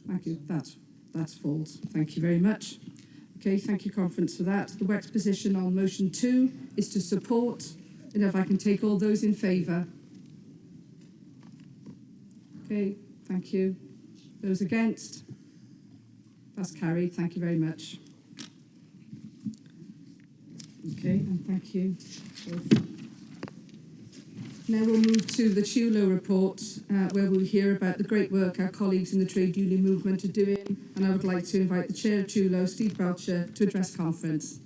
Thank you. That's false. Thank you very much. Okay, thank you, conference, for that. The WEC's position on motion 2 is to support, and if I can take all those in favour. Okay, thank you. Those against? That's carried. Thank you very much. Okay, and thank you. Now we'll move to the TULO report, where we'll hear about the great work our colleagues in the trade union movement are doing, and I would like to invite the Chair of TULO, Steve Belcher, to address conference.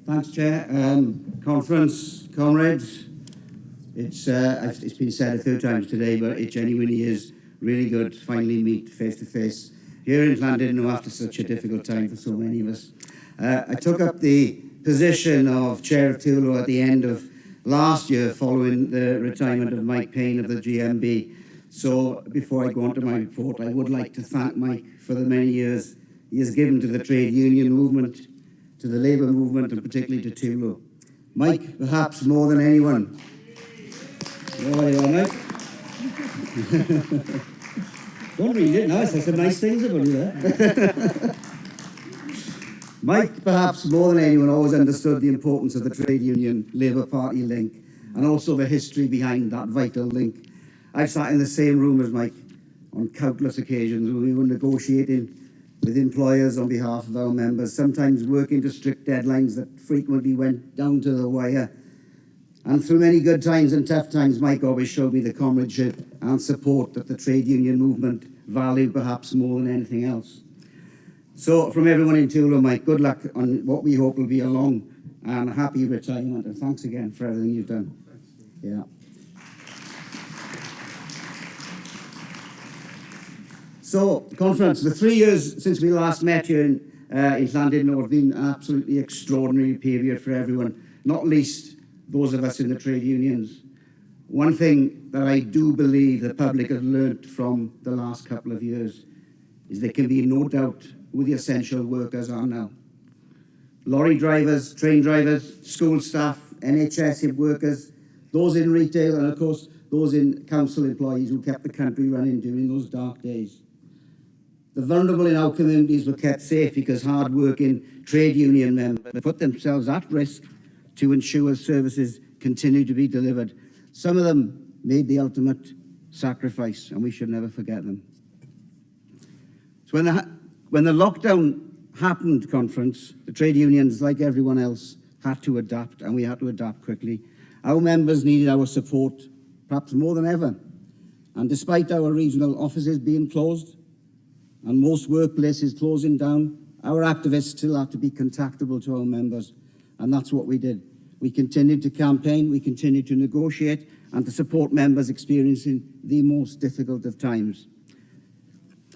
Thanks, Chair. Conference, comrades. It's been said a few times today, but it genuinely is really good to finally meet face to face here in Llandudno after such a difficult time for so many of us. I took up the position of Chair of TULO at the end of last year following the retirement of Mike Payne of the GMB. So before I go on to my report, I would like to thank Mike for the many years he has given to the trade union movement, to the labour movement, and particularly to TULO. Mike, perhaps more than anyone. There you are, Mike. Don't read it, no, it says some nice things about you there. Mike, perhaps more than anyone, always understood the importance of the trade union Labour Party link and also the history behind that vital link. I've sat in the same room as Mike on countless occasions when we were negotiating with employers on behalf of our members, sometimes working to strict deadlines that frequently went down to the wire. And through many good times and tough times, Mike always showed me the comradeship and support that the trade union movement valued perhaps more than anything else. So from everyone in TULO, Mike, good luck on what we hope will be a long and happy retirement. And thanks again for everything you've done. Yeah. So, conference, the 3 years since we last met here in Llandudno have been an absolutely extraordinary period for everyone, not least those of us in the trade unions. One thing that I do believe the public have learnt from the last couple of years is there can be no doubt who the essential workers are now. Lorry drivers, train drivers, school staff, NHS workers, those in retail, and of course those in council employees who kept the country running during those dark days. The vulnerable in our communities were kept safe because hard-working trade union members put themselves at risk to ensure services continue to be delivered. Some of them made the ultimate sacrifice, and we should never forget them. So when the lockdown happened, conference, the trade unions, like everyone else, had to adapt, and we had to adapt quickly. Our members needed our support, perhaps more than ever. And despite our regional offices being closed, and most workplaces closing down, our activists still have to be contactable to our members, and that's what we did. We continued to campaign, we continued to negotiate, and to support members experiencing the most difficult of times.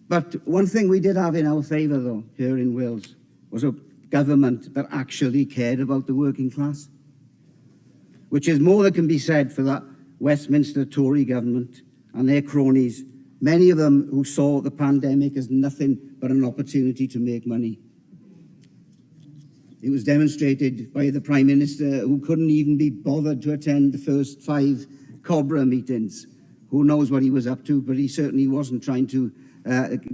But one thing we did have in our favour, though, here in Wales, was a government that actually cared about the working class, which is more than can be said for that Westminster Tory government and their cronies, many of them who saw the pandemic as nothing but an opportunity to make money. It was demonstrated by the Prime Minister, who couldn't even be bothered to attend the first 5 COBRA meetings. Who knows what he was up to, but he certainly wasn't trying to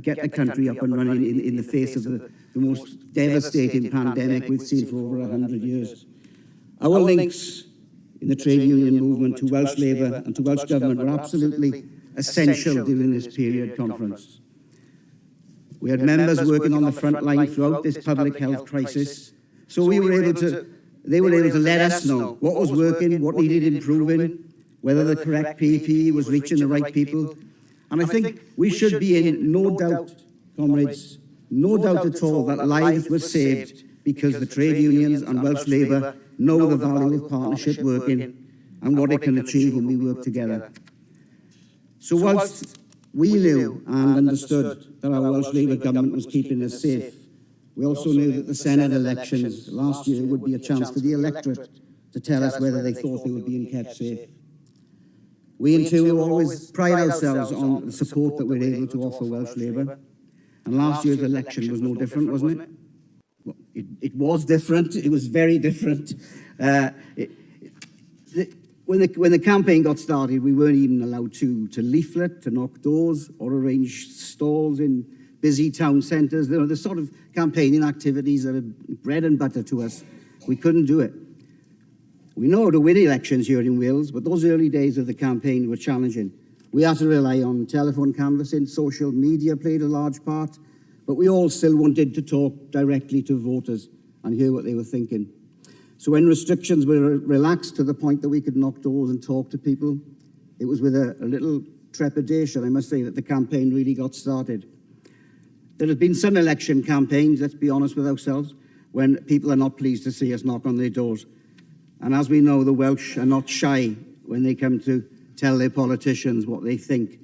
get the country up and running in the face of the most devastating pandemic we've seen for over 100 years. Our links in the trade union movement to Welsh Labour and to Welsh Government were absolutely essential during this period, conference. We had members working on the front line throughout this public health crisis, so they were able to let us know what was working, what needed improving, whether the correct PPE was reaching the right people. And I think we should be in no doubt, comrades, no doubt at all that lives were saved because the trade unions and Welsh Labour know the value of partnership working and what it can achieve when we work together. So whilst we knew and understood that our Welsh Labour government was keeping us safe, we also knew that the Senedd elections last year would be a chance for the electorate to tell us whether they thought they were being kept safe. We in TULO always pride ourselves on the support that we're able to offer Welsh Labour, and last year's election was no different, wasn't it? Well, it was different, it was very different. When the campaign got started, we weren't even allowed to leaflet, to knock doors, or arrange stalls in busy town centres. You know, the sort of campaigning activities that are bread and butter to us. We couldn't do it. We know how to win elections here in Wales, but those early days of the campaign were challenging. We had to rely on telephone canvassing, social media played a large part, but we all still wanted to talk directly to voters and hear what they were thinking. So when restrictions were relaxed to the point that we could knock doors and talk to people, it was with a little trepidation, I must say, that the campaign really got started. There have been some election campaigns, let's be honest with ourselves, when people are not pleased to see us knock on their doors. And as we know, the Welsh are not shy when they come to tell their politicians what they think.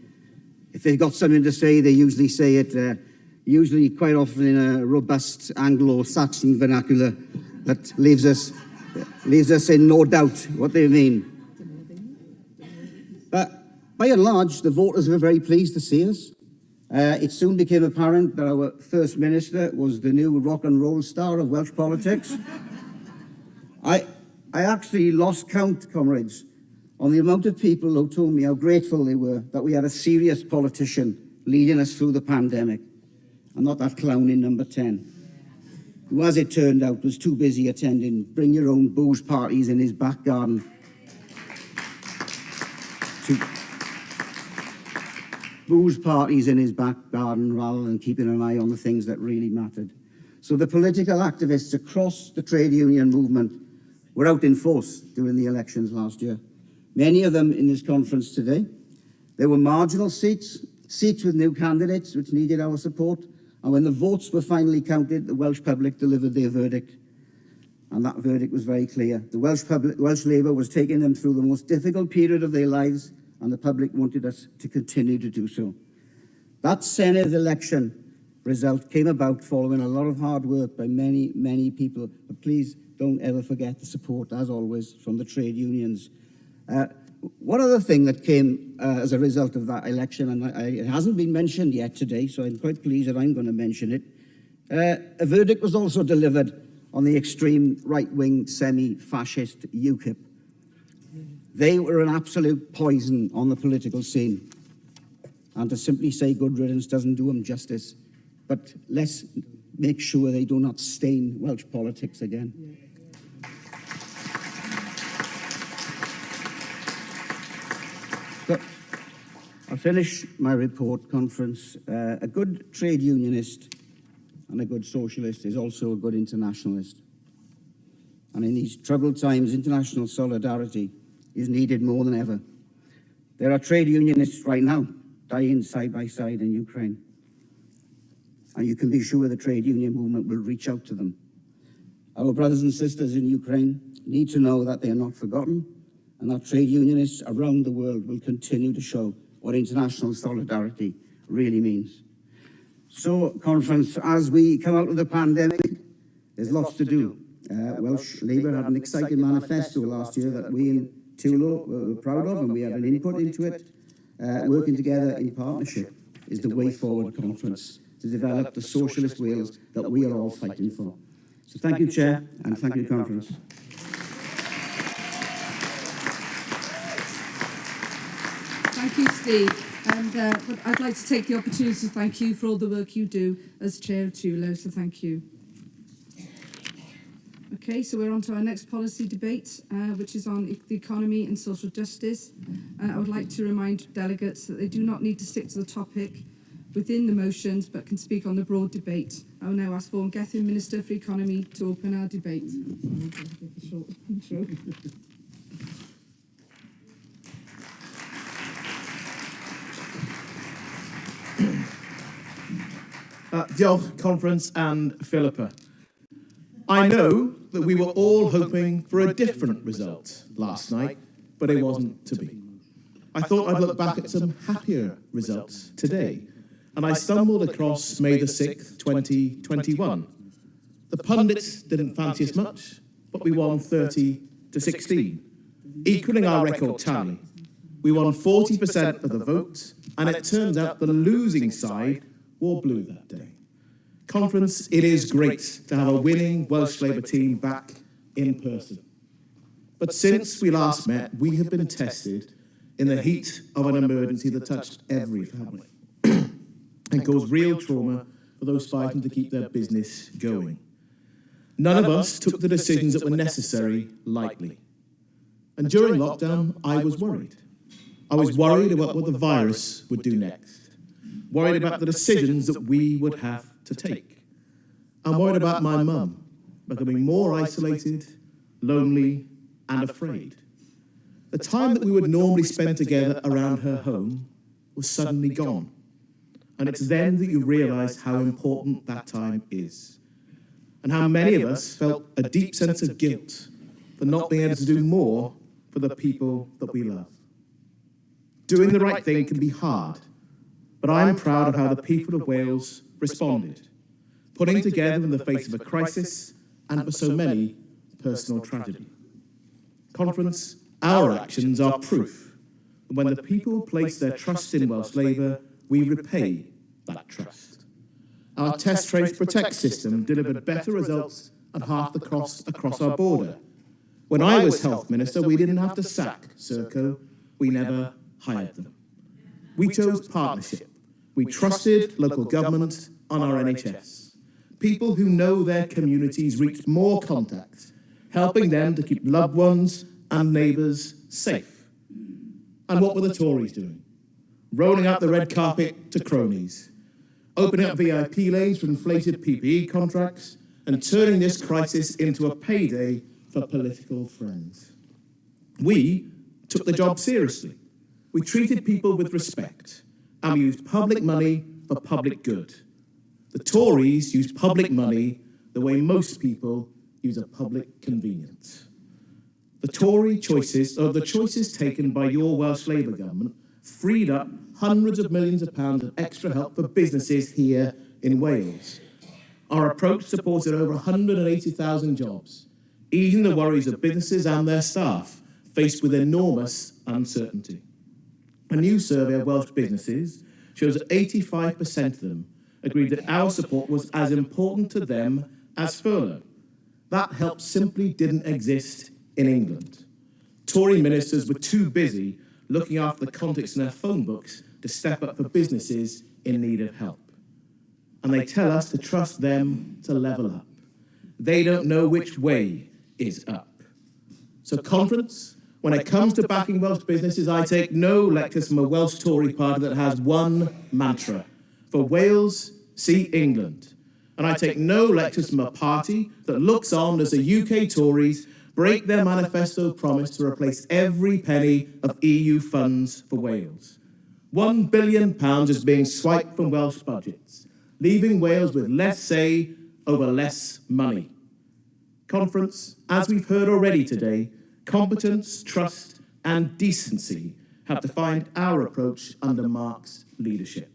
If they've got something to say, they usually say it, usually quite often in a robust Anglo-Saxon vernacular that leaves us in no doubt what they mean. But by and large, the voters were very pleased to see us. It soon became apparent that our First Minister was the new rock and roll star of Welsh politics. I actually lost count, comrades, on the amount of people who told me how grateful they were that we had a serious politician leading us through the pandemic, and not that clown in number 10, who, as it turned out, was too busy attending bring-your-own booze parties in his back garden. Booze parties in his back garden rather than keeping an eye on the things that really mattered. So the political activists across the trade union movement were out in force during the elections last year. Many of them in this conference today. There were marginal seats with new candidates which needed our support. And when the votes were finally counted, the Welsh public delivered their verdict. And that verdict was very clear. The Welsh Labour was taking them through the most difficult period of their lives, and the public wanted us to continue to do so. That Senedd election result came about following a lot of hard work by many, many people. But please don't ever forget the support, as always, from the trade unions. One other thing that came as a result of that election, and it hasn't been mentioned yet today, so I'm quite pleased that I'm going to mention it. A verdict was also delivered on the extreme right-wing semi-fascist UKIP. They were an absolute poison on the political scene. And to simply say good riddance doesn't do them justice. But let's make sure they do not stain Welsh politics again. So, I'll finish my report, conference. A good trade unionist and a good socialist is also a good internationalist. And in these troubled times, international solidarity is needed more than ever. There are trade unionists right now dying side by side in Ukraine. And you can be sure the trade union movement will reach out to them. Our brothers and sisters in Ukraine need to know that they are not forgotten, and that trade unionists around the world will continue to show what international solidarity really means. So, conference, as we come out of the pandemic, there's lots to do. Welsh Labour had an exciting manifesto last year that we in TULO were proud of, and we had an input into it. Working together in partnership is the way forward, conference, to develop the socialist Wales that we are all fighting for. So thank you, Chair, and thank you, conference. Thank you, Steve. And but I'd like to take the opportunity to thank you for all the work you do as Chair of TULO, so thank you. Okay, so we're on to our next policy debate, which is on the economy and social justice. I would like to remind delegates that they do not need to stick to the topic within the motions, but can speak on the broad debate. I will now ask Vaughan Gethin, Minister for Economy, to open our debate. Diolch, Conference and Philippa. I know that we were all hoping for a different result last night, but it wasn't to be. I thought I'd look back at some happier results today, and I stumbled across May the 6th, 2021. The pundits didn't fancy us much, but we won 30-16, equaling our record tally. We won 40% of the vote, and it turns out the losing side wore blue that day. Conference, it is great to have a winning Welsh Labour team back in person. But since we last met, we have been tested in the heat of an emergency that touched every family and caused real trauma for those fighting to keep their business going. None of us took the decisions that were necessary lightly. And during lockdown, I was worried. I was worried about what the virus would do next, worried about the decisions that we would have to take. I'm worried about my mum becoming more isolated, lonely, and afraid. The time that we would normally spend together around her home was suddenly gone. And it's then that you realise how important that time is, and how many of us felt a deep sense of guilt for not being able to do more for the people that we love. Doing the right thing can be hard, but I'm proud of how the people of Wales responded, putting together in the face of a crisis and for so many, personal tragedy. Conference, our actions are proof that when the people place their trust in Welsh Labour, we repay that trust. Our Test, Trace, Protect system delivered better results at half the cost across our border. When I was Health Minister, we didn't have to sack Serco, we never hired them. We chose partnership. We trusted local government on our NHS. People who know their communities reached more contacts, helping them to keep loved ones and neighbours safe. And what were the Tories doing? Rolling out the red carpet to cronies, opening up VIP lanes for inflated PPE contracts, and turning this crisis into a payday for political friends. We took the job seriously. We treated people with respect, and we used public money for public good. The Tories used public money the way most people use a public convenience. The choices taken by your Welsh Labour government freed up hundreds of millions of pounds of extra help for businesses here in Wales. Our approach supported over 180,000 jobs, easing the worries of businesses and their staff faced with enormous uncertainty. A new survey of Welsh businesses shows that 85% of them agreed that our support was as important to them as furlough. That help simply didn't exist in England. Tory ministers were too busy looking after the contacts in their phone books to step up for businesses in need of help. And they tell us to trust them to level up. They don't know which way is up. So conference, when it comes to backing Welsh businesses, I take no lectures from a Welsh Tory party that has one mantra: for Wales, see England. And I take no lectures from a party that looks on as the UK Tories break their manifesto promise to replace every penny of EU funds for Wales. £1 billion is being swiped from Welsh budgets, leaving Wales with less say over less money. Conference, as we've heard already today, competence, trust, and decency have defined our approach under Mark's leadership.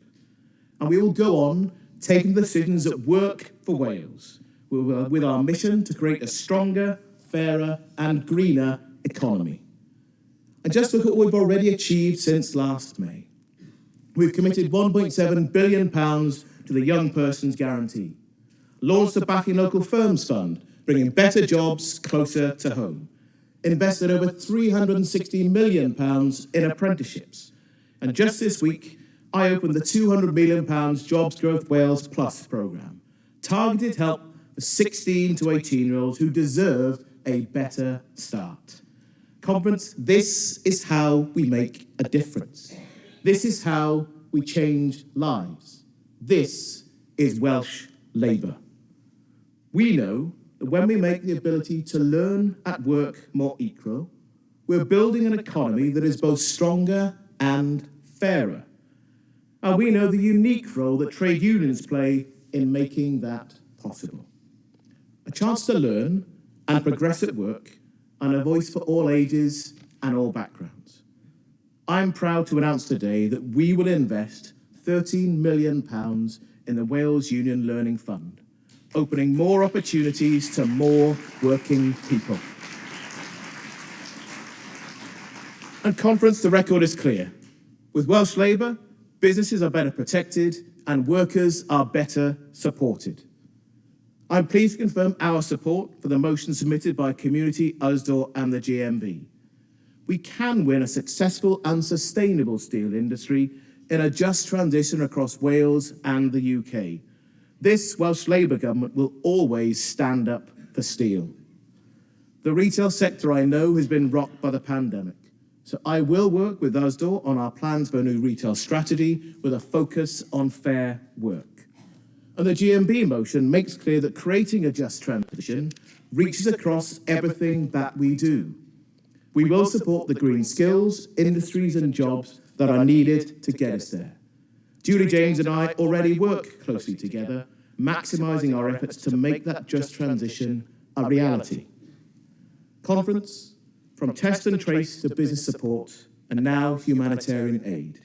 And we will go on taking decisions that work for Wales, with our mission to create a stronger, fairer, and greener economy. And just look at what we've already achieved since last May. We've committed £1.7 billion to the Young Persons Guarantee, launched the Backing Local Firms Fund, bringing better jobs closer to home, invested over £360 million in apprenticeships, and just this week, I opened the £200 million Jobs Growth Wales Plus programme, targeted help for 16 to 18-year-olds who deserve a better start. Conference, this is how we make a difference. This is how we change lives. This is Welsh Labour. We know that when we make the ability to learn at work more equal, we're building an economy that is both stronger and fairer. And we know the unique role that trade unions play in making that possible. A chance to learn and progress at work, and a voice for all ages and all backgrounds. I'm proud to announce today that we will invest £13 million in the Wales Union Learning Fund, opening more opportunities to more working people. And conference, the record is clear. With Welsh Labour, businesses are better protected and workers are better supported. I'm pleased to confirm our support for the motion submitted by Community, USDOR and the GMB. We can win a successful and sustainable steel industry in a just transition across Wales and the UK. This Welsh Labour government will always stand up for steel. The retail sector, I know, has been rocked by the pandemic, so I will work with USDOR on our plans for a new retail strategy with a focus on fair work. And the GMB motion makes clear that creating a just transition reaches across everything that we do. We will support the green skills, industries and jobs that are needed to get us there. Julie James and I already work closely together, maximising our efforts to make that just transition a reality. Conference, from test and trace to business support, and now humanitarian aid.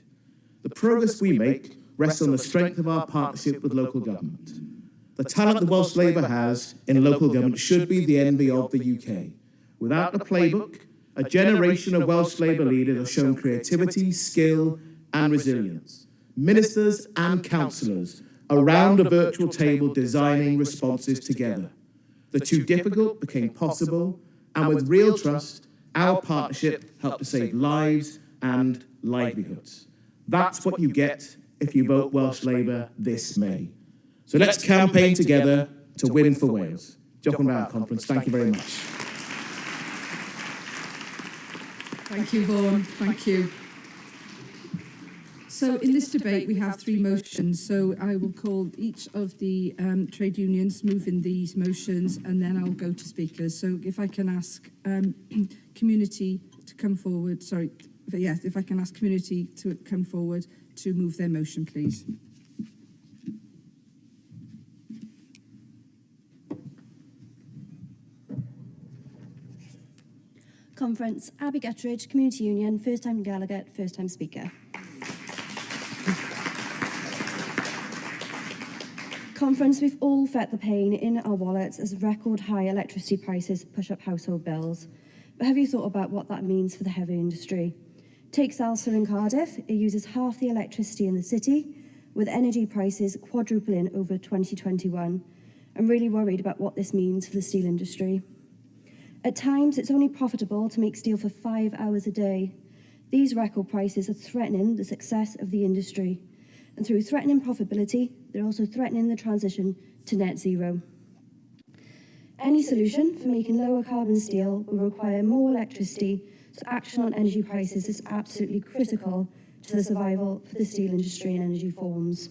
The progress we make rests on the strength of our partnership with local government. The talent the Welsh Labour has in local government should be the envy of the UK. Without a playbook, a generation of Welsh Labour leaders have shown creativity, skill, and resilience. Ministers and councillors around a virtual table designing responses together. The too difficult became possible, and with real trust, our partnership helped to save lives and livelihoods. That's what you get if you vote Welsh Labour this May. So let's campaign together to win for Wales. Diolch yn fawr, Conference. Thank you very much. Thank you, Vaughan. Thank you. So in this debate, we have three motions. So I will call each of the trade unions moving these motions, and then I'll go to speakers. So if I can ask community to come forward. Sorry, yes, if I can ask community to come forward to move their motion, please. Conference, Abby Guttridge, Community Union, first time delegate, first time speaker. Conference, we've all felt the pain in our wallets as record high electricity prices push up household bills. But have you thought about what that means for the heavy industry? Take Salford in Cardiff, it uses half the electricity in the city, with energy prices quadrupling over 2021. I'm really worried about what this means for the steel industry. At times, it's only profitable to make steel for 5 hours a day. These record prices are threatening the success of the industry. And through threatening profitability, they're also threatening the transition to net zero. Any solution for making lower carbon steel will require more electricity, so action on energy prices is absolutely critical to the survival for the steel industry and energy forms.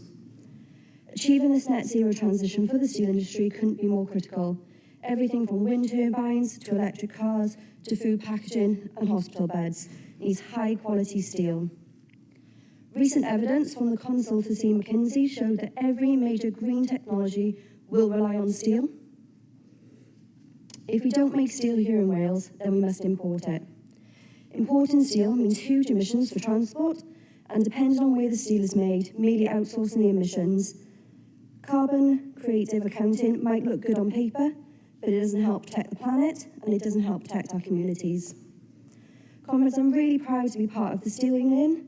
Achieving this net zero transition for the steel industry couldn't be more critical. Everything from wind turbines to electric cars to food packaging and hospital beds needs high quality steel. Recent evidence from the consultancy McKinsey showed that every major green technology will rely on steel. If we don't make steel here in Wales, then we must import it. Importing steel means huge emissions for transport, and depending on where the steel is made, merely outsourcing the emissions. Carbon creative accounting might look good on paper, but it doesn't help protect the planet, and it doesn't help protect our communities. Comrades, I'm really proud to be part of the Steel Union,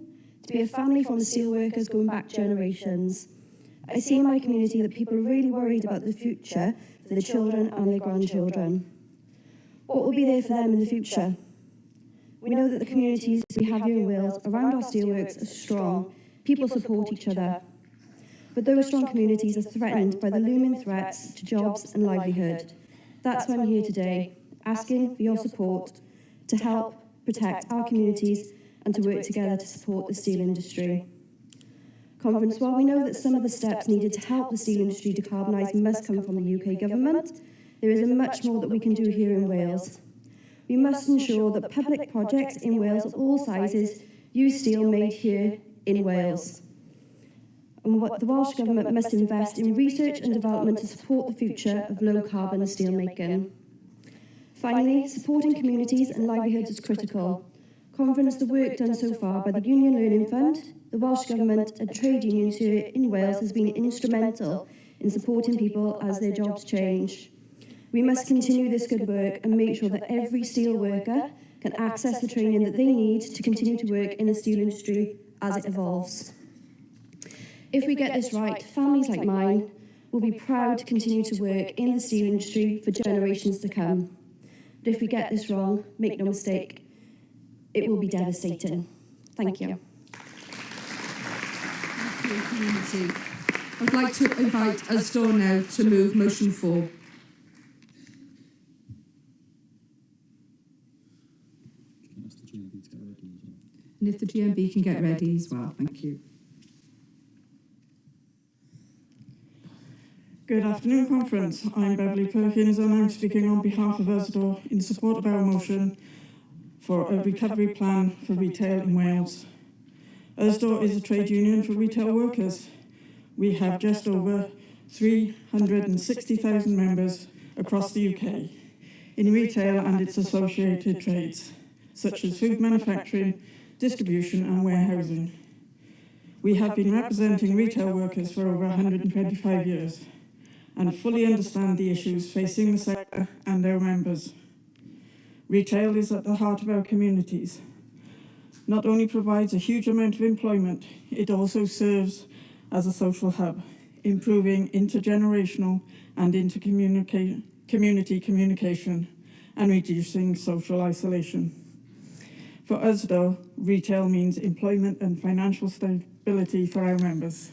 to be a family from the steelworkers going back generations. I see in my community that people are really worried about the future for their children and their grandchildren. What will be there for them in the future? We know that the communities we have here in Wales around our steelworks are strong. People support each other. But those strong communities are threatened by the looming threats to jobs and livelihood. That's why I'm here today, asking for your support to help protect our communities and to work together to support the steel industry. Conference, while we know that some of the steps needed to help the steel industry decarbonise must come from the UK government, there is much more that we can do here in Wales. We must ensure that public projects in Wales of all sizes use steel made here in Wales. And what the Welsh Government must invest in research and development to support the future of low-carbon steelmaking. Finally, supporting communities and livelihoods is critical. Conference, the work done so far by the Union Learning Fund, the Welsh Government and trade unions here in Wales has been instrumental in supporting people as their jobs change. We must continue this good work and make sure that every steel worker can access the training that they need to continue to work in the steel industry as it evolves. If we get this right, families like mine will be proud to continue to work in the steel industry for generations to come. But if we get this wrong, make no mistake, it will be devastating. Thank you. Thank you, community. I'd like to invite Ysdor now to move motion 4. And if the GMB can get ready as well, thank you. Good afternoon, Conference. I'm Beverly Perkins and I'm speaking on behalf of Ysdor in support of our motion for a recovery plan for retail in Wales. Ysdor is a trade union for retail workers. We have just over 360,000 members across the UK. in retail and its associated trades, such as food manufacturing, distribution and warehousing. We have been representing retail workers for over 125 years and fully understand the issues facing the sector and our members. Retail is at the heart of our communities. Not only provides a huge amount of employment, it also serves as a social hub, improving intergenerational and community communication and reducing social isolation. For us, though, retail means employment and financial stability for our members.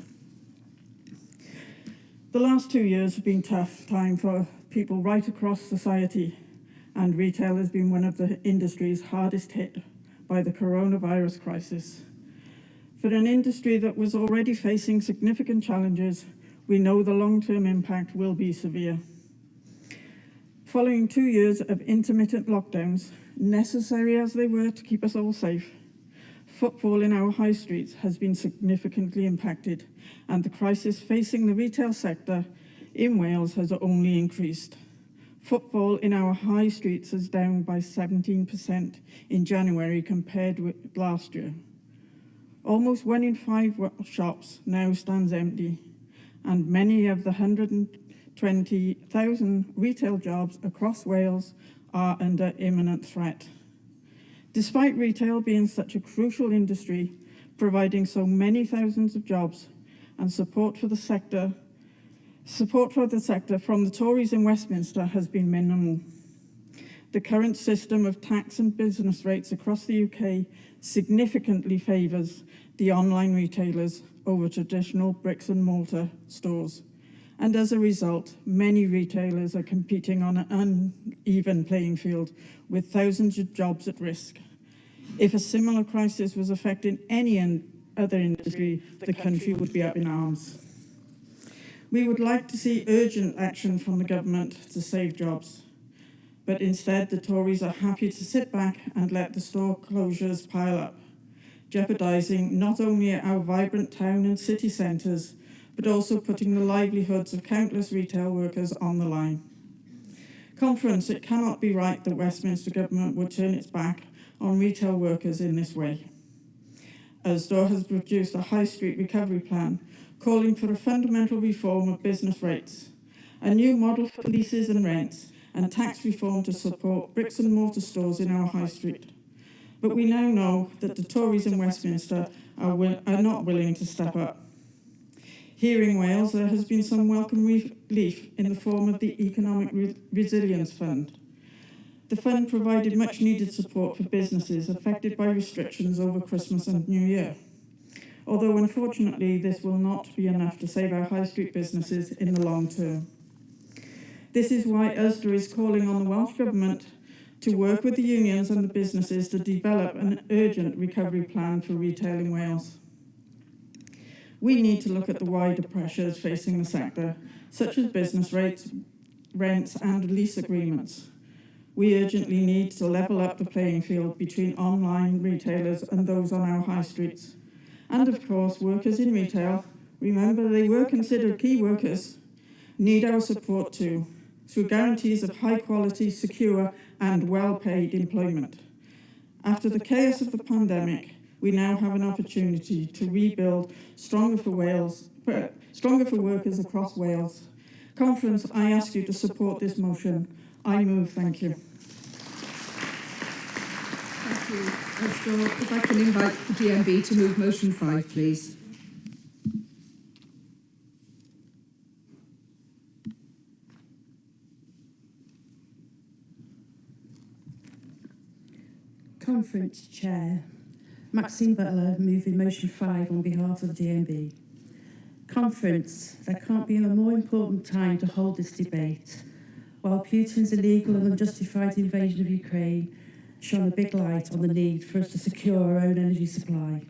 The last 2 years have been a tough time for people right across society, and retail has been one of the industries hardest hit by the coronavirus crisis. For an industry that was already facing significant challenges, we know the long-term impact will be severe. Following 2 years of intermittent lockdowns, necessary as they were to keep us all safe, footfall in our high streets has been significantly impacted, and the crisis facing the retail sector in Wales has only increased. Footfall in our high streets is down by 17% in January compared with last year. Almost 1 in 5 shops now stands empty, and many of the 120,000 retail jobs across Wales are under imminent threat. Despite retail being such a crucial industry, providing so many thousands of jobs and support for the sector from the Tories in Westminster has been minimal. The current system of tax and business rates across the UK significantly favours the online retailers over traditional bricks and mortar stores. And as a result, many retailers are competing on an uneven playing field with thousands of jobs at risk. If a similar crisis was affecting any other industry, the country would be up in arms. We would like to see urgent action from the government to save jobs, but instead the Tories are happy to sit back and let the store closures pile up, jeopardising not only our vibrant town and city centres, but also putting the livelihoods of countless retail workers on the line. Conference, it cannot be right that Westminster Government would turn its back on retail workers in this way. Usdaw has produced a high street recovery plan calling for a fundamental reform of business rates, a new model for leases and rents, and tax reform to support bricks and mortar stores in our high street. But we now know that the Tories in Westminster are not willing to step up. Here in Wales, there has been some welcome relief in the form of the Economic Resilience Fund. The fund provided much needed support for businesses affected by restrictions over Christmas and New Year. Although unfortunately this will not be enough to save our high street businesses in the long term. This is why Usdaw is calling on the Welsh Government to work with the unions and the businesses to develop an urgent recovery plan for retail in Wales. We need to look at the wider pressures facing the sector, such as business rates, rents and lease agreements. We urgently need to level up the playing field between online retailers and those on our high streets. And of course, workers in retail, remember they were considered key workers, need our support too, through guarantees of high quality, secure and well-paid employment. After the chaos of the pandemic, we now have an opportunity to rebuild stronger for workers across Wales. Conference, I ask you to support this motion. I move, thank you. Thank you. Usdaw, if I can invite the GMB to move motion 5, please. Conference Chair, Maxine Butler, moving motion 5 on behalf of the DMB. Conference, there can't be a more important time to hold this debate. While Putin's illegal and unjustified invasion of Ukraine shone a big light on the need for us to secure our own energy supply.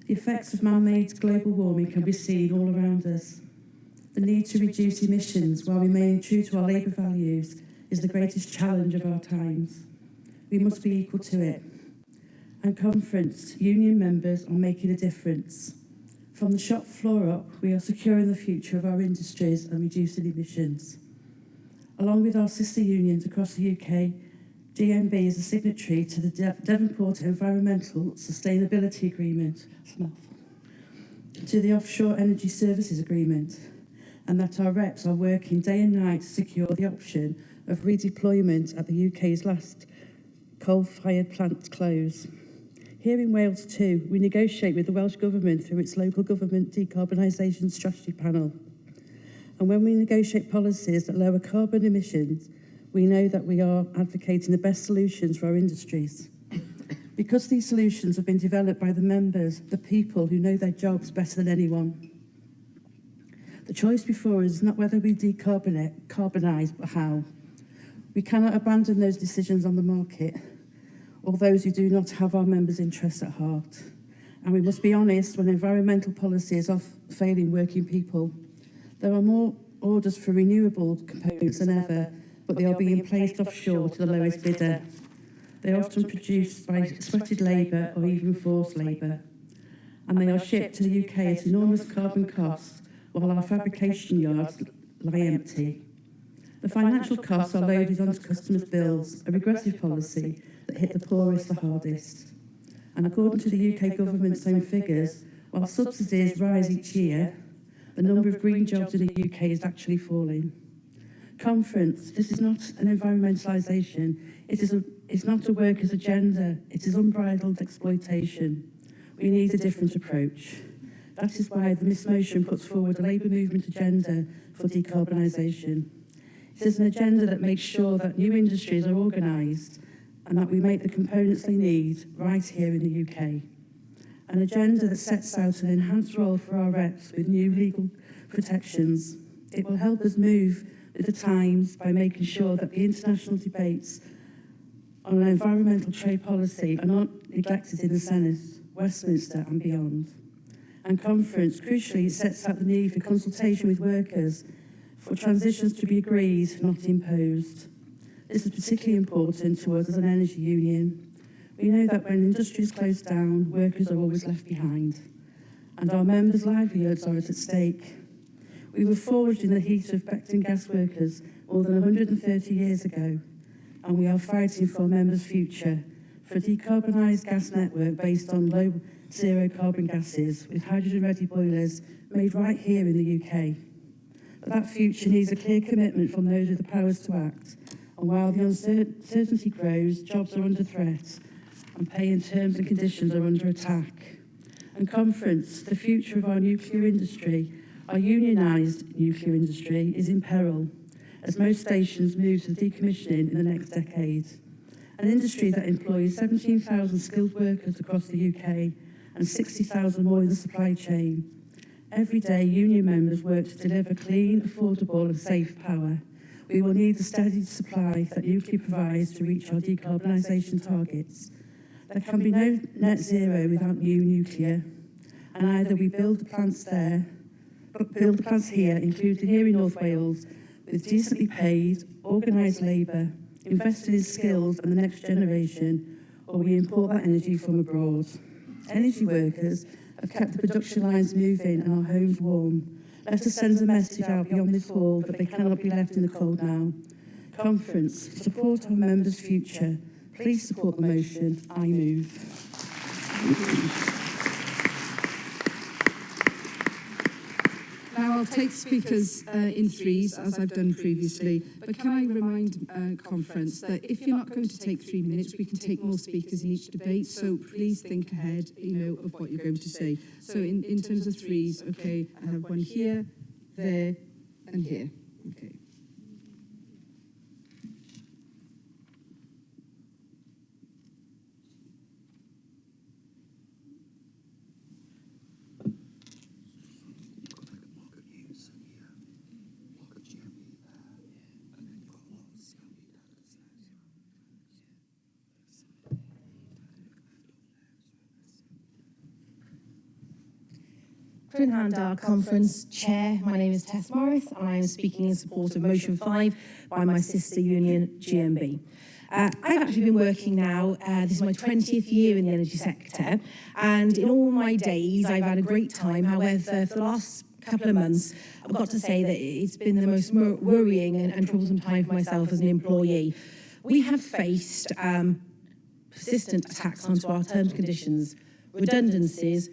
The effects of man-made global warming can be seen all around us. The need to reduce emissions while remaining true to our labour values is the greatest challenge of our times. We must be equal to it. And Conference, union members are making a difference. From the shop floor up, we are securing the future of our industries and reducing emissions. Along with our sister unions across the UK, GMB is a signatory to the Devonport Environmental Sustainability Agreement, to the Offshore Energy Services Agreement, and that our reps are working day and night to secure the option of redeployment at the UK's last coal-fired plant close. Here in Wales too, we negotiate with the Welsh Government through its local government decarbonisation strategy panel. And when we negotiate policies that lower carbon emissions, we know that we are advocating the best solutions for our industries. Because these solutions have been developed by the members, the people who know their jobs better than anyone. The choice before us is not whether we decarbonise, but how. We cannot abandon those decisions on the market, or those who do not have our members' interests at heart. And we must be honest when environmental policies are failing working people. There are more orders for renewable components than ever, but they are being placed offshore to the lowest bidder. They are often produced by sweated labour or even forced labour. And they are shipped to the UK at enormous carbon costs, while our fabrication yards lie empty. The financial costs are loaded onto customers' bills, a regressive policy that hit the poorest the hardest. And according to the UK government's own figures, while subsidies rise each year, the number of green jobs in the UK is actually falling. Conference, this is not an environmentalisation, it's not a workers' agenda, it is unbridled exploitation. We need a different approach. That is why this motion puts forward a Labour movement agenda for decarbonisation. It is an agenda that makes sure that new industries are organised and that we make the components they need right here in the UK. An agenda that sets out an enhanced role for our reps with new legal protections. It will help us move with the times by making sure that the international debates on environmental trade policy are not neglected in the Senedd, Westminster and beyond. And conference, crucially, it sets out the need for consultation with workers for transitions to be agreed, not imposed. This is particularly important to us as an energy union. We know that when industries close down, workers are always left behind, and our members' livelihoods are at stake. We were forged in the heat of Beckton gas workers more than 130 years ago, and we are fighting for our members' future, for a decarbonised gas network based on low zero carbon gases with hydrogen-ready boilers made right here in the UK. But that future needs a clear commitment from those with the powers to act, and while the uncertainty grows, jobs are under threat, and pay and terms and conditions are under attack. And conference, the future of our nuclear industry, our unionised nuclear industry, is in peril as most stations move to decommissioning in the next decade. An industry that employs 17,000 skilled workers across the UK and 60,000 more in the supply chain. Every day, union members work to deliver clean, affordable and safe power. We will need the steady supply that nuclear provides to reach our decarbonisation targets. There can be no net zero without new nuclear, and either we build the plants here, including here in North Wales, with decently paid, organised labour, invested in skills and the next generation, or we import that energy from abroad. Energy workers have kept the production lines moving and our homes warm. Let us send a message out beyond this hall that they cannot be left in the cold now. Conference, support our members' future. Please support the motion. I move. Now I'll take speakers in threes, as I've done previously, but can I remind conference that if you're not going to take 3 minutes, we can take more speakers in each debate, so please think ahead, of what you're going to say. So in terms of threes, okay, I have one here, there, and here. Okay. Our conference chair, my name is Tess Morris, and I am speaking in support of Motion 5 by my sister union, GMB. I've actually been working now, this is my 20th year in the energy sector, and in all my days I've had a great time. However, for the last couple of months, I've got to say that it's been the most worrying and troublesome time for myself as an employee. We have faced persistent attacks onto our terms and conditions, redundancies,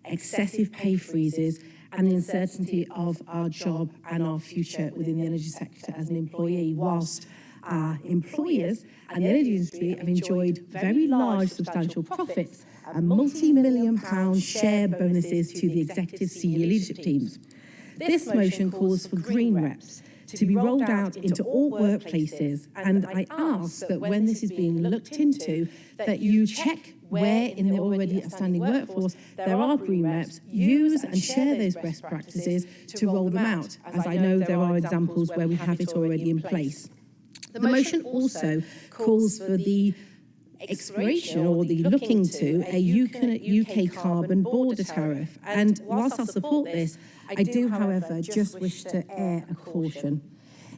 excessive pay freezes, and the uncertainty of our job and our future within the energy sector as an employee, whilst our employers and the energy industry have enjoyed very large substantial profits and multi-million-pound share bonuses to the executive senior leadership teams. This motion calls for green reps to be rolled out into all workplaces, and I ask that when this is being looked into, that you check where in the already outstanding workforce there are green reps, use and share those best practices to roll them out, as I know there are examples where we have it already in place. The motion also calls for the exploration or the looking to a UK carbon border tariff. And whilst I support this, I do, however, just wish to air a caution.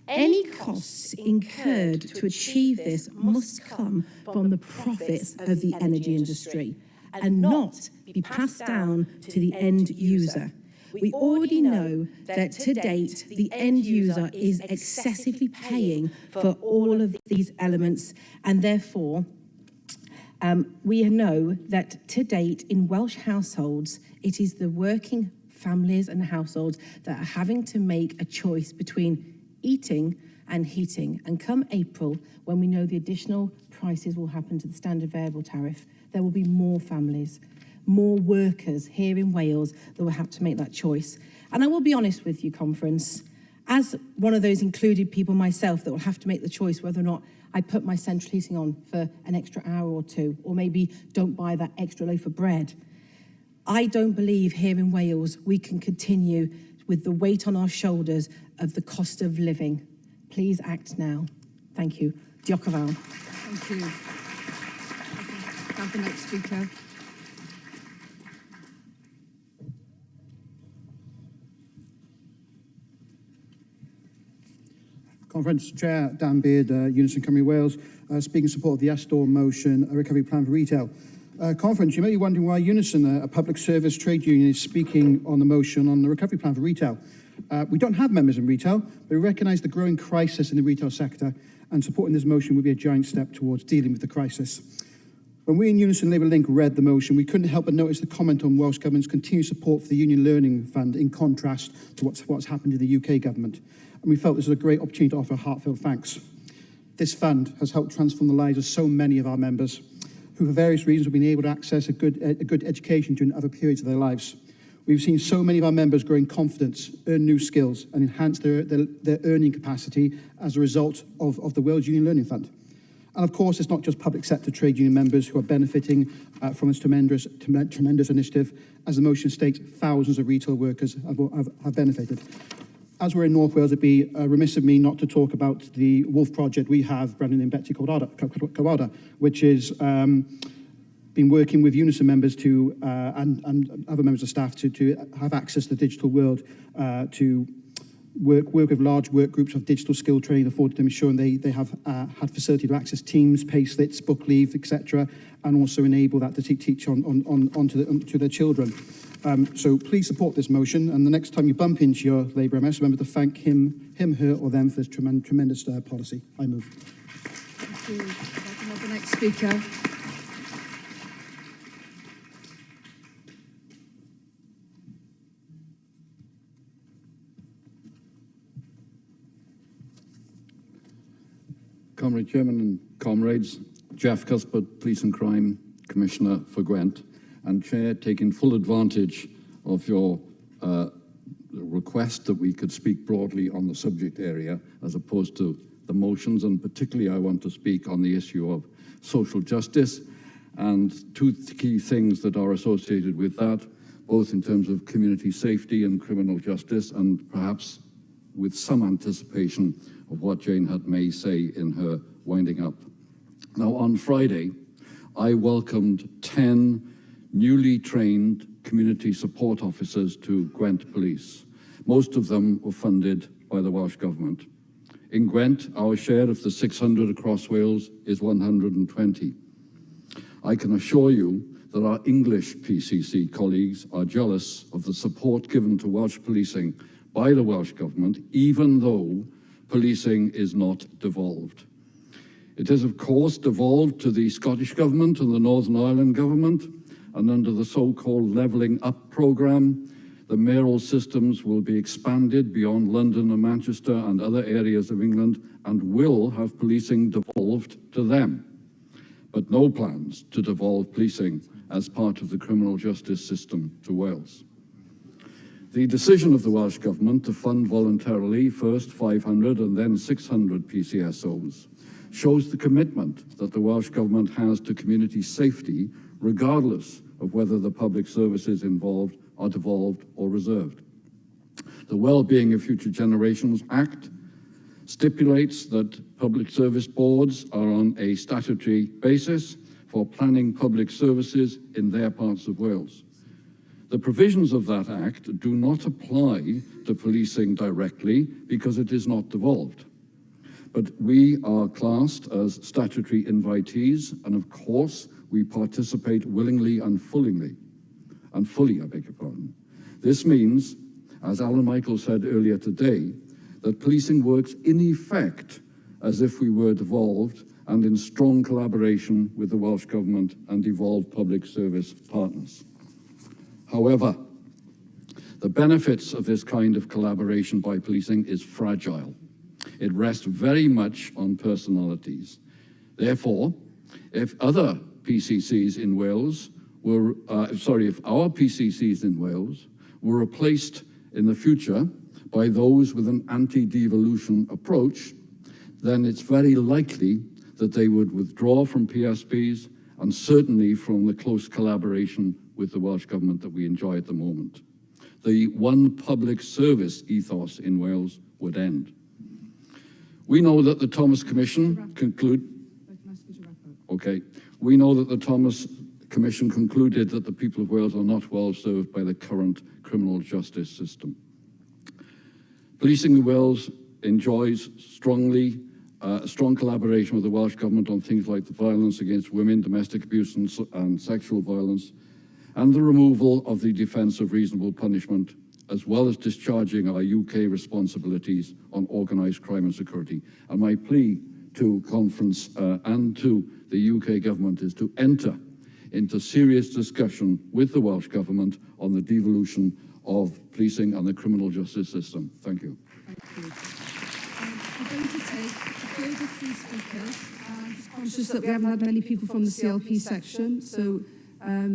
Any costs incurred to achieve this must come from the profits of the energy industry and not be passed down to the end user. We already know that to date, the end user is excessively paying for all of these elements, and therefore, we know that to date in Welsh households, it is the working families and households that are having to make a choice between eating and heating. And come April, when we know the additional prices will happen to the standard variable tariff, there will be more families, more workers here in Wales that will have to make that choice. And I will be honest with you, conference, as one of those included people myself that will have to make the choice whether or not I put my central heating on for an extra hour or two, or maybe don't buy that extra loaf of bread. I don't believe here in Wales we can continue with the weight on our shoulders of the cost of living. Please act now. Thank you. Diolch yn fawr. Thank you. Have the next speaker. Conference Chair Dan Beard, Unison Cymru Wales, speaking in support of the Astor motion, a recovery plan for retail. Conference, you may be wondering why Unison, a public service trade union, is speaking on the motion on the recovery plan for retail. We don't have members in retail, but we recognise the growing crisis in the retail sector, and supporting this motion would be a giant step towards dealing with the crisis. When we in Unison Labour Link read the motion, we couldn't help but notice the comment on Welsh Government's continued support for the Union Learning Fund in contrast to what's happened in the UK Government. And we felt this was a great opportunity to offer heartfelt thanks. This fund has helped transform the lives of so many of our members who for various reasons have been able to access a good education during other periods of their lives. We've seen so many of our members grow in confidence, earn new skills and enhance their earning capacity as a result of the Wales Union Learning Fund. And of course, it's not just public sector trade union members who are benefiting from this tremendous initiative. As the motion states, thousands of retail workers have benefited. As we're in North Wales, it'd be remiss of me not to talk about the Wolf project we have, Brendan and Betsy Cawada, which is been working with Unison members to and other members of staff to have access to the digital world, to work with large work groups of digital skill training afforded them, ensuring they have had facility to access Teams, payslits, book leave, etc., and also enable that to teach to their children. So please support this motion, and the next time you bump into your Labour MS, remember to thank him, her, or them for this tremendous policy. I move. Thank you. Welcome on the next speaker. Comrade Chairman and comrades, Jeff Cuthbert, Police and Crime Commissioner for Gwent, and Chair, taking full advantage of your request that we could speak broadly on the subject area as opposed to the motions, and particularly I want to speak on the issue of social justice and two key things that are associated with that, both in terms of community safety and criminal justice, and perhaps with some anticipation of what Jane Hutt may say in her winding up. Now, on Friday, I welcomed 10 newly trained community support officers to Gwent Police. Most of them were funded by the Welsh Government. In Gwent, our share of the 600 across Wales is 120. I can assure you that our English PCC colleagues are jealous of the support given to Welsh policing by the Welsh Government, even though policing is not devolved. It is, of course, devolved to the Scottish Government and the Northern Ireland Government, and under the so-called Levelling Up programme, the mayoral systems will be expanded beyond London and Manchester and other areas of England and will have policing devolved to them, but no plans to devolve policing as part of the criminal justice system to Wales. The decision of the Welsh Government to fund voluntarily first 500 and then 600 PCSOs shows the commitment that the Welsh Government has to community safety, regardless of whether the public services involved are devolved or reserved. The Wellbeing of Future Generations Act stipulates that public service boards are on a statutory basis for planning public services in their parts of Wales. The provisions of that Act do not apply to policing directly because it is not devolved. But we are classed as statutory invitees, and of course, we participate willingly and fully, I beg your pardon. This means, as Alan Michael said earlier today, that policing works in effect as if we were devolved and in strong collaboration with the Welsh Government and devolved public service partners. However, the benefits of this kind of collaboration by policing is fragile. It rests very much on personalities. Therefore, if other PCCs in Wales were, if our PCCs in Wales were replaced in the future by those with an anti-devolution approach, then it's very likely that they would withdraw from PSPs and certainly from the close collaboration with the Welsh Government that we enjoy at the moment. The one public service ethos in Wales would end. We know that the Thomas Commission We know that the Thomas Commission concluded that the people of Wales are not well served by the current criminal justice system. Policing in Wales enjoys strong collaboration with the Welsh Government on things like the violence against women, domestic abuse and sexual violence, and the removal of the defence of reasonable punishment, as well as discharging our UK responsibilities on organised crime and security. And my plea to conference and to the UK Government is to enter into serious discussion with the Welsh Government on the devolution of policing and the criminal justice system. Thank you. Thank you. We're going to take further 3 speakers. I'm just conscious that we haven't had many people from the CLP section. So, are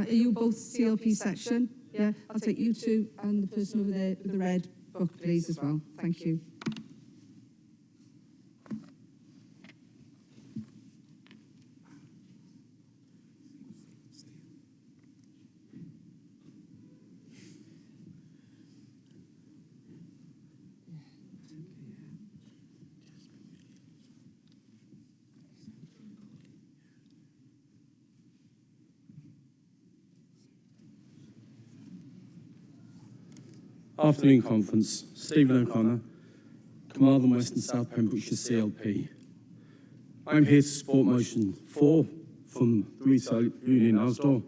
you both CLP section? Yeah, I'll take you two and the person over there with the red book, please, as well. Thank you. Afternoon Conference, Stephen O'Connor, Carmarthen West and South Pembrokeshire CLP. I'm here to support motion 4 from the Retail Union Asda.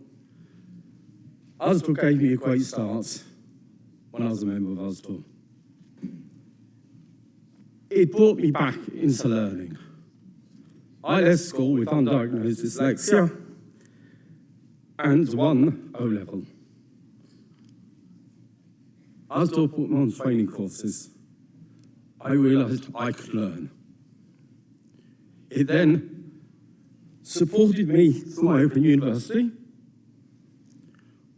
Asda gave me a great start when I was a member of Asda. It brought me back into learning. I left school with undiagnosed dyslexia and 1 O-level. Asda put me on training courses. I realised I could learn. It then supported me through my Open University,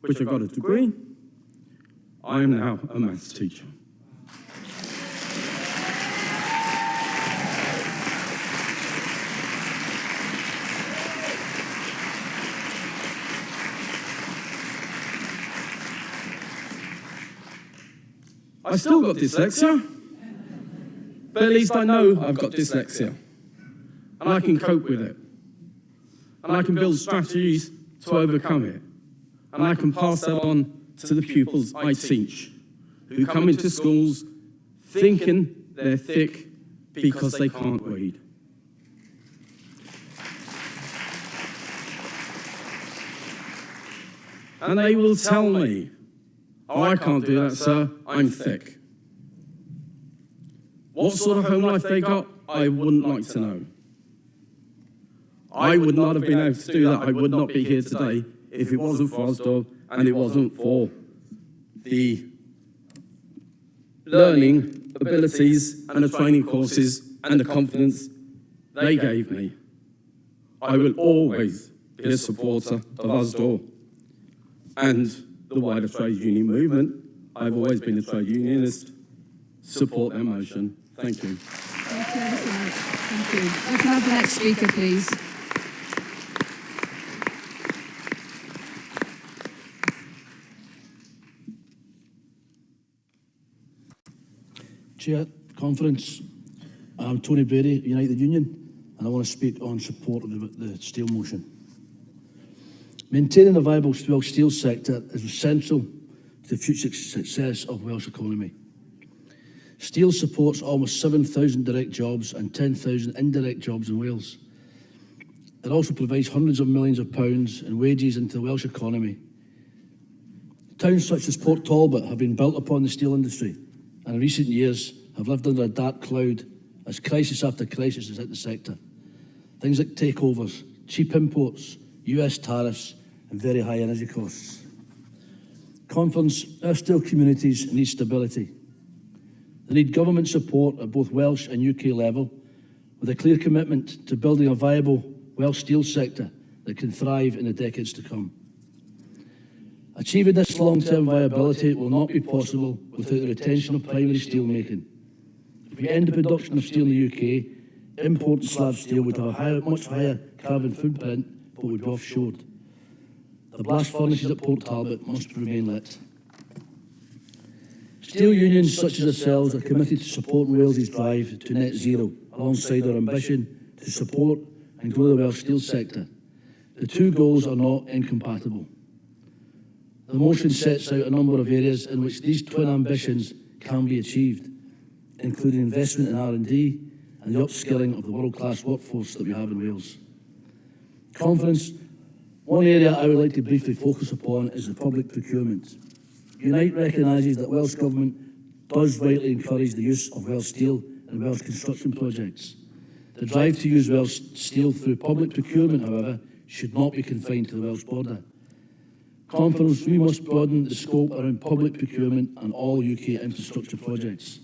which I got a degree. I am now a maths teacher. I still got dyslexia, but at least I know I've got dyslexia, and I can cope with it, and I can build strategies to overcome it, and I can pass that on to the pupils I teach, who come into schools thinking they're thick because they can't read. and they will tell me, oh, I can't do that, sir, I'm thick. What sort of home life they got, I wouldn't like to know. I would not have been able to do that. I would not be here today if it wasn't for Osdor and it wasn't for the learning abilities and the training courses and the confidence they gave me. I will always be a supporter of Osdor and the wider trade union movement. I've always been a trade unionist. Support their motion. Thank you. Thank you ever so much. Thank you. I can have the next speaker, please. Chair, Conference, I'm Tony Brady, United Union, and I want to speak on support of the steel motion. Maintaining a viable Welsh steel sector is essential to the future success of Welsh economy. Steel supports almost 7,000 direct jobs and 10,000 indirect jobs in Wales. It also provides hundreds of millions of pounds in wages into the Welsh economy. Towns such as Port Talbot have been built upon the steel industry, and in recent years have lived under a dark cloud as crisis after crisis has hit the sector. Things like takeovers, cheap imports, US tariffs, and very high energy costs. Conference, our steel communities need stability. They need government support at both Welsh and UK level, with a clear commitment to building a viable Welsh steel sector that can thrive in the decades to come. Achieving this long-term viability will not be possible without the retention of primary steel making. If we end the production of steel in the UK, imported slab steel would have a much higher carbon footprint, but would be offshored. The blast furnaces at Port Talbot must remain lit. Steel unions such as ourselves are committed to supporting Wales's drive to net zero, alongside our ambition to support and grow the Welsh steel sector. The two goals are not incompatible. The motion sets out a number of areas in which these twin ambitions can be achieved, including investment in R&D and the upskilling of the world-class workforce that we have in Wales. Conference, one area I would like to briefly focus upon is the public procurement. Unite recognises that Welsh Government does rightly encourage the use of Welsh steel in Welsh construction projects. The drive to use Welsh steel through public procurement, however, should not be confined to the Welsh border. Conference, we must broaden the scope around public procurement on all UK infrastructure projects.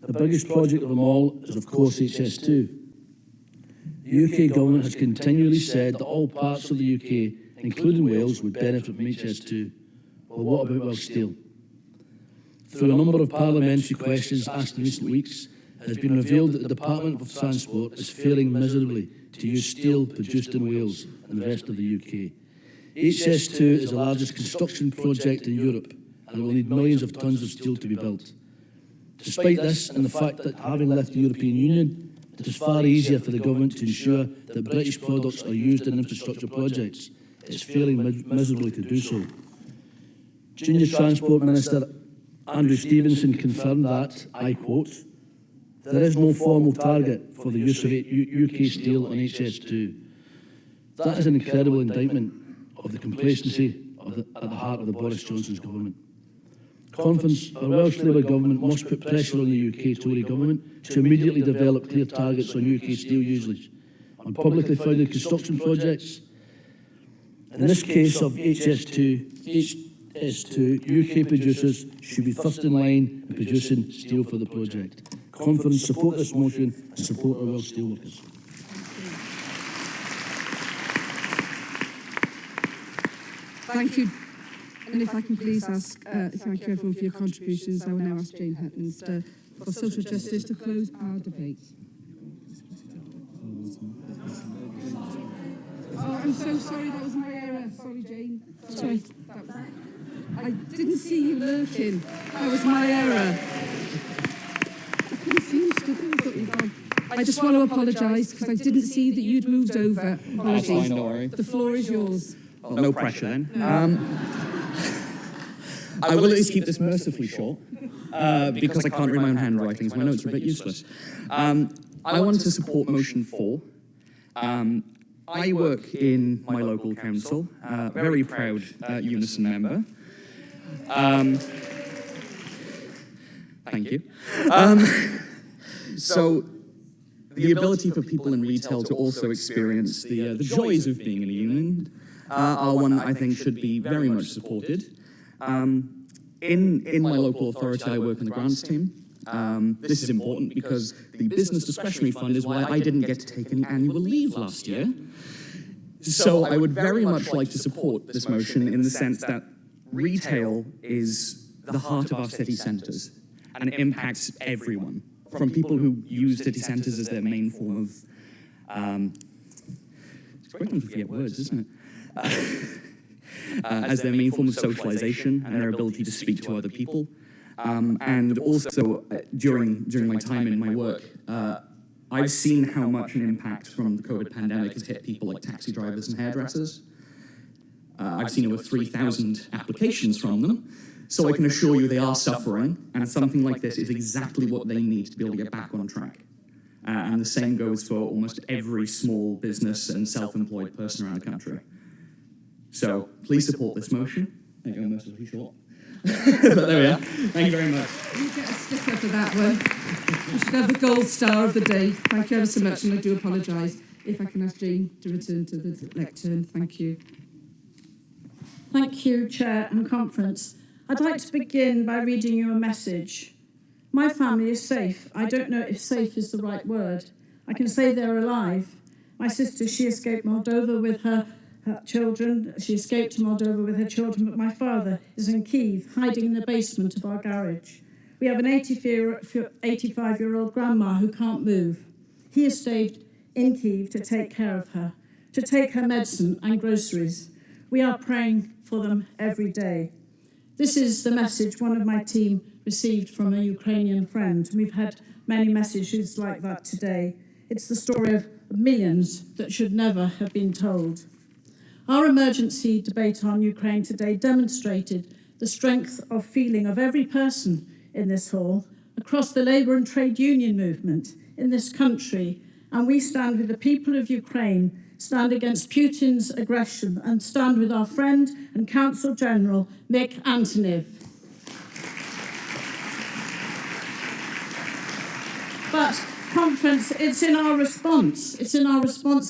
The biggest project of them all is, of course, HS2. The UK Government has continually said that all parts of the UK, including Wales, would benefit from HS2. Well, what about Welsh steel? Through a number of parliamentary questions asked in recent weeks, it has been revealed that the Department of Transport is failing miserably to use steel produced in Wales and the rest of the UK. HS2 is the largest construction project in Europe, and it will need millions of tonnes of steel to be built. Despite this and the fact that having left the European Union, it is far easier for the government to ensure that British products are used in infrastructure projects. It is failing miserably to do so. Junior Transport Minister Andrew Stevenson confirmed that, I quote, "There is no formal target for the use of UK steel on HS2. That is an incredible indictment of the complacency at the heart of the Boris Johnson's government. Conference, our Welsh Labour government must put pressure on the UK Tory government to immediately develop clear targets on UK steel usage on publicly funded construction projects. In this case of HS2, UK producers should be first in line in producing steel for the project. Conference, support this motion and support our Welsh steelworkers. Thank you. And if I can please ask, thank you everyone for your contributions. I will now ask Jane Hutton for social justice to close our debate. Oh, I'm so sorry, that was my error. Sorry, Jane. Sorry. I didn't see you lurking. That was my error. I couldn't see you stood there. I thought you'd gone. I just want to apologise because I didn't see that you'd moved over. Apologies. Fine, don't worry. The floor is yours. Oh, no pressure then. I will at least keep this mercifully short because I can't read my own handwriting, so my notes are a bit useless. I want to support motion 4. I work in my local council, very proud Unison member. Thank you. So, the ability for people in retail to also experience the joys of being in a union are one that I think should be very much supported. In my local authority, I work in the grants team. This is important because the business discretionary fund is why I didn't get to take any annual leave last year. So I would very much like to support this motion in the sense that retail is the heart of our city centres and it impacts everyone, from people who use city centres as their main form of... it's great to forget words, isn't it? As their main form of socialisation and their ability to speak to other people. And also, during my time in my work, I've seen how much an impact from the COVID pandemic has hit people like taxi drivers and hairdressers. I've seen over 3,000 applications from them, so I can assure you they are suffering, and something like this is exactly what they need to be able to get back on track. And the same goes for almost every small business and self-employed person around the country. So please support this motion. There you go, mercifully short. But there we are. Thank you very much. You get a sticker for that one. You should have the gold star of the day. Thank you ever so much, and I do apologise. If I can ask Jane to return to the lectern. Thank you. Thank you, Chair and Conference. I'd like to begin by reading you a message. My family is safe. I don't know if safe is the right word. I can say they're alive. My sister, she escaped Moldova with her children. She escaped to Moldova with her children, but my father is in Kyiv, hiding in the basement of our garage. We have an 85-year-old grandma who can't move. He has stayed in Kyiv to take care of her, to take her medicine and groceries. We are praying for them every day. This is the message one of my team received from a Ukrainian friend. We've had many messages like that today. It's the story of millions that should never have been told. Our emergency debate on Ukraine today demonstrated the strength of feeling of every person in this hall, across the labour and trade union movement in this country, and we stand with the people of Ukraine, stand against Putin's aggression, and stand with our friend and Council General, Mick Antoniv. But, Conference, it's in our response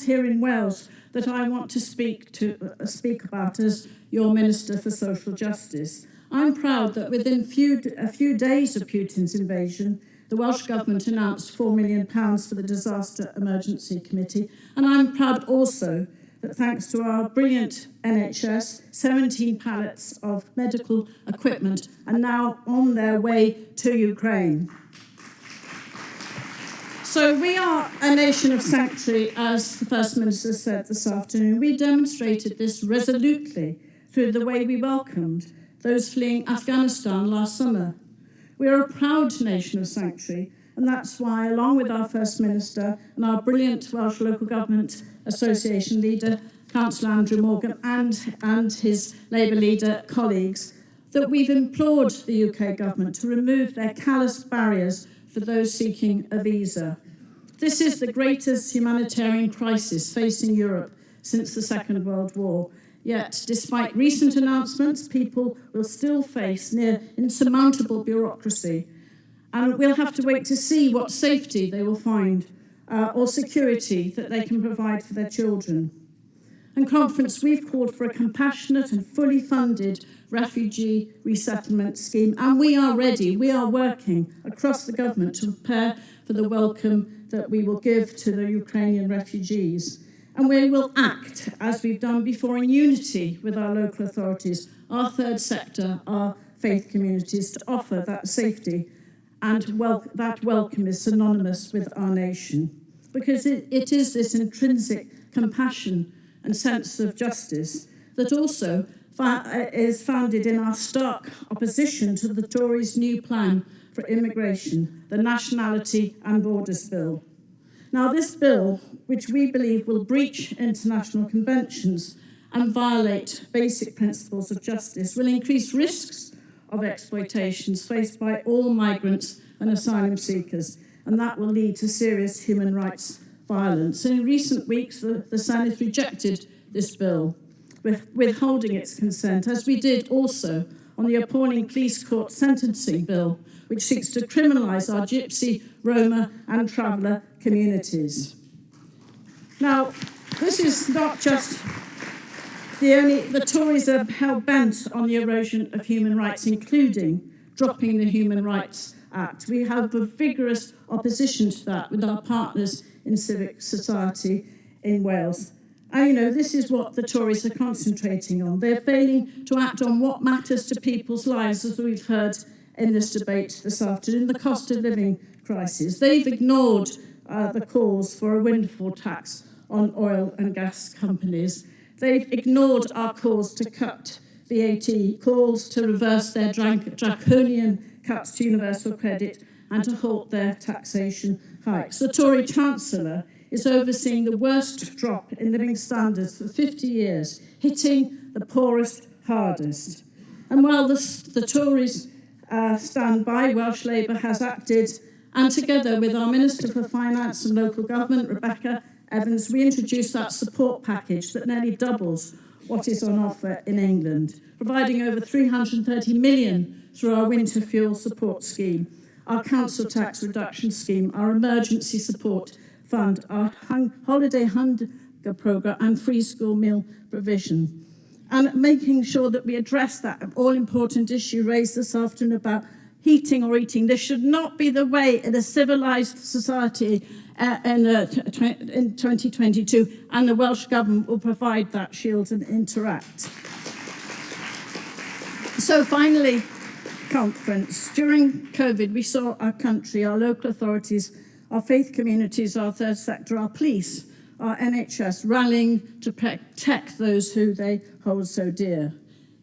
here in Wales that I want to speak about as your Minister for Social Justice. I'm proud that within a few days of Putin's invasion, the Welsh Government announced £4 million for the Disaster Emergency Committee, and I'm proud also that thanks to our brilliant NHS, 17 pallets of medical equipment are now on their way to Ukraine. So we are a nation of sanctuary, as the First Minister said this afternoon. We demonstrated this resolutely through the way we welcomed those fleeing Afghanistan last summer. We are a proud nation of sanctuary, and that's why, along with our First Minister and our brilliant Welsh Local Government Association leader, Councillor Andrew Morgan, and his Labour leader colleagues, that we've implored the UK Government to remove their callous barriers for those seeking a visa. This is the greatest humanitarian crisis facing Europe since the Second World War. Yet, despite recent announcements, people will still face near insurmountable bureaucracy, and we'll have to wait to see what safety they will find or security that they can provide for their children. And Conference, we've called for a compassionate and fully funded refugee resettlement scheme, and we are ready. We are working across the government to prepare for the welcome that we will give to the Ukrainian refugees. And we will act, as we've done before, in unity with our local authorities, our third sector, our faith communities, to offer that safety. And that welcome is synonymous with our nation, because it is this intrinsic compassion and sense of justice that also is founded in our stark opposition to the Tories' new plan for immigration, the Nationality and Borders Bill. Now, this bill, which we believe will breach international conventions and violate basic principles of justice, will increase risks of exploitations faced by all migrants and asylum seekers, and that will lead to serious human rights violence. In recent weeks, the Senedd rejected this bill, withholding its consent, as we did also on the appalling police court sentencing bill, which seeks to criminalise our Gypsy, Roma and traveller communities. Now, this is not just the Tories are hell-bent on the erosion of human rights, including dropping the Human Rights Act. We have a vigorous opposition to that with our partners in civic society in Wales. And, you know, this is what the Tories are concentrating on. They're failing to act on what matters to people's lives, as we've heard in this debate this afternoon, the cost of living crisis. They've ignored the calls for a windfall tax on oil and gas companies. They've ignored our calls to cut VAT, calls to reverse their draconian cuts to universal credit and to halt their taxation hikes. The Tory Chancellor is overseeing the worst drop in living standards for 50 years, hitting the poorest hardest. And while the Tories stand by, Welsh Labour has acted, and together with our Minister for Finance and Local Government, Rebecca Evans, we introduced that support package that nearly doubles what is on offer in England, providing over 330 million through our winter fuel support scheme, our council tax reduction scheme, our emergency support fund, our holiday hunger programme and free school meal provision. And making sure that we address that all-important issue raised this afternoon about heating or eating. This should not be the way in a civilised society in 2022, and the Welsh Government will provide that shield and interact. So finally, conference. During COVID, we saw our country, our local authorities, our faith communities, our third sector, our police, our NHS rallying to protect those who they hold so dear.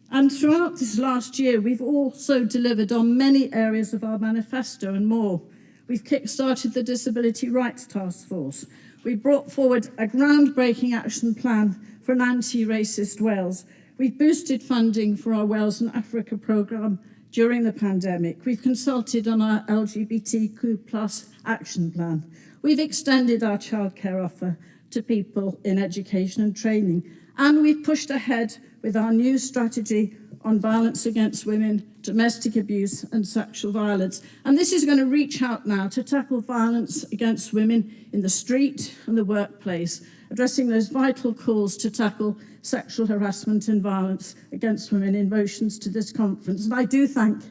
And throughout this last year, we've also delivered on many areas of our manifesto and more. We've kick-started the Disability Rights Task Force. We brought forward a groundbreaking action plan for an anti-racist Wales. We've boosted funding for our Wales and Africa programme during the pandemic. We've consulted on our LGBTQ+ action plan. We've extended our childcare offer to people in education and training. And we've pushed ahead with our new strategy on violence against women, domestic abuse and sexual violence. And this is going to reach out now to tackle violence against women in the street and the workplace, addressing those vital calls to tackle sexual harassment and violence against women in motions to this conference. And I do thank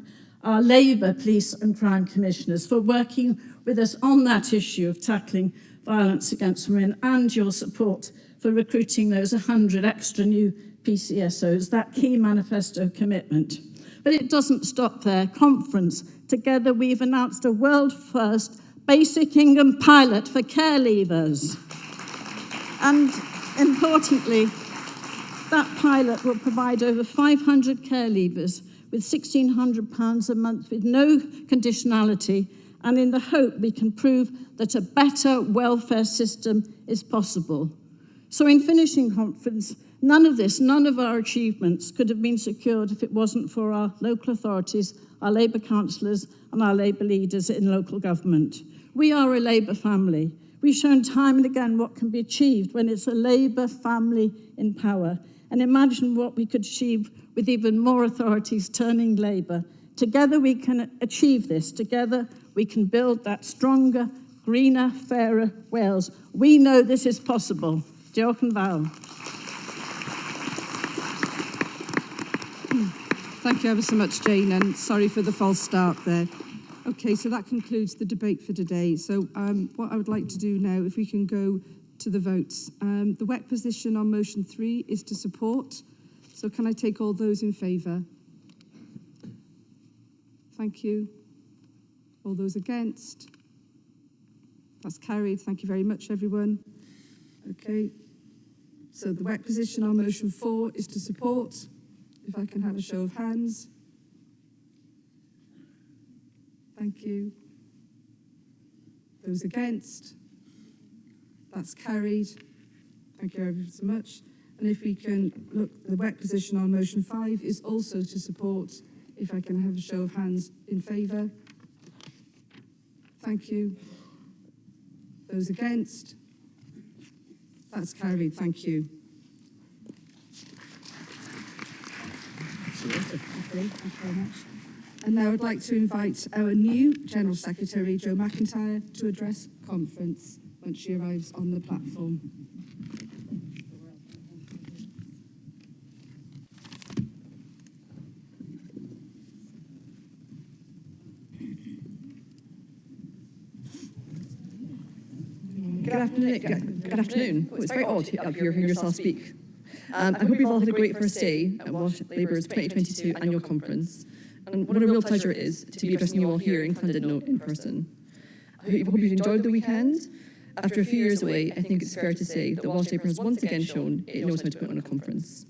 our Labour Police and Crime Commissioners for working with us on that issue of tackling violence against women, and your support for recruiting those 100 extra new PCSOs, that key manifesto commitment. But it doesn't stop there. Conference. Together we've announced a world-first basic income pilot for care leavers. And importantly, that pilot will provide over 500 care leavers with £1,600 a month with no conditionality, and in the hope we can prove that a better welfare system is possible. So in finishing conference, none of our achievements could have been secured if it wasn't for our local authorities, our Labour councillors and our Labour leaders in local government. We are a Labour family. We've shown time and again what can be achieved when it's a Labour family in power. And imagine what we could achieve with even more authorities turning Labour. Together we can achieve this. Together we can build that stronger, greener, fairer Wales. We know this is possible. Diolch yn fawr. Thank you ever so much, Jane, and sorry for the false start there. Okay, so that concludes the debate for today. So what I would like to do now, if we can go to the votes. The WEC position on motion 3 is to support. So can I take all those in favour? Thank you. All those against? That's carried. Thank you very much, everyone. Okay. So the WEC position on motion 4 is to support. If I can have a show of hands. Thank you. Those against? That's carried. Thank you ever so much. And if we can look, the WEC position on motion 5 is also to support. If I can have a show of hands in favour. Thank you. Those against? That's carried. Thank you. Okay, thank you very much. And now I'd like to invite our new General Secretary, Jo McIntyre, to address conference once she arrives on the platform. Good afternoon. Oh, it's very odd up here hearing yourself speak. I hope you've all had a great first day at Welsh Labour's 2022 annual conference. And what a real pleasure it is to be addressing you all here in Llandudno in person. I hope you've enjoyed the weekend. After a few years away, I think it's fair to say that Welsh Labour has once again shown it knows how to put on a conference.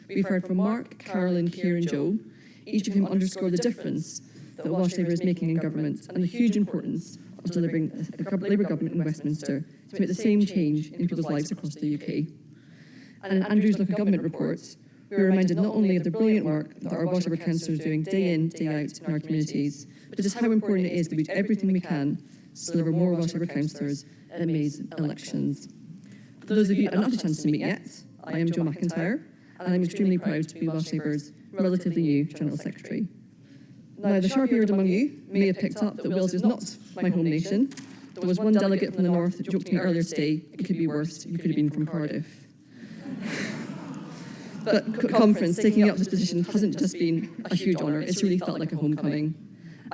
We've heard from Mark, Carolyn, Keir and Joe, each of whom underscored the difference that Welsh Labour is making in government and the huge importance of delivering a Labour government in Westminster to make the same change in people's lives across the UK. And in Andrew's local government report, we were reminded not only of the brilliant work that our Welsh Labour councillors are doing day in, day out in our communities, but just how important it is that we do everything we can to deliver more Welsh Labour councillors at May's elections. For those of you who have not had a chance to meet yet, I am Jo McIntyre, and I'm extremely proud to be Welsh Labour's relatively new General Secretary. Now, the sharp-eared among you may have picked up that Wales is not my home nation. There was one delegate from the north that joked to me earlier today, it could be worse, you could have been from Cardiff. But conference, taking up this position hasn't just been a huge honour, it's really felt like a homecoming.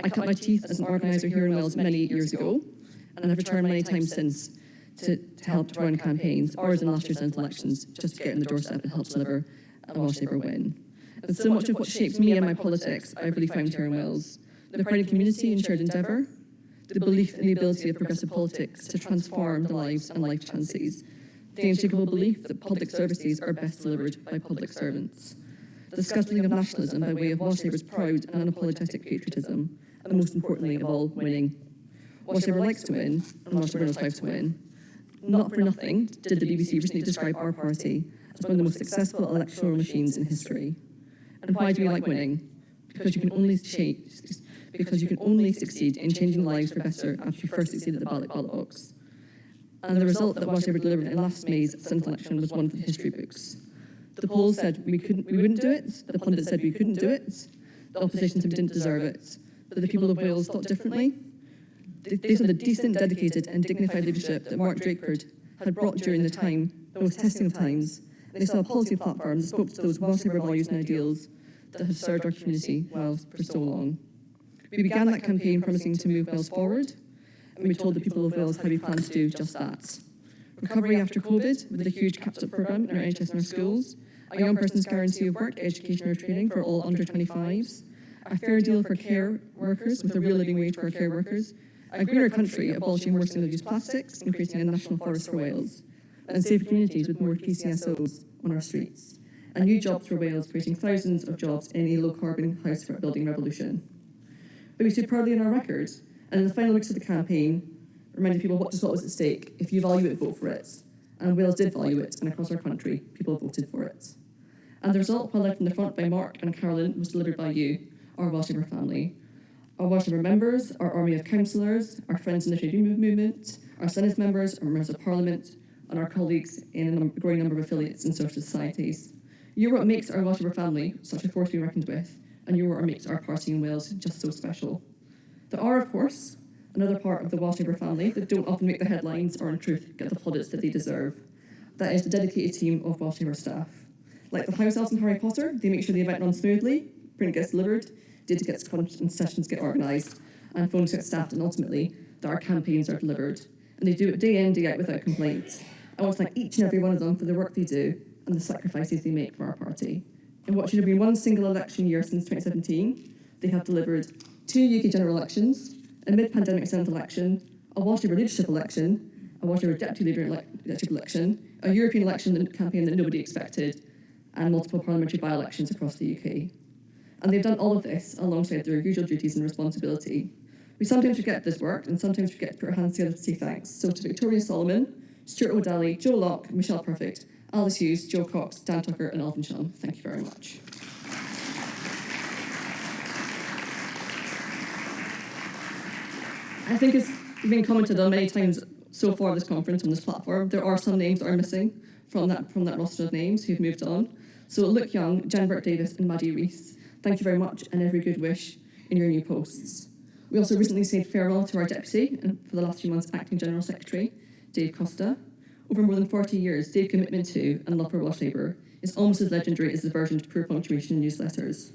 I cut my teeth as an organiser here in Wales many years ago, and I've returned many times since to help to run campaigns, or as in last year's elections, just to get on the doorstep and help deliver a Welsh Labour win. And so much of what shapes me and my politics I've really found here in Wales. The pride in community and shared endeavour, the belief in the ability of progressive politics to transform the lives and life chances, the unshakable belief that public services are best delivered by public servants, the scuttling of nationalism by way of Welsh Labour's proud and unapologetic patriotism, and most importantly of all, winning. Welsh Labour likes to win, and Welsh Labour knows how to win. Not for nothing did the BBC recently describe our party as one of the most successful electoral machines in history. And why do we like winning? Because you can only succeed in changing lives for better after you first succeed at the ballot box. And the result that Welsh Labour delivered in last May's Senedd election was one for the history books. The polls said we wouldn't do it, the pundits said we couldn't do it, the opposition said we didn't deserve it, but the people of Wales thought differently. They saw the decent, dedicated and dignified leadership that Mark Drakeford had brought during the most testing of times. They saw a policy platform that spoke to those Welsh Labour values and ideals that have served our community well for so long. We began that campaign promising to move Wales forward, and we told the people of Wales how we plan to do just that. Recovery after COVID, with the huge capped-up programme in our NHS and our schools, a young person's guarantee of work, education or training for all under 25s, a fair deal for care workers with a real living wage for our care workers, a greener country abolishing more single-use plastics and creating a national forest for Wales, and safer communities with more PCSOs on our streets, and new jobs for Wales, creating thousands of jobs in a low-carbon house building revolution. But we stood proudly on our record, and in the final weeks of the campaign, reminded people what just what was at stake. If you value it, vote for it. And Wales did value it, and across our country, people voted for it. And the result, while led from the front by Mark and Carolyn, was delivered by you, our Welsh Labour family. Our Welsh Labour members, our army of councillors, our friends in the trade union movement, our Senedd members, our members of Parliament, and our colleagues in a growing number of affiliates and social societies. You're what makes our Welsh Labour family such a force to be reckoned with, and you're what makes our party in Wales just so special. There are, of course, another part of the Welsh Labour family that don't often make the headlines or in truth get the plaudits that they deserve. That is the dedicated team of Welsh Labour staff. Like the house elves in Harry Potter, they make sure the event runs smoothly, print gets delivered, data gets crunched and sessions get organised, and phones get staffed, and ultimately that our campaigns are delivered. And they do it day in, day out without complaints. I want to thank each and every one of them for the work they do and the sacrifices they make for our party. In what should have been one single election year since 2017, they have delivered 2 UK general elections, a mid-pandemic Senedd election, a Welsh Labour leadership election, a Welsh Labour deputy leadership election, a European election campaign that nobody expected, and multiple parliamentary by-elections across the UK. And they've done all of this alongside their usual duties and responsibility. We sometimes forget this work, and sometimes forget to put our hands together to say thanks. So to Victoria Solomon, Stuart O'Daly, Joe Locke, Michelle Perfect, Alice Hughes, Joe Cox, Dan Tucker, and Alvin Shum. Thank you very much. I think it's been commented on many times So far this conference on this platform, there are some names that are missing from that roster of names who've moved on. So Luke Young, Jen Burke-Davis and Maddie Rees, thank you very much and every good wish in your new posts. We also recently said farewell to our deputy and for the last few months acting General Secretary, Dave Costa. Over more than 40 years, Dave's commitment to and love for Welsh Labour is almost as legendary as the version to poor punctuation in newsletters.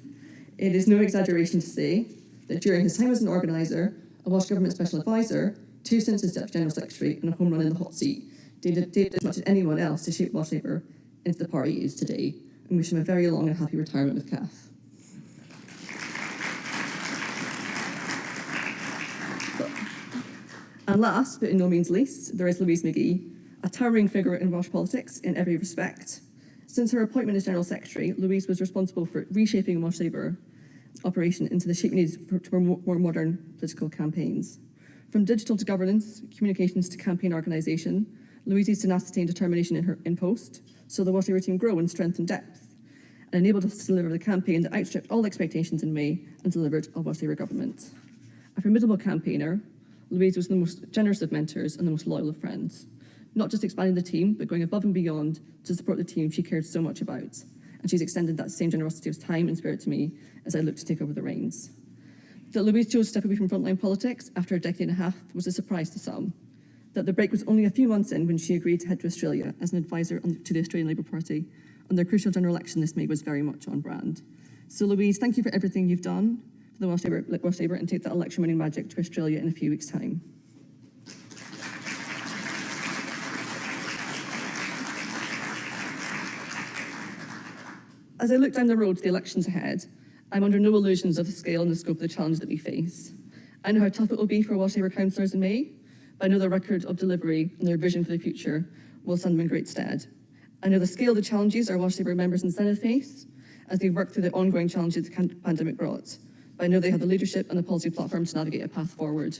It is no exaggeration to say that during his time as an organiser, a Welsh Government Special Advisor, 2 stints as Deputy General Secretary and a home run in the hot seat, Dave did as much as anyone else to shape Welsh Labour into the party it is today, and wish him a very long and happy retirement with CAF. And last, but in no means least, there is Louise McGee, a towering figure in Welsh politics in every respect. Since her appointment as General Secretary, Louise was responsible for reshaping Welsh Labour operation into the shape needed for more modern political campaigns. From digital to governance, communications to campaign organisation, Louise's tenacity and determination in post saw the Welsh Labour team grow in strength and depth, and enabled us to deliver the campaign that outstripped all expectations in May and delivered a Welsh Labour government. A formidable campaigner, Louise was the most generous of mentors and the most loyal of friends, not just expanding the team, but going above and beyond to support the team she cared so much about. And she's extended that same generosity of time and spirit to me as I look to take over the reins. That Louise chose to step away from frontline politics after a decade and a half was a surprise to some. That the break was only a few months in when she agreed to head to Australia as an advisor to the Australian Labour Party on their crucial general election this May was very much on brand. So Louise, thank you for everything you've done for the Welsh Labour and take that election winning magic to Australia in a few weeks' time. As I look down the road to the elections ahead, I'm under no illusions of the scale and the scope of the challenge that we face. I know how tough it will be for Welsh Labour councillors in May, but I know their record of delivery and their vision for the future will stand them in great stead. I know the scale of the challenges our Welsh Labour members in Senedd face as they work through the ongoing challenges the pandemic brought, but I know they have the leadership and the policy platform to navigate a path forward.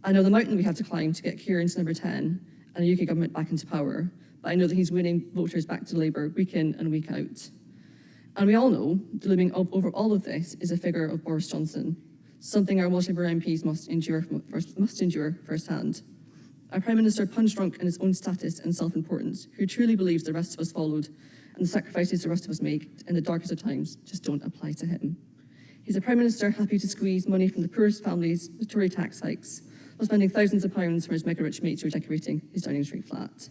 I know the mountain we have to climb to get Keir into number 10 and a UK government back into power, but I know that he's winning voters back to Labour week in and week out. And we all know that looming over all of this is a figure of Boris Johnson, something our Welsh Labour MPs must endure firsthand. A Prime Minister punch-drunk in his own status and self-importance, who truly believes the rest of us followed, and the sacrifices the rest of us make in the darkest of times just don't apply to him. He's a Prime Minister happy to squeeze money from the poorest families with Tory tax hikes, while spending thousands of pounds for his mega-rich mates redecorating his Downing Street flat.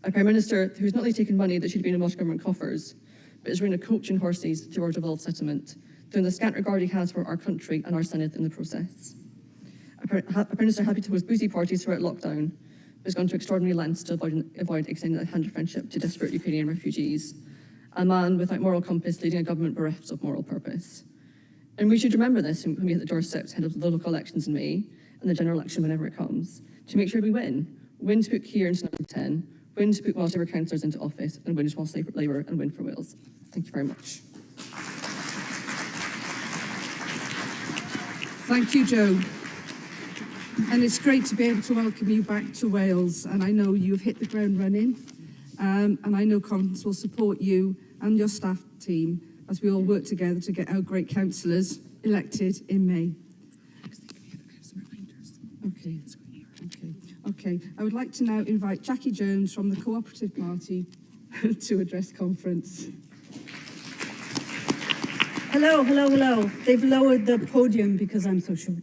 A Prime Minister who's not only taken money that should have been in Welsh Government coffers, but is running a coach and horses through our devolved settlement, doing the scant regard he has for our country and our Senedd in the process. A Prime Minister happy to host boozy parties throughout lockdown, but has gone to extraordinary lengths to avoid extending a hand of friendship to desperate Ukrainian refugees. A man without moral compass leading a government bereft of moral purpose. And we should remember this when we hit the doorsteps ahead of the local elections in May, and the general election whenever it comes, to make sure we win. Win to put Keir into number 10, win to put Welsh Labour councillors into office, and win to Welsh Labour and win for Wales. Thank you very much. Thank you, Jo. And it's great to be able to welcome you back to Wales. And I know you've hit the ground running. And I know Conference will support you and your staff team as we all work together to get our great councillors elected in May. Okay. I would like to now invite Jackie Jones from the Cooperative Party to address Conference. Hello. They've lowered the podium because I'm so short.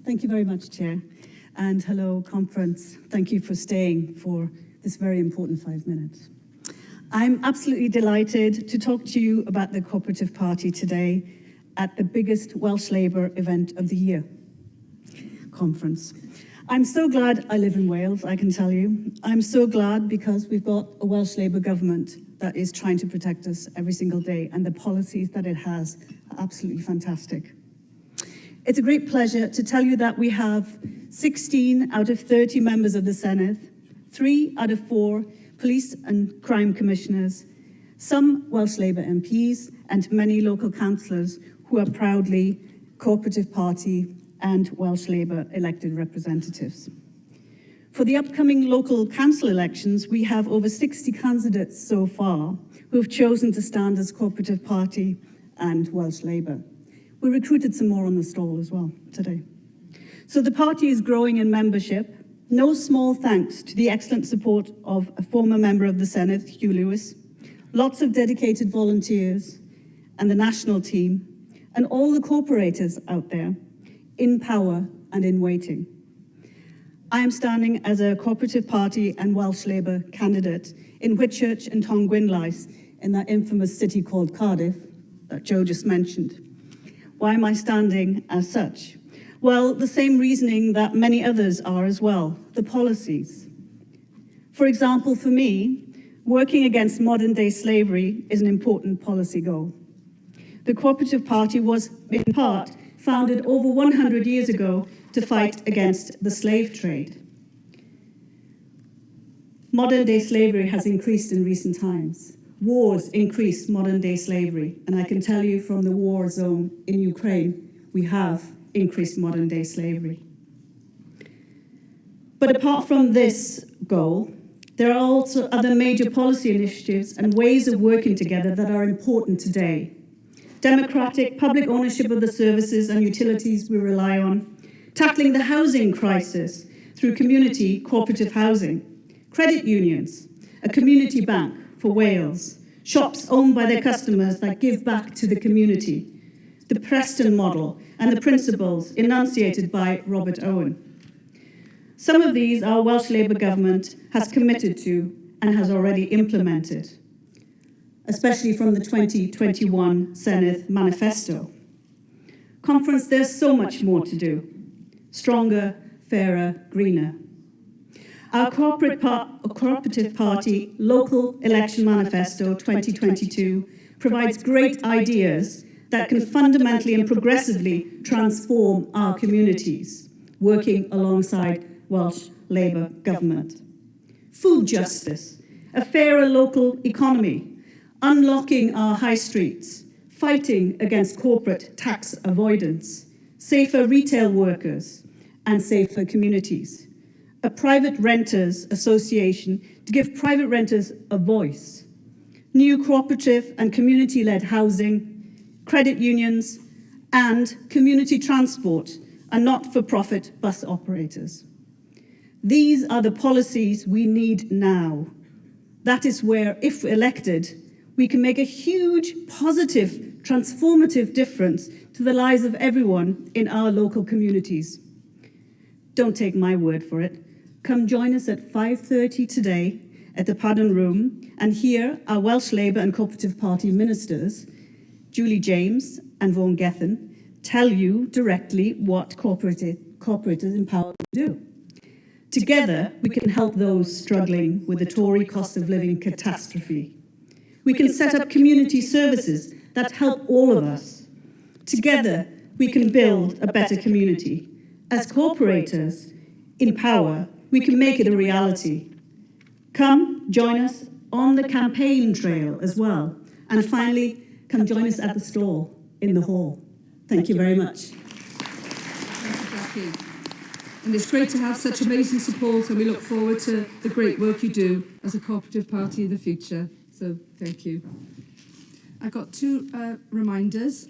Thank you very much, Chair. And hello, Conference. Thank you for staying for this very important 5 minutes. I'm absolutely delighted to talk to you about the Cooperative Party today at the biggest Welsh Labour event of the year, Conference. I'm so glad I live in Wales, I can tell you. I'm so glad because we've got a Welsh Labour government that is trying to protect us every single day, and the policies that it has are absolutely fantastic. It's a great pleasure to tell you that we have 16 out of 30 members of the Senedd, 3 out of 4 police and crime commissioners, some Welsh Labour MPs, and many local councillors who are proudly Cooperative Party and Welsh Labour elected representatives. For the upcoming local council elections, we have over 60 candidates so far who have chosen to stand as Cooperative Party and Welsh Labour. We recruited some more on the stall as well today. So the party is growing in membership, No small thanks to the excellent support of a former member of the Senedd, Hugh Lewis, lots of dedicated volunteers, and the national team, and all the corporators out there, in power and in waiting. I am standing as a Cooperative Party and Welsh Labour candidate in Whitchurch and Llangwynlais, in that infamous city called Cardiff that Joe just mentioned. Why am I standing as such? Well, the same reasoning that many others are as well, the policies. For example, for me, working against modern-day slavery is an important policy goal. The Cooperative Party was, in part, founded over 100 years ago to fight against the slave trade. Modern-day slavery has increased in recent times. Wars increase modern-day slavery, and I can tell you from the war zone in Ukraine, we have increased modern-day slavery. But apart from this goal, there are also other major policy initiatives and ways of working together that are important today. Democratic public ownership of the services and utilities we rely on, tackling the housing crisis through community cooperative housing, credit unions, a community bank for Wales, shops owned by their customers that give back to the community, the Preston model and the principles enunciated by Robert Owen. Some of these our Welsh Labour government has committed to and has already implemented, especially from the 2021 Senedd Manifesto. Conference, there's so much more to do. Stronger, fairer, greener. Our Cooperative Party Local Election Manifesto 2022 provides great ideas that can fundamentally and progressively transform our communities, working alongside Welsh Labour government. Food justice, a fairer local economy, unlocking our high streets, fighting against corporate tax avoidance, safer retail workers, and safer communities. A private renters association to give private renters a voice. New cooperative and community-led housing, credit unions, and community transport and not-for-profit bus operators. These are the policies we need now. That is where, if elected, we can make a huge, positive, transformative difference to the lives of everyone in our local communities. Don't take my word for it. Come join us at 5:30 today at the Paddon Room and hear our Welsh Labour and Cooperative Party ministers, Julie James and Vaughan Gethin, tell you directly what cooperators in power do. Together, we can help those struggling with the Tory cost of living catastrophe. We can set up community services that help all of us. Together, we can build a better community. As cooperators in power, we can make it a reality. Come join us on the campaign trail as well. And finally, come join us at the stall in the hall. Thank you very much. Thank you, Jackie. And it's great to have such amazing support, and we look forward to the great work you do as a cooperative party in the future. So thank you. I got two reminders.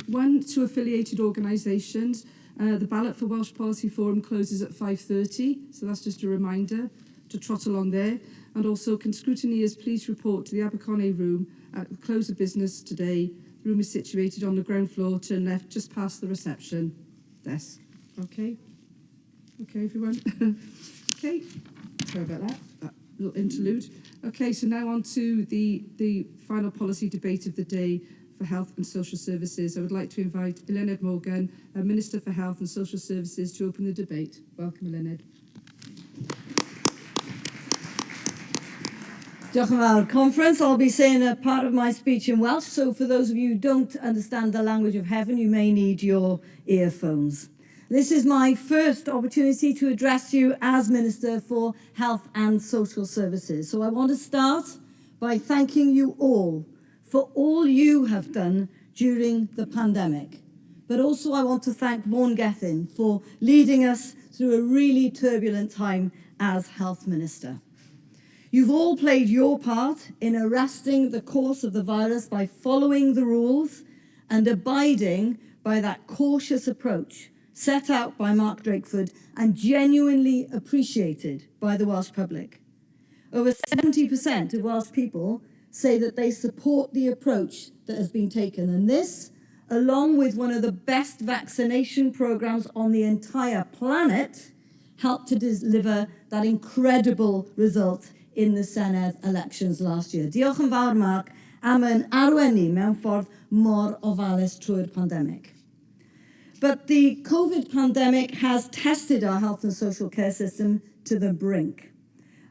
One to affiliated organisations. The ballot for Welsh Policy Forum closes at 5:30, so that's just a reminder to trot along there. And also, can scrutineers please report to the Aberconwy room at the close of business today. The room is situated on the ground floor, turn left, just past the reception desk. Okay? Okay, everyone? Okay. Sorry about that little interlude. Okay, so now on to the final policy debate of the day for Health and Social Services. I would like to invite Llanudno Morgan, Minister for Health and Social Services, to open the debate. Welcome, Llanudno. Diolch yn fawr. Conference, I'll be saying a part of my speech in Welsh, so for those of you who don't understand the language of heaven, you may need your earphones. This is my first opportunity to address you as Minister for Health and Social Services. So I want to start by thanking you all for all you have done during the pandemic. But also I want to thank Vaughan Gethin for leading us through a really turbulent time as Health Minister. You've all played your part in arresting the course of the virus by following the rules and abiding by that cautious approach set out by Mark Drakeford and genuinely appreciated by the Welsh public. Over 70% of Welsh people say that they support the approach that has been taken, and this, along with one of the best vaccination programs on the entire planet, helped to deliver that incredible result in the Senedd elections last year. Diolch yn fawr, Mark, am yn arwenni mewn ffordd mor ofalus trwy'r pandemic. But the COVID pandemic has tested our health and social care system to the brink.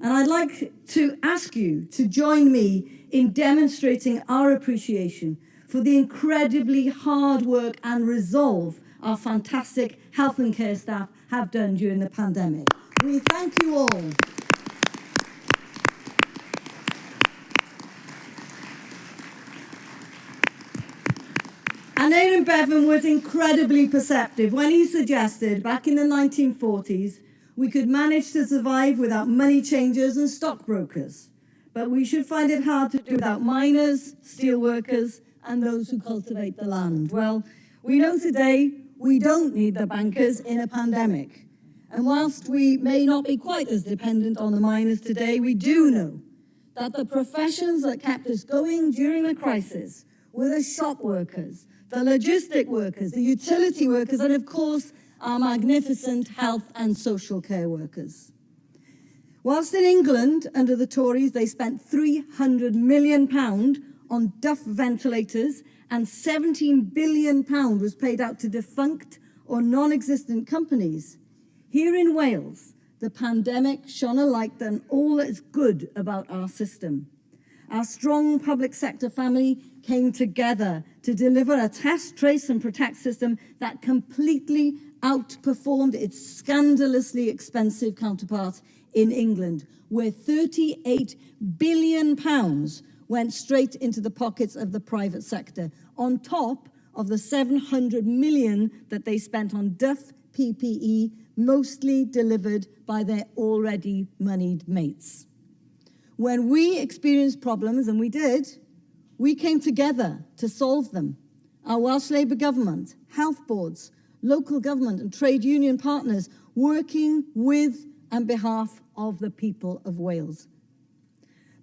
And I'd like to ask you to join me in demonstrating our appreciation for the incredibly hard work and resolve our fantastic health and care staff have done during the pandemic. We thank you all. And Aaron Bevan was incredibly perceptive when he suggested back in the 1940s we could manage to survive without money changers and stockbrokers, but we should find it hard to do without miners, steelworkers, and those who cultivate the land. Well, we know today we don't need the bankers in a pandemic. And whilst we may not be quite as dependent on the miners today, we do know that the professions that kept us going during the crisis were the shop workers, the logistic workers, the utility workers, and of course, our magnificent health and social care workers. Whilst in England, under the Tories, they spent £300 million on Duff ventilators, and £17 billion was paid out to defunct or non-existent companies. Here in Wales, the pandemic shone a light on all that is good about our system. Our strong public sector family came together to deliver a test, trace, and protect system that completely outperformed its scandalously expensive counterpart in England, where £38 billion went straight into the pockets of the private sector, on top of the £700 million that they spent on Duff PPE, mostly delivered by their already moneyed mates. When we experienced problems, and we did, we came together to solve them. Our Welsh Labour government, health boards, local government and trade union partners working with and behalf of the people of Wales.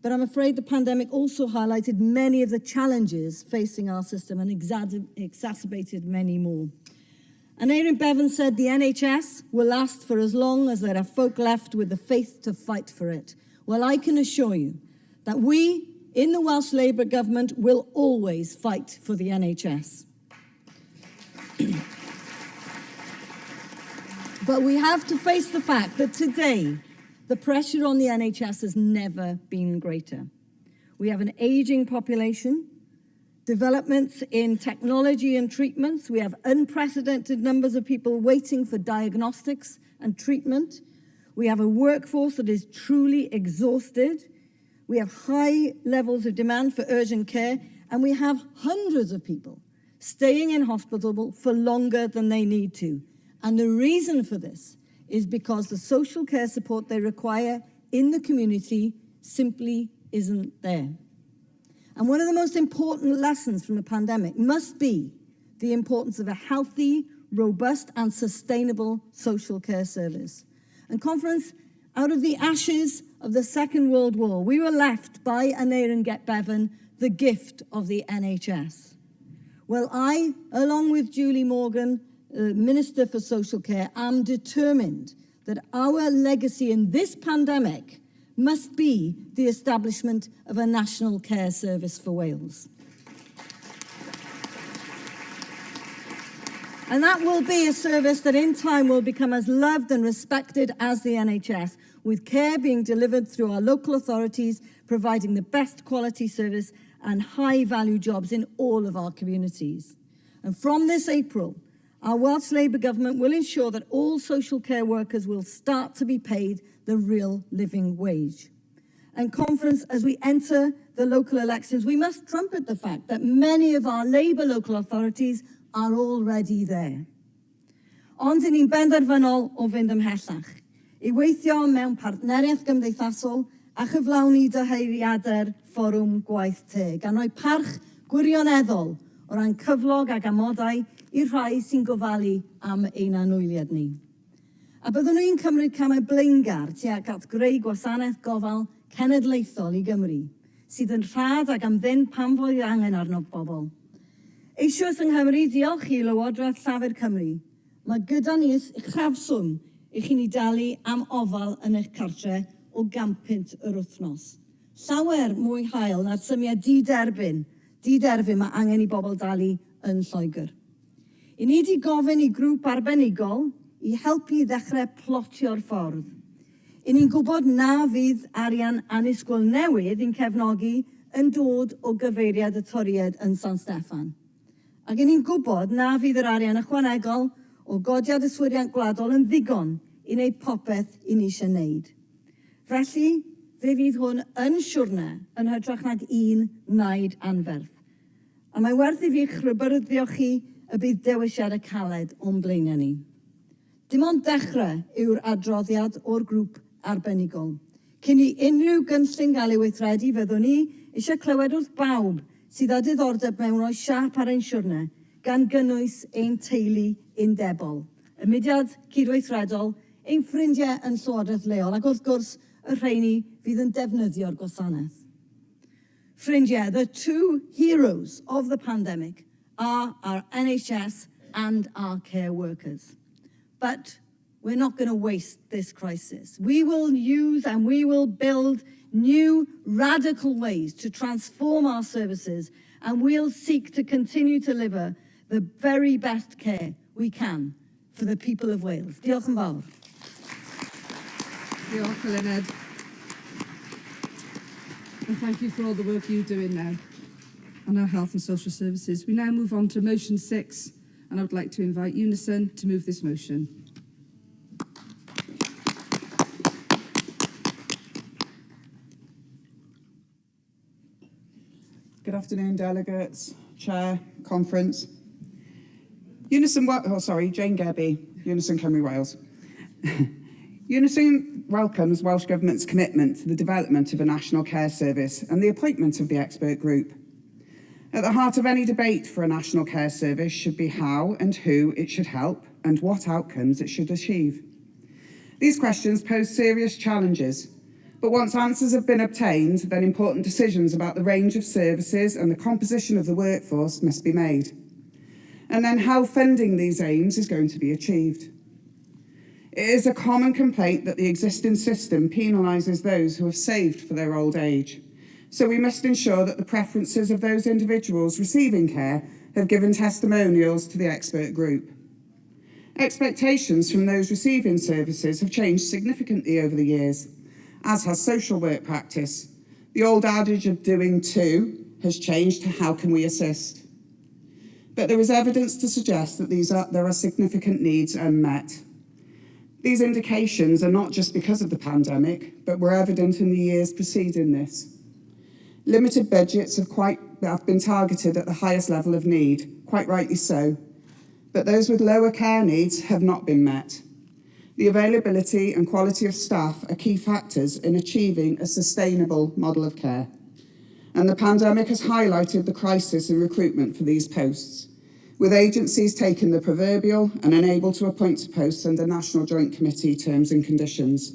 But I'm afraid the pandemic also highlighted many of the challenges facing our system and exacerbated many more. And Aaron Bevan said the NHS will last for as long as there are folk left with the faith to fight for it. Well, I can assure you that we in the Welsh Labour government will always fight for the NHS. But we have to face the fact that today, the pressure on the NHS has never been greater. We have an aging population, developments in technology and treatments. We have unprecedented numbers of people waiting for diagnostics and treatment. We have a workforce that is truly exhausted. We have high levels of demand for urgent care, and we have hundreds of people staying in hospital for longer than they need to. And the reason for this is because the social care support they require in the community simply isn't there. And one of the most important lessons from the pandemic must be the importance of a healthy, robust, and sustainable social care service. And conference, out of the ashes of the Second World War, we were left by Aneurin Bevan the gift of the NHS. Well, I, along with Julie Morgan, Minister for Social Care, am determined that our legacy in this pandemic must be the establishment of a national care service for Wales. And that will be a service that in time will become as loved and respected as the NHS, with care being delivered through our local authorities, providing the best quality service and high-value jobs in all of our communities. And from this April, our Welsh Labour government will ensure that all social care workers will start to be paid the real living wage. And conference, as we enter the local elections, we must trumpet the fact that many of our Labour local authorities are already there. Ond yn ni'n benderfynol o fynd ymhellach, i weithio mewn partneriaeth gymdeithasol a chyflawni dyheiriadau'r fforwm gwaith teg, gan roi parch gwirioneddol o ran cyflog ac amodau i'r rhai sy'n gofalu am ein anwyliad ni. A byddwn ni'n cymryd camau blaengar tuag at greu gwasanaeth gofal cenedlaethol i Gymru, sydd yn rhad ac am ddim pan fod angen arno bobl. Eisoes yng Nghymru diolch i Lywodraeth Llafur Cymru. Mae gyda ni uchafswm i chi'n ei dalu am ofal yn eich cartre o £100 yr wythnos. Llawer mwy hael na'r symiau di-derbyn mae angen i bobl dalu yn Lloegr. I ni wedi gofyn i grŵp arbenigol i helpu ddechrau plotio'r ffordd. I ni'n gwybod na fydd arian annisgwyl newydd i'n cefnogi yn dod o gyfeiriad y toriad yn San Steffan. Ac i ni'n gwybod na fydd yr arian ychwanegol o godiad yswiriant gwladol yn ddigon i wneud popeth i ni eisiau wneud. Felly, fe fydd hwn yn siwrne yn hytrach nag un naid anferth. A mae werth i fi chrybyddio chi y bydd dewisiad y caled o'n blaenau ni. Dim ond dechrau yw'r adroddiad o'r grŵp arbenigol. Cyn i unrhyw gynllun gael ei weithredu, fyddwn ni eisiau clywed wrth bawb sydd â diddordeb mewn rhoi siap ar ein siwrne, gan gynnwys ein teulu undebol, y mudiad cydweithredol, ein ffrindiau yn llywodraeth leol, ac wrth gwrs y rheini fydd yn defnyddio'r gwasanaeth. Ffrindiau, the two heroes of the pandemic are our NHS and our care workers. But we're not going to waste this crisis. We will use and we will build new radical ways to transform our services, and we'll seek to continue to deliver the very best care we can for the people of Wales. Diolch yn fawr. Diolch, Senedd. And thank you for all the work you're doing now on our health and social services. We now move on to motion 6, and I would like to invite Unison to move this motion. Good afternoon, delegates, chair, conference. Jane Gebby, Unison Cymru Wales. Unison welcomes Welsh Government's commitment to the development of a national care service and the appointment of the expert group. At the heart of any debate for a national care service should be how and who it should help and what outcomes it should achieve. These questions pose serious challenges, but once answers have been obtained, then important decisions about the range of services and the composition of the workforce must be made. And then how funding these aims is going to be achieved. It is a common complaint that the existing system penalises those who have saved for their old age. So we must ensure that the preferences of those individuals receiving care have given testimonials to the expert group. Expectations from those receiving services have changed significantly over the years, as has social work practice. The old adage of doing to has changed to how can we assist. But there is evidence to suggest that there are significant needs unmet. These indications are not just because of the pandemic, but were evident in the years preceding this. Limited budgets have been targeted at the highest level of need, quite rightly so, but those with lower care needs have not been met. The availability and quality of staff are key factors in achieving a sustainable model of care. And the pandemic has highlighted the crisis in recruitment for these posts, with agencies taking the proverbial and unable to appoint to posts under National Joint Committee terms and conditions.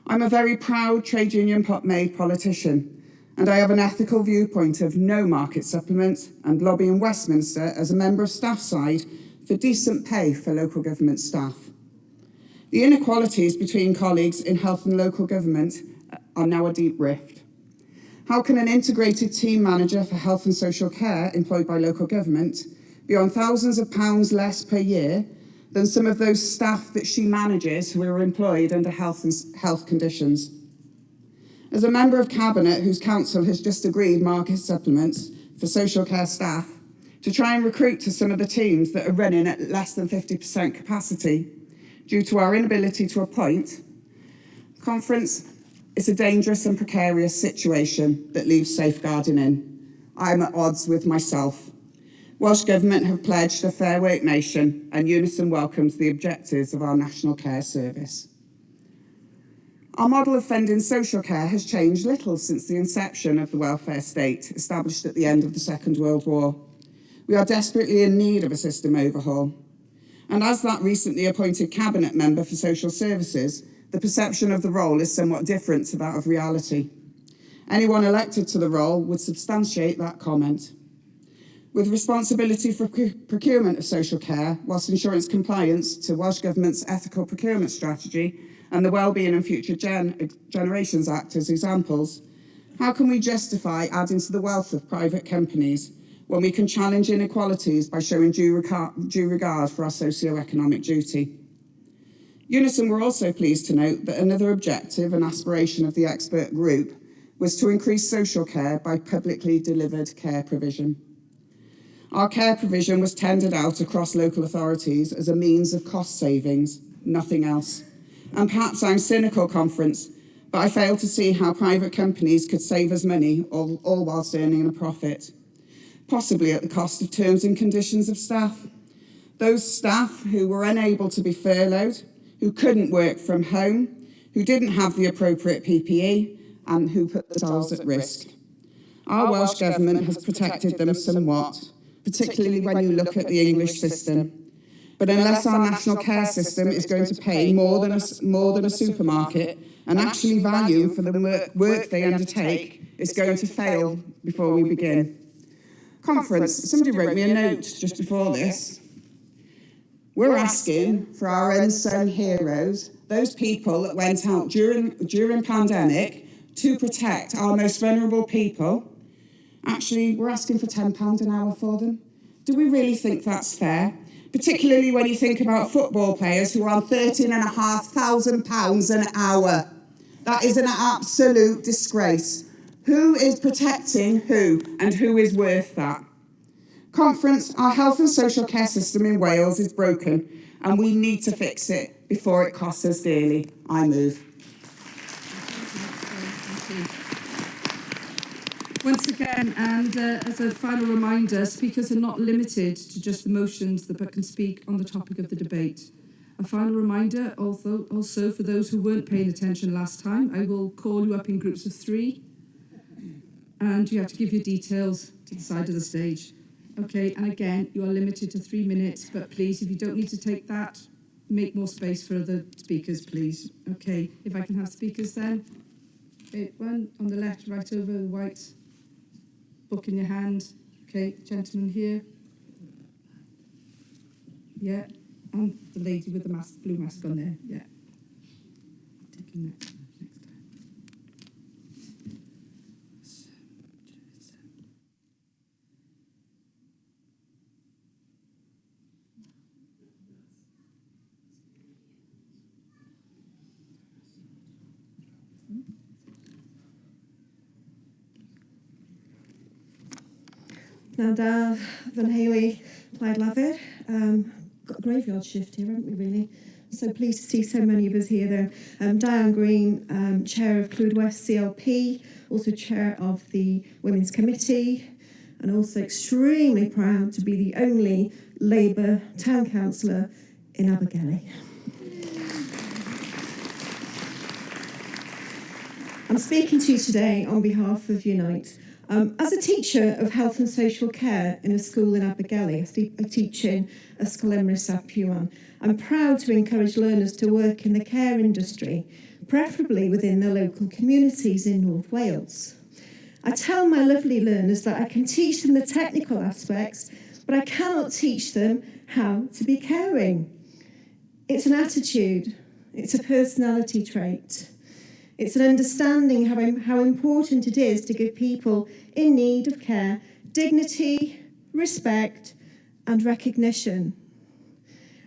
I'm a very proud trade union made politician, and I have an ethical viewpoint of no market supplement and lobby in Westminster as a member of staff side for decent pay for local government staff. The inequalities between colleagues in health and local government are now a deep rift. How can an integrated team manager for health and social care employed by local government be on thousands of pounds less per year than some of those staff that she manages who are employed under health conditions? As a member of Cabinet whose council has just agreed market supplements for social care staff to try and recruit to some of the teams that are running at less than 50% capacity due to our inability to appoint, conference, it's a dangerous and precarious situation that leaves safeguarding in. I'm at odds with myself. Welsh Government have pledged a fair wage nation, and Unison welcomes the objectives of our National Care Service. Our model of funding social care has changed little since the inception of the welfare state, established at the end of the Second World War. We are desperately in need of a system overhaul. And as that recently appointed Cabinet Member for Social Services, the perception of the role is somewhat different to that of reality. Anyone elected to the role would substantiate that comment. With responsibility for procurement of social care, whilst ensuring compliance to Welsh Government's ethical procurement strategy and the Wellbeing and Future Generations Act as examples, how can we justify adding to the wealth of private companies when we can challenge inequalities by showing due regard for our socio-economic duty? Unison were also pleased to note that another objective and aspiration of the expert group was to increase social care by publicly delivered care provision. Our care provision was tendered out across local authorities as a means of cost savings, nothing else. And perhaps I'm cynical, conference, but I fail to see how private companies could save us money, all whilst earning a profit, possibly at the cost of terms and conditions of staff. Those staff who were unable to be furloughed, who couldn't work from home, who didn't have the appropriate PPE, and who put themselves at risk. Our Welsh Government has protected them somewhat, particularly when you look at the English system. But unless our national care system is going to pay more than a supermarket and actually value for the work they undertake, it's going to fail before we begin. Conference, somebody wrote me a note just before this. We're asking for our unsung heroes, those people that went out during pandemic to protect our most vulnerable people. Actually, we're asking for £10 an hour for them. Do we really think that's fair? Particularly when you think about football players who are on £13,500 an hour. That is an absolute disgrace. Who is protecting who, and who is worth that? Conference, our health and social care system in Wales is broken, and we need to fix it before it costs us dearly. I move. Once again, and as a final reminder, speakers are not limited to just the motions but can speak on the topic of the debate. A final reminder also for those who weren't paying attention last time, I will call you up in groups of 3 and you have to give your details to the side of the stage. Okay, and again, you are limited to 3 minutes, but please, if you don't need to take that, make more space for other speakers, please. Okay, if I can have speakers then. Okay, one on the left, right over the white. Book in your hand. Okay, gentleman here. Yeah, and the lady with the mask, blue mask on there. Yeah. Taking that next time. Now, Van Haley, Plaid Laffer, got a graveyard shift here, haven't we, really? So pleased to see so many of us here, though. Diane Green, Chair of Clwyd West CLP, also Chair of the Women's Committee, and also extremely proud to be the only Labour Town Councillor in Abergele. I'm speaking to you today on behalf of Unite. As a teacher of health and social care in a school in Abergele, I teach in Ysgol Emrys ap Iwan. I'm proud to encourage learners to work in the care industry, preferably within their local communities in North Wales. I tell my lovely learners that I can teach them the technical aspects, but I cannot teach them how to be caring. It's an attitude, it's a personality trait. It's an understanding how important it is to give people in need of care dignity, respect, and recognition.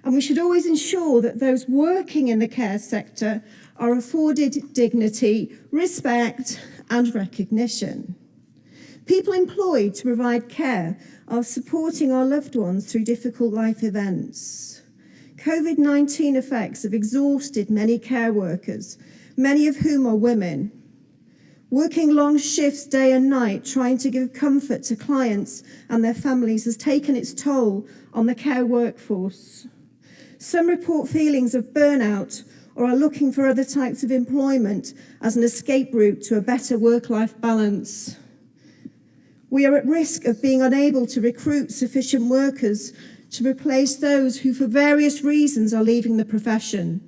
And we should always ensure that those working in the care sector are afforded dignity, respect, and recognition. People employed to provide care are supporting our loved ones through difficult life events. COVID-19 effects have exhausted many care workers, many of whom are women. Working long shifts day and night, trying to give comfort to clients and their families has taken its toll on the care workforce. Some report feelings of burnout or are looking for other types of employment as an escape route to a better work-life balance. We are at risk of being unable to recruit sufficient workers to replace those who, for various reasons, are leaving the profession.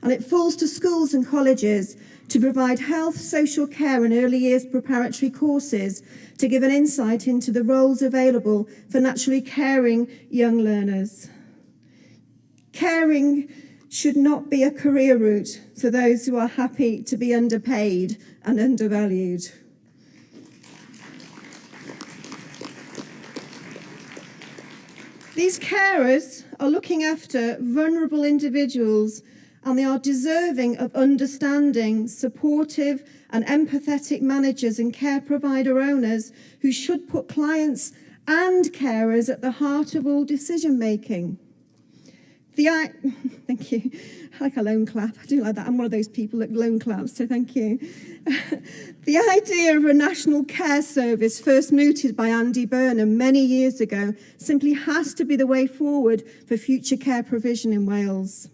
And it falls to schools and colleges to provide health, social care and early years preparatory courses to give an insight into the roles available for naturally caring young learners. Caring should not be a career route for those who are happy to be underpaid and undervalued. These carers are looking after vulnerable individuals, and they are deserving of understanding, supportive and empathetic managers and care provider owners who should put clients and carers at the heart of all decision making. Thank you. I like a lone clap. I do like that. I'm one of those people that lone claps, so thank you. The idea of a national care service, first mooted by Andy Burnham many years ago, simply has to be the way forward for future care provision in Wales.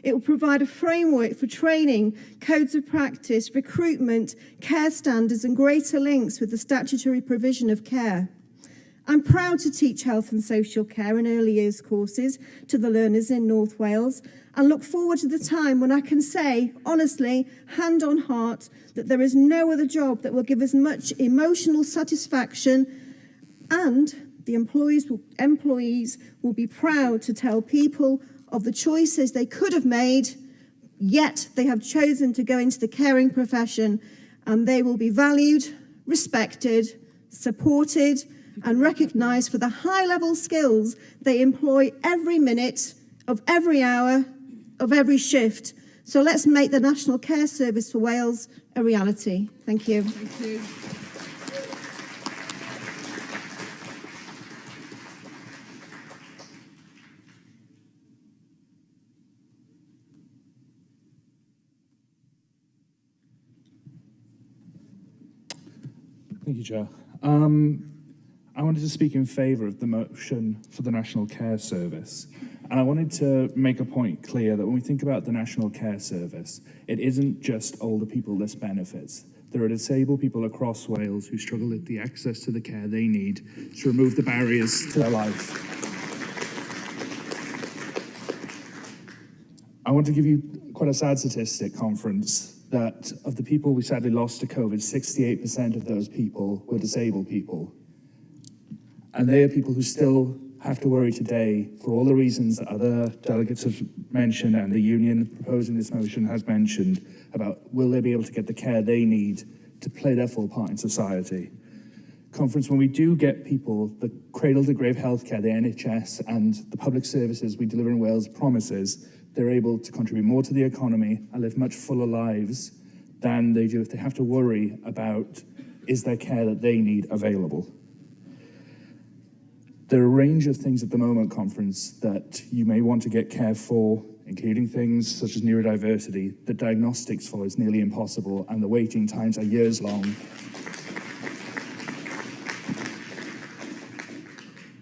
It will provide a framework for training, codes of practice, recruitment, care standards, and greater links with the statutory provision of care. I'm proud to teach health and social care and early years courses to the learners in North Wales and look forward to the time when I can say, honestly, hand on heart, that there is no other job that will give as much emotional satisfaction, and the employees will be proud to tell people of the choices they could have made, yet they have chosen to go into the caring profession, and they will be valued, respected, supported, and recognised for the high-level skills they employ every minute of every hour of every shift. So let's make the National Care Service for Wales a reality. Thank you. Thank you. Thank you, Chair. I wanted to speak in favour of the motion for the National Care Service. And I wanted to make a point clear that when we think about the National Care Service, it isn't just older people this benefits. There are disabled people across Wales who struggle with the access to the care they need to remove the barriers to their life. I want to give you quite a sad statistic, conference, that of the people we sadly lost to COVID, 68% of those people were disabled people. And they are people who still have to worry today, for all the reasons that other delegates have mentioned and the union proposing this motion has mentioned, about will they be able to get the care they need to play their full part in society. Conference, when we do get people the cradle-to-grave healthcare the NHS and the public services we deliver in Wales promises, they're able to contribute more to the economy and live much fuller lives than they do if they have to worry about is there care that they need available. There are a range of things at the moment, conference, that you may want to get care for, including things such as neurodiversity. The diagnostics for is nearly impossible and the waiting times are years long.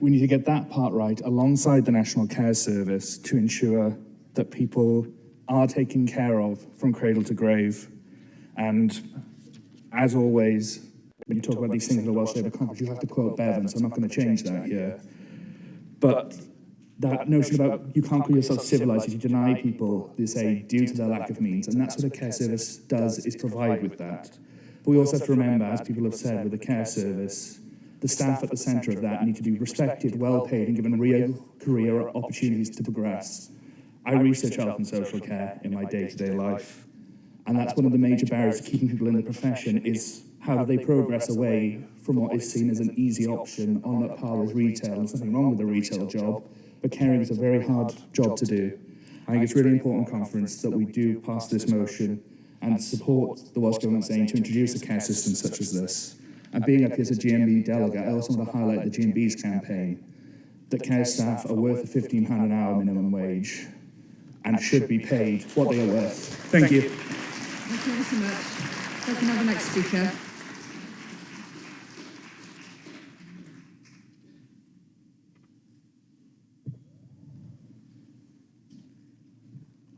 We need to get that part right alongside the National Care Service to ensure that people are taken care of from cradle to grave. And as always, when you talk about these things at the Welsh Labour Conference, you have to quote Bevan, so I'm not going to change that here. But that notion about you can't call yourself civilised if you deny people this aid due to their lack of means, and that's what a care service does, is provide with that. But we also have to remember, as people have said, with the care service, the staff at the centre of that need to be respected, well paid, and given real career opportunities to progress. I research health and social care in my day-to-day life, and that's one of the major barriers to keeping people in the profession is how do they progress away from what is seen as an easy option on that par with retail. There's nothing wrong with a retail job, but caring is a very hard job to do. I think it's really important, conference, that we do pass this motion and support the Welsh Government's aim to introduce a care system such as this. And being up here as a GMB delegate, I also want to highlight the GMB's campaign, that care staff are worth a £15 an hour minimum wage and should be paid what they are worth. Thank you. Thank you ever so much. If I can have the next speaker.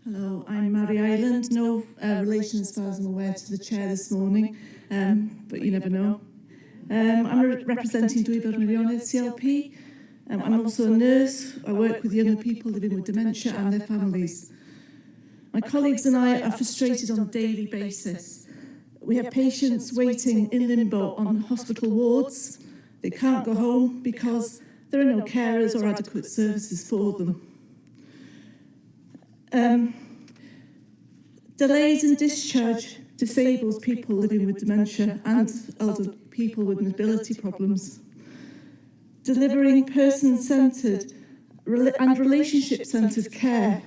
Hello, I'm Mary Island. No relation, as far as I'm aware, to the chair this morning, but you never know. I'm representing Dwyford Milionnau CLP. I'm also a nurse. I work with younger people living with dementia and their families. My colleagues and I are frustrated on a daily basis. We have patients waiting in limbo on hospital wards. They can't go home because there are no carers or adequate services for them. Delays in discharge disables people living with dementia and elder people with mobility problems. Delivering person-centred and relationship-centred care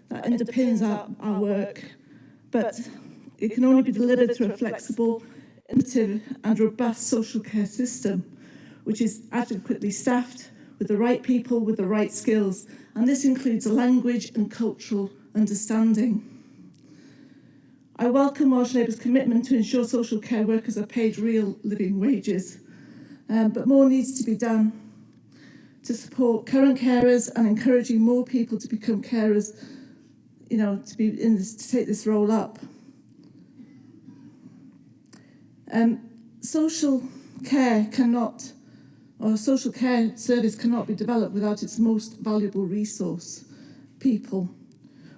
that underpins our work, but it can only be delivered through a flexible, innovative and robust social care system, which is adequately staffed with the right people with the right skills, and this includes a language and cultural understanding. I welcome Welsh Labour's commitment to ensure social care workers are paid real living wages, but more needs to be done to support current carers and encouraging more people to become carers, to take this role up. Social care social care service cannot be developed without its most valuable resource, people.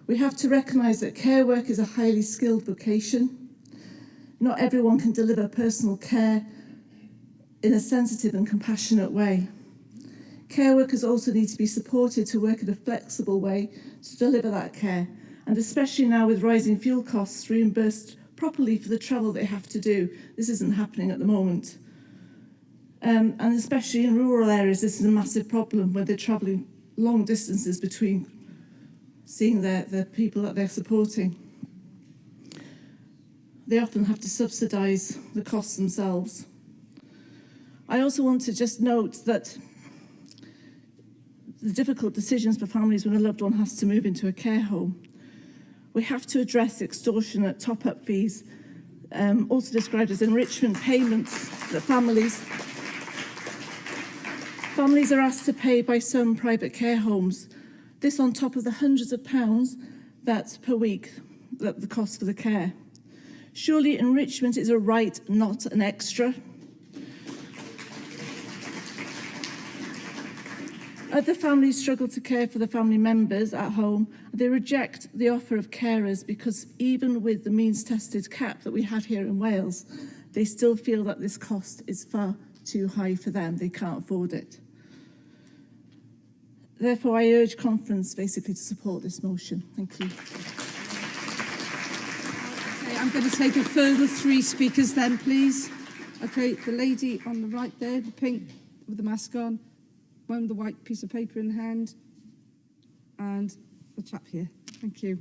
We have to recognise that care work is a highly skilled vocation. Not everyone can deliver personal care in a sensitive and compassionate way. Care workers also need to be supported to work in a flexible way to deliver that care, and especially now with rising fuel costs, reimbursed properly for the travel they have to do. This isn't happening at the moment. And especially in rural areas, this is a massive problem when they're travelling long distances between seeing the people that they're supporting. They often have to subsidise the costs themselves. I also want to just note that the difficult decisions for families when a loved one has to move into a care home. We have to address extortionate top-up fees, also described as enrichment payments that families are asked to pay by some private care homes. This on top of the hundreds of pounds that's per week, the cost for the care. Surely enrichment is a right, not an extra. Other families struggle to care for the family members at home. They reject the offer of carers because even with the means-tested cap that we have here in Wales, they still feel that this cost is far too high for them. They can't afford it. Therefore, I urge conference basically to support this motion. Thank you. Okay, I'm going to take a further 3 speakers then, please. Okay, the lady on the right there, the pink with the mask on, one with the white piece of paper in hand, and the chap here. Thank you.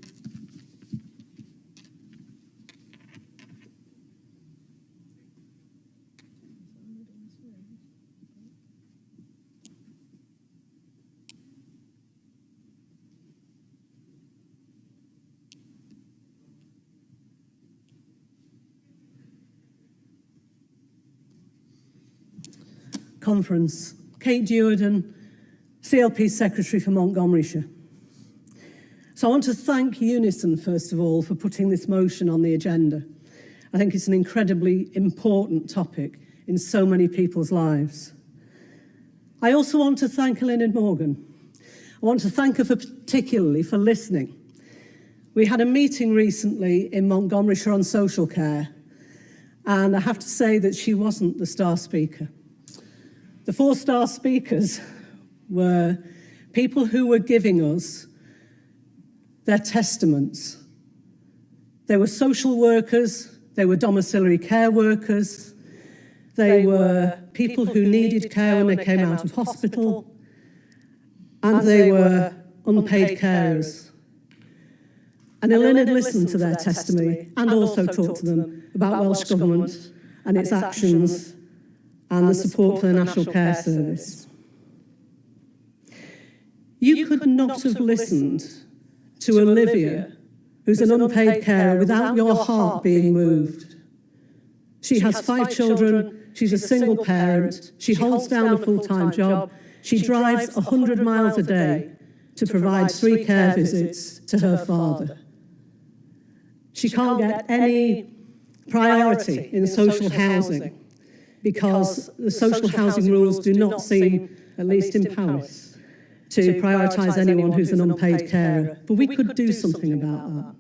Conference. Kate Dewardon, CLP Secretary for Montgomeryshire. So I want to thank Unison, first of all, for putting this motion on the agenda. I think it's an incredibly important topic in so many people's lives. I also want to thank Eluned Morgan. I want to thank her particularly for listening. We had a meeting recently in Montgomeryshire on social care, and I have to say that she wasn't the star speaker. The 4 star speakers were people who were giving us their testaments. They were social workers, they were domiciliary care workers, they were people who needed care when they came out of hospital, and they were unpaid carers. And Eluned listened to their testimony and also talked to them about Welsh Government and its actions and the support for the National Care Service. You could not have listened to Olivia, who's an unpaid carer, without your heart being moved. She has 5 children, she's a single parent, she holds down a full-time job, she drives 100 miles a day to provide 3 care visits to her father. She can't get any priority in social housing. because the social housing rules do not seem, at least in Paris, to prioritise anyone who's an unpaid carer. But we could do something about that.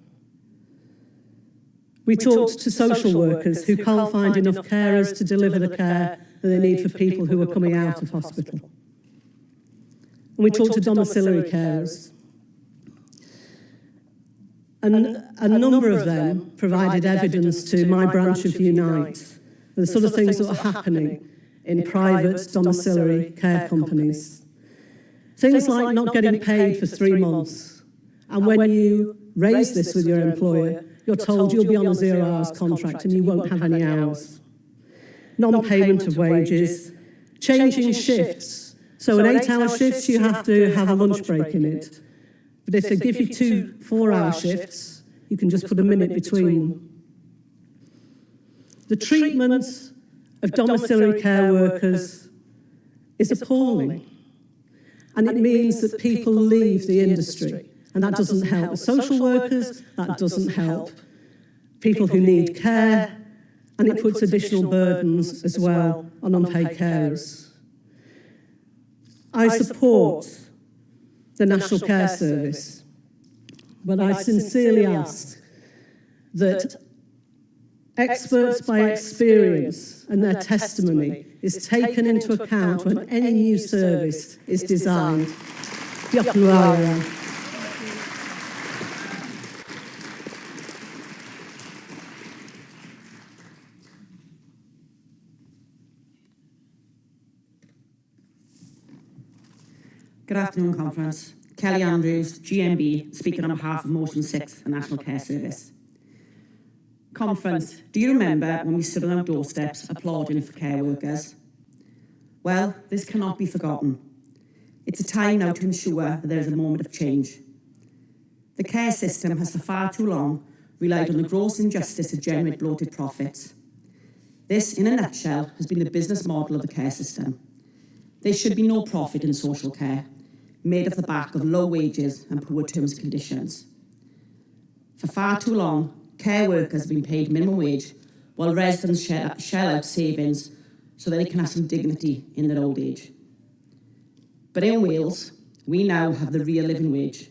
We talked to social workers who can't find enough carers to deliver the care that they need for people who are coming out of hospital. And we talked to domiciliary carers. And a number of them provided evidence to my branch of Unite, the sort of things that were happening in private domiciliary care companies. Things like not getting paid for 3 months. And when you raise this with your employer, you're told you'll be on a 0 hours contract and you won't have any hours. Non-payment of wages, changing shifts. So in 8-hour shifts, you have to have a lunch break in it. But if they give you 2 4-hour shifts, you can just put a minute between them. The treatment of domiciliary care workers is appalling. And it means that people leave the industry. And that doesn't help the social workers, that doesn't help people who need care, and it puts additional burdens as well on unpaid carers. I support the National Care Service, but I sincerely ask that experts by experience and their testimony is taken into account when any new service is designed. Diolch yn fawr. Good afternoon, Conference. Kelly Andrews, GMB, speaking on behalf of Motion 6, the National Care Service. Conference, do you remember when we stood on our doorsteps applauding for care workers? Well, this cannot be forgotten. It's a time now to ensure that there is a moment of change. The care system has for far too long relied on the gross injustice to generate bloated profits. This, in a nutshell, has been the business model of the care system. There should be no profit in social care, made off the back of low wages and poor terms and conditions. For far too long, care workers have been paid minimum wage, while residents shell out savings so that they can have some dignity in their old age. But in Wales, we now have the real living wage.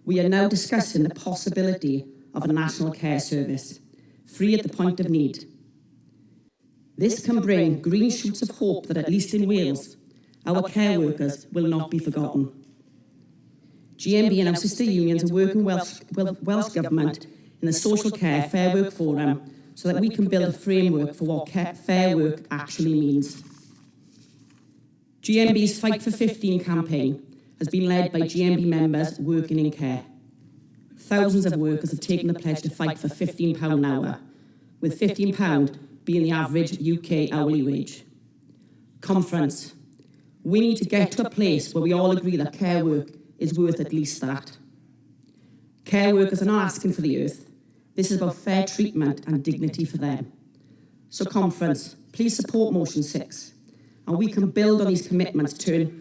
We are now discussing the possibility of a national care service, free at the point of need. This can bring green shoots of hope that, at least in Wales, our care workers will not be forgotten. GMB and our sister unions are working with Welsh Government in the Social Care Fair Work Forum so that we can build a framework for what fair work actually means. GMB's Fight for 15 campaign has been led by GMB members working in care. Thousands of workers have taken the pledge to fight for £15 an hour, with £15 being the average UK hourly wage. Conference, we need to get to a place where we all agree that care work is worth at least that. Care workers are not asking for the earth. This is about fair treatment and dignity for them. So, Conference, please support Motion 6, and we can build on these commitments to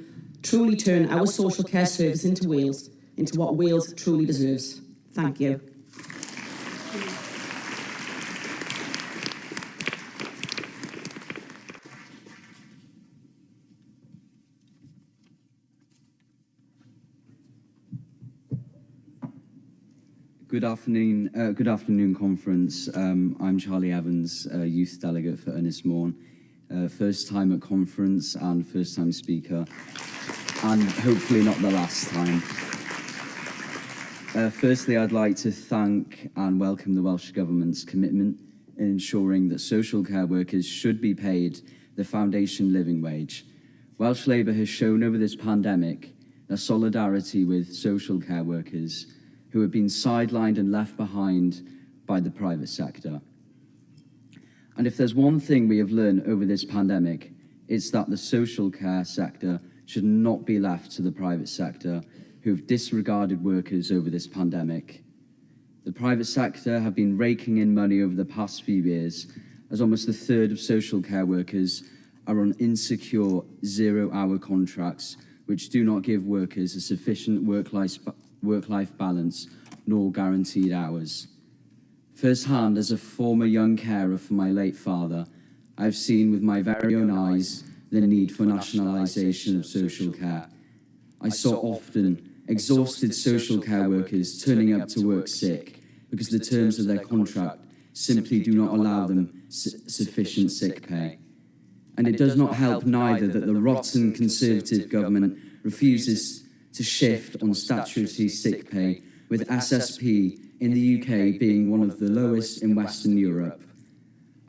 truly turn our social care service into Wales, into what Wales truly deserves. Thank you. Good afternoon, Conference. I'm Charlie Evans, Youth Delegate for Ynys Môn. First time at Conference and first time speaker, and hopefully not the last time. Firstly, I'd like to thank and welcome the Welsh Government's commitment in ensuring that social care workers should be paid the foundation living wage. Welsh Labour has shown over this pandemic their solidarity with social care workers who have been sidelined and left behind by the private sector. And if there's one thing we have learned over this pandemic, it's that the social care sector should not be left to the private sector, who have disregarded workers over this pandemic. The private sector have been raking in money over the past few years, as almost a third of social care workers are on insecure 0-hour contracts, which do not give workers a sufficient work-life balance nor guaranteed hours. First-hand, as a former young carer for my late father, I've seen with my very own eyes the need for nationalisation of social care. I saw often exhausted social care workers turning up to work sick because the terms of their contract simply do not allow them sufficient sick pay. And it does not help neither that the rotten Conservative government refuses to shift on statutory sick pay, with SSP in the UK being one of the lowest in Western Europe.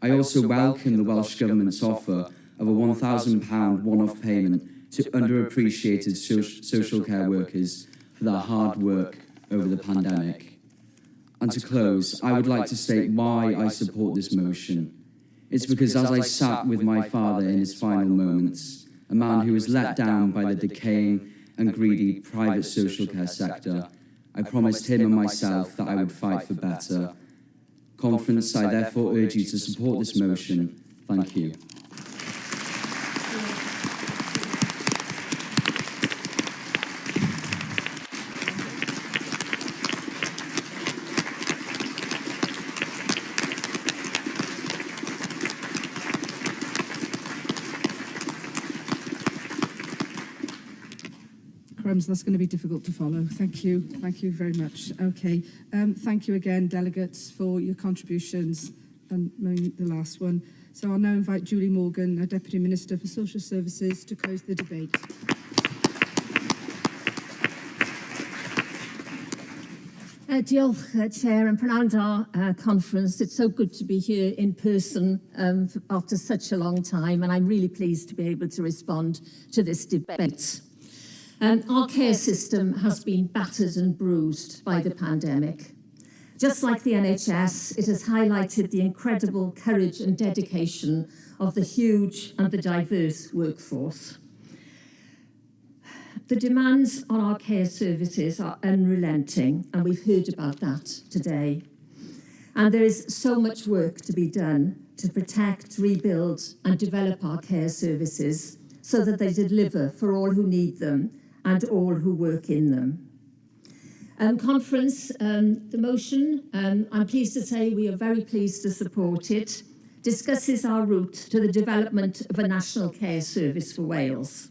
I also welcome the Welsh Government's offer of a £1,000 one-off payment to underappreciated social care workers for their hard work over the pandemic. And to close, I would like to state why I support this motion. It's because as I sat with my father in his final moments, a man who was let down by the decaying and greedy private social care sector, I promised him and myself that I would fight for better. Conference, I therefore urge you to support this motion. Thank you. That's going to be difficult to follow. Thank you very much. Okay, thank you again, delegates, for your contributions, and the last one. So I'll now invite Julie Morgan, our Deputy Minister for Social Services, to close the debate. Diolch, Chair, and prynawn da conference. It's so good to be here in person after such a long time, and I'm really pleased to be able to respond to this debate. Our care system has been battered and bruised by the pandemic. Just like the NHS, it has highlighted the incredible courage and dedication of the huge and the diverse workforce. The demands on our care services are unrelenting, and we've heard about that today. And there is so much work to be done to protect, rebuild, and develop our care services so that they deliver for all who need them and all who work in them. Conference, the motion, I'm pleased to say we are very pleased to support it, discusses our route to the development of a national care service for Wales.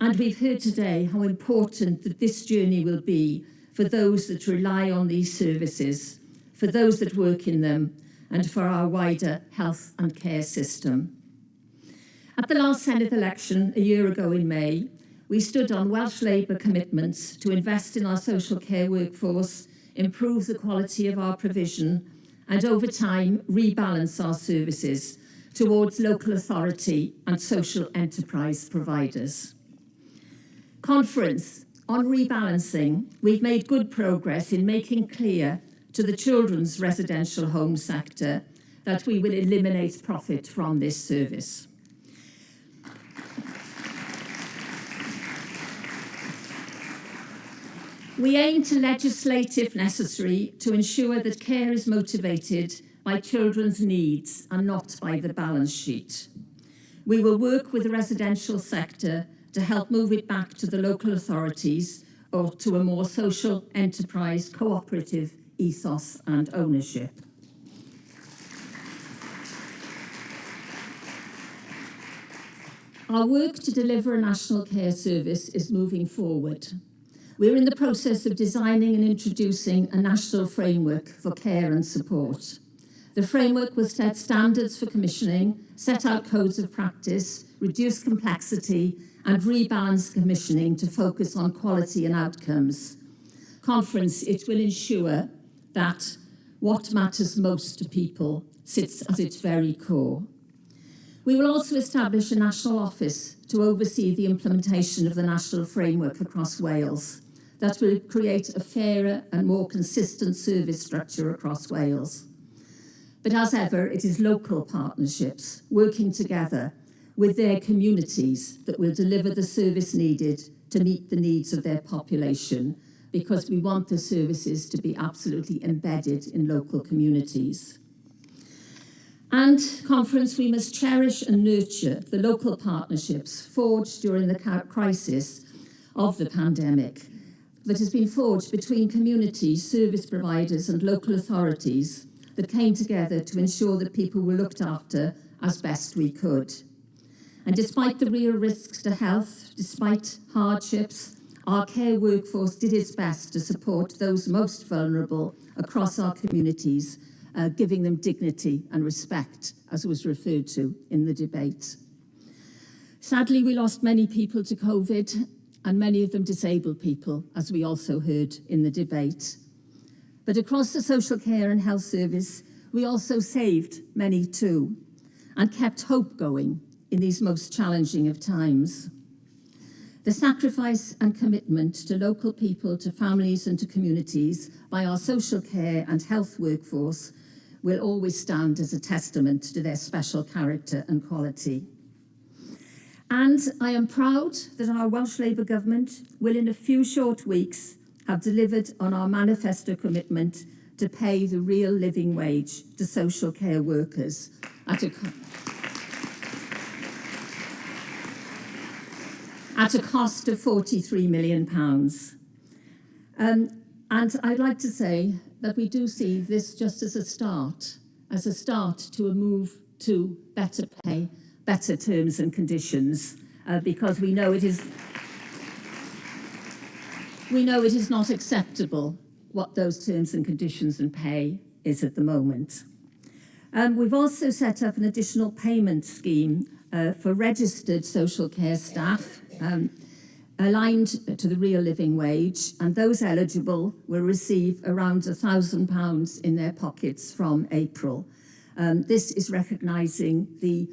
And we've heard today how important that this journey will be for those that rely on these services, for those that work in them, and for our wider health and care system. At the last Senedd election a year ago in May, we stood on Welsh Labour commitments to invest in our social care workforce, improve the quality of our provision, and over time rebalance our services towards local authority and social enterprise providers. Conference, on rebalancing, we've made good progress in making clear to the children's residential home sector that we will eliminate profit from this service. We aim to legislate, if necessary, to ensure that care is motivated by children's needs and not by the balance sheet. We will work with the residential sector to help move it back to the local authorities or to a more social enterprise cooperative ethos and ownership. Our work to deliver a national care service is moving forward. We're in the process of designing and introducing a national framework for care and support. The framework will set standards for commissioning, set out codes of practice, reduce complexity, and rebalance commissioning to focus on quality and outcomes. Conference, it will ensure that what matters most to people sits at its very core. We will also establish a national office to oversee the implementation of the national framework across Wales that will create a fairer and more consistent service structure across Wales. But as ever, it is local partnerships working together with their communities that will deliver the service needed to meet the needs of their population, because we want the services to be absolutely embedded in local communities. And Conference, we must cherish and nurture the local partnerships forged during the crisis of the pandemic that has been forged between communities, service providers and local authorities that came together to ensure that people were looked after as best we could. And despite the real risks to health, despite hardships, our care workforce did its best to support those most vulnerable across our communities, giving them dignity and respect, as was referred to in the debate. Sadly, we lost many people to COVID, and many of them disabled people, as we also heard in the debate. But across the social care and health service, we also saved many too, and kept hope going in these most challenging of times. The sacrifice and commitment to local people, to families and to communities by our social care and health workforce will always stand as a testament to their special character and quality. And I am proud that our Welsh Labour government will in a few short weeks have delivered on our manifesto commitment to pay the real living wage to social care workers at a cost of £43 million. And I'd like to say that we do see this just as a start to a move to better pay, better terms and conditions, because we know it is not acceptable what those terms and conditions and pay is at the moment. We've also set up an additional payment scheme for registered social care staff, aligned to the real living wage, and those eligible will receive around £1,000 in their pockets from April. This is recognising the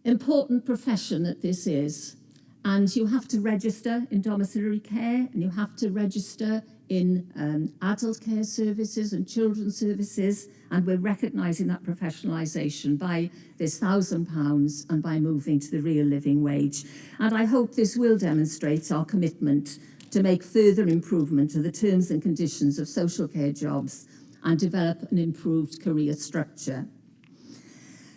important profession that this is, and you have to register in domiciliary care, and you have to register in adult care services and children's services, and we're recognising that professionalisation by this £1,000 and by moving to the real living wage. And I hope this will demonstrate our commitment to make further improvement to the terms and conditions of social care jobs and develop an improved career structure.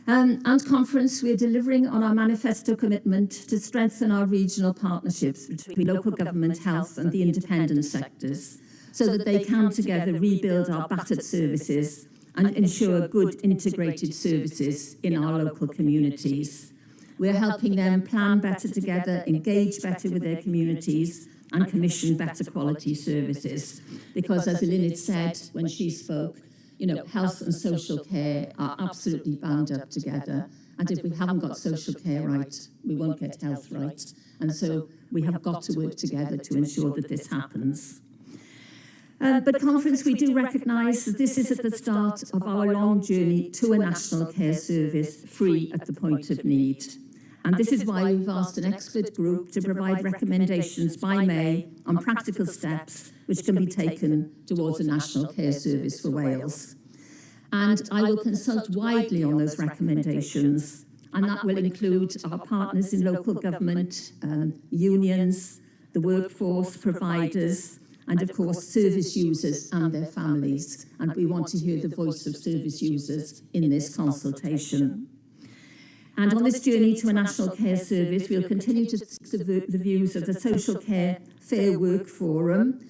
And conference, we're delivering on our manifesto commitment to strengthen our regional partnerships between local government, health and the independent sectors so that they can together rebuild our battered services and ensure good integrated services in our local communities. We're helping them plan better together, engage better with their communities and commission better quality services. Because as Lynette said when she spoke, health and social care are absolutely bound up together. And if we haven't got social care right, we won't get health right. And so we have got to work together to ensure that this happens. But conference, we do recognise that this is at the start of our long journey to a national care service free at the point of need. And this is why we've asked an expert group to provide recommendations by May on practical steps which can be taken towards a national care service for Wales. And I will consult widely on those recommendations, and that will include our partners in local government, unions, the workforce, providers, and of course service users and their families. And we want to hear the voice of service users in this consultation. And on this journey to a national care service, we'll continue to seek the views of the Social Care Fair Work Forum,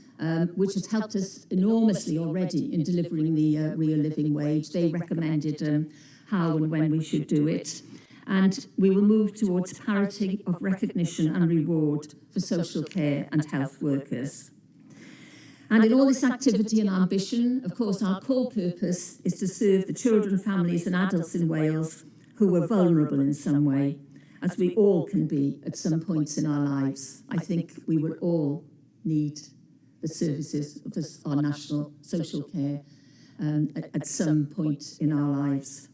which has helped us enormously already in delivering the real living wage. They recommended how and when we should do it. And we will move towards parity of recognition and reward for social care and health workers. And in all this activity and ambition, of course, our core purpose is to serve the children, families and adults in Wales who are vulnerable in some way, as we all can be at some points in our lives. I think we will all need the services of our national social care at some point in our lives.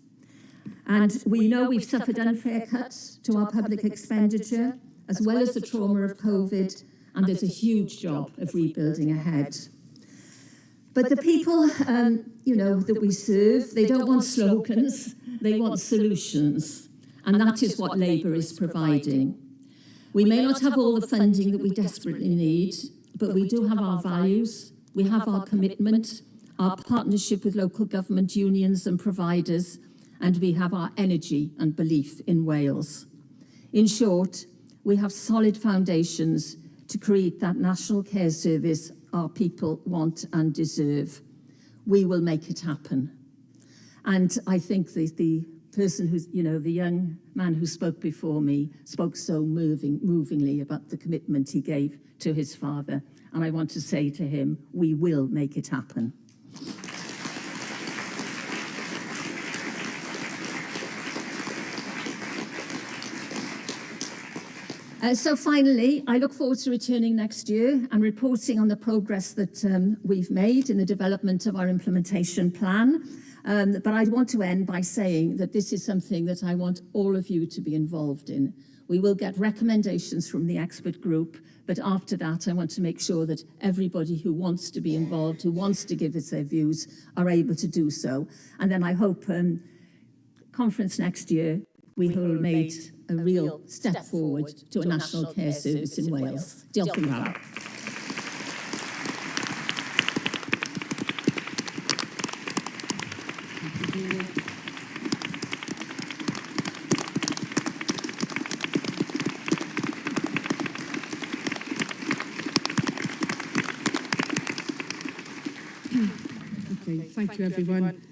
And we know we've suffered unfair cuts to our public expenditure, as well as the trauma of COVID, and there's a huge job of rebuilding ahead. But the people, that we serve, they don't want slogans, they want solutions. And that is what Labour is providing. We may not have all the funding that we desperately need, but we do have our values, we have our commitment, our partnership with local government unions and providers, and we have our energy and belief in Wales. In short, we have solid foundations to create that national care service our people want and deserve. We will make it happen. And I think the person who's, you know, the young man who spoke before me spoke so movingly about the commitment he gave to his father. And I want to say to him, we will make it happen. So finally, I look forward to returning next year and reporting on the progress that we've made in the development of our implementation plan. But I want to end by saying that this is something that I want all of you to be involved in. We will get recommendations from the expert group, but after that, I want to make sure that everybody who wants to be involved, who wants to give us their views, are able to do so. And then I hope conference next year, we will have made a real step forward to a national care service in Wales. Diolch yn fawr. Okay, thank you everyone.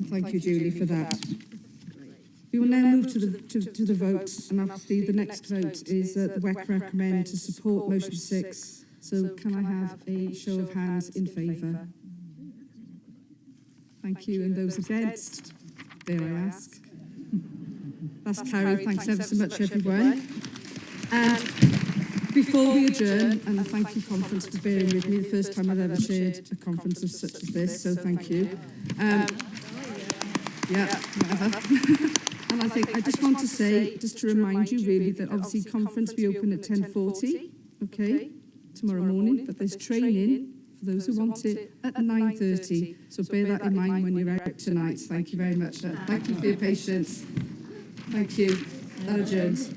Thank you, Julie, for that. We will now move to the vote, and obviously the next vote is the WEC recommend to support motion 6. So can I have a show of hands in favour? Thank you, and those against? Dare I ask? That's carried. Thanks ever so much, everyone. And before we adjourn, and thank you, conference, for bearing with me, the first time I've ever chaired a conference of such as this, so thank you. Yeah, whatever. And I just want to say, just to remind you really, that obviously conference we open at 10:40, okay, tomorrow morning, but there's training for those who want it at 9:30. So bear that in mind when you're out tonight. Thank you very much. Thank you for your patience. Thank you. That adjourns.